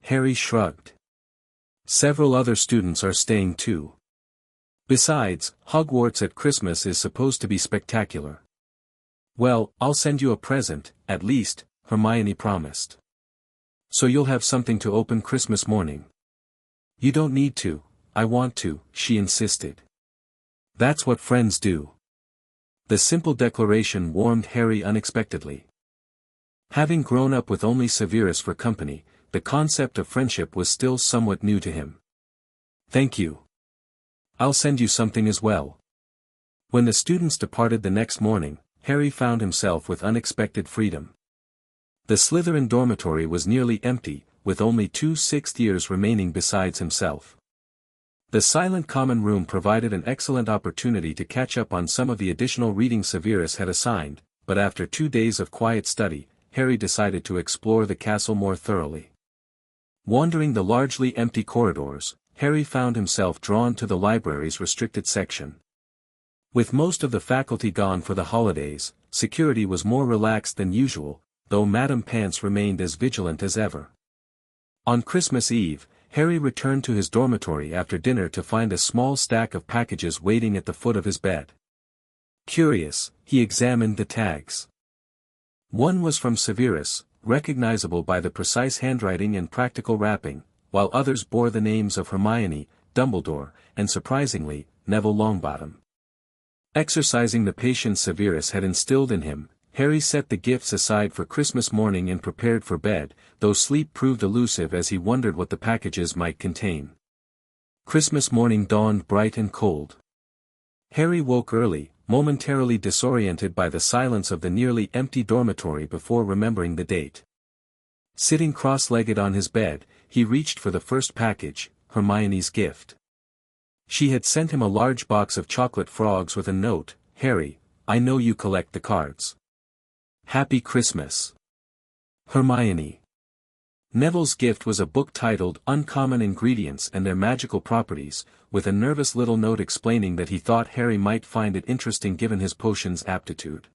Harry shrugged. "Several other students are staying too. Besides, Hogwarts at Christmas is supposed to be spectacular." "Well, I'll send you a present, at least," Hermione promised. "So you'll have something to open Christmas morning." "You don't need to, I want to," she insisted. "That's what friends do." The simple declaration warmed Harry unexpectedly. Having grown up with only Severus for company, the concept of friendship was still somewhat new to him. "Thank you. I'll send you something as well." When the students departed the next morning, Harry found himself with unexpected freedom. The Slytherin dormitory was nearly empty, with only 2 sixth-years remaining besides himself. The silent common room provided an excellent opportunity to catch up on some of the additional reading Severus had assigned, but after 2 days of quiet study, Harry decided to explore the castle more thoroughly. Wandering the largely empty corridors, Harry found himself drawn to the library's restricted section. With most of the faculty gone for the holidays, security was more relaxed than usual, though Madame Pants remained as vigilant as ever. On Christmas Eve, Harry returned to his dormitory after dinner to find a small stack of packages waiting at the foot of his bed. Curious, he examined the tags. One was from Severus, recognizable by the precise handwriting and practical wrapping, while others bore the names of Hermione, Dumbledore, and surprisingly, Neville Longbottom. Exercising the patience Severus had instilled in him, Harry set the gifts aside for Christmas morning and prepared for bed, though sleep proved elusive as he wondered what the packages might contain. Christmas morning dawned bright and cold. Harry woke early, momentarily disoriented by the silence of the nearly empty dormitory before remembering the date. Sitting cross-legged on his bed, he reached for the first package, Hermione's gift. She had sent him a large box of chocolate frogs with a note, "Harry, I know you collect the cards. Happy Christmas. Hermione." Neville's gift was a book titled Uncommon Ingredients and Their Magical Properties, with a nervous little note explaining that he thought Harry might find it interesting given his potions aptitude.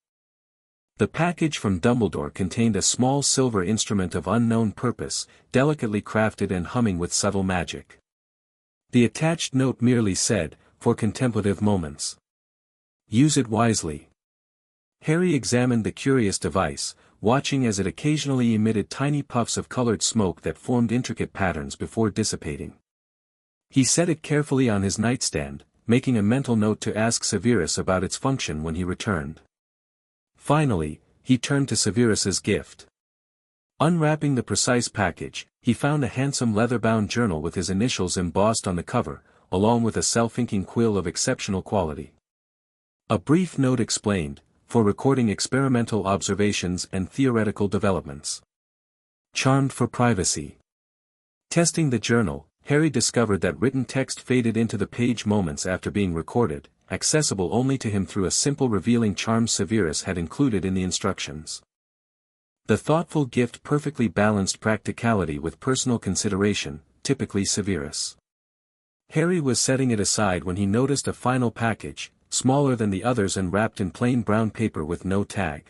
The package from Dumbledore contained a small silver instrument of unknown purpose, delicately crafted and humming with subtle magic. The attached note merely said, "For contemplative moments. Use it wisely." Harry examined the curious device, watching as it occasionally emitted tiny puffs of colored smoke that formed intricate patterns before dissipating. He set it carefully on his nightstand, making a mental note to ask Severus about its function when he returned. Finally, he turned to Severus's gift. Unwrapping the precise package, he found a handsome leather-bound journal with his initials embossed on the cover, along with a self-inking quill of exceptional quality. A brief note explained, "For recording experimental observations and theoretical developments. Charmed for privacy." Testing the journal, Harry discovered that written text faded into the page moments after being recorded, accessible only to him through a simple revealing charm Severus had included in the instructions. The thoughtful gift perfectly balanced practicality with personal consideration, typically Severus. Harry was setting it aside when he noticed a final package, smaller than the others and wrapped in plain brown paper with no tag.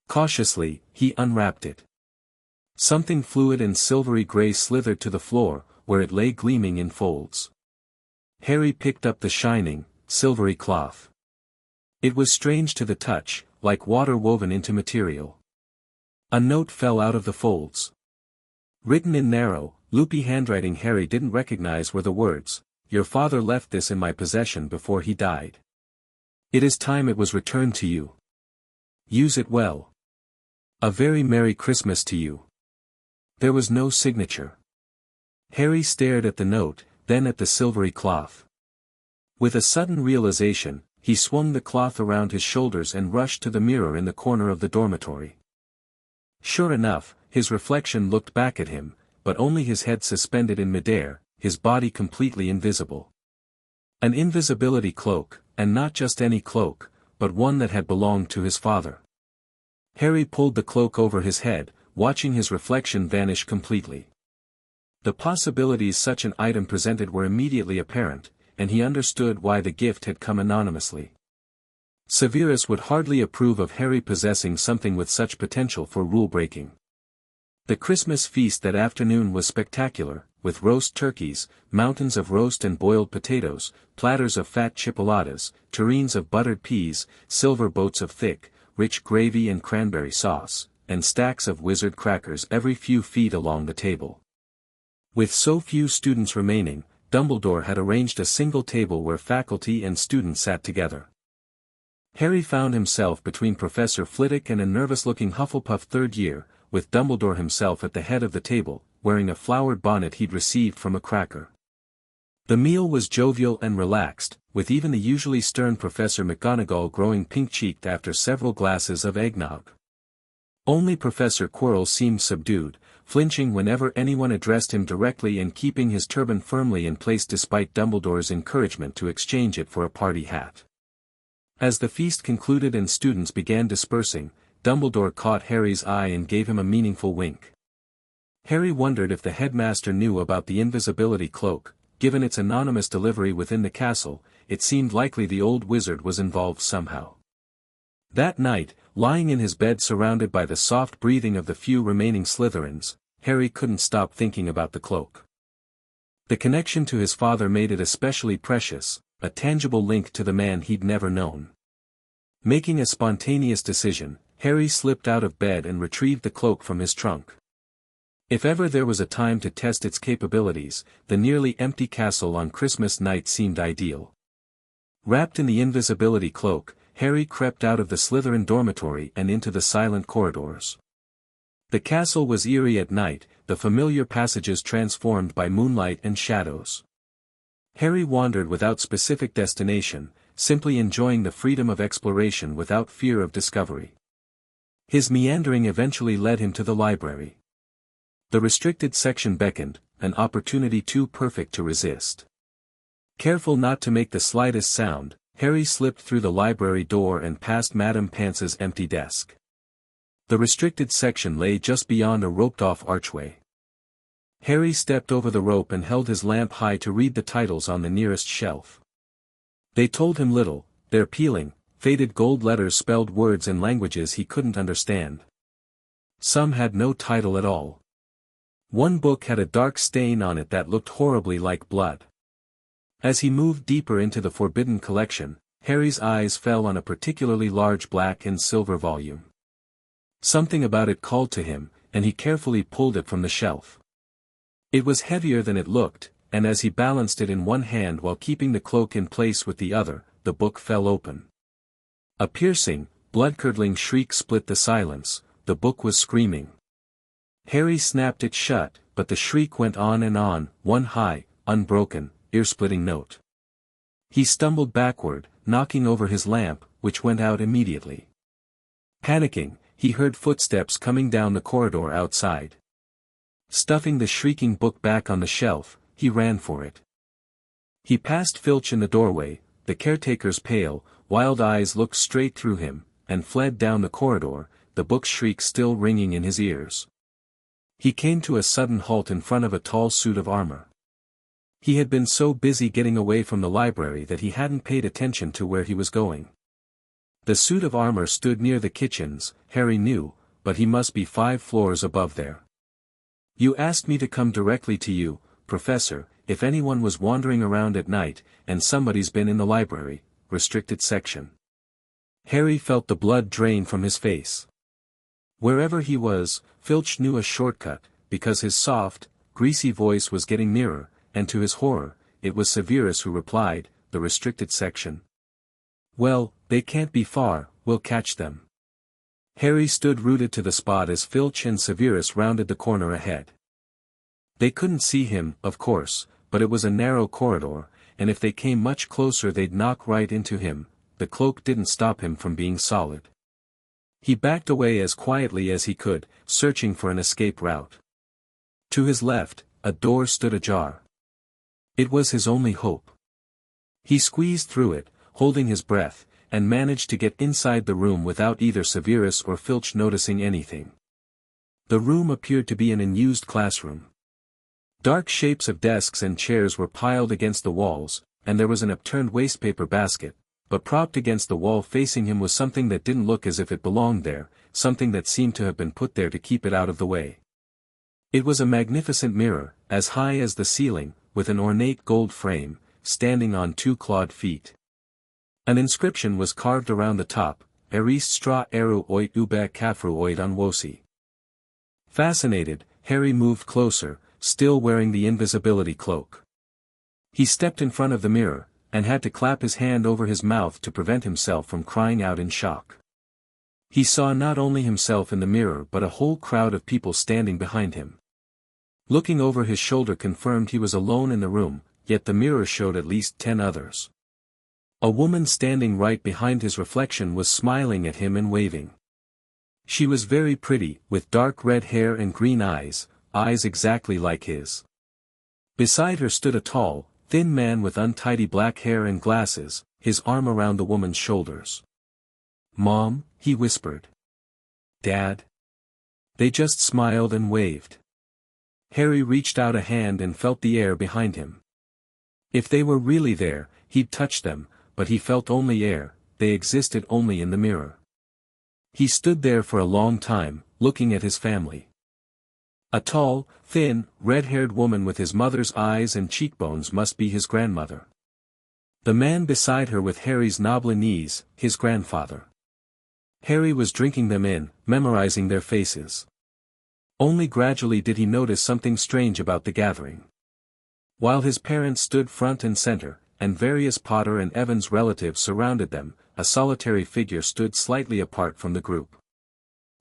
Cautiously, he unwrapped it. Something fluid and silvery gray slithered to the floor, where it lay gleaming in folds. Harry picked up the shining, silvery cloth. It was strange to the touch, like water woven into material. A note fell out of the folds. Written in narrow, loopy handwriting Harry didn't recognize were the words, "Your father left this in my possession before he died. It is time it was returned to you. Use it well. A very Merry Christmas to you." There was no signature. Harry stared at the note, then at the silvery cloth. With a sudden realization, he swung the cloth around his shoulders and rushed to the mirror in the corner of the dormitory. Sure enough, his reflection looked back at him, but only his head suspended in midair, his body completely invisible. An invisibility cloak, and not just any cloak, but one that had belonged to his father. Harry pulled the cloak over his head, watching his reflection vanish completely. The possibilities such an item presented were immediately apparent, and he understood why the gift had come anonymously. Severus would hardly approve of Harry possessing something with such potential for rule-breaking. The Christmas feast that afternoon was spectacular, with roast turkeys, mountains of roast and boiled potatoes, platters of fat chipolatas, tureens of buttered peas, silver boats of thick, rich gravy and cranberry sauce, and stacks of wizard crackers every few feet along the table. With so few students remaining, Dumbledore had arranged a single table where faculty and students sat together. Harry found himself between Professor Flitwick and a nervous-looking Hufflepuff third year, with Dumbledore himself at the head of the table, wearing a flowered bonnet he'd received from a cracker. The meal was jovial and relaxed, with even the usually stern Professor McGonagall growing pink-cheeked after several glasses of eggnog. Only Professor Quirrell seemed subdued, flinching whenever anyone addressed him directly and keeping his turban firmly in place despite Dumbledore's encouragement to exchange it for a party hat. As the feast concluded and students began dispersing, Dumbledore caught Harry's eye and gave him a meaningful wink. Harry wondered if the headmaster knew about the invisibility cloak. Given its anonymous delivery within the castle, it seemed likely the old wizard was involved somehow. That night, lying in his bed surrounded by the soft breathing of the few remaining Slytherins, Harry couldn't stop thinking about the cloak. The connection to his father made it especially precious, a tangible link to the man he'd never known. Making a spontaneous decision, Harry slipped out of bed and retrieved the cloak from his trunk. If ever there was a time to test its capabilities, the nearly empty castle on Christmas night seemed ideal. Wrapped in the invisibility cloak, Harry crept out of the Slytherin dormitory and into the silent corridors. The castle was eerie at night, the familiar passages transformed by moonlight and shadows. Harry wandered without specific destination, simply enjoying the freedom of exploration without fear of discovery. His meandering eventually led him to the library. The restricted section beckoned, an opportunity too perfect to resist. Careful not to make the slightest sound, Harry slipped through the library door and past Madame Pance's empty desk. The restricted section lay just beyond a roped-off archway. Harry stepped over the rope and held his lamp high to read the titles on the nearest shelf. They told him little, their peeling, faded gold letters spelled words in languages he couldn't understand. Some had no title at all. One book had a dark stain on it that looked horribly like blood. As he moved deeper into the forbidden collection, Harry's eyes fell on a particularly large black and silver volume. Something about it called to him, and he carefully pulled it from the shelf. It was heavier than it looked, and as he balanced it in one hand while keeping the cloak in place with the other, the book fell open. A piercing, blood-curdling shriek split the silence. The book was screaming. Harry snapped it shut, but the shriek went on, one high, unbroken, ear-splitting note. He stumbled backward, knocking over his lamp, which went out immediately. Panicking, he heard footsteps coming down the corridor outside. Stuffing the shrieking book back on the shelf, he ran for it. He passed Filch in the doorway, the caretaker's pale, wild eyes looked straight through him, and fled down the corridor, the book's shriek still ringing in his ears. He came to a sudden halt in front of a tall suit of armor. He had been so busy getting away from the library that he hadn't paid attention to where he was going. The suit of armor stood near the kitchens, Harry knew, but he must be 5 floors above there. "You asked me to come directly to you, Professor, if anyone was wandering around at night, and somebody's been in the library, restricted section." Harry felt the blood drain from his face. Wherever he was, Filch knew a shortcut, because his soft, greasy voice was getting nearer, and to his horror, it was Severus who replied, "The restricted section." "Well, they can't be far, we'll catch them." Harry stood rooted to the spot as Filch and Severus rounded the corner ahead. They couldn't see him, of course, but it was a narrow corridor, and if they came much closer they'd knock right into him. The cloak didn't stop him from being solid. He backed away as quietly as he could, searching for an escape route. To his left, a door stood ajar. It was his only hope. He squeezed through it, holding his breath, and managed to get inside the room without either Severus or Filch noticing anything. The room appeared to be an unused classroom. Dark shapes of desks and chairs were piled against the walls, and there was an upturned wastepaper basket, but propped against the wall facing him was something that didn't look as if it belonged there, something that seemed to have been put there to keep it out of the way. It was a magnificent mirror, as high as the ceiling, with an ornate gold frame, standing on 2 clawed feet. An inscription was carved around the top, "Erist stra eru oit ube kafru oit onwosi." Fascinated, Harry moved closer, still wearing the invisibility cloak. He stepped in front of the mirror, and had to clap his hand over his mouth to prevent himself from crying out in shock. He saw not only himself in the mirror but a whole crowd of people standing behind him. Looking over his shoulder confirmed he was alone in the room, yet the mirror showed at least 10 others. A woman standing right behind his reflection was smiling at him and waving. She was very pretty, with dark red hair and green eyes exactly like his. Beside her stood a tall, thin man with untidy black hair and glasses, his arm around the woman's shoulders. "Mom," he whispered. "Dad?" They just smiled and waved. Harry reached out a hand and felt the air behind him. If they were really there, he'd touch them, but he felt only air, they existed only in the mirror. He stood there for a long time, looking at his family. A tall, thin, red-haired woman with his mother's eyes and cheekbones must be his grandmother. The man beside her with Harry's knobbly knees, his grandfather. Harry was drinking them in, memorizing their faces. Only gradually did he notice something strange about the gathering. While his parents stood front and center, and various Potter and Evans relatives surrounded them, a solitary figure stood slightly apart from the group.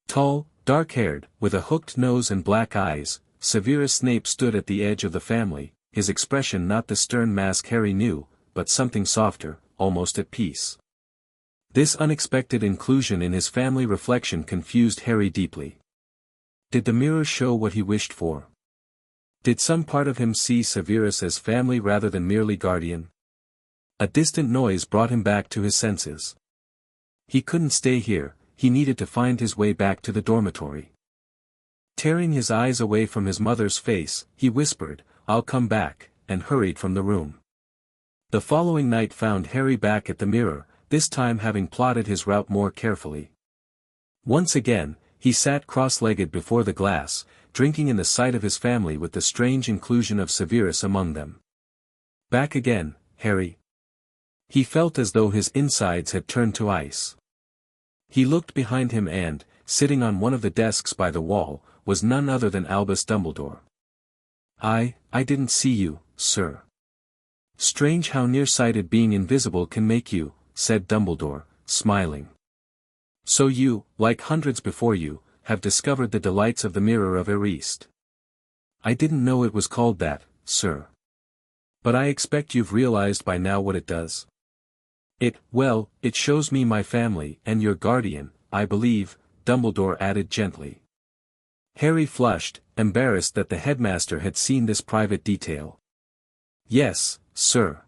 Tall, dark-haired, with a hooked nose and black eyes, Severus Snape stood at the edge of the family, his expression not the stern mask Harry knew, but something softer, almost at peace. This unexpected inclusion in his family reflection confused Harry deeply. Did the mirror show what he wished for? Did some part of him see Severus as family rather than merely guardian? A distant noise brought him back to his senses. He couldn't stay here, he needed to find his way back to the dormitory. Tearing his eyes away from his mother's face, he whispered, "I'll come back," and hurried from the room. The following night found Harry back at the mirror, this time having plotted his route more carefully. Once again, he sat cross-legged before the glass, drinking in the sight of his family with the strange inclusion of Severus among them. Back again, Harry. He felt as though his insides had turned to ice. He looked behind him and, sitting on one of the desks by the wall, was none other than Albus Dumbledore. I didn't see you, sir." "Strange how nearsighted being invisible can make you," said Dumbledore, smiling. "So you, like hundreds before you, have discovered the delights of the Mirror of Erist." "I didn't know it was called that, sir. But I expect you've realized by now what it does." It shows me my family and your guardian, I believe," Dumbledore added gently. Harry flushed, embarrassed that the headmaster had seen this private detail. "Yes, sir.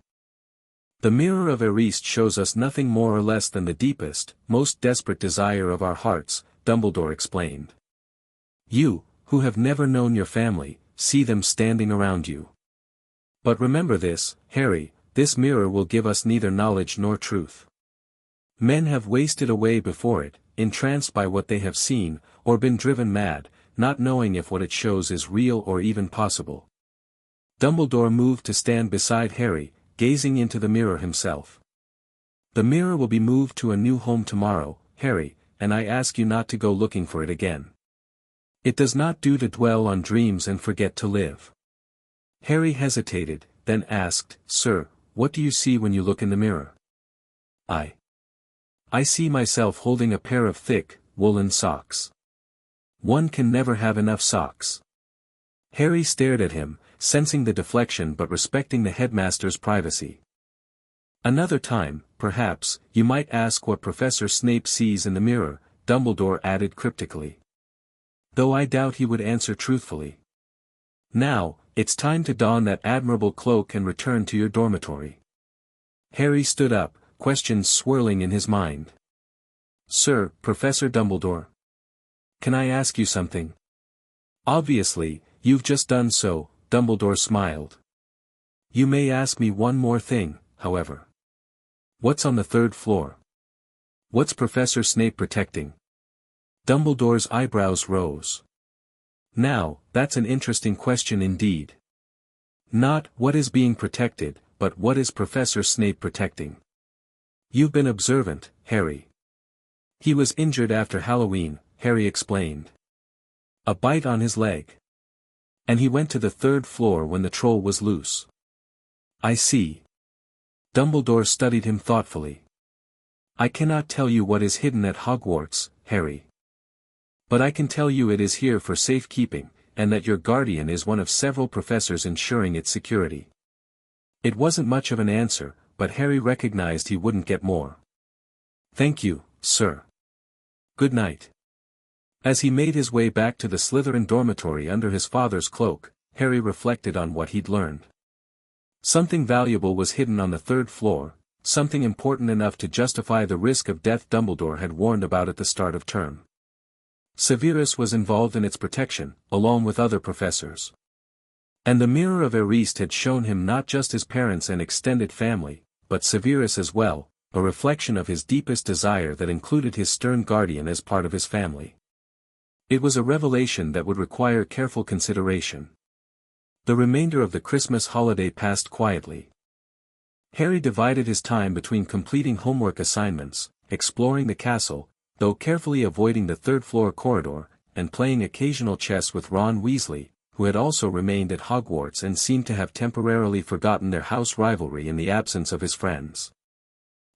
The Mirror of Erist shows us nothing more or less than the deepest, most desperate desire of our hearts," Dumbledore explained. "You, who have never known your family, see them standing around you. But remember this, Harry, this mirror will give us neither knowledge nor truth. Men have wasted away before it, entranced by what they have seen, or been driven mad, not knowing if what it shows is real or even possible." Dumbledore moved to stand beside Harry, gazing into the mirror himself. "The mirror will be moved to a new home tomorrow, Harry, and I ask you not to go looking for it again. It does not do to dwell on dreams and forget to live." Harry hesitated, then asked, "Sir, what do you see when you look in the mirror?" I see myself holding a pair of thick, woolen socks. One can never have enough socks." Harry stared at him, sensing the deflection but respecting the headmaster's privacy. "Another time, perhaps, you might ask what Professor Snape sees in the mirror," Dumbledore added cryptically. "Though I doubt he would answer truthfully. Now, it's time to don that admirable cloak and return to your dormitory." Harry stood up, questions swirling in his mind. "Sir, Professor Dumbledore. Can I ask you something?" "Obviously, you've just done so," Dumbledore smiled. "You may ask me one more thing, however. What's on the third floor? What's Professor Snape protecting?" Dumbledore's eyebrows rose. "Now, that's an interesting question indeed. Not what is being protected, but what is Professor Snape protecting? You've been observant, Harry. He was injured after Halloween," Harry explained. "A bite on his leg. And he went to the third floor when the troll was loose." "I see." Dumbledore studied him thoughtfully. "I cannot tell you what is hidden at Hogwarts, Harry. But I can tell you it is here for safekeeping, and that your guardian is one of several professors ensuring its security." It wasn't much of an answer, but Harry recognized he wouldn't get more. "Thank you, sir. Good night." As he made his way back to the Slytherin dormitory under his father's cloak, Harry reflected on what he'd learned. Something valuable was hidden on the third floor, something important enough to justify the risk of death Dumbledore had warned about at the start of term. Severus was involved in its protection, along with other professors. And the Mirror of Erist had shown him not just his parents and extended family, but Severus as well, a reflection of his deepest desire that included his stern guardian as part of his family. It was a revelation that would require careful consideration. The remainder of the Christmas holiday passed quietly. Harry divided his time between completing homework assignments, exploring the castle, though carefully avoiding the third-floor corridor, and playing occasional chess with Ron Weasley, who had also remained at Hogwarts and seemed to have temporarily forgotten their house rivalry in the absence of his friends.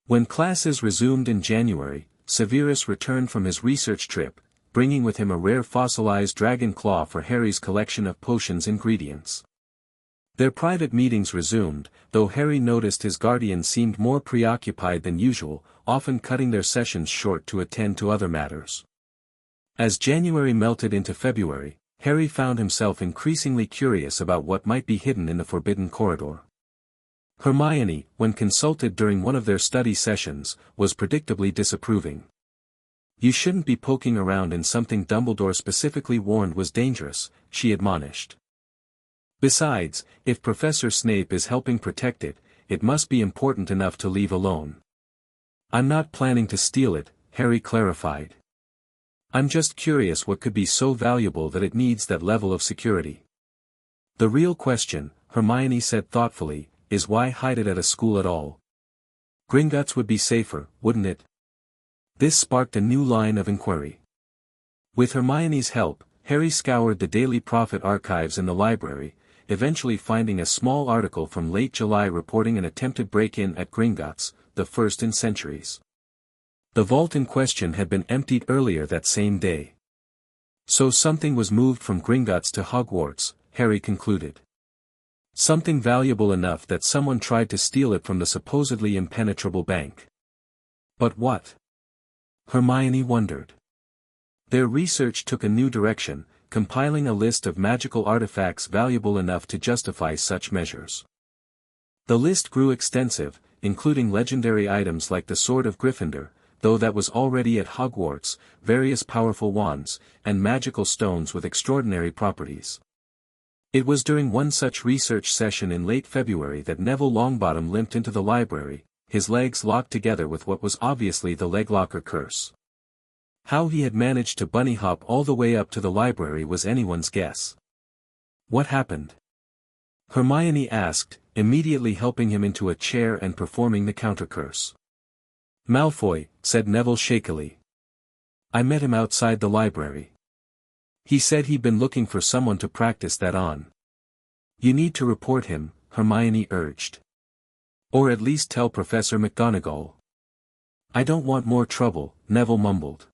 When classes resumed in January, Severus returned from his research trip, bringing with him a rare fossilized dragon claw for Harry's collection of potions ingredients. Their private meetings resumed, though Harry noticed his guardian seemed more preoccupied than usual, often cutting their sessions short to attend to other matters. As January melted into February, Harry found himself increasingly curious about what might be hidden in the forbidden corridor. Hermione, when consulted during one of their study sessions, was predictably disapproving. "You shouldn't be poking around in something Dumbledore specifically warned was dangerous," she admonished. "Besides, if Professor Snape is helping protect it, it must be important enough to leave alone." "I'm not planning to steal it," Harry clarified. "I'm just curious what could be so valuable that it needs that level of security." "The real question," Hermione said thoughtfully, "is why hide it at a school at all? Gringotts would be safer, wouldn't it?" This sparked a new line of inquiry. With Hermione's help, Harry scoured the Daily Prophet archives in the library, eventually finding a small article from late July reporting an attempted break-in at Gringotts, the first in centuries. The vault in question had been emptied earlier that same day. So something was moved from Gringotts to Hogwarts, Harry concluded. Something valuable enough that someone tried to steal it from the supposedly impenetrable bank. But what? Hermione wondered. Their research took a new direction, compiling a list of magical artifacts valuable enough to justify such measures. The list grew extensive, including legendary items like the Sword of Gryffindor, though that was already at Hogwarts, various powerful wands, and magical stones with extraordinary properties. It was during one such research session in late February that Neville Longbottom limped into the library, his legs locked together with what was obviously the leglocker curse. How he had managed to bunny hop all the way up to the library was anyone's guess. "What happened?" Hermione asked, immediately helping him into a chair and performing the counter-curse. "Malfoy," said Neville shakily. "I met him outside the library. He said he'd been looking for someone to practice that on." "You need to report him," Hermione urged. "Or at least tell Professor McGonagall." "I don't want more trouble," Neville mumbled.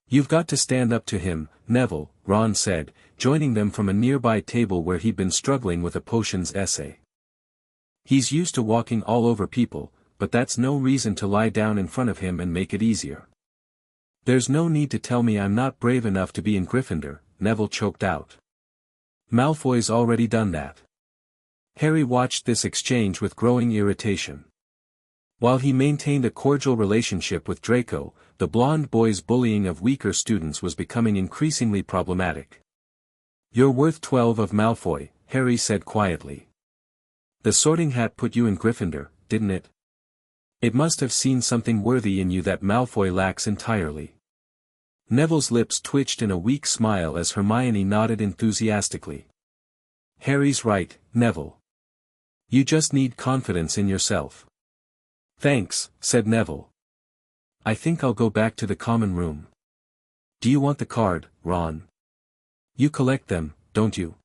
"You've got to stand up to him, Neville," Ron said, joining them from a nearby table where he'd been struggling with a potions essay. "He's used to walking all over people, but that's no reason to lie down in front of him and make it easier." "There's no need to tell me I'm not brave enough to be in Gryffindor," Neville choked out. "Malfoy's already done that." Harry watched this exchange with growing irritation. While he maintained a cordial relationship with Draco, the blonde boy's bullying of weaker students was becoming increasingly problematic. "You're worth 12 of Malfoy," Harry said quietly. "The Sorting Hat put you in Gryffindor, didn't it? It must have seen something worthy in you that Malfoy lacks entirely." Neville's lips twitched in a weak smile as Hermione nodded enthusiastically. "Harry's right, Neville. You just need confidence in yourself." "Thanks," said Neville. "I think I'll go back to the common room." "Do you want the card, Ron? You collect them, don't you?"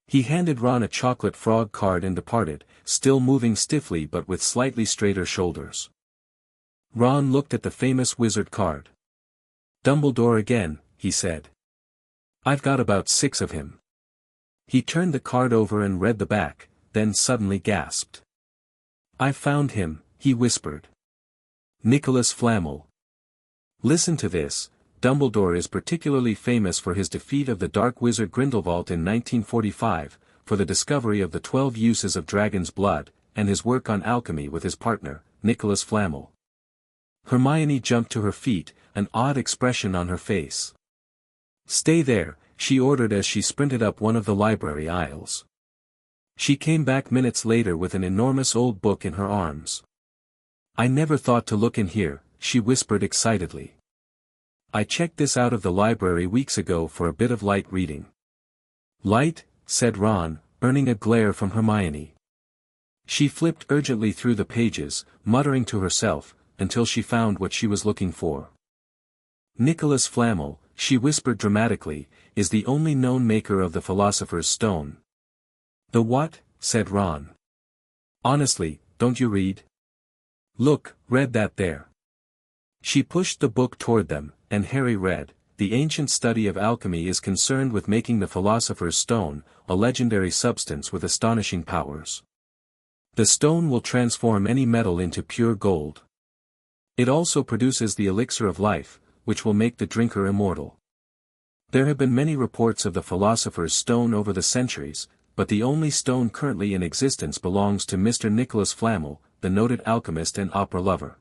He handed Ron a chocolate frog card and departed, still moving stiffly but with slightly straighter shoulders. Ron looked at the famous wizard card. "Dumbledore again," he said. "I've got about 6 of him." He turned the card over and read the back, then suddenly gasped. "I've found him," he whispered. "Nicholas Flamel. Listen to this. Dumbledore is particularly famous for his defeat of the dark wizard Grindelwald in 1945, for the discovery of the 12 uses of dragon's blood, and his work on alchemy with his partner, Nicholas Flamel." Hermione jumped to her feet, an odd expression on her face. "Stay there," she ordered as she sprinted up one of the library aisles. She came back minutes later with an enormous old book in her arms. "I never thought to look in here," she whispered excitedly. "I checked this out of the library weeks ago for a bit of light reading." "Light?" said Ron, earning a glare from Hermione. She flipped urgently through the pages, muttering to herself, until she found what she was looking for. "Nicholas Flamel," she whispered dramatically, "is the only known maker of the Philosopher's Stone." "The what?" said Ron. "Honestly, don't you read?" Look, read that there. She pushed the book toward them, and Harry read, "The ancient study of alchemy is concerned with making the philosopher's stone, a legendary substance with astonishing powers. The stone will transform any metal into pure gold. It also produces the elixir of life, which will make the drinker immortal. There have been many reports of the philosopher's stone over the centuries, but the only stone currently in existence belongs to Mr. Nicholas Flamel, the noted alchemist and opera lover.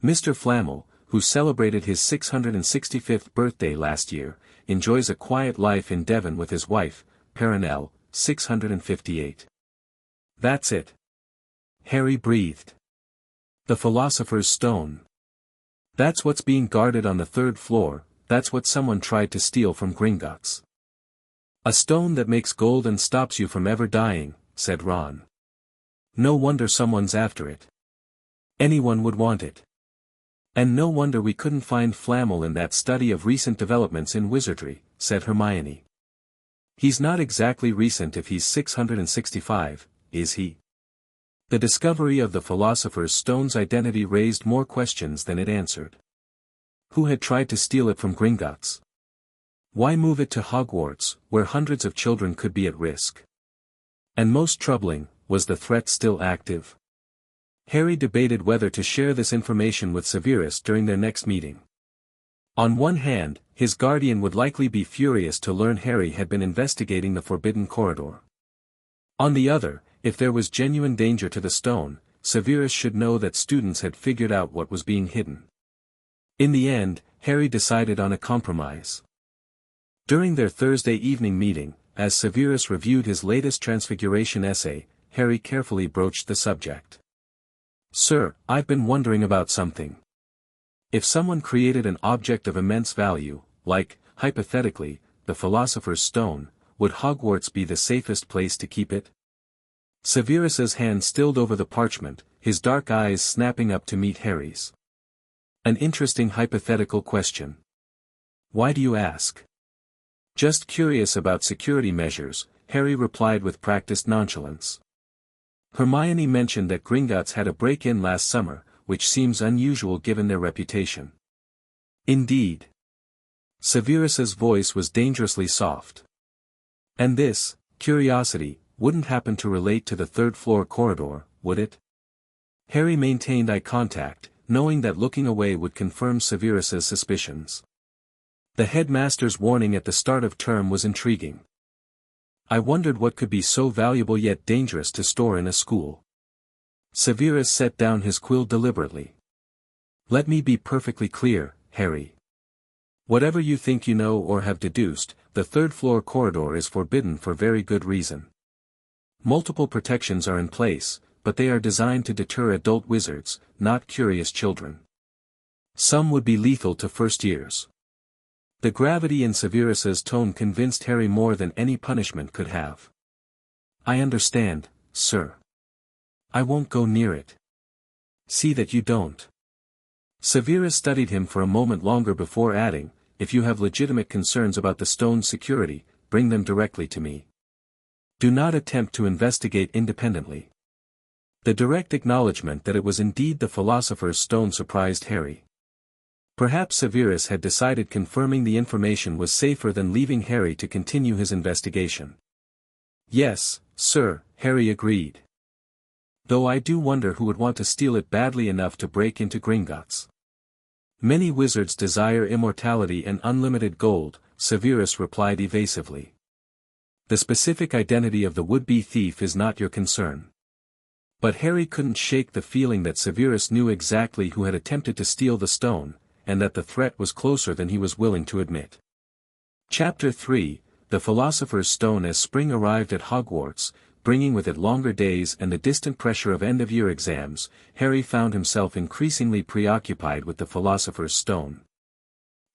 Mr. Flamel, who celebrated his 665th birthday last year, enjoys a quiet life in Devon with his wife, Perenelle, 658. That's it." Harry breathed. "The philosopher's stone. That's what's being guarded on the 3rd floor, that's what someone tried to steal from Gringotts." "A stone that makes gold and stops you from ever dying," said Ron. "No wonder someone's after it. Anyone would want it. And no wonder we couldn't find Flamel in that study of recent developments in wizardry," said Hermione. "He's not exactly recent if he's 665, is he?" The discovery of the philosopher's stone's identity raised more questions than it answered. Who had tried to steal it from Gringotts? Why move it to Hogwarts, where hundreds of children could be at risk? And most troubling, was the threat still active? Harry debated whether to share this information with Severus during their next meeting. On one hand, his guardian would likely be furious to learn Harry had been investigating the forbidden corridor. On the other, if there was genuine danger to the stone, Severus should know that students had figured out what was being hidden. In the end, Harry decided on a compromise. During their Thursday evening meeting, as Severus reviewed his latest Transfiguration essay, Harry carefully broached the subject. "Sir, I've been wondering about something. If someone created an object of immense value, like, hypothetically, the philosopher's stone, would Hogwarts be the safest place to keep it?" Severus's hand stilled over the parchment, his dark eyes snapping up to meet Harry's. "An interesting hypothetical question. Why do you ask?" "Just curious about security measures," Harry replied with practiced nonchalance. "Hermione mentioned that Gringotts had a break-in last summer, which seems unusual given their reputation." "Indeed." Severus's voice was dangerously soft. "And this, curiosity, wouldn't happen to relate to the 3rd floor corridor, would it?" Harry maintained eye contact, knowing that looking away would confirm Severus's suspicions. The headmaster's warning at the start of term was intriguing. I wondered what could be so valuable yet dangerous to store in a school. Severus set down his quill deliberately. "Let me be perfectly clear, Harry. Whatever you think you know or have deduced, the 3rd floor corridor is forbidden for very good reason. Multiple protections are in place, but they are designed to deter adult wizards, not curious children. Some would be lethal to first years." The gravity in Severus's tone convinced Harry more than any punishment could have. "I understand, sir. I won't go near it. See that you don't." Severus studied him for a moment longer before adding, "If you have legitimate concerns about the stone's security, bring them directly to me. Do not attempt to investigate independently." The direct acknowledgement that it was indeed the philosopher's stone surprised Harry. Perhaps Severus had decided confirming the information was safer than leaving Harry to continue his investigation. "Yes, sir," Harry agreed. "Though I do wonder who would want to steal it badly enough to break into Gringotts." "Many wizards desire immortality and unlimited gold," Severus replied evasively. "The specific identity of the would-be thief is not your concern." But Harry couldn't shake the feeling that Severus knew exactly who had attempted to steal the stone, and that the threat was closer than he was willing to admit. Chapter 3, The Philosopher's Stone. As spring arrived at Hogwarts, bringing with it longer days and the distant pressure of end-of-year exams, Harry found himself increasingly preoccupied with the Philosopher's Stone.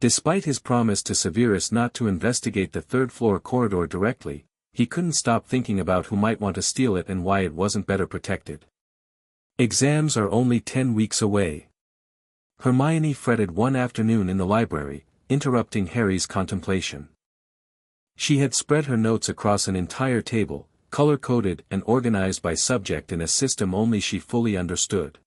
Despite his promise to Severus not to investigate the 3rd floor corridor directly, he couldn't stop thinking about who might want to steal it and why it wasn't better protected. Exams are only 10 weeks away. Hermione fretted one afternoon in the library, interrupting Harry's contemplation. She had spread her notes across an entire table, color-coded and organized by subject in a system only she fully understood.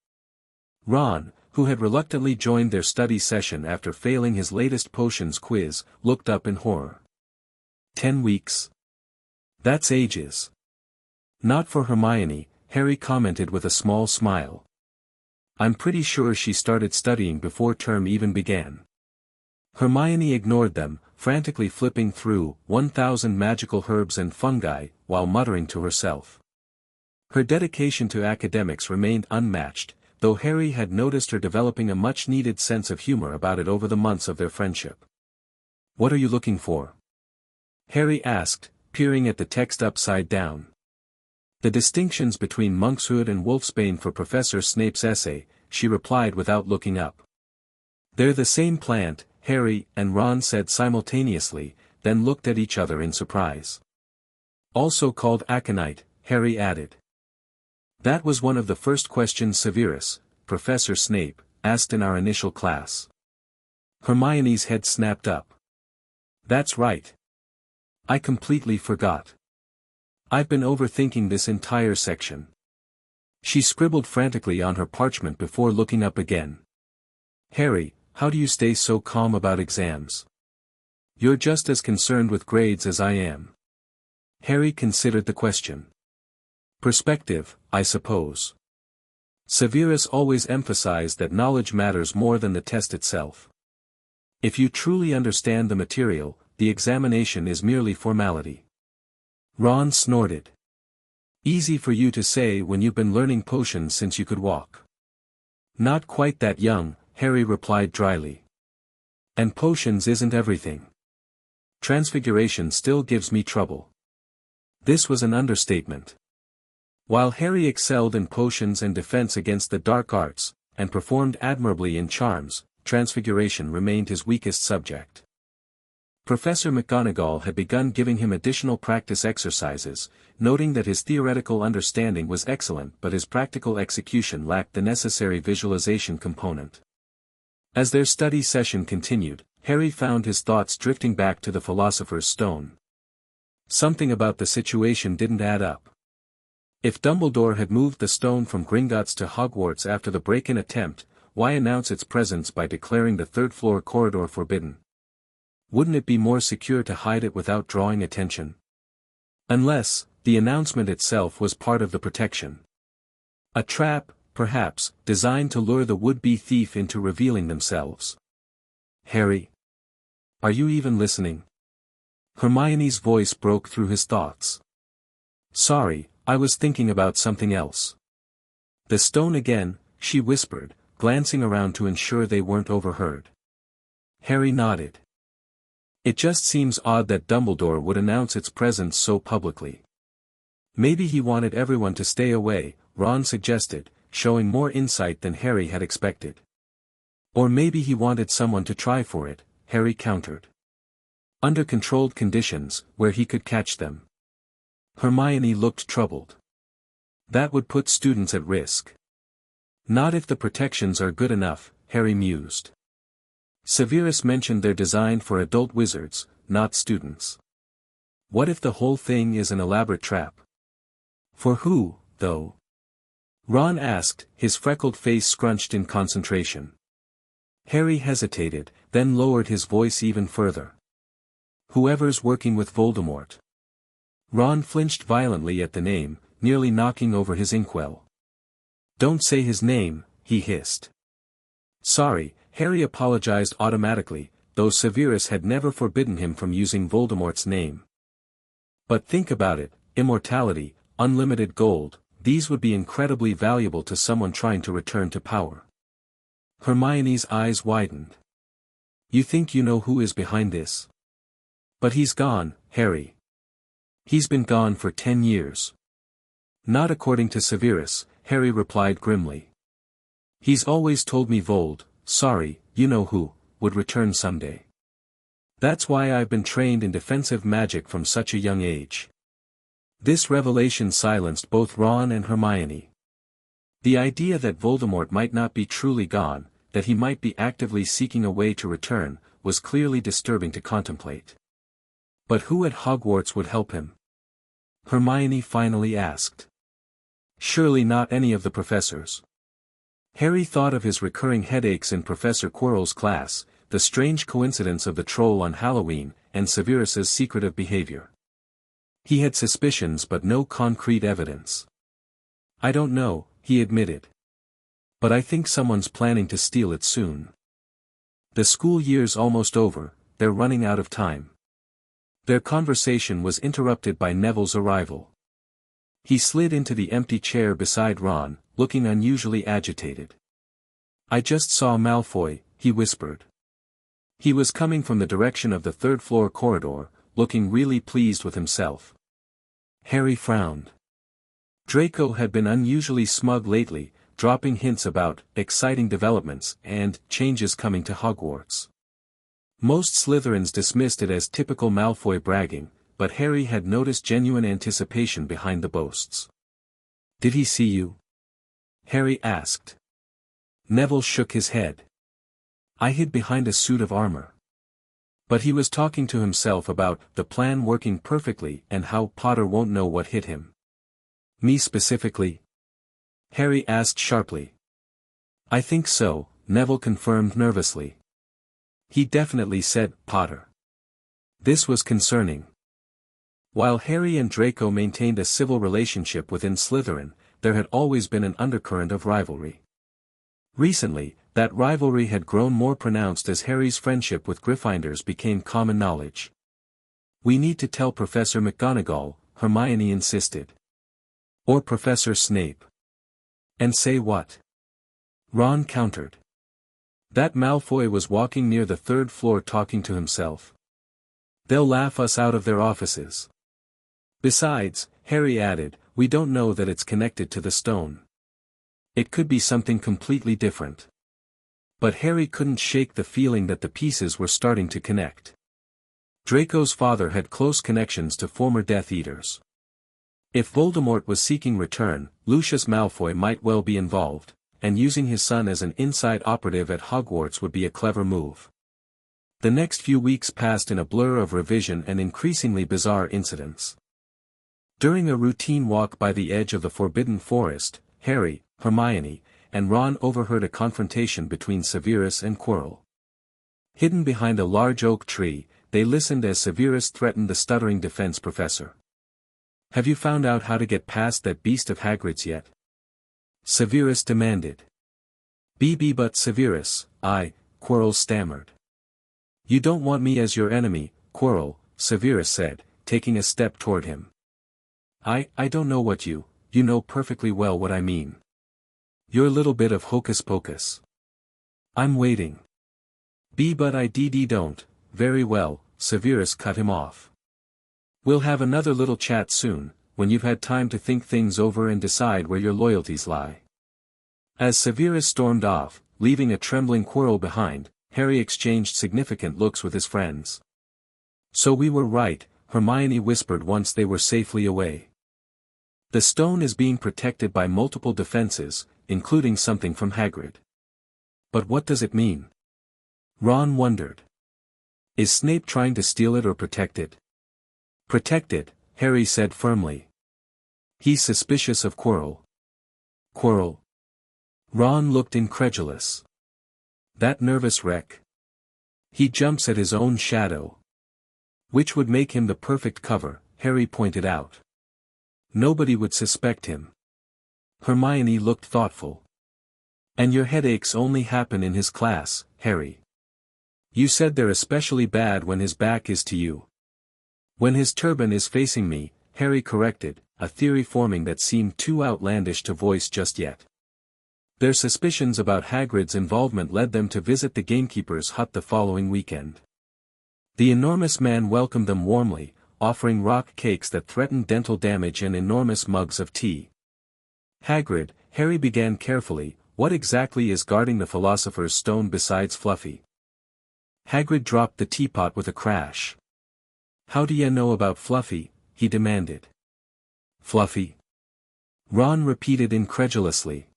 Ron, who had reluctantly joined their study session after failing his latest potions quiz, looked up in horror. 10 weeks? That's ages. Not for Hermione, Harry commented with a small smile. I'm pretty sure she started studying before term even began. Hermione ignored them, frantically flipping through 1,000 magical herbs and fungi, while muttering to herself. Her dedication to academics remained unmatched, though Harry had noticed her developing a much-needed sense of humor about it over the months of their friendship. What are you looking for? Harry asked, peering at the text upside down. The distinctions between monkshood and wolfsbane for Professor Snape's essay, she replied without looking up. They're the same plant, Harry and Ron said simultaneously, then looked at each other in surprise. Also called aconite, Harry added. That was one of the first questions Severus, Professor Snape, asked in our initial class. Hermione's head snapped up. That's right. I completely forgot. I've been overthinking this entire section. She scribbled frantically on her parchment before looking up again. Harry, how do you stay so calm about exams? You're just as concerned with grades as I am. Harry considered the question. Perspective, I suppose. Severus always emphasized that knowledge matters more than the test itself. If you truly understand the material, the examination is merely formality. Ron snorted. Easy for you to say when you've been learning potions since you could walk. Not quite that young, Harry replied dryly. And potions isn't everything. Transfiguration still gives me trouble. This was an understatement. While Harry excelled in potions and defense against the dark arts, and performed admirably in charms, transfiguration remained his weakest subject. Professor McGonagall had begun giving him additional practice exercises, noting that his theoretical understanding was excellent but his practical execution lacked the necessary visualization component. As their study session continued, Harry found his thoughts drifting back to the Philosopher's Stone. Something about the situation didn't add up. If Dumbledore had moved the stone from Gringotts to Hogwarts after the break-in attempt, why announce its presence by declaring the third-floor corridor forbidden? Wouldn't it be more secure to hide it without drawing attention? Unless, the announcement itself was part of the protection. A trap, perhaps, designed to lure the would-be thief into revealing themselves. Harry? Are you even listening? Hermione's voice broke through his thoughts. Sorry, I was thinking about something else. The stone again, she whispered, glancing around to ensure they weren't overheard. Harry nodded. It just seems odd that Dumbledore would announce its presence so publicly. Maybe he wanted everyone to stay away, Ron suggested, showing more insight than Harry had expected. Or maybe he wanted someone to try for it, Harry countered. Under controlled conditions, where he could catch them. Hermione looked troubled. That would put students at risk. Not if the protections are good enough, Harry mused. Severus mentioned they're designed for adult wizards, not students. What if the whole thing is an elaborate trap? For who, though? Ron asked, his freckled face scrunched in concentration. Harry hesitated, then lowered his voice even further. Whoever's working with Voldemort. Ron flinched violently at the name, nearly knocking over his inkwell. Don't say his name, he hissed. Sorry, Harry apologized automatically, though Severus had never forbidden him from using Voldemort's name. But think about it, immortality, unlimited gold, these would be incredibly valuable to someone trying to return to power. Hermione's eyes widened. You think you know who is behind this? But he's gone, Harry. He's been gone for 10 years. Not according to Severus, Harry replied grimly. He's always told me sorry, you know who, would return someday. That's why I've been trained in defensive magic from such a young age. This revelation silenced both Ron and Hermione. The idea that Voldemort might not be truly gone, that he might be actively seeking a way to return, was clearly disturbing to contemplate. But who at Hogwarts would help him? Hermione finally asked. Surely not any of the professors. Harry thought of his recurring headaches in Professor Quirrell's class, the strange coincidence of the troll on Halloween, and Severus's secretive behavior. He had suspicions but no concrete evidence. "I don't know," he admitted. "But I think someone's planning to steal it soon. The school year's almost over, they're running out of time." Their conversation was interrupted by Neville's arrival. He slid into the empty chair beside Ron, looking unusually agitated. "I just saw Malfoy," he whispered. He was coming from the direction of the third-floor corridor, looking really pleased with himself. Harry frowned. Draco had been unusually smug lately, dropping hints about exciting developments and changes coming to Hogwarts. Most Slytherins dismissed it as typical Malfoy bragging, but Harry had noticed genuine anticipation behind the boasts. "Did he see you?" Harry asked. Neville shook his head. "I hid behind a suit of armor." But he was talking to himself about the plan working perfectly and how Potter won't know what hit him. "Me specifically?" Harry asked sharply. "I think so," Neville confirmed nervously. "He definitely said Potter." This was concerning. While Harry and Draco maintained a civil relationship within Slytherin, there had always been an undercurrent of rivalry. Recently, that rivalry had grown more pronounced as Harry's friendship with Gryffindors became common knowledge. "We need to tell Professor McGonagall," Hermione insisted. "Or Professor Snape." "And say what?" Ron countered. "That Malfoy was walking near the third floor talking to himself. They'll laugh us out of their offices. Besides," Harry added, "we don't know that it's connected to the stone. It could be something completely different." But Harry couldn't shake the feeling that the pieces were starting to connect. Draco's father had close connections to former Death Eaters. If Voldemort was seeking return, Lucius Malfoy might well be involved, and using his son as an inside operative at Hogwarts would be a clever move. The next few weeks passed in a blur of revision and increasingly bizarre incidents. During a routine walk by the edge of the Forbidden Forest, Harry, Hermione, and Ron overheard a confrontation between Severus and Quirrell. Hidden behind a large oak tree, they listened as Severus threatened the stuttering defense professor. "Have you found out how to get past that beast of Hagrid's yet?" Severus demanded. But Severus, Quirrell stammered. "You don't want me as your enemy, Quirrell," Severus said, taking a step toward him. I don't know what you know perfectly well what I mean. Your little bit of hocus pocus. I'm waiting." But I don't." "Very well," Severus cut him off. "We'll have another little chat soon, when you've had time to think things over and decide where your loyalties lie." As Severus stormed off, leaving a trembling Quirrell behind, Harry exchanged significant looks with his friends. "So we were right," Hermione whispered once they were safely away. "The stone is being protected by multiple defenses, including something from Hagrid. But what does it mean?" Ron wondered. "Is Snape trying to steal it or protect it?" "Protect it," Harry said firmly. "He's suspicious of Quirrell." "Quirrell?" Ron looked incredulous. "That nervous wreck. He jumps at his own shadow." "Which would make him the perfect cover," Harry pointed out. "Nobody would suspect him." Hermione looked thoughtful. "And your headaches only happen in his class, Harry. You said they're especially bad when his back is to you." "When his turban is facing me," Harry corrected, a theory forming that seemed too outlandish to voice just yet. Their suspicions about Hagrid's involvement led them to visit the gamekeeper's hut the following weekend. The enormous man welcomed them warmly, offering rock cakes that threatened dental damage and enormous mugs of tea. "Hagrid," Harry began carefully, "what exactly is guarding the Philosopher's Stone besides Fluffy?" Hagrid dropped the teapot with a crash. "How do ya know about Fluffy?" he demanded. "Fluffy?" Ron repeated incredulously.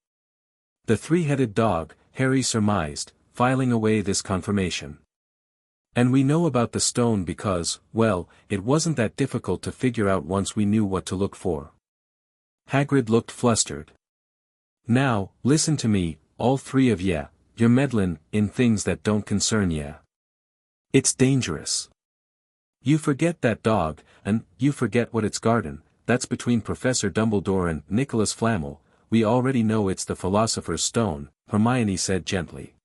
The three-headed dog, Harry surmised, filing away this confirmation. "And we know about the stone because, well, it wasn't that difficult to figure out once we knew what to look for." Hagrid looked flustered. "Now, listen to me," all three of ya, you're meddlin' in things that don't concern ya. It's dangerous. You forget that dog, and you forget what it's guardin', that's between Professor Dumbledore and Nicholas Flamel. We already know it's the Philosopher's Stone, Hermione said gently.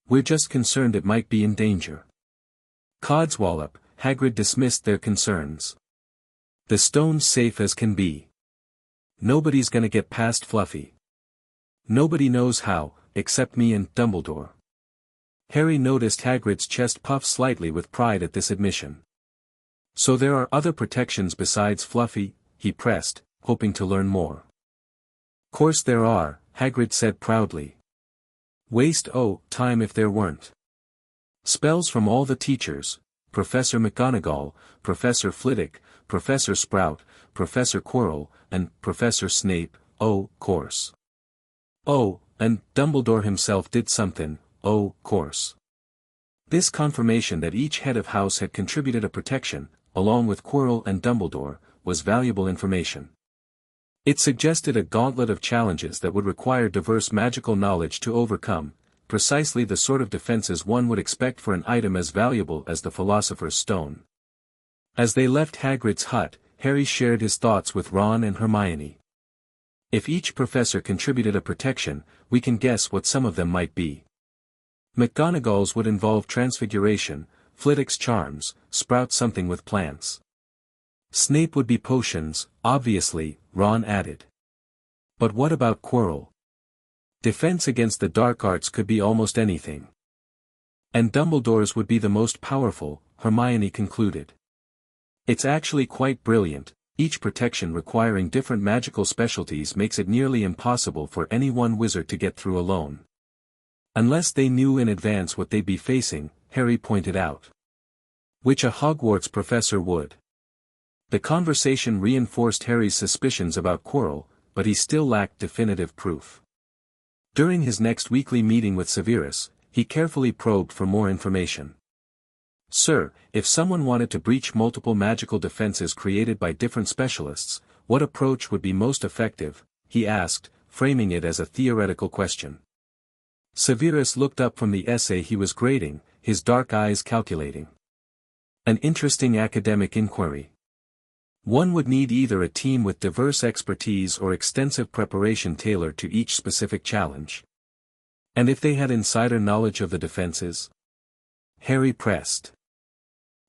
We're just concerned it might be in danger. Codswallop, Hagrid dismissed their concerns. The stone's safe as can be. Nobody's gonna get past Fluffy. Nobody knows how, except me and Dumbledore. Harry noticed Hagrid's chest puff slightly with pride at this admission. So there are other protections besides Fluffy, he pressed, hoping to learn more. Course there are, Hagrid said proudly. Waste time if there weren't. Spells from all the teachers, Professor McGonagall, Professor Flitwick, Professor Sprout, Professor Quirrell, and Professor Snape, course. And Dumbledore himself did something, course. This confirmation that each head of house had contributed a protection, along with Quirrell and Dumbledore, was valuable information. It suggested a gauntlet of challenges that would require diverse magical knowledge to overcome, precisely the sort of defenses one would expect for an item as valuable as the Philosopher's Stone. As they left Hagrid's hut, Harry shared his thoughts with Ron and Hermione. If each professor contributed a protection, we can guess what some of them might be. McGonagall's would involve transfiguration, Flitwick's charms, Sprout something with plants. Snape would be potions, obviously, Ron added. But what about Quirrell? Defense against the dark arts could be almost anything. And Dumbledore's would be the most powerful, Hermione concluded. It's actually quite brilliant, each protection requiring different magical specialties makes it nearly impossible for any one wizard to get through alone. Unless they knew in advance what they'd be facing, Harry pointed out. Which a Hogwarts professor would. The conversation reinforced Harry's suspicions about Quirrell, but he still lacked definitive proof. During his next weekly meeting with Severus, he carefully probed for more information. Sir, if someone wanted to breach multiple magical defenses created by different specialists, what approach would be most effective? He asked, framing it as a theoretical question. Severus looked up from the essay he was grading, his dark eyes calculating. An interesting academic inquiry. One would need either a team with diverse expertise or extensive preparation tailored to each specific challenge. And if they had insider knowledge of the defenses? Harry pressed.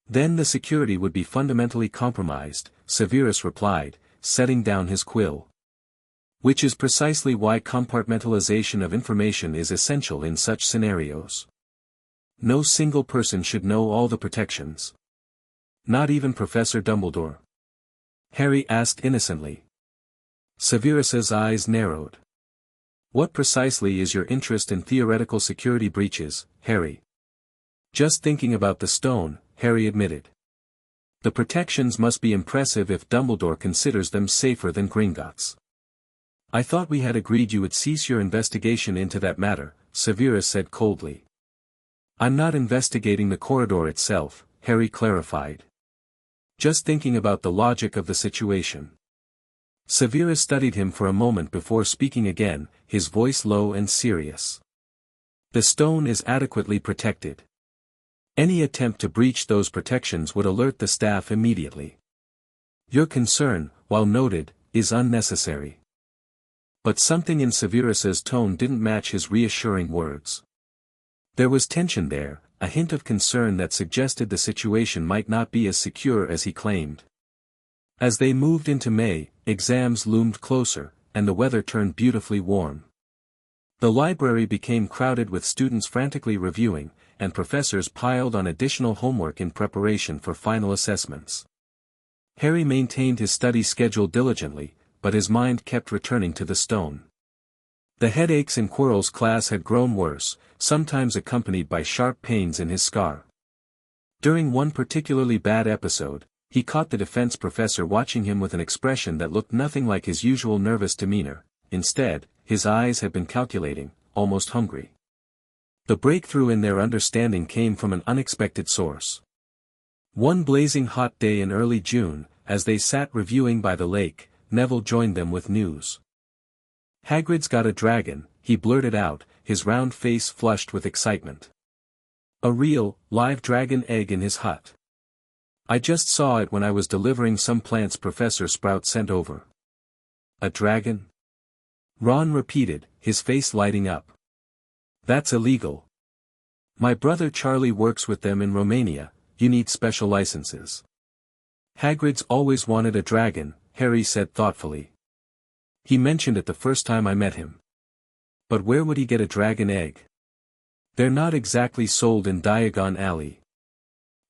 Then the security would be fundamentally compromised, Severus replied, setting down his quill. Which is precisely why compartmentalization of information is essential in such scenarios. No single person should know all the protections. Not even Professor Dumbledore. Harry asked innocently. Severus's eyes narrowed. What precisely is your interest in theoretical security breaches, Harry? Just thinking about the stone, Harry admitted. The protections must be impressive if Dumbledore considers them safer than Gringotts. I thought we had agreed you would cease your investigation into that matter, Severus said coldly. I'm not investigating the corridor itself, Harry clarified. Just thinking about the logic of the situation. Severus studied him for a moment before speaking again, his voice low and serious. The stone is adequately protected. Any attempt to breach those protections would alert the staff immediately. Your concern, while noted, is unnecessary. But something in Severus's tone didn't match his reassuring words. There was tension there, a hint of concern that suggested the situation might not be as secure as he claimed. As they moved into May, exams loomed closer, and the weather turned beautifully warm. The library became crowded with students frantically reviewing, and professors piled on additional homework in preparation for final assessments. Harry maintained his study schedule diligently, but his mind kept returning to the stone. The headaches in Quirrell's class had grown worse, sometimes accompanied by sharp pains in his scar. During one particularly bad episode, he caught the defense professor watching him with an expression that looked nothing like his usual nervous demeanor. Instead, his eyes had been calculating, almost hungry. The breakthrough in their understanding came from an unexpected source. One blazing hot day in early June, as they sat reviewing by the lake, Neville joined them with news. Hagrid's got a dragon, he blurted out, his round face flushed with excitement. A real, live dragon egg in his hut. I just saw it when I was delivering some plants Professor Sprout sent over. A dragon? Ron repeated, his face lighting up. That's illegal. My brother Charlie works with them in Romania, you need special licenses. Hagrid's always wanted a dragon, Harry said thoughtfully. He mentioned it the first time I met him. But where would he get a dragon egg? They're not exactly sold in Diagon Alley.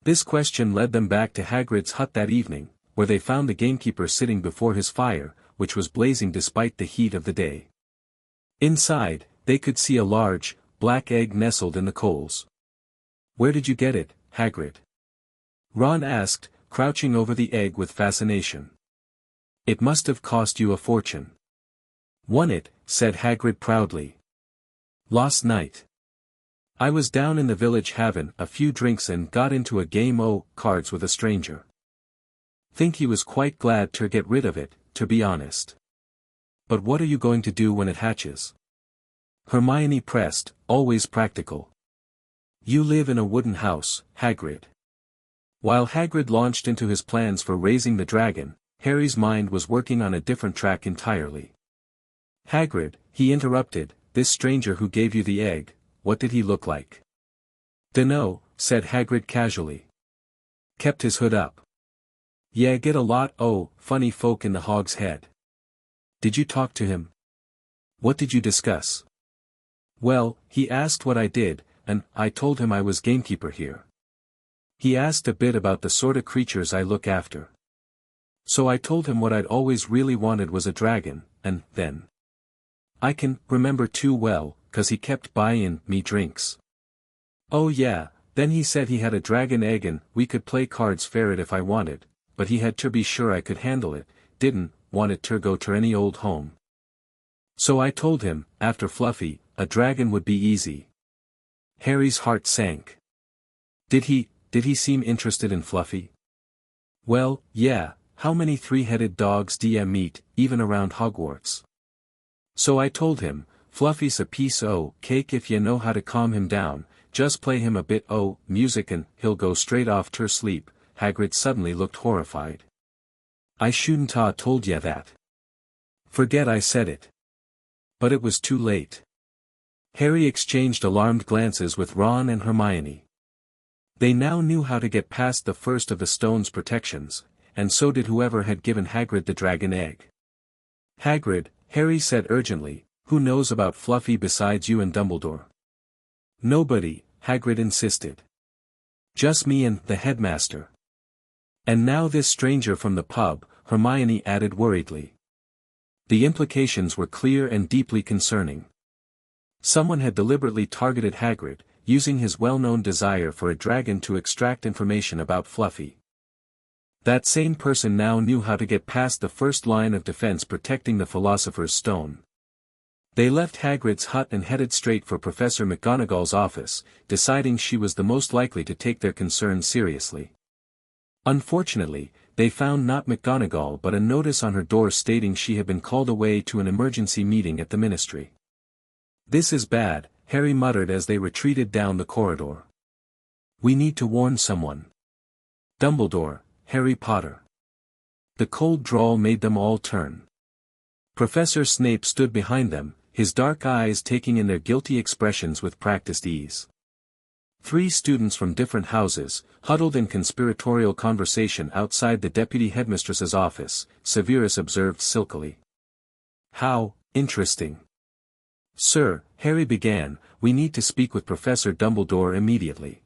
This question led them back to Hagrid's hut that evening, where they found the gamekeeper sitting before his fire, which was blazing despite the heat of the day. Inside, they could see a large, black egg nestled in the coals. Where did you get it, Hagrid? Ron asked, crouching over the egg with fascination. It must have cost you a fortune. Won it, said Hagrid proudly. Last night. I was down in the village having a few drinks and got into a game o' cards with a stranger. Think he was quite glad to get rid of it, to be honest. But what are you going to do when it hatches? Hermione pressed, always practical. You live in a wooden house, Hagrid. While Hagrid launched into his plans for raising the dragon, Harry's mind was working on a different track entirely. Hagrid, he interrupted, this stranger who gave you the egg, what did he look like? Dunno, said Hagrid casually. Kept his hood up. Yeah, get a lot funny folk in the Hog's Head. Did you talk to him? What did you discuss? Well, he asked what I did, and I told him I was gamekeeper here. He asked a bit about the sort of creatures I look after. So I told him what I'd always really wanted was a dragon, and then. I can remember too well, 'cause he kept buying me drinks. Oh yeah, then he said he had a dragon egg and we could play cards fair it if I wanted, but he had to be sure I could handle it, didn't want it to go to any old home. So I told him, after Fluffy, a dragon would be easy. Harry's heart sank. Did he seem interested in Fluffy? Well, yeah, how many three-headed dogs do ya meet, even around Hogwarts? So I told him, Fluffy's a piece o' cake if you know how to calm him down, just play him a bit o' music and he'll go straight off ter sleep. Hagrid suddenly looked horrified. I shouldn't ha' told ya that. Forget I said it. But it was too late. Harry exchanged alarmed glances with Ron and Hermione. They now knew how to get past the first of the stone's protections, and so did whoever had given Hagrid the dragon egg. Hagrid, Harry said urgently, who knows about Fluffy besides you and Dumbledore? Nobody, Hagrid insisted. Just me and the headmaster. And now this stranger from the pub, Hermione added worriedly. The implications were clear and deeply concerning. Someone had deliberately targeted Hagrid, using his well-known desire for a dragon to extract information about Fluffy. That same person now knew how to get past the first line of defense protecting the Philosopher's Stone. They left Hagrid's hut and headed straight for Professor McGonagall's office, deciding she was the most likely to take their concerns seriously. Unfortunately, they found not McGonagall but a notice on her door stating she had been called away to an emergency meeting at the Ministry. This is bad, Harry muttered as they retreated down the corridor. We need to warn someone. Dumbledore, Harry Potter. The cold drawl made them all turn. Professor Snape stood behind them, his dark eyes taking in their guilty expressions with practiced ease. 3 students from different houses, huddled in conspiratorial conversation outside the deputy headmistress's office, Severus observed silkily. How interesting. Sir, Harry began, we need to speak with Professor Dumbledore immediately.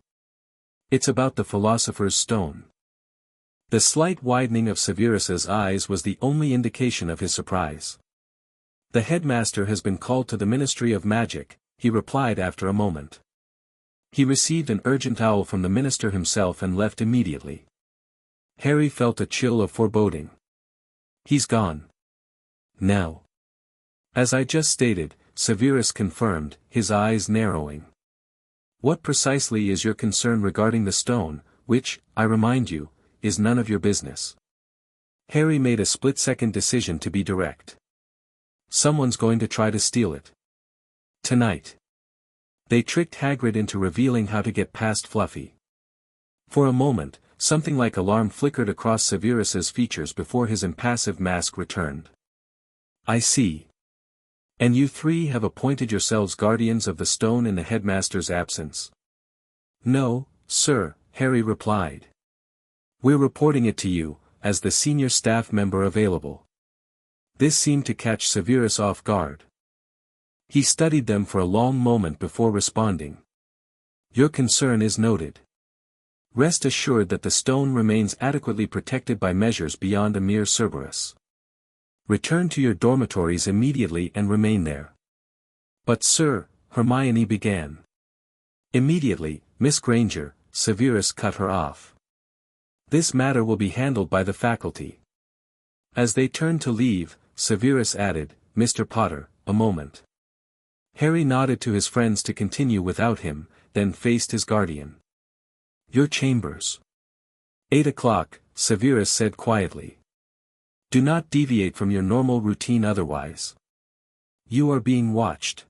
It's about the Philosopher's Stone. The slight widening of Severus's eyes was the only indication of his surprise. The headmaster has been called to the Ministry of Magic, he replied after a moment. He received an urgent owl from the minister himself and left immediately. Harry felt a chill of foreboding. He's gone. Now. As I just stated, Severus confirmed, his eyes narrowing. What precisely is your concern regarding the stone, which, I remind you, is none of your business? Harry made a split-second decision to be direct. Someone's going to try to steal it. Tonight. They tricked Hagrid into revealing how to get past Fluffy. For a moment, something like alarm flickered across Severus's features before his impassive mask returned. I see. And you three have appointed yourselves guardians of the stone in the headmaster's absence? No, sir, Harry replied. We're reporting it to you, as the senior staff member available. This seemed to catch Severus off guard. He studied them for a long moment before responding. Your concern is noted. Rest assured that the stone remains adequately protected by measures beyond a mere Cerberus. Return to your dormitories immediately and remain there. But sir, Hermione began. Immediately, Miss Granger, Severus cut her off. This matter will be handled by the faculty. As they turned to leave, Severus added, Mr. Potter, a moment. Harry nodded to his friends to continue without him, then faced his guardian. Your chambers. 8 o'clock, Severus said quietly. Do not deviate from your normal routine otherwise. You are being watched.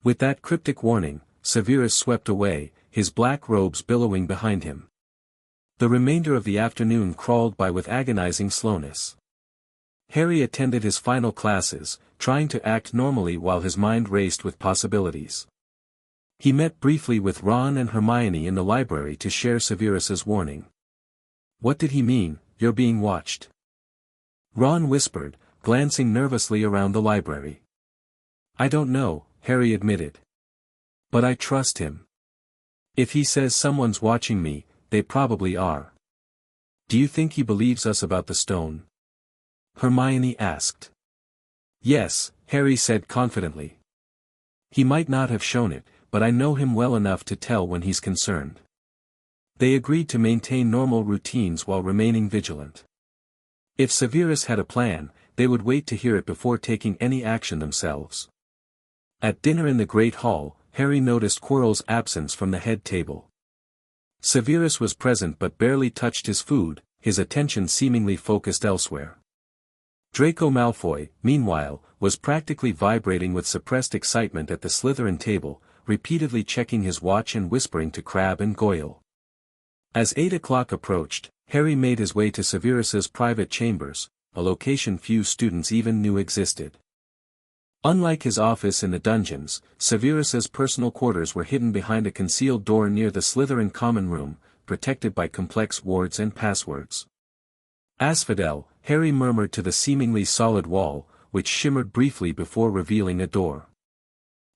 With that cryptic warning, Severus swept away, his black robes billowing behind him. The remainder of the afternoon crawled by with agonizing slowness. Harry attended his final classes, trying to act normally while his mind raced with possibilities. He met briefly with Ron and Hermione in the library to share Severus's warning. What did he mean, you're being watched? Ron whispered, glancing nervously around the library. I don't know, Harry admitted. But I trust him. If he says someone's watching me, they probably are. Do you think he believes us about the stone? Hermione asked. Yes, Harry said confidently. He might not have shown it, but I know him well enough to tell when he's concerned. They agreed to maintain normal routines while remaining vigilant. If Severus had a plan, they would wait to hear it before taking any action themselves. At dinner in the Great Hall, Harry noticed Quirrell's absence from the head table. Severus was present but barely touched his food, his attention seemingly focused elsewhere. Draco Malfoy, meanwhile, was practically vibrating with suppressed excitement at the Slytherin table, repeatedly checking his watch and whispering to Crabbe and Goyle. As 8 o'clock approached, Harry made his way to Severus's private chambers, a location few students even knew existed. Unlike his office in the dungeons, Severus's personal quarters were hidden behind a concealed door near the Slytherin common room, protected by complex wards and passwords. Asphodel, Harry murmured to the seemingly solid wall, which shimmered briefly before revealing a door.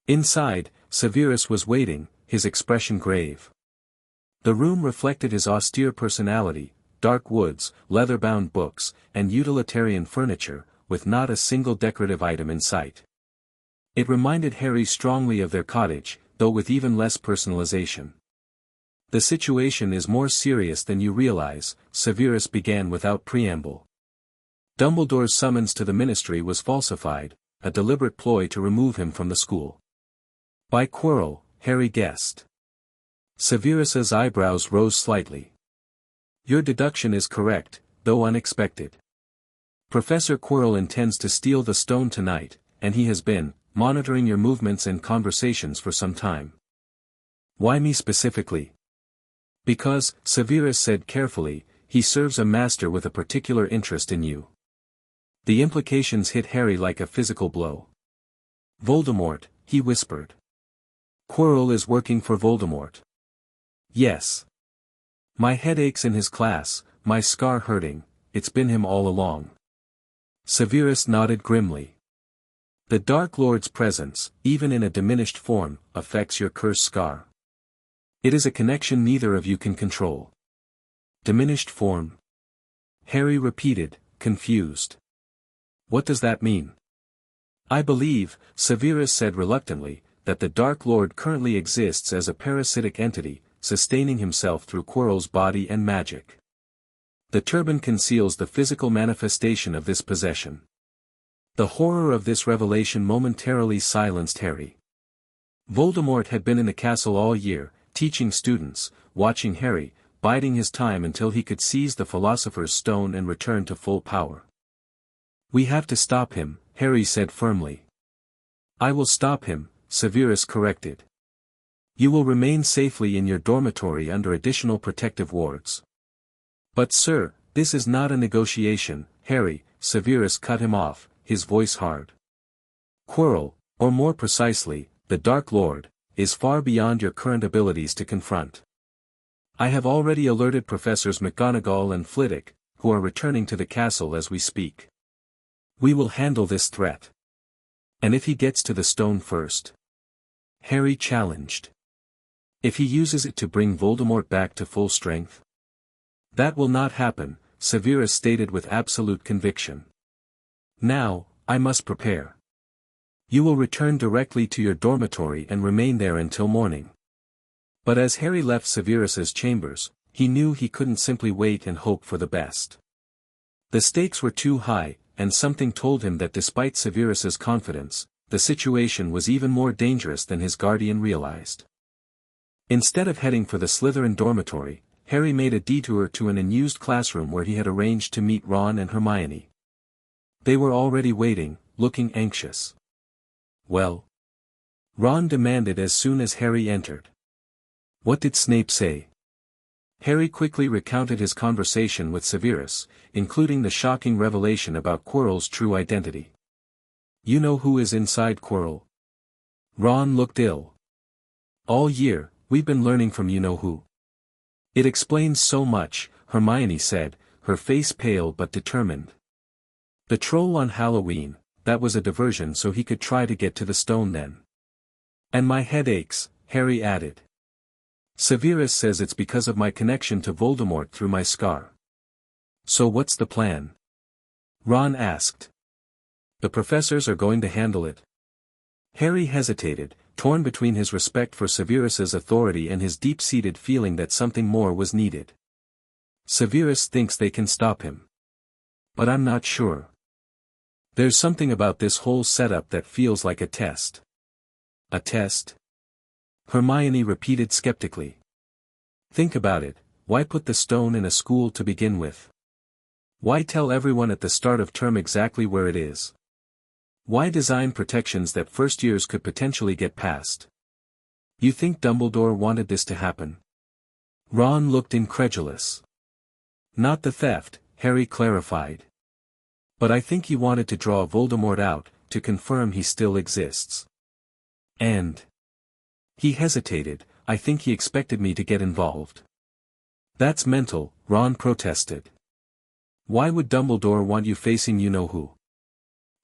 Inside, Severus was waiting, his expression grave. The room reflected his austere personality, dark woods, leather-bound books, and utilitarian furniture, with not a single decorative item in sight. It reminded Harry strongly of their cottage, though with even less personalization. The situation is more serious than you realize, Severus began without preamble. Dumbledore's summons to the ministry was falsified, a deliberate ploy to remove him from the school. By Quirrell, Harry guessed. Severus's eyebrows rose slightly. Your deduction is correct, though unexpected. Professor Quirrell intends to steal the stone tonight, and he has been monitoring your movements and conversations for some time. Why me specifically? Because, Severus said carefully, he serves a master with a particular interest in you. The implications hit Harry like a physical blow. Voldemort, he whispered. Quirrell is working for Voldemort. Yes. My head aches in his class, my scar hurting, it's been him all along. Severus nodded grimly. The Dark Lord's presence, even in a diminished form, affects your cursed scar. It is a connection neither of you can control. Diminished form? Harry repeated, confused. What does that mean? I believe, Severus said reluctantly, that the Dark Lord currently exists as a parasitic entity, sustaining himself through Quirrell's body and magic. The turban conceals the physical manifestation of this possession. The horror of this revelation momentarily silenced Harry. Voldemort had been in the castle all year, teaching students, watching Harry, biding his time until he could seize the Philosopher's Stone and return to full power. We have to stop him, Harry said firmly. I will stop him, Severus corrected. You will remain safely in your dormitory under additional protective wards. But sir, this is not a negotiation, Harry, Severus cut him off, his voice hard. Quirrell, or more precisely, the Dark Lord, is far beyond your current abilities to confront. I have already alerted Professors McGonagall and Flitwick, who are returning to the castle as we speak. We will handle this threat. And if he gets to the stone first? Harry challenged. If he uses it to bring Voldemort back to full strength? That will not happen, Severus stated with absolute conviction. Now, I must prepare. You will return directly to your dormitory and remain there until morning. But as Harry left Severus's chambers, he knew he couldn't simply wait and hope for the best. The stakes were too high, and something told him that despite Severus's confidence, the situation was even more dangerous than his guardian realized. Instead of heading for the Slytherin dormitory, Harry made a detour to an unused classroom where he had arranged to meet Ron and Hermione. They were already waiting, looking anxious. Well? Ron demanded as soon as Harry entered. What did Snape say? Harry quickly recounted his conversation with Severus, including the shocking revelation about Quirrell's true identity. You know who is inside Quirrell? Ron looked ill. All year, we've been learning from you-know-who. It explains so much, Hermione said, her face pale but determined. The troll on Halloween, that was a diversion so he could try to get to the stone then. And my head aches, Harry added. Severus says it's because of my connection to Voldemort through my scar. So what's the plan? Ron asked. The professors are going to handle it. Harry hesitated, torn between his respect for Severus's authority and his deep-seated feeling that something more was needed. Severus thinks they can stop him. But I'm not sure. There's something about this whole setup that feels like a test. A test? Hermione repeated skeptically. Think about it, why put the stone in a school to begin with? Why tell everyone at the start of term exactly where it is? Why design protections that first years could potentially get past? You think Dumbledore wanted this to happen? Ron looked incredulous. Not the theft, Harry clarified. But I think he wanted to draw Voldemort out, to confirm he still exists. And he hesitated, I think he expected me to get involved. That's mental, Ron protested. Why would Dumbledore want you facing you-know-who?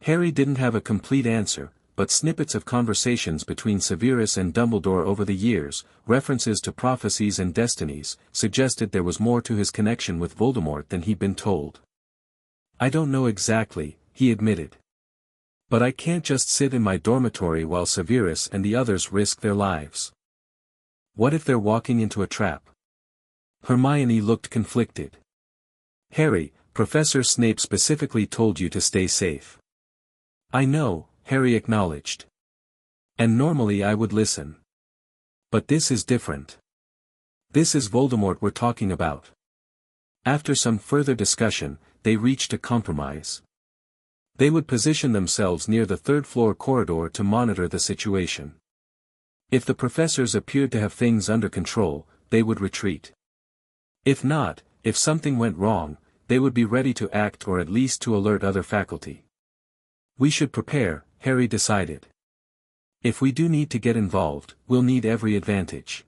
Harry didn't have a complete answer, but snippets of conversations between Severus and Dumbledore over the years, references to prophecies and destinies, suggested there was more to his connection with Voldemort than he'd been told. I don't know exactly, he admitted. But I can't just sit in my dormitory while Severus and the others risk their lives. What if they're walking into a trap? Hermione looked conflicted. Harry, Professor Snape specifically told you to stay safe. I know, Harry acknowledged. And normally I would listen. But this is different. This is Voldemort we're talking about. After some further discussion, they reached a compromise. They would position themselves near the third-floor corridor to monitor the situation. If the professors appeared to have things under control, they would retreat. If not, if something went wrong, they would be ready to act or at least to alert other faculty. We should prepare, Harry decided. If we do need to get involved, we'll need every advantage.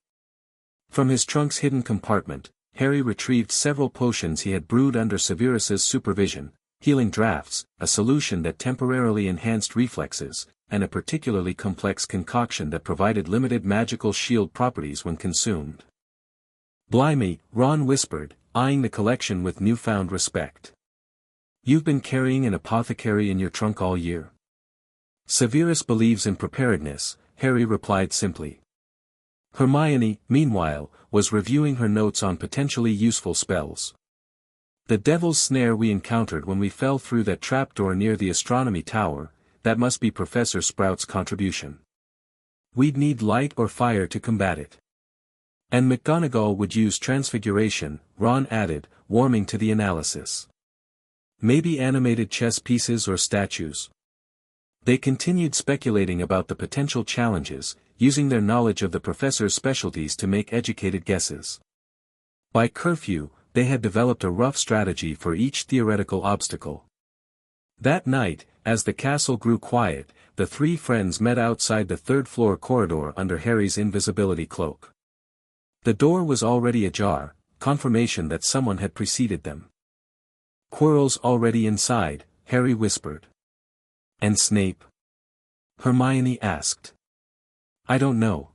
From his trunk's hidden compartment, Harry retrieved several potions he had brewed under Severus's supervision, healing draughts, a solution that temporarily enhanced reflexes, and a particularly complex concoction that provided limited magical shield properties when consumed. Blimey, Ron whispered, eyeing the collection with newfound respect. You've been carrying an apothecary in your trunk all year. Severus believes in preparedness, Harry replied simply. Hermione, meanwhile, was reviewing her notes on potentially useful spells. The devil's snare we encountered when we fell through that trapdoor near the astronomy tower, that must be Professor Sprout's contribution. We'd need light or fire to combat it. And McGonagall would use transfiguration, Ron added, warming to the analysis. Maybe animated chess pieces or statues. They continued speculating about the potential challenges, using their knowledge of the professor's specialties to make educated guesses. By curfew, they had developed a rough strategy for each theoretical obstacle. That night, as the castle grew quiet, the three friends met outside the third-floor corridor under Harry's invisibility cloak. The door was already ajar, confirmation that someone had preceded them. "Quirrell's already inside," Harry whispered. "And Snape?" Hermione asked. "I don't know.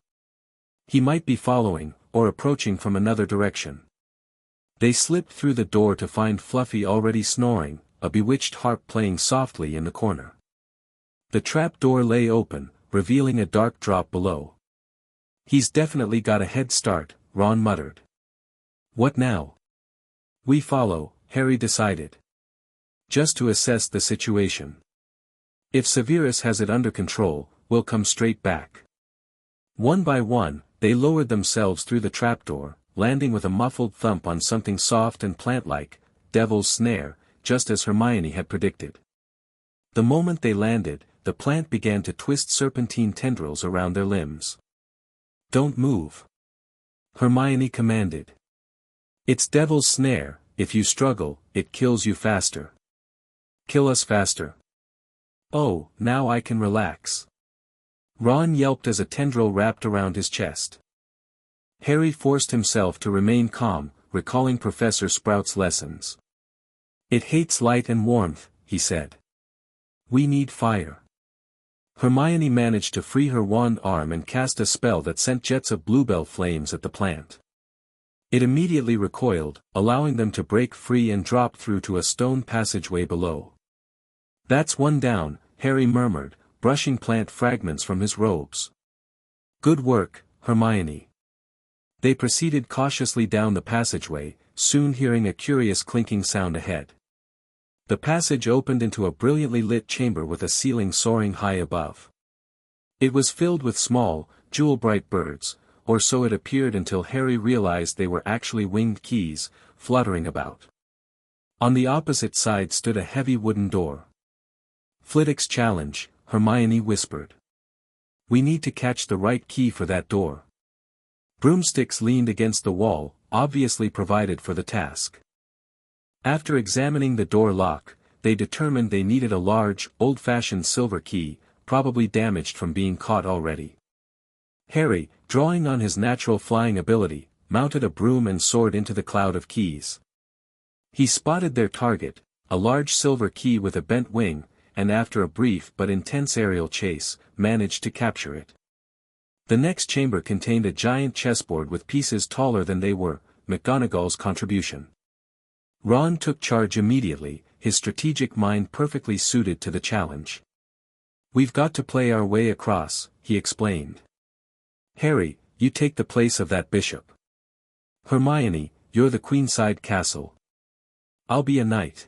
He might be following, or approaching from another direction." They slipped through the door to find Fluffy already snoring, a bewitched harp playing softly in the corner. The trap door lay open, revealing a dark drop below. "He's definitely got a head start," Ron muttered. "What now?" "We follow," Harry decided. "Just to assess the situation. If Severus has it under control, we'll come straight back." One by one, they lowered themselves through the trapdoor, landing with a muffled thump on something soft and plant-like, Devil's Snare, just as Hermione had predicted. The moment they landed, the plant began to twist serpentine tendrils around their limbs. "Don't move," Hermione commanded. "It's Devil's Snare, if you struggle, it kills you faster." "Kill us faster." "Oh, now I can relax." Ron yelped as a tendril wrapped around his chest. Harry forced himself to remain calm, recalling Professor Sprout's lessons. "It hates light and warmth," he said. "We need fire." Hermione managed to free her wand arm and cast a spell that sent jets of bluebell flames at the plant. It immediately recoiled, allowing them to break free and drop through to a stone passageway below. "That's one down," Harry murmured, brushing plant fragments from his robes. "Good work, Hermione." They proceeded cautiously down the passageway, soon hearing a curious clinking sound ahead. The passage opened into a brilliantly lit chamber with a ceiling soaring high above. It was filled with small, jewel-bright birds, or so it appeared until Harry realized they were actually winged keys, fluttering about. On the opposite side stood a heavy wooden door. "Flitwick's challenge," Hermione whispered. "We need to catch the right key for that door." Broomsticks leaned against the wall, obviously provided for the task. After examining the door lock, they determined they needed a large, old-fashioned silver key, probably damaged from being caught already. Harry, drawing on his natural flying ability, mounted a broom and soared into the cloud of keys. He spotted their target, a large silver key with a bent wing, and after a brief but intense aerial chase, managed to capture it. The next chamber contained a giant chessboard with pieces taller than they were, McGonagall's contribution. Ron took charge immediately, his strategic mind perfectly suited to the challenge. "We've got to play our way across," he explained. "Harry, you take the place of that bishop. Hermione, you're the queenside castle. I'll be a knight."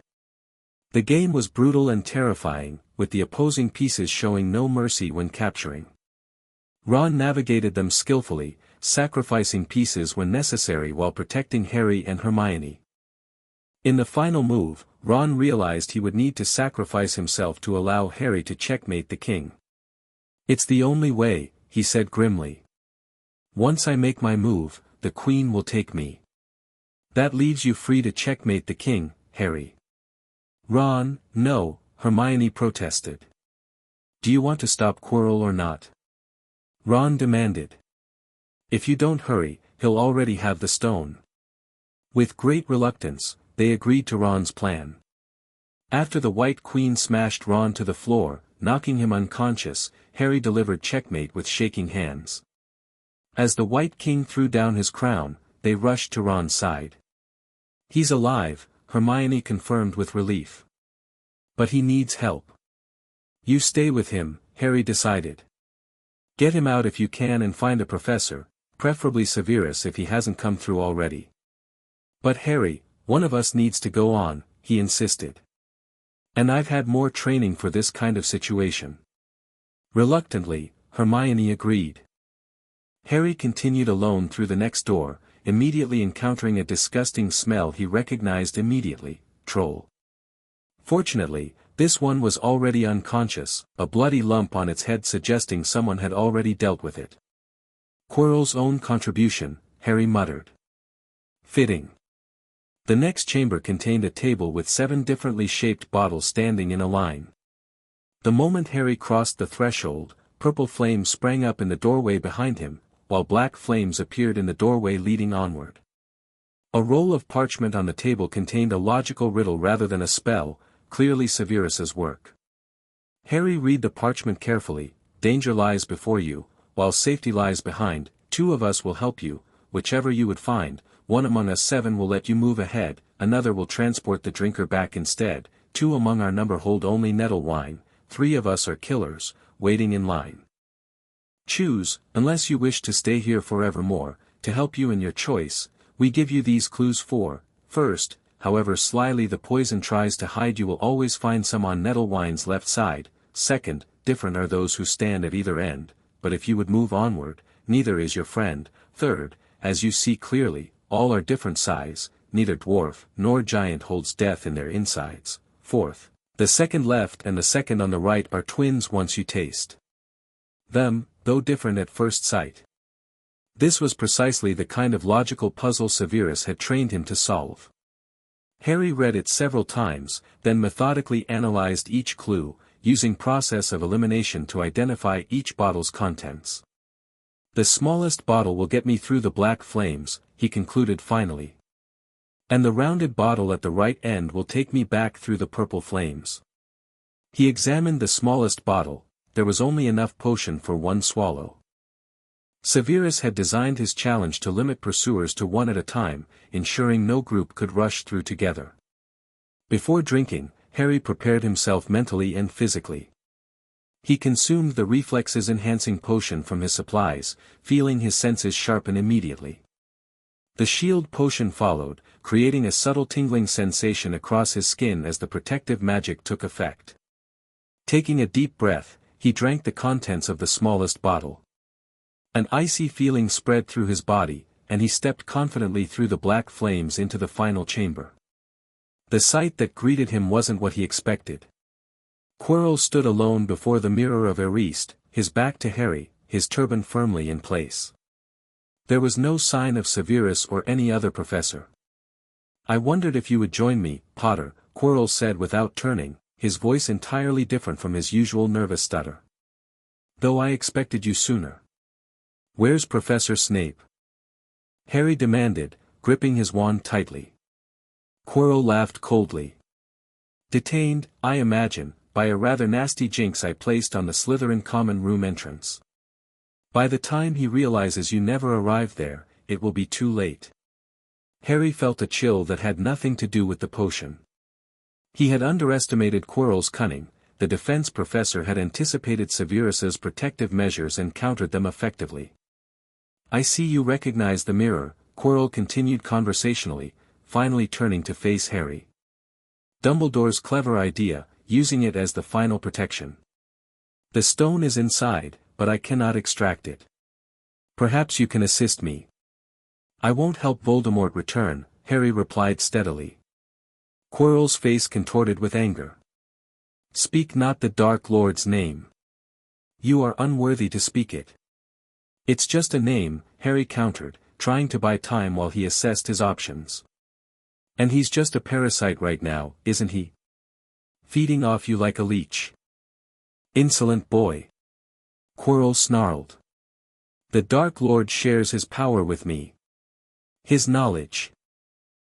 The game was brutal and terrifying, with the opposing pieces showing no mercy when capturing. Ron navigated them skillfully, sacrificing pieces when necessary while protecting Harry and Hermione. In the final move, Ron realized he would need to sacrifice himself to allow Harry to checkmate the king. "It's the only way," he said grimly. "Once I make my move, the queen will take me. That leaves you free to checkmate the king, Harry." "Ron, no," Hermione protested. "Do you want to stop Quirrell or not?" Ron demanded. "If you don't hurry, he'll already have the stone." With great reluctance, they agreed to Ron's plan. After the White Queen smashed Ron to the floor, knocking him unconscious, Harry delivered checkmate with shaking hands. As the White King threw down his crown, they rushed to Ron's side. "He's alive," Hermione confirmed with relief. "But he needs help." "You stay with him," Harry decided. "Get him out if you can and find a professor, preferably Severus if he hasn't come through already." "But Harry, one of us needs to go on," he insisted. "And I've had more training for this kind of situation." Reluctantly, Hermione agreed. Harry continued alone through the next door, immediately encountering a disgusting smell he recognized immediately: troll. Fortunately, this one was already unconscious, a bloody lump on its head suggesting someone had already dealt with it. Quirrell's own contribution, Harry muttered. Fitting. The next chamber contained a table with 7 differently shaped bottles standing in a line. The moment Harry crossed the threshold, purple flames sprang up in the doorway behind him, while black flames appeared in the doorway leading onward. A roll of parchment on the table contained a logical riddle rather than a spell, clearly Severus's work. Harry read the parchment carefully. Danger lies before you, while safety lies behind. 2 of us will help you, whichever you would find. 1 among us 7 will let you move ahead, another will transport the drinker back instead. 2 among our number hold only nettle wine, 3 of us are killers, waiting in line. Choose, unless you wish to stay here forevermore. To help you in your choice, we give you these clues. First, however slyly the poison tries to hide, you will always find some on nettle wine's left side. Second, different are those who stand at either end, but if you would move onward, neither is your friend. Third, as you see clearly, all are different size, neither dwarf nor giant holds death in their insides. Fourth, the second left and the second on the right are twins once you taste them, though different at first sight. This was precisely the kind of logical puzzle Severus had trained him to solve. Harry read it several times, then methodically analyzed each clue, using process of elimination to identify each bottle's contents. The smallest bottle will get me through the black flames, he concluded finally. And the rounded bottle at the right end will take me back through the purple flames. He examined the smallest bottle. There was only enough potion for 1 swallow. Severus had designed his challenge to limit pursuers to 1 at a time, ensuring no group could rush through together. Before drinking, Harry prepared himself mentally and physically. He consumed the reflexes-enhancing potion from his supplies, feeling his senses sharpen immediately. The shield potion followed, creating a subtle tingling sensation across his skin as the protective magic took effect. Taking a deep breath, he drank the contents of the smallest bottle. An icy feeling spread through his body, and he stepped confidently through the black flames into the final chamber. The sight that greeted him wasn't what he expected. Quirrell stood alone before the mirror of Ariste, his back to Harry, his turban firmly in place. There was no sign of Severus or any other professor. "I wondered if you would join me, Potter," Quirrell said without turning, his voice entirely different from his usual nervous stutter. "Though I expected you sooner." "Where's Professor Snape?" Harry demanded, gripping his wand tightly. Quirrell laughed coldly. "Detained, I imagine, by a rather nasty jinx I placed on the Slytherin common room entrance. By the time he realizes you never arrived there, it will be too late." Harry felt a chill that had nothing to do with the potion. He had underestimated Quirrell's cunning. The defense professor had anticipated Severus's protective measures and countered them effectively. "I see you recognize the mirror," Quirrell continued conversationally, finally turning to face Harry. "Dumbledore's clever idea, using it as the final protection. The stone is inside, but I cannot extract it. Perhaps you can assist me." "I won't help Voldemort return," Harry replied steadily. Quirrell's face contorted with anger. "Speak not the Dark Lord's name. You are unworthy to speak it." "It's just a name," Harry countered, trying to buy time while he assessed his options. "And he's just a parasite right now, isn't he? Feeding off you like a leech." "Insolent boy." Quirrell snarled. "The Dark Lord shares his power with me. His knowledge.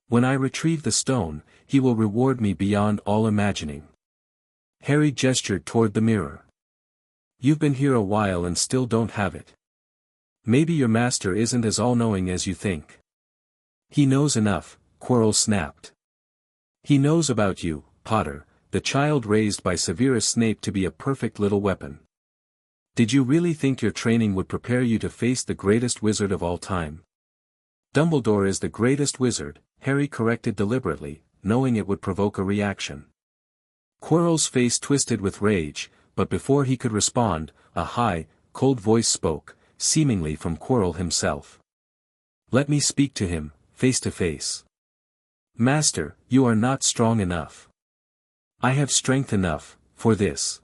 When I retrieve the stone, he will reward me beyond all imagining." Harry gestured toward the mirror. "You've been here a while and still don't have it. Maybe your master isn't as all-knowing as you think." "He knows enough," Quirrell snapped. "He knows about you, Potter, the child raised by Severus Snape to be a perfect little weapon. Did you really think your training would prepare you to face the greatest wizard of all time?" "Dumbledore is the greatest wizard," Harry corrected deliberately, knowing it would provoke a reaction. Quirrell's face twisted with rage, but before he could respond, a high, cold voice spoke, seemingly from Quirrell himself. "Let me speak to him, face to face." "Master, you are not strong enough." I have strength enough, for this.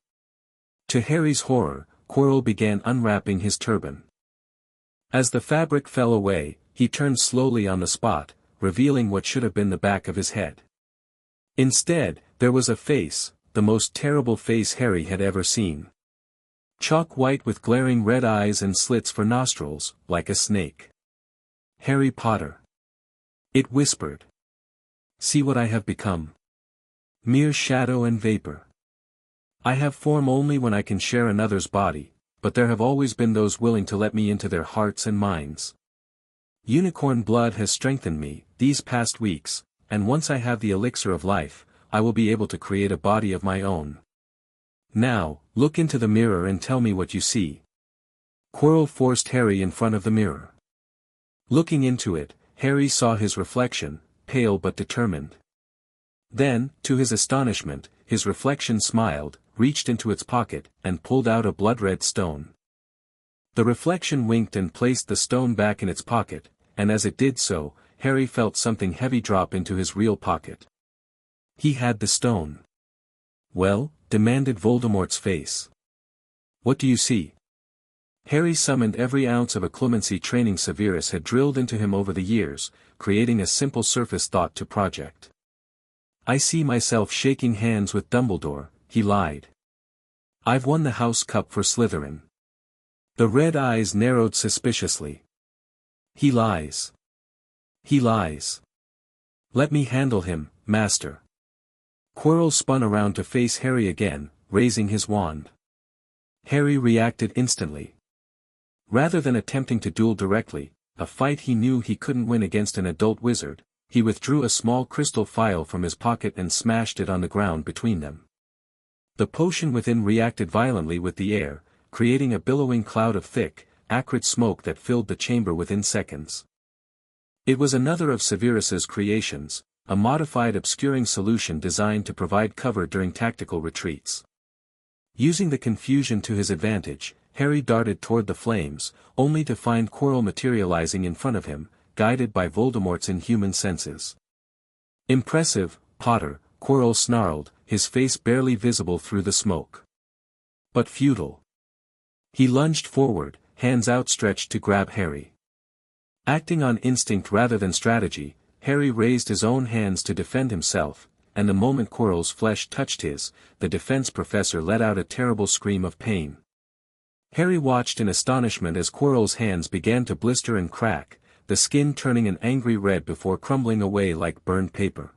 To Harry's horror, Quirrell began unwrapping his turban. As the fabric fell away, he turned slowly on the spot, revealing what should have been the back of his head. Instead, there was a face, the most terrible face Harry had ever seen. Chalk white with glaring red eyes and slits for nostrils, like a snake. Harry Potter. It whispered. See what I have become. Mere shadow and vapor. I have form only when I can share another's body, but there have always been those willing to let me into their hearts and minds. Unicorn blood has strengthened me, these past weeks, and once I have the elixir of life, I will be able to create a body of my own. Now, look into the mirror and tell me what you see. Quirrell forced Harry in front of the mirror. Looking into it, Harry saw his reflection, pale but determined. Then, to his astonishment, his reflection smiled, reached into its pocket, and pulled out a blood-red stone. The reflection winked and placed the stone back in its pocket, and as it did so, Harry felt something heavy drop into his real pocket. He had the stone. Well? Demanded Voldemort's face. What do you see? Harry summoned every ounce of occlumency training Severus had drilled into him over the years, creating a simple surface thought to project. I see myself shaking hands with Dumbledore, he lied. I've won the House Cup for Slytherin. The red eyes narrowed suspiciously. He lies. He lies. Let me handle him, Master. Quirrell spun around to face Harry again, raising his wand. Harry reacted instantly. Rather than attempting to duel directly, a fight he knew he couldn't win against an adult wizard, he withdrew a small crystal phial from his pocket and smashed it on the ground between them. The potion within reacted violently with the air, creating a billowing cloud of thick, acrid smoke that filled the chamber within seconds. It was another of Severus's creations, a modified obscuring solution designed to provide cover during tactical retreats. Using the confusion to his advantage, Harry darted toward the flames, only to find Quirrell materializing in front of him, guided by Voldemort's inhuman senses. Impressive, Potter, Quirrell snarled, his face barely visible through the smoke. But futile. He lunged forward, hands outstretched to grab Harry. Acting on instinct rather than strategy, Harry raised his own hands to defend himself, and the moment Quirrell's flesh touched his, the defense professor let out a terrible scream of pain. Harry watched in astonishment as Quirrell's hands began to blister and crack, the skin turning an angry red before crumbling away like burned paper.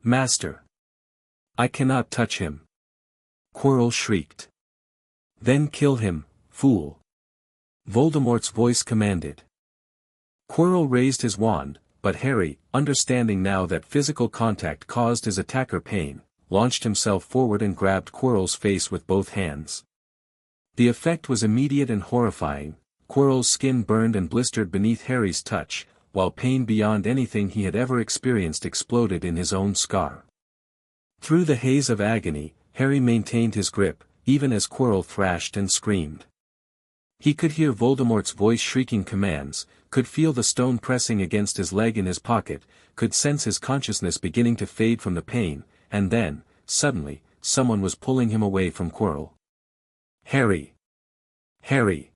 Master! I cannot touch him! Quirrell shrieked. Then kill him, fool! Voldemort's voice commanded. Quirrell raised his wand, but Harry, understanding now that physical contact caused his attacker pain, launched himself forward and grabbed Quirrell's face with both hands. The effect was immediate and horrifying. Quirrell's skin burned and blistered beneath Harry's touch, while pain beyond anything he had ever experienced exploded in his own scar. Through the haze of agony, Harry maintained his grip, even as Quirrell thrashed and screamed. He could hear Voldemort's voice shrieking commands, could feel the stone pressing against his leg in his pocket, could sense his consciousness beginning to fade from the pain, and then, suddenly, someone was pulling him away from Quirrell. Harry! Harry!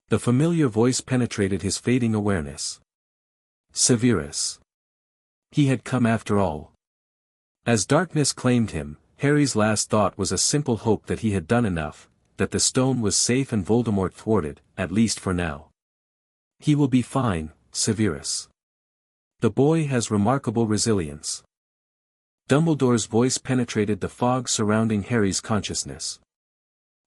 The familiar voice penetrated his fading awareness. Severus! He had come after all. As darkness claimed him, Harry's last thought was a simple hope that he had done enough, that the stone was safe and Voldemort thwarted, at least for now. He will be fine, Severus. The boy has remarkable resilience. Dumbledore's voice penetrated the fog surrounding Harry's consciousness.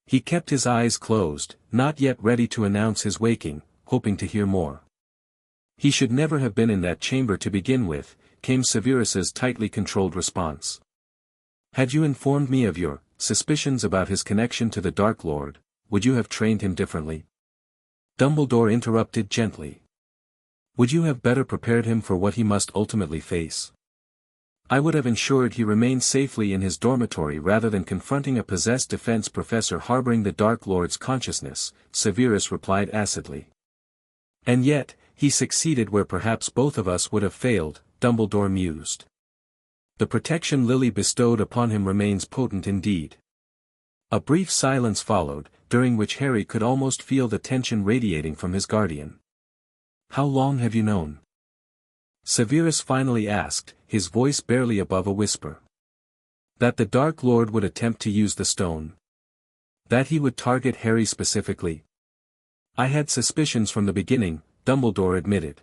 He kept his eyes closed, not yet ready to announce his waking, hoping to hear more. He should never have been in that chamber to begin with, came Severus's tightly controlled response. Had you informed me of your suspicions about his connection to the Dark Lord, would you have trained him differently? Dumbledore interrupted gently. Would you have better prepared him for what he must ultimately face? I would have ensured he remained safely in his dormitory rather than confronting a possessed defense professor harboring the Dark Lord's consciousness, Severus replied acidly. And yet, he succeeded where perhaps both of us would have failed, Dumbledore mused. The protection Lily bestowed upon him remains potent indeed. A brief silence followed, during which Harry could almost feel the tension radiating from his guardian. "How long have you known?" Severus finally asked, his voice barely above a whisper. "That the Dark Lord would attempt to use the stone. That he would target Harry specifically. I had suspicions from the beginning," Dumbledore admitted.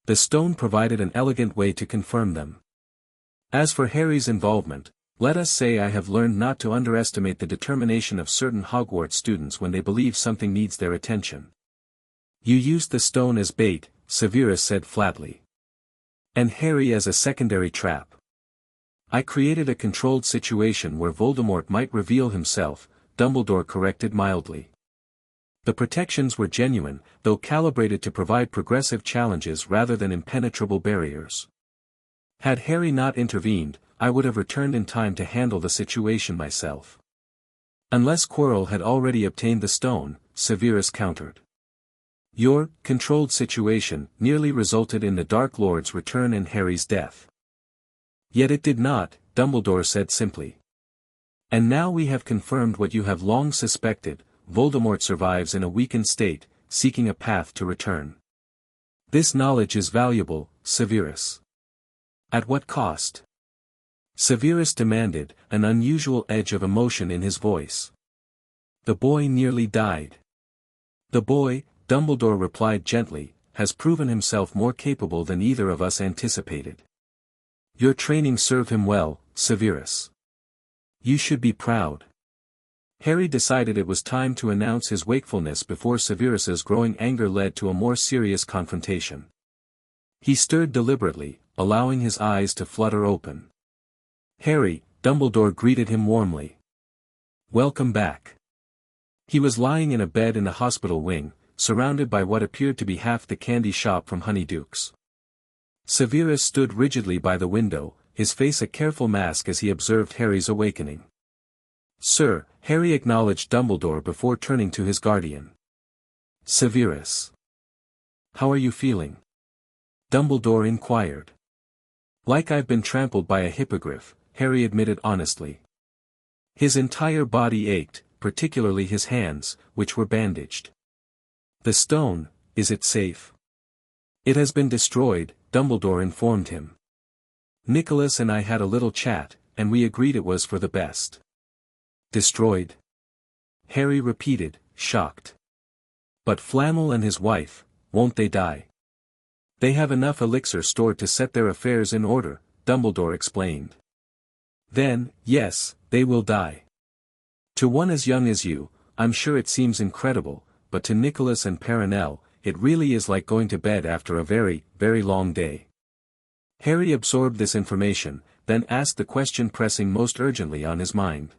"The stone provided an elegant way to confirm them. As for Harry's involvement, let us say I have learned not to underestimate the determination of certain Hogwarts students when they believe something needs their attention." "You used the stone as bait," Severus said flatly. "And Harry as a secondary trap." "I created a controlled situation where Voldemort might reveal himself," Dumbledore corrected mildly. "The protections were genuine, though calibrated to provide progressive challenges rather than impenetrable barriers. Had Harry not intervened, I would have returned in time to handle the situation myself." "Unless Quirrell had already obtained the stone," Severus countered. "Your controlled situation nearly resulted in the Dark Lord's return and Harry's death." "Yet it did not," Dumbledore said simply. "And now we have confirmed what you have long suspected, Voldemort survives in a weakened state, seeking a path to return. This knowledge is valuable, Severus." "At what cost?" Severus demanded, an unusual edge of emotion in his voice. "The boy nearly died." "The boy," Dumbledore replied gently, "has proven himself more capable than either of us anticipated. Your training served him well, Severus. You should be proud." Harry decided it was time to announce his wakefulness before Severus's growing anger led to a more serious confrontation. He stirred deliberately, allowing his eyes to flutter open. "Harry," Dumbledore greeted him warmly. "Welcome back." He was lying in a bed in the hospital wing, surrounded by what appeared to be half the candy shop from Honeydukes. Severus stood rigidly by the window, his face a careful mask as he observed Harry's awakening. "Sir," Harry acknowledged Dumbledore before turning to his guardian. "Severus. How are you feeling?" Dumbledore inquired. "Like I've been trampled by a hippogriff," Harry admitted honestly. His entire body ached, particularly his hands, which were bandaged. "The stone, is it safe?" "It has been destroyed," Dumbledore informed him. "Nicholas and I had a little chat, and we agreed it was for the best." "Destroyed?" Harry repeated, shocked. "But Flamel and his wife, won't they die?" "They have enough elixir stored to set their affairs in order," Dumbledore explained. "Then, yes, they will die. To one as young as you, I'm sure it seems incredible, but to Nicholas and Perenelle, it really is like going to bed after a very, very long day." Harry absorbed this information, then asked the question pressing most urgently on his mind.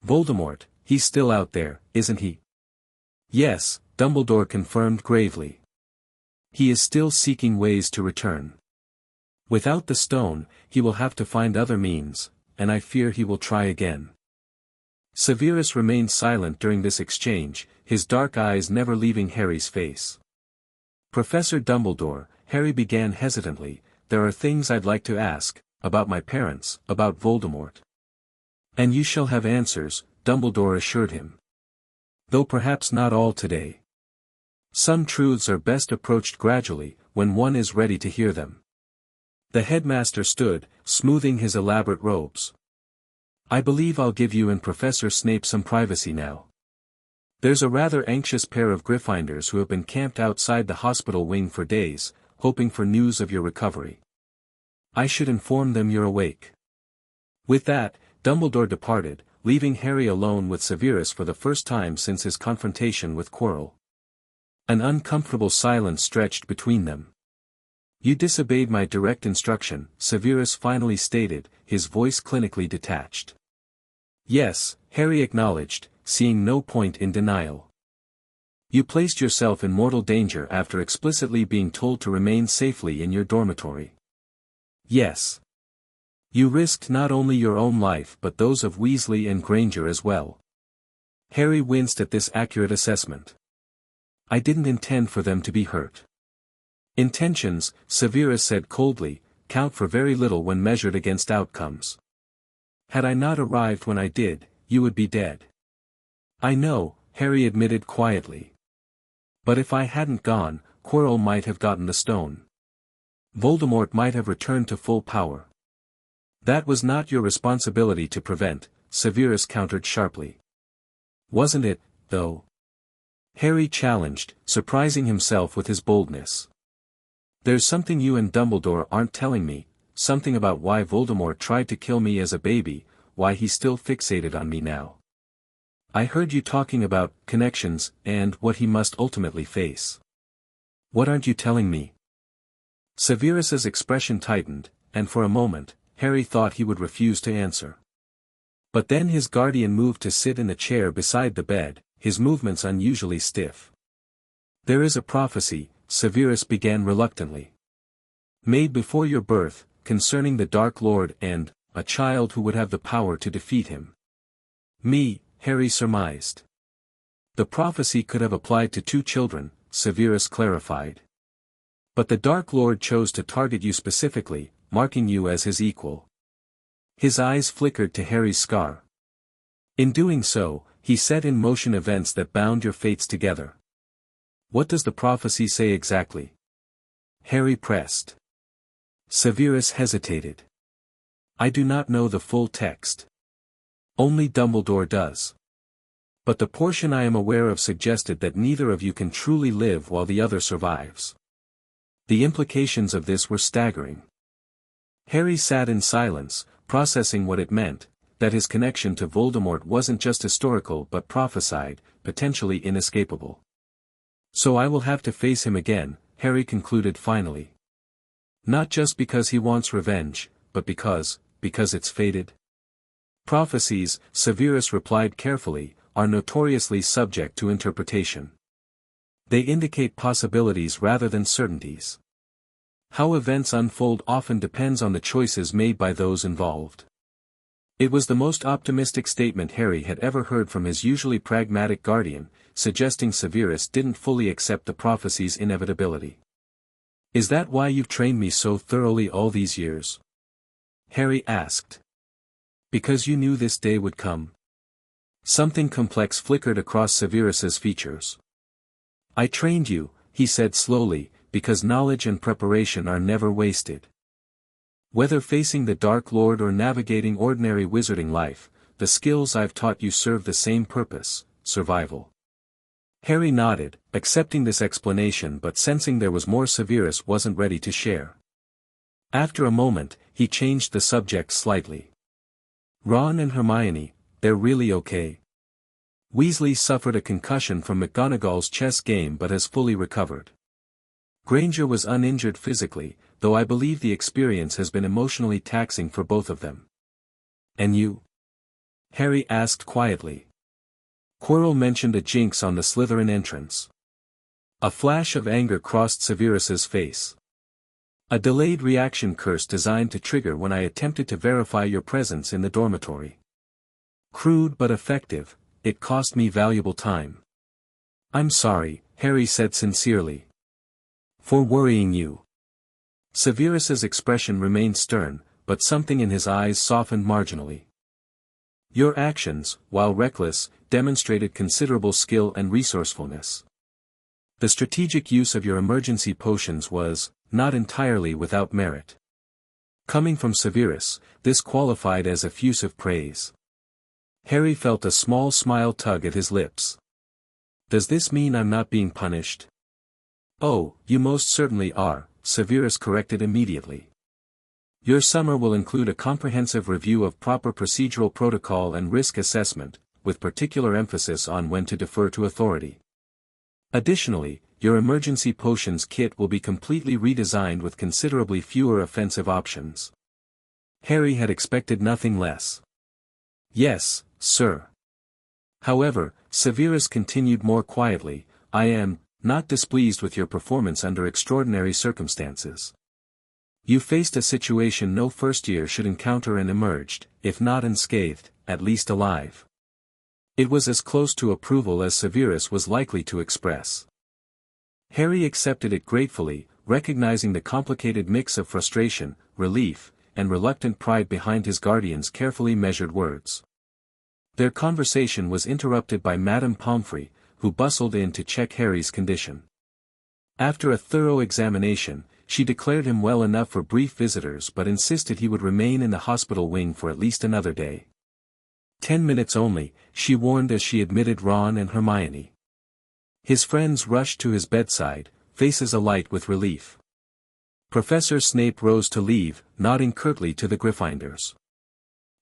"Voldemort, he's still out there, isn't he?" "Yes," Dumbledore confirmed gravely. "He is still seeking ways to return. Without the stone, he will have to find other means, and I fear he will try again." Severus remained silent during this exchange, his dark eyes never leaving Harry's face. "Professor Dumbledore," Harry began hesitantly, "there are things I'd like to ask, about my parents, about Voldemort." "And you shall have answers," Dumbledore assured him. "Though perhaps not all today. Some truths are best approached gradually, when one is ready to hear them." The headmaster stood, smoothing his elaborate robes. "I believe I'll give you and Professor Snape some privacy now. There's a rather anxious pair of Gryffindors who have been camped outside the hospital wing for days, hoping for news of your recovery. I should inform them you're awake." With that, Dumbledore departed, leaving Harry alone with Severus for the first time since his confrontation with Quirrell. An uncomfortable silence stretched between them. "You disobeyed my direct instruction," Severus finally stated, his voice clinically detached. "Yes," Harry acknowledged, seeing no point in denial. "You placed yourself in mortal danger after explicitly being told to remain safely in your dormitory." "Yes. You risked not only your own life but those of Weasley and Granger as well." Harry winced at this accurate assessment. "I didn't intend for them to be hurt." "Intentions," Severus said coldly, count for very little when measured against outcomes. Had I not arrived when I did, you would be dead. I know, Harry admitted quietly. But if I hadn't gone, Quirrell might have gotten the stone. Voldemort might have returned to full power. That was not your responsibility to prevent, Severus countered sharply. Wasn't it, though? Harry challenged, surprising himself with his boldness. There's something you and Dumbledore aren't telling me, something about why Voldemort tried to kill me as a baby, why he's still fixated on me now. I heard you talking about connections and what he must ultimately face. What aren't you telling me? Severus's expression tightened, and for a moment, Harry thought he would refuse to answer. But then his guardian moved to sit in a chair beside the bed, his movements unusually stiff. There is a prophecy, Severus began reluctantly. Made before your birth, concerning the Dark Lord and a child who would have the power to defeat him. Me, Harry surmised. The prophecy could have applied to 2 children, Severus clarified. But the Dark Lord chose to target you specifically, marking you as his equal. His eyes flickered to Harry's scar. In doing so, he set in motion events that bound your fates together. What does the prophecy say exactly? Harry pressed. Severus hesitated. I do not know the full text. Only Dumbledore does. But the portion I am aware of suggested that neither of you can truly live while the other survives. The implications of this were staggering. Harry sat in silence, processing what it meant, that his connection to Voldemort wasn't just historical but prophesied, potentially inescapable. So I will have to face him again, Harry concluded finally. Not just because he wants revenge, but because it's fated. Prophecies, Severus replied carefully, are notoriously subject to interpretation. They indicate possibilities rather than certainties. How events unfold often depends on the choices made by those involved. It was the most optimistic statement Harry had ever heard from his usually pragmatic guardian, suggesting Severus didn't fully accept the prophecy's inevitability. Is that why you've trained me so thoroughly all these years? Harry asked. Because you knew this day would come. Something complex flickered across Severus's features. I trained you, he said slowly, because knowledge and preparation are never wasted. Whether facing the Dark Lord or navigating ordinary wizarding life, the skills I've taught you serve the same purpose, survival. Harry nodded, accepting this explanation but sensing there was more Severus wasn't ready to share. After a moment, he changed the subject slightly. Ron and Hermione, they're really okay. Weasley suffered a concussion from McGonagall's chess game but has fully recovered. Granger was uninjured physically, though I believe the experience has been emotionally taxing for both of them. And you? Harry asked quietly. Quirrell mentioned a jinx on the Slytherin entrance. A flash of anger crossed Severus's face. A delayed reaction curse designed to trigger when I attempted to verify your presence in the dormitory. Crude but effective, it cost me valuable time. I'm sorry, Harry said sincerely. For worrying you. Severus's expression remained stern, but something in his eyes softened marginally. Your actions, while reckless, demonstrated considerable skill and resourcefulness. The strategic use of your emergency potions was, not entirely without merit. Coming from Severus, this qualified as effusive praise. Harry felt a small smile tug at his lips. Does this mean I'm not being punished? Oh, you most certainly are, Severus corrected immediately. Your summer will include a comprehensive review of proper procedural protocol and risk assessment, with particular emphasis on when to defer to authority. Additionally, your emergency potions kit will be completely redesigned with considerably fewer offensive options. Harry had expected nothing less. Yes, sir. However, Severus continued more quietly, I am not displeased with your performance under extraordinary circumstances. You faced a situation no first year should encounter and emerged, if not unscathed, at least alive. It was as close to approval as Severus was likely to express. Harry accepted it gratefully, recognizing the complicated mix of frustration, relief, and reluctant pride behind his guardian's carefully measured words. Their conversation was interrupted by Madame Pomfrey, who bustled in to check Harry's condition. After a thorough examination, she declared him well enough for brief visitors but insisted he would remain in the hospital wing for at least another day. 10 minutes only, she warned as she admitted Ron and Hermione. His friends rushed to his bedside, faces alight with relief. Professor Snape rose to leave, nodding curtly to the Gryffindors.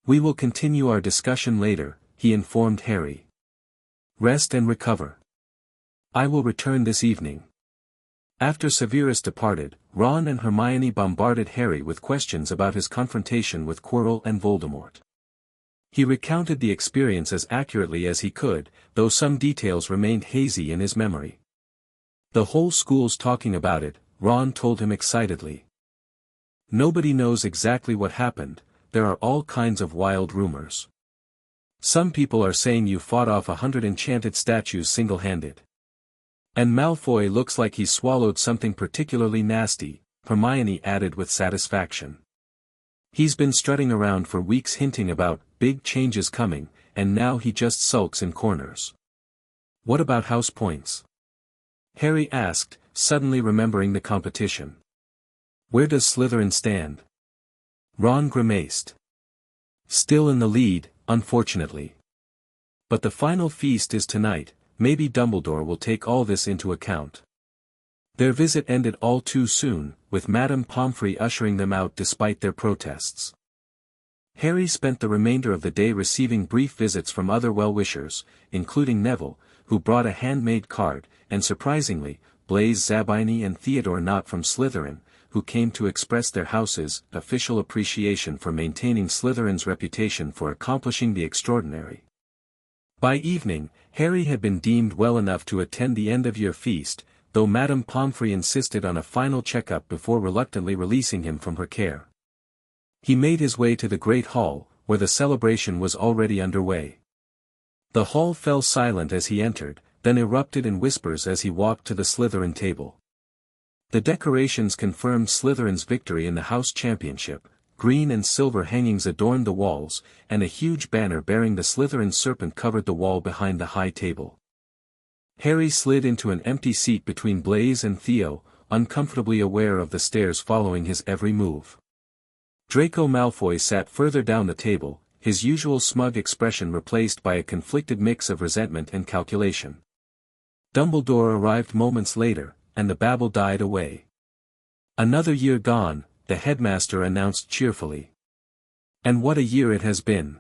"We will continue our discussion later," he informed Harry. "Rest and recover. I will return this evening." After Severus departed, Ron and Hermione bombarded Harry with questions about his confrontation with Quirrell and Voldemort. He recounted the experience as accurately as he could, though some details remained hazy in his memory. "The whole school's talking about it," Ron told him excitedly. "Nobody knows exactly what happened, there are all kinds of wild rumors. Some people are saying you fought off 100 enchanted statues single-handed. And Malfoy looks like he swallowed something particularly nasty," Hermione added with satisfaction. "He's been strutting around for weeks hinting about big changes coming, and now he just sulks in corners." "What about house points?" Harry asked, suddenly remembering the competition. "Where does Slytherin stand?" Ron grimaced. "Still in the lead, unfortunately. But the final feast is tonight. Maybe Dumbledore will take all this into account." Their visit ended all too soon, with Madame Pomfrey ushering them out despite their protests. Harry spent the remainder of the day receiving brief visits from other well-wishers, including Neville, who brought a handmade card, and surprisingly, Blaise Zabini and Theodore Nott from Slytherin, who came to express their house's official appreciation for maintaining Slytherin's reputation for accomplishing the extraordinary. By evening, Harry had been deemed well enough to attend the end-of-year feast, though Madame Pomfrey insisted on a final checkup before reluctantly releasing him from her care. He made his way to the Great Hall, where the celebration was already underway. The hall fell silent as he entered, then erupted in whispers as he walked to the Slytherin table. The decorations confirmed Slytherin's victory in the House Championship. Green and silver hangings adorned the walls, and a huge banner bearing the Slytherin serpent covered the wall behind the high table. Harry slid into an empty seat between Blaise and Theo, uncomfortably aware of the stares following his every move. Draco Malfoy sat further down the table, his usual smug expression replaced by a conflicted mix of resentment and calculation. Dumbledore arrived moments later, and the babble died away. "Another year gone," the headmaster announced cheerfully. "And what a year it has been.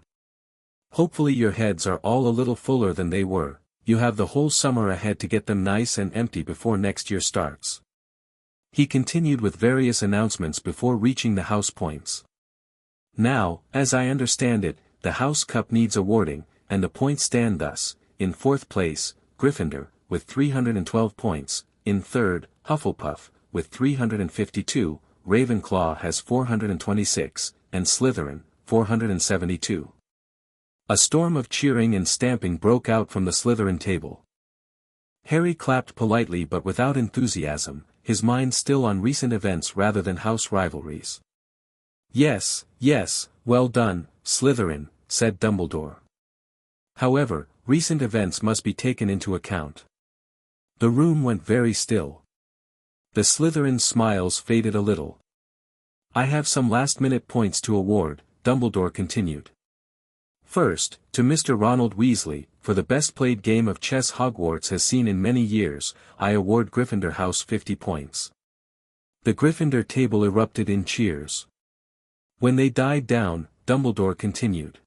Hopefully your heads are all a little fuller than they were, you have the whole summer ahead to get them nice and empty before next year starts." He continued with various announcements before reaching the house points. "Now, as I understand it, the House Cup needs awarding, and the points stand thus: in 4th place, Gryffindor, with 312 points, in 3rd, Hufflepuff, with 352, Ravenclaw has 426, and Slytherin, 472. A storm of cheering and stamping broke out from the Slytherin table. Harry clapped politely but without enthusiasm, his mind still on recent events rather than house rivalries. Yes, well done, Slytherin," said Dumbledore. "However, recent events must be taken into account." The room went very still. The Slytherin smiles faded a little. "I have some last-minute points to award," Dumbledore continued. "First, to Mr. Ronald Weasley, for the best-played game of chess Hogwarts has seen in many years, I award Gryffindor House 50 points." The Gryffindor table erupted in cheers. When they died down, Dumbledore continued.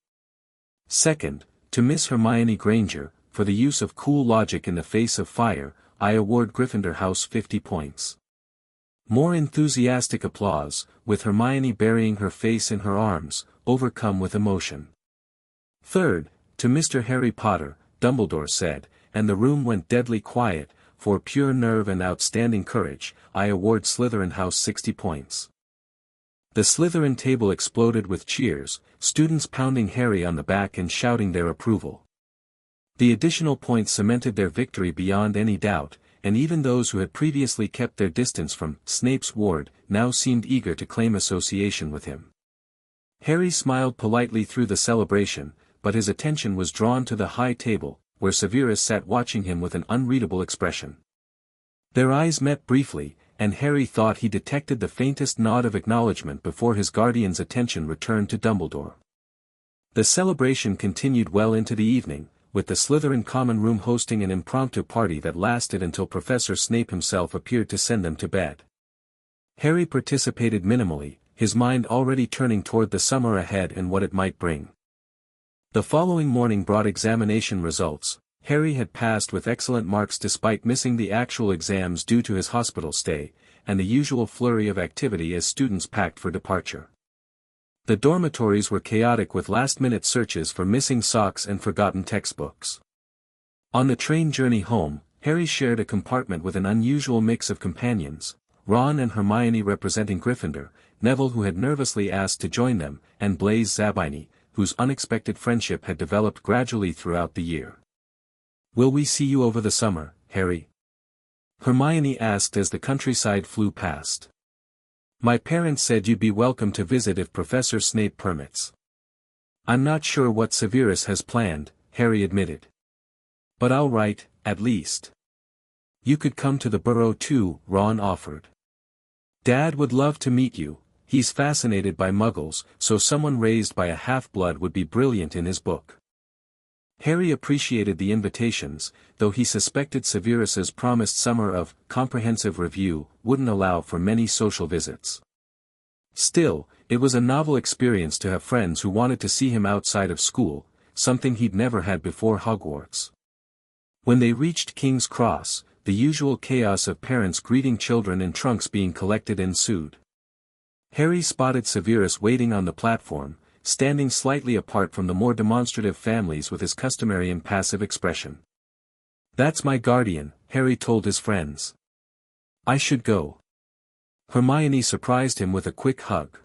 "Second, to Miss Hermione Granger, for the use of cool logic in the face of fire, I award Gryffindor House 50 points." More enthusiastic applause, with Hermione burying her face in her arms, overcome with emotion. "Third, to Mr. Harry Potter," Dumbledore said, and the room went deadly quiet, "for pure nerve and outstanding courage, I award Slytherin House 60 points." The Slytherin table exploded with cheers, students pounding Harry on the back and shouting their approval. The additional points cemented their victory beyond any doubt, and even those who had previously kept their distance from Snape's ward now seemed eager to claim association with him. Harry smiled politely through the celebration, but his attention was drawn to the high table, where Severus sat watching him with an unreadable expression. Their eyes met briefly, and Harry thought he detected the faintest nod of acknowledgement before his guardian's attention returned to Dumbledore. The celebration continued well into the evening, with the Slytherin common room hosting an impromptu party that lasted until Professor Snape himself appeared to send them to bed. Harry participated minimally, his mind already turning toward the summer ahead and what it might bring. The following morning brought examination results. Harry had passed with excellent marks despite missing the actual exams due to his hospital stay, and the usual flurry of activity as students packed for departure. The dormitories were chaotic with last-minute searches for missing socks and forgotten textbooks. On the train journey home, Harry shared a compartment with an unusual mix of companions, Ron and Hermione representing Gryffindor, Neville who had nervously asked to join them, and Blaise Zabini, whose unexpected friendship had developed gradually throughout the year. "Will we see you over the summer, Harry?" Hermione asked as the countryside flew past. "My parents said you'd be welcome to visit if Professor Snape permits." "I'm not sure what Severus has planned," Harry admitted. "But I'll write, at least." "You could come to the Burrow too," Ron offered. "Dad would love to meet you. He's fascinated by Muggles, so someone raised by a half-blood would be brilliant in his book." Harry appreciated the invitations, though he suspected Severus's promised summer of comprehensive review wouldn't allow for many social visits. Still, it was a novel experience to have friends who wanted to see him outside of school, something he'd never had before Hogwarts. When they reached King's Cross, the usual chaos of parents greeting children and trunks being collected ensued. Harry spotted Severus waiting on the platform, standing slightly apart from the more demonstrative families with his customary impassive expression. "That's my guardian," Harry told his friends. "I should go." Hermione surprised him with a quick hug.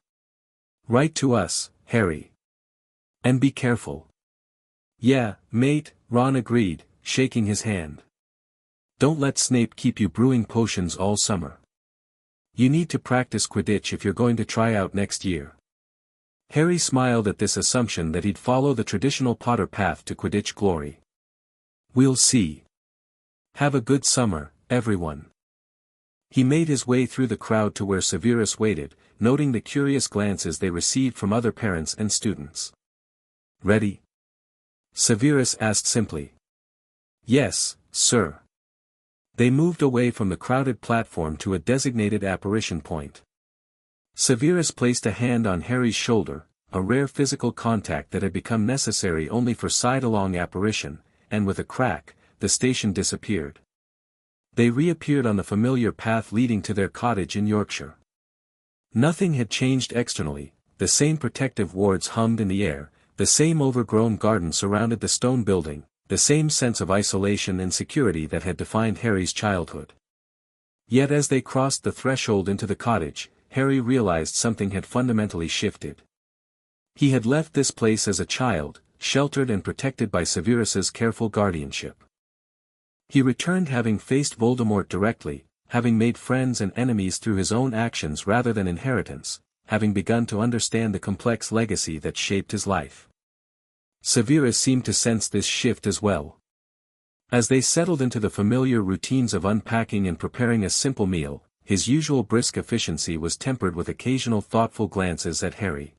"Write to us, Harry. And be careful." "Yeah, mate," Ron agreed, shaking his hand. "Don't let Snape keep you brewing potions all summer. You need to practice Quidditch if you're going to try out next year." Harry smiled at this assumption that he'd follow the traditional Potter path to Quidditch glory. "We'll see. Have a good summer, everyone." He made his way through the crowd to where Severus waited, noting the curious glances they received from other parents and students. "Ready?" Severus asked simply. "Yes, sir." They moved away from the crowded platform to a designated apparition point. Severus placed a hand on Harry's shoulder, a rare physical contact that had become necessary only for side-along apparition, and with a crack, the station disappeared. They reappeared on the familiar path leading to their cottage in Yorkshire. Nothing had changed externally, the same protective wards hummed in the air, the same overgrown garden surrounded the stone building, the same sense of isolation and security that had defined Harry's childhood. Yet as they crossed the threshold into the cottage, Harry realized something had fundamentally shifted. He had left this place as a child, sheltered and protected by Severus's careful guardianship. He returned having faced Voldemort directly, having made friends and enemies through his own actions rather than inheritance, having begun to understand the complex legacy that shaped his life. Severus seemed to sense this shift as well. As they settled into the familiar routines of unpacking and preparing a simple meal, his usual brisk efficiency was tempered with occasional thoughtful glances at Harry.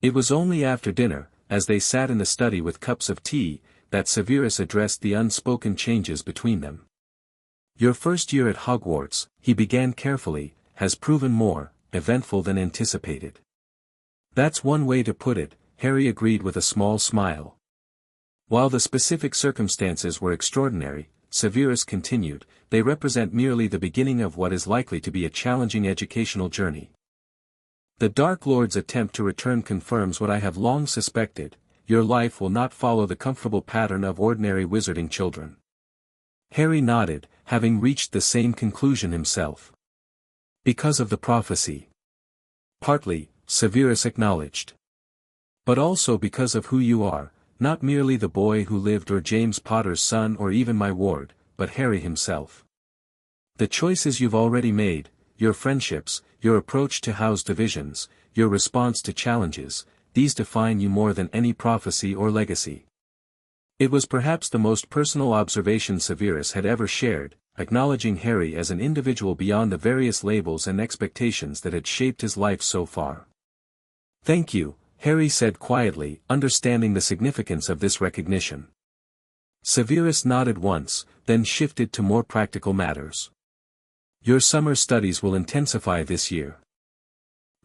It was only after dinner, as they sat in the study with cups of tea, that Severus addressed the unspoken changes between them. "Your first year at Hogwarts," he began carefully, "has proven more eventful than anticipated." "That's one way to put it," Harry agreed with a small smile. "While the specific circumstances were extraordinary," Severus continued, "they represent merely the beginning of what is likely to be a challenging educational journey. The Dark Lord's attempt to return confirms what I have long suspected: your life will not follow the comfortable pattern of ordinary wizarding children." Harry nodded, having reached the same conclusion himself. "Because of the prophecy." "Partly," Severus acknowledged. "But also because of who you are, not merely the boy who lived or James Potter's son or even my ward, but Harry himself." The choices you've already made, your friendships, your approach to house divisions, your response to challenges, these define you more than any prophecy or legacy. It was perhaps the most personal observation Severus had ever shared, acknowledging Harry as an individual beyond the various labels and expectations that had shaped his life so far. "Thank you," Harry said quietly, understanding the significance of this recognition. Severus nodded once, then shifted to more practical matters. "Your summer studies will intensify this year.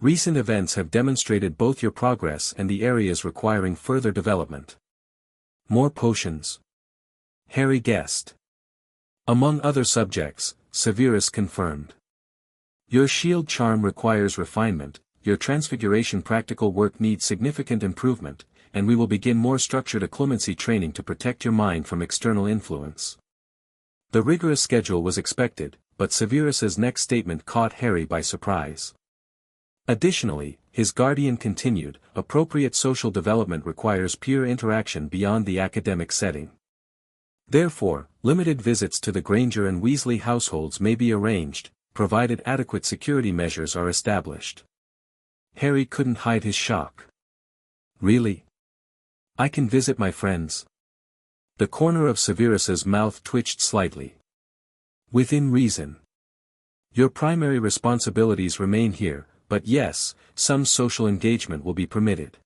Recent events have demonstrated both your progress and the areas requiring further development." "More potions?" Harry guessed. "Among other subjects," Severus confirmed. "Your shield charm requires refinement, your transfiguration practical work needs significant improvement, and we will begin more structured occlumency training to protect your mind from external influence." The rigorous schedule was expected, but Severus's next statement caught Harry by surprise. Additionally, his guardian continued, appropriate social development requires peer interaction beyond the academic setting. Therefore, limited visits to the Granger and Weasley households may be arranged, provided adequate security measures are established. Harry couldn't hide his shock. "Really? I can visit my friends?" The corner of Severus's mouth twitched slightly. "Within reason. Your primary responsibilities remain here, but yes, some social engagement will be permitted."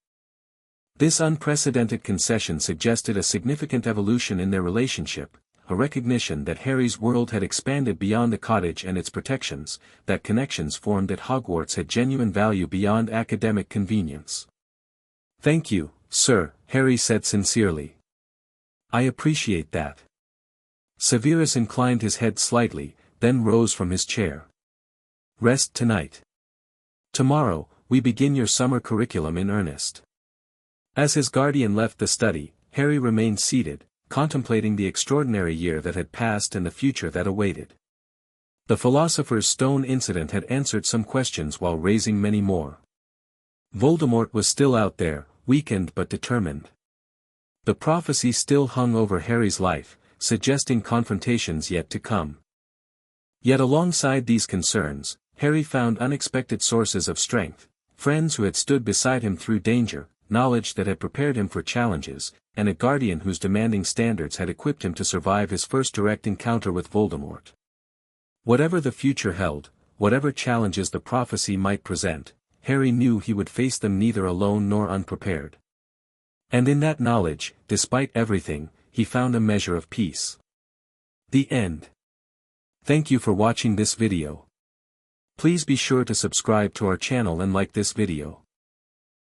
This unprecedented concession suggested a significant evolution in their relationship, a recognition that Harry's world had expanded beyond the cottage and its protections, that connections formed at Hogwarts had genuine value beyond academic convenience. "Thank you, sir," Harry said sincerely. "I appreciate that." Severus inclined his head slightly, then rose from his chair. "Rest tonight. Tomorrow, we begin your summer curriculum in earnest." As his guardian left the study, Harry remained seated, contemplating the extraordinary year that had passed and the future that awaited. The Philosopher's Stone incident had answered some questions while raising many more. Voldemort was still out there, weakened but determined. The prophecy still hung over Harry's life, suggesting confrontations yet to come. Yet alongside these concerns, Harry found unexpected sources of strength, friends who had stood beside him through danger, knowledge that had prepared him for challenges, and a guardian whose demanding standards had equipped him to survive his first direct encounter with Voldemort. Whatever the future held, whatever challenges the prophecy might present, Harry knew he would face them neither alone nor unprepared. And in that knowledge, despite everything, he found a measure of peace. The end. Thank you for watching this video. Please be sure to subscribe to our channel and like this video.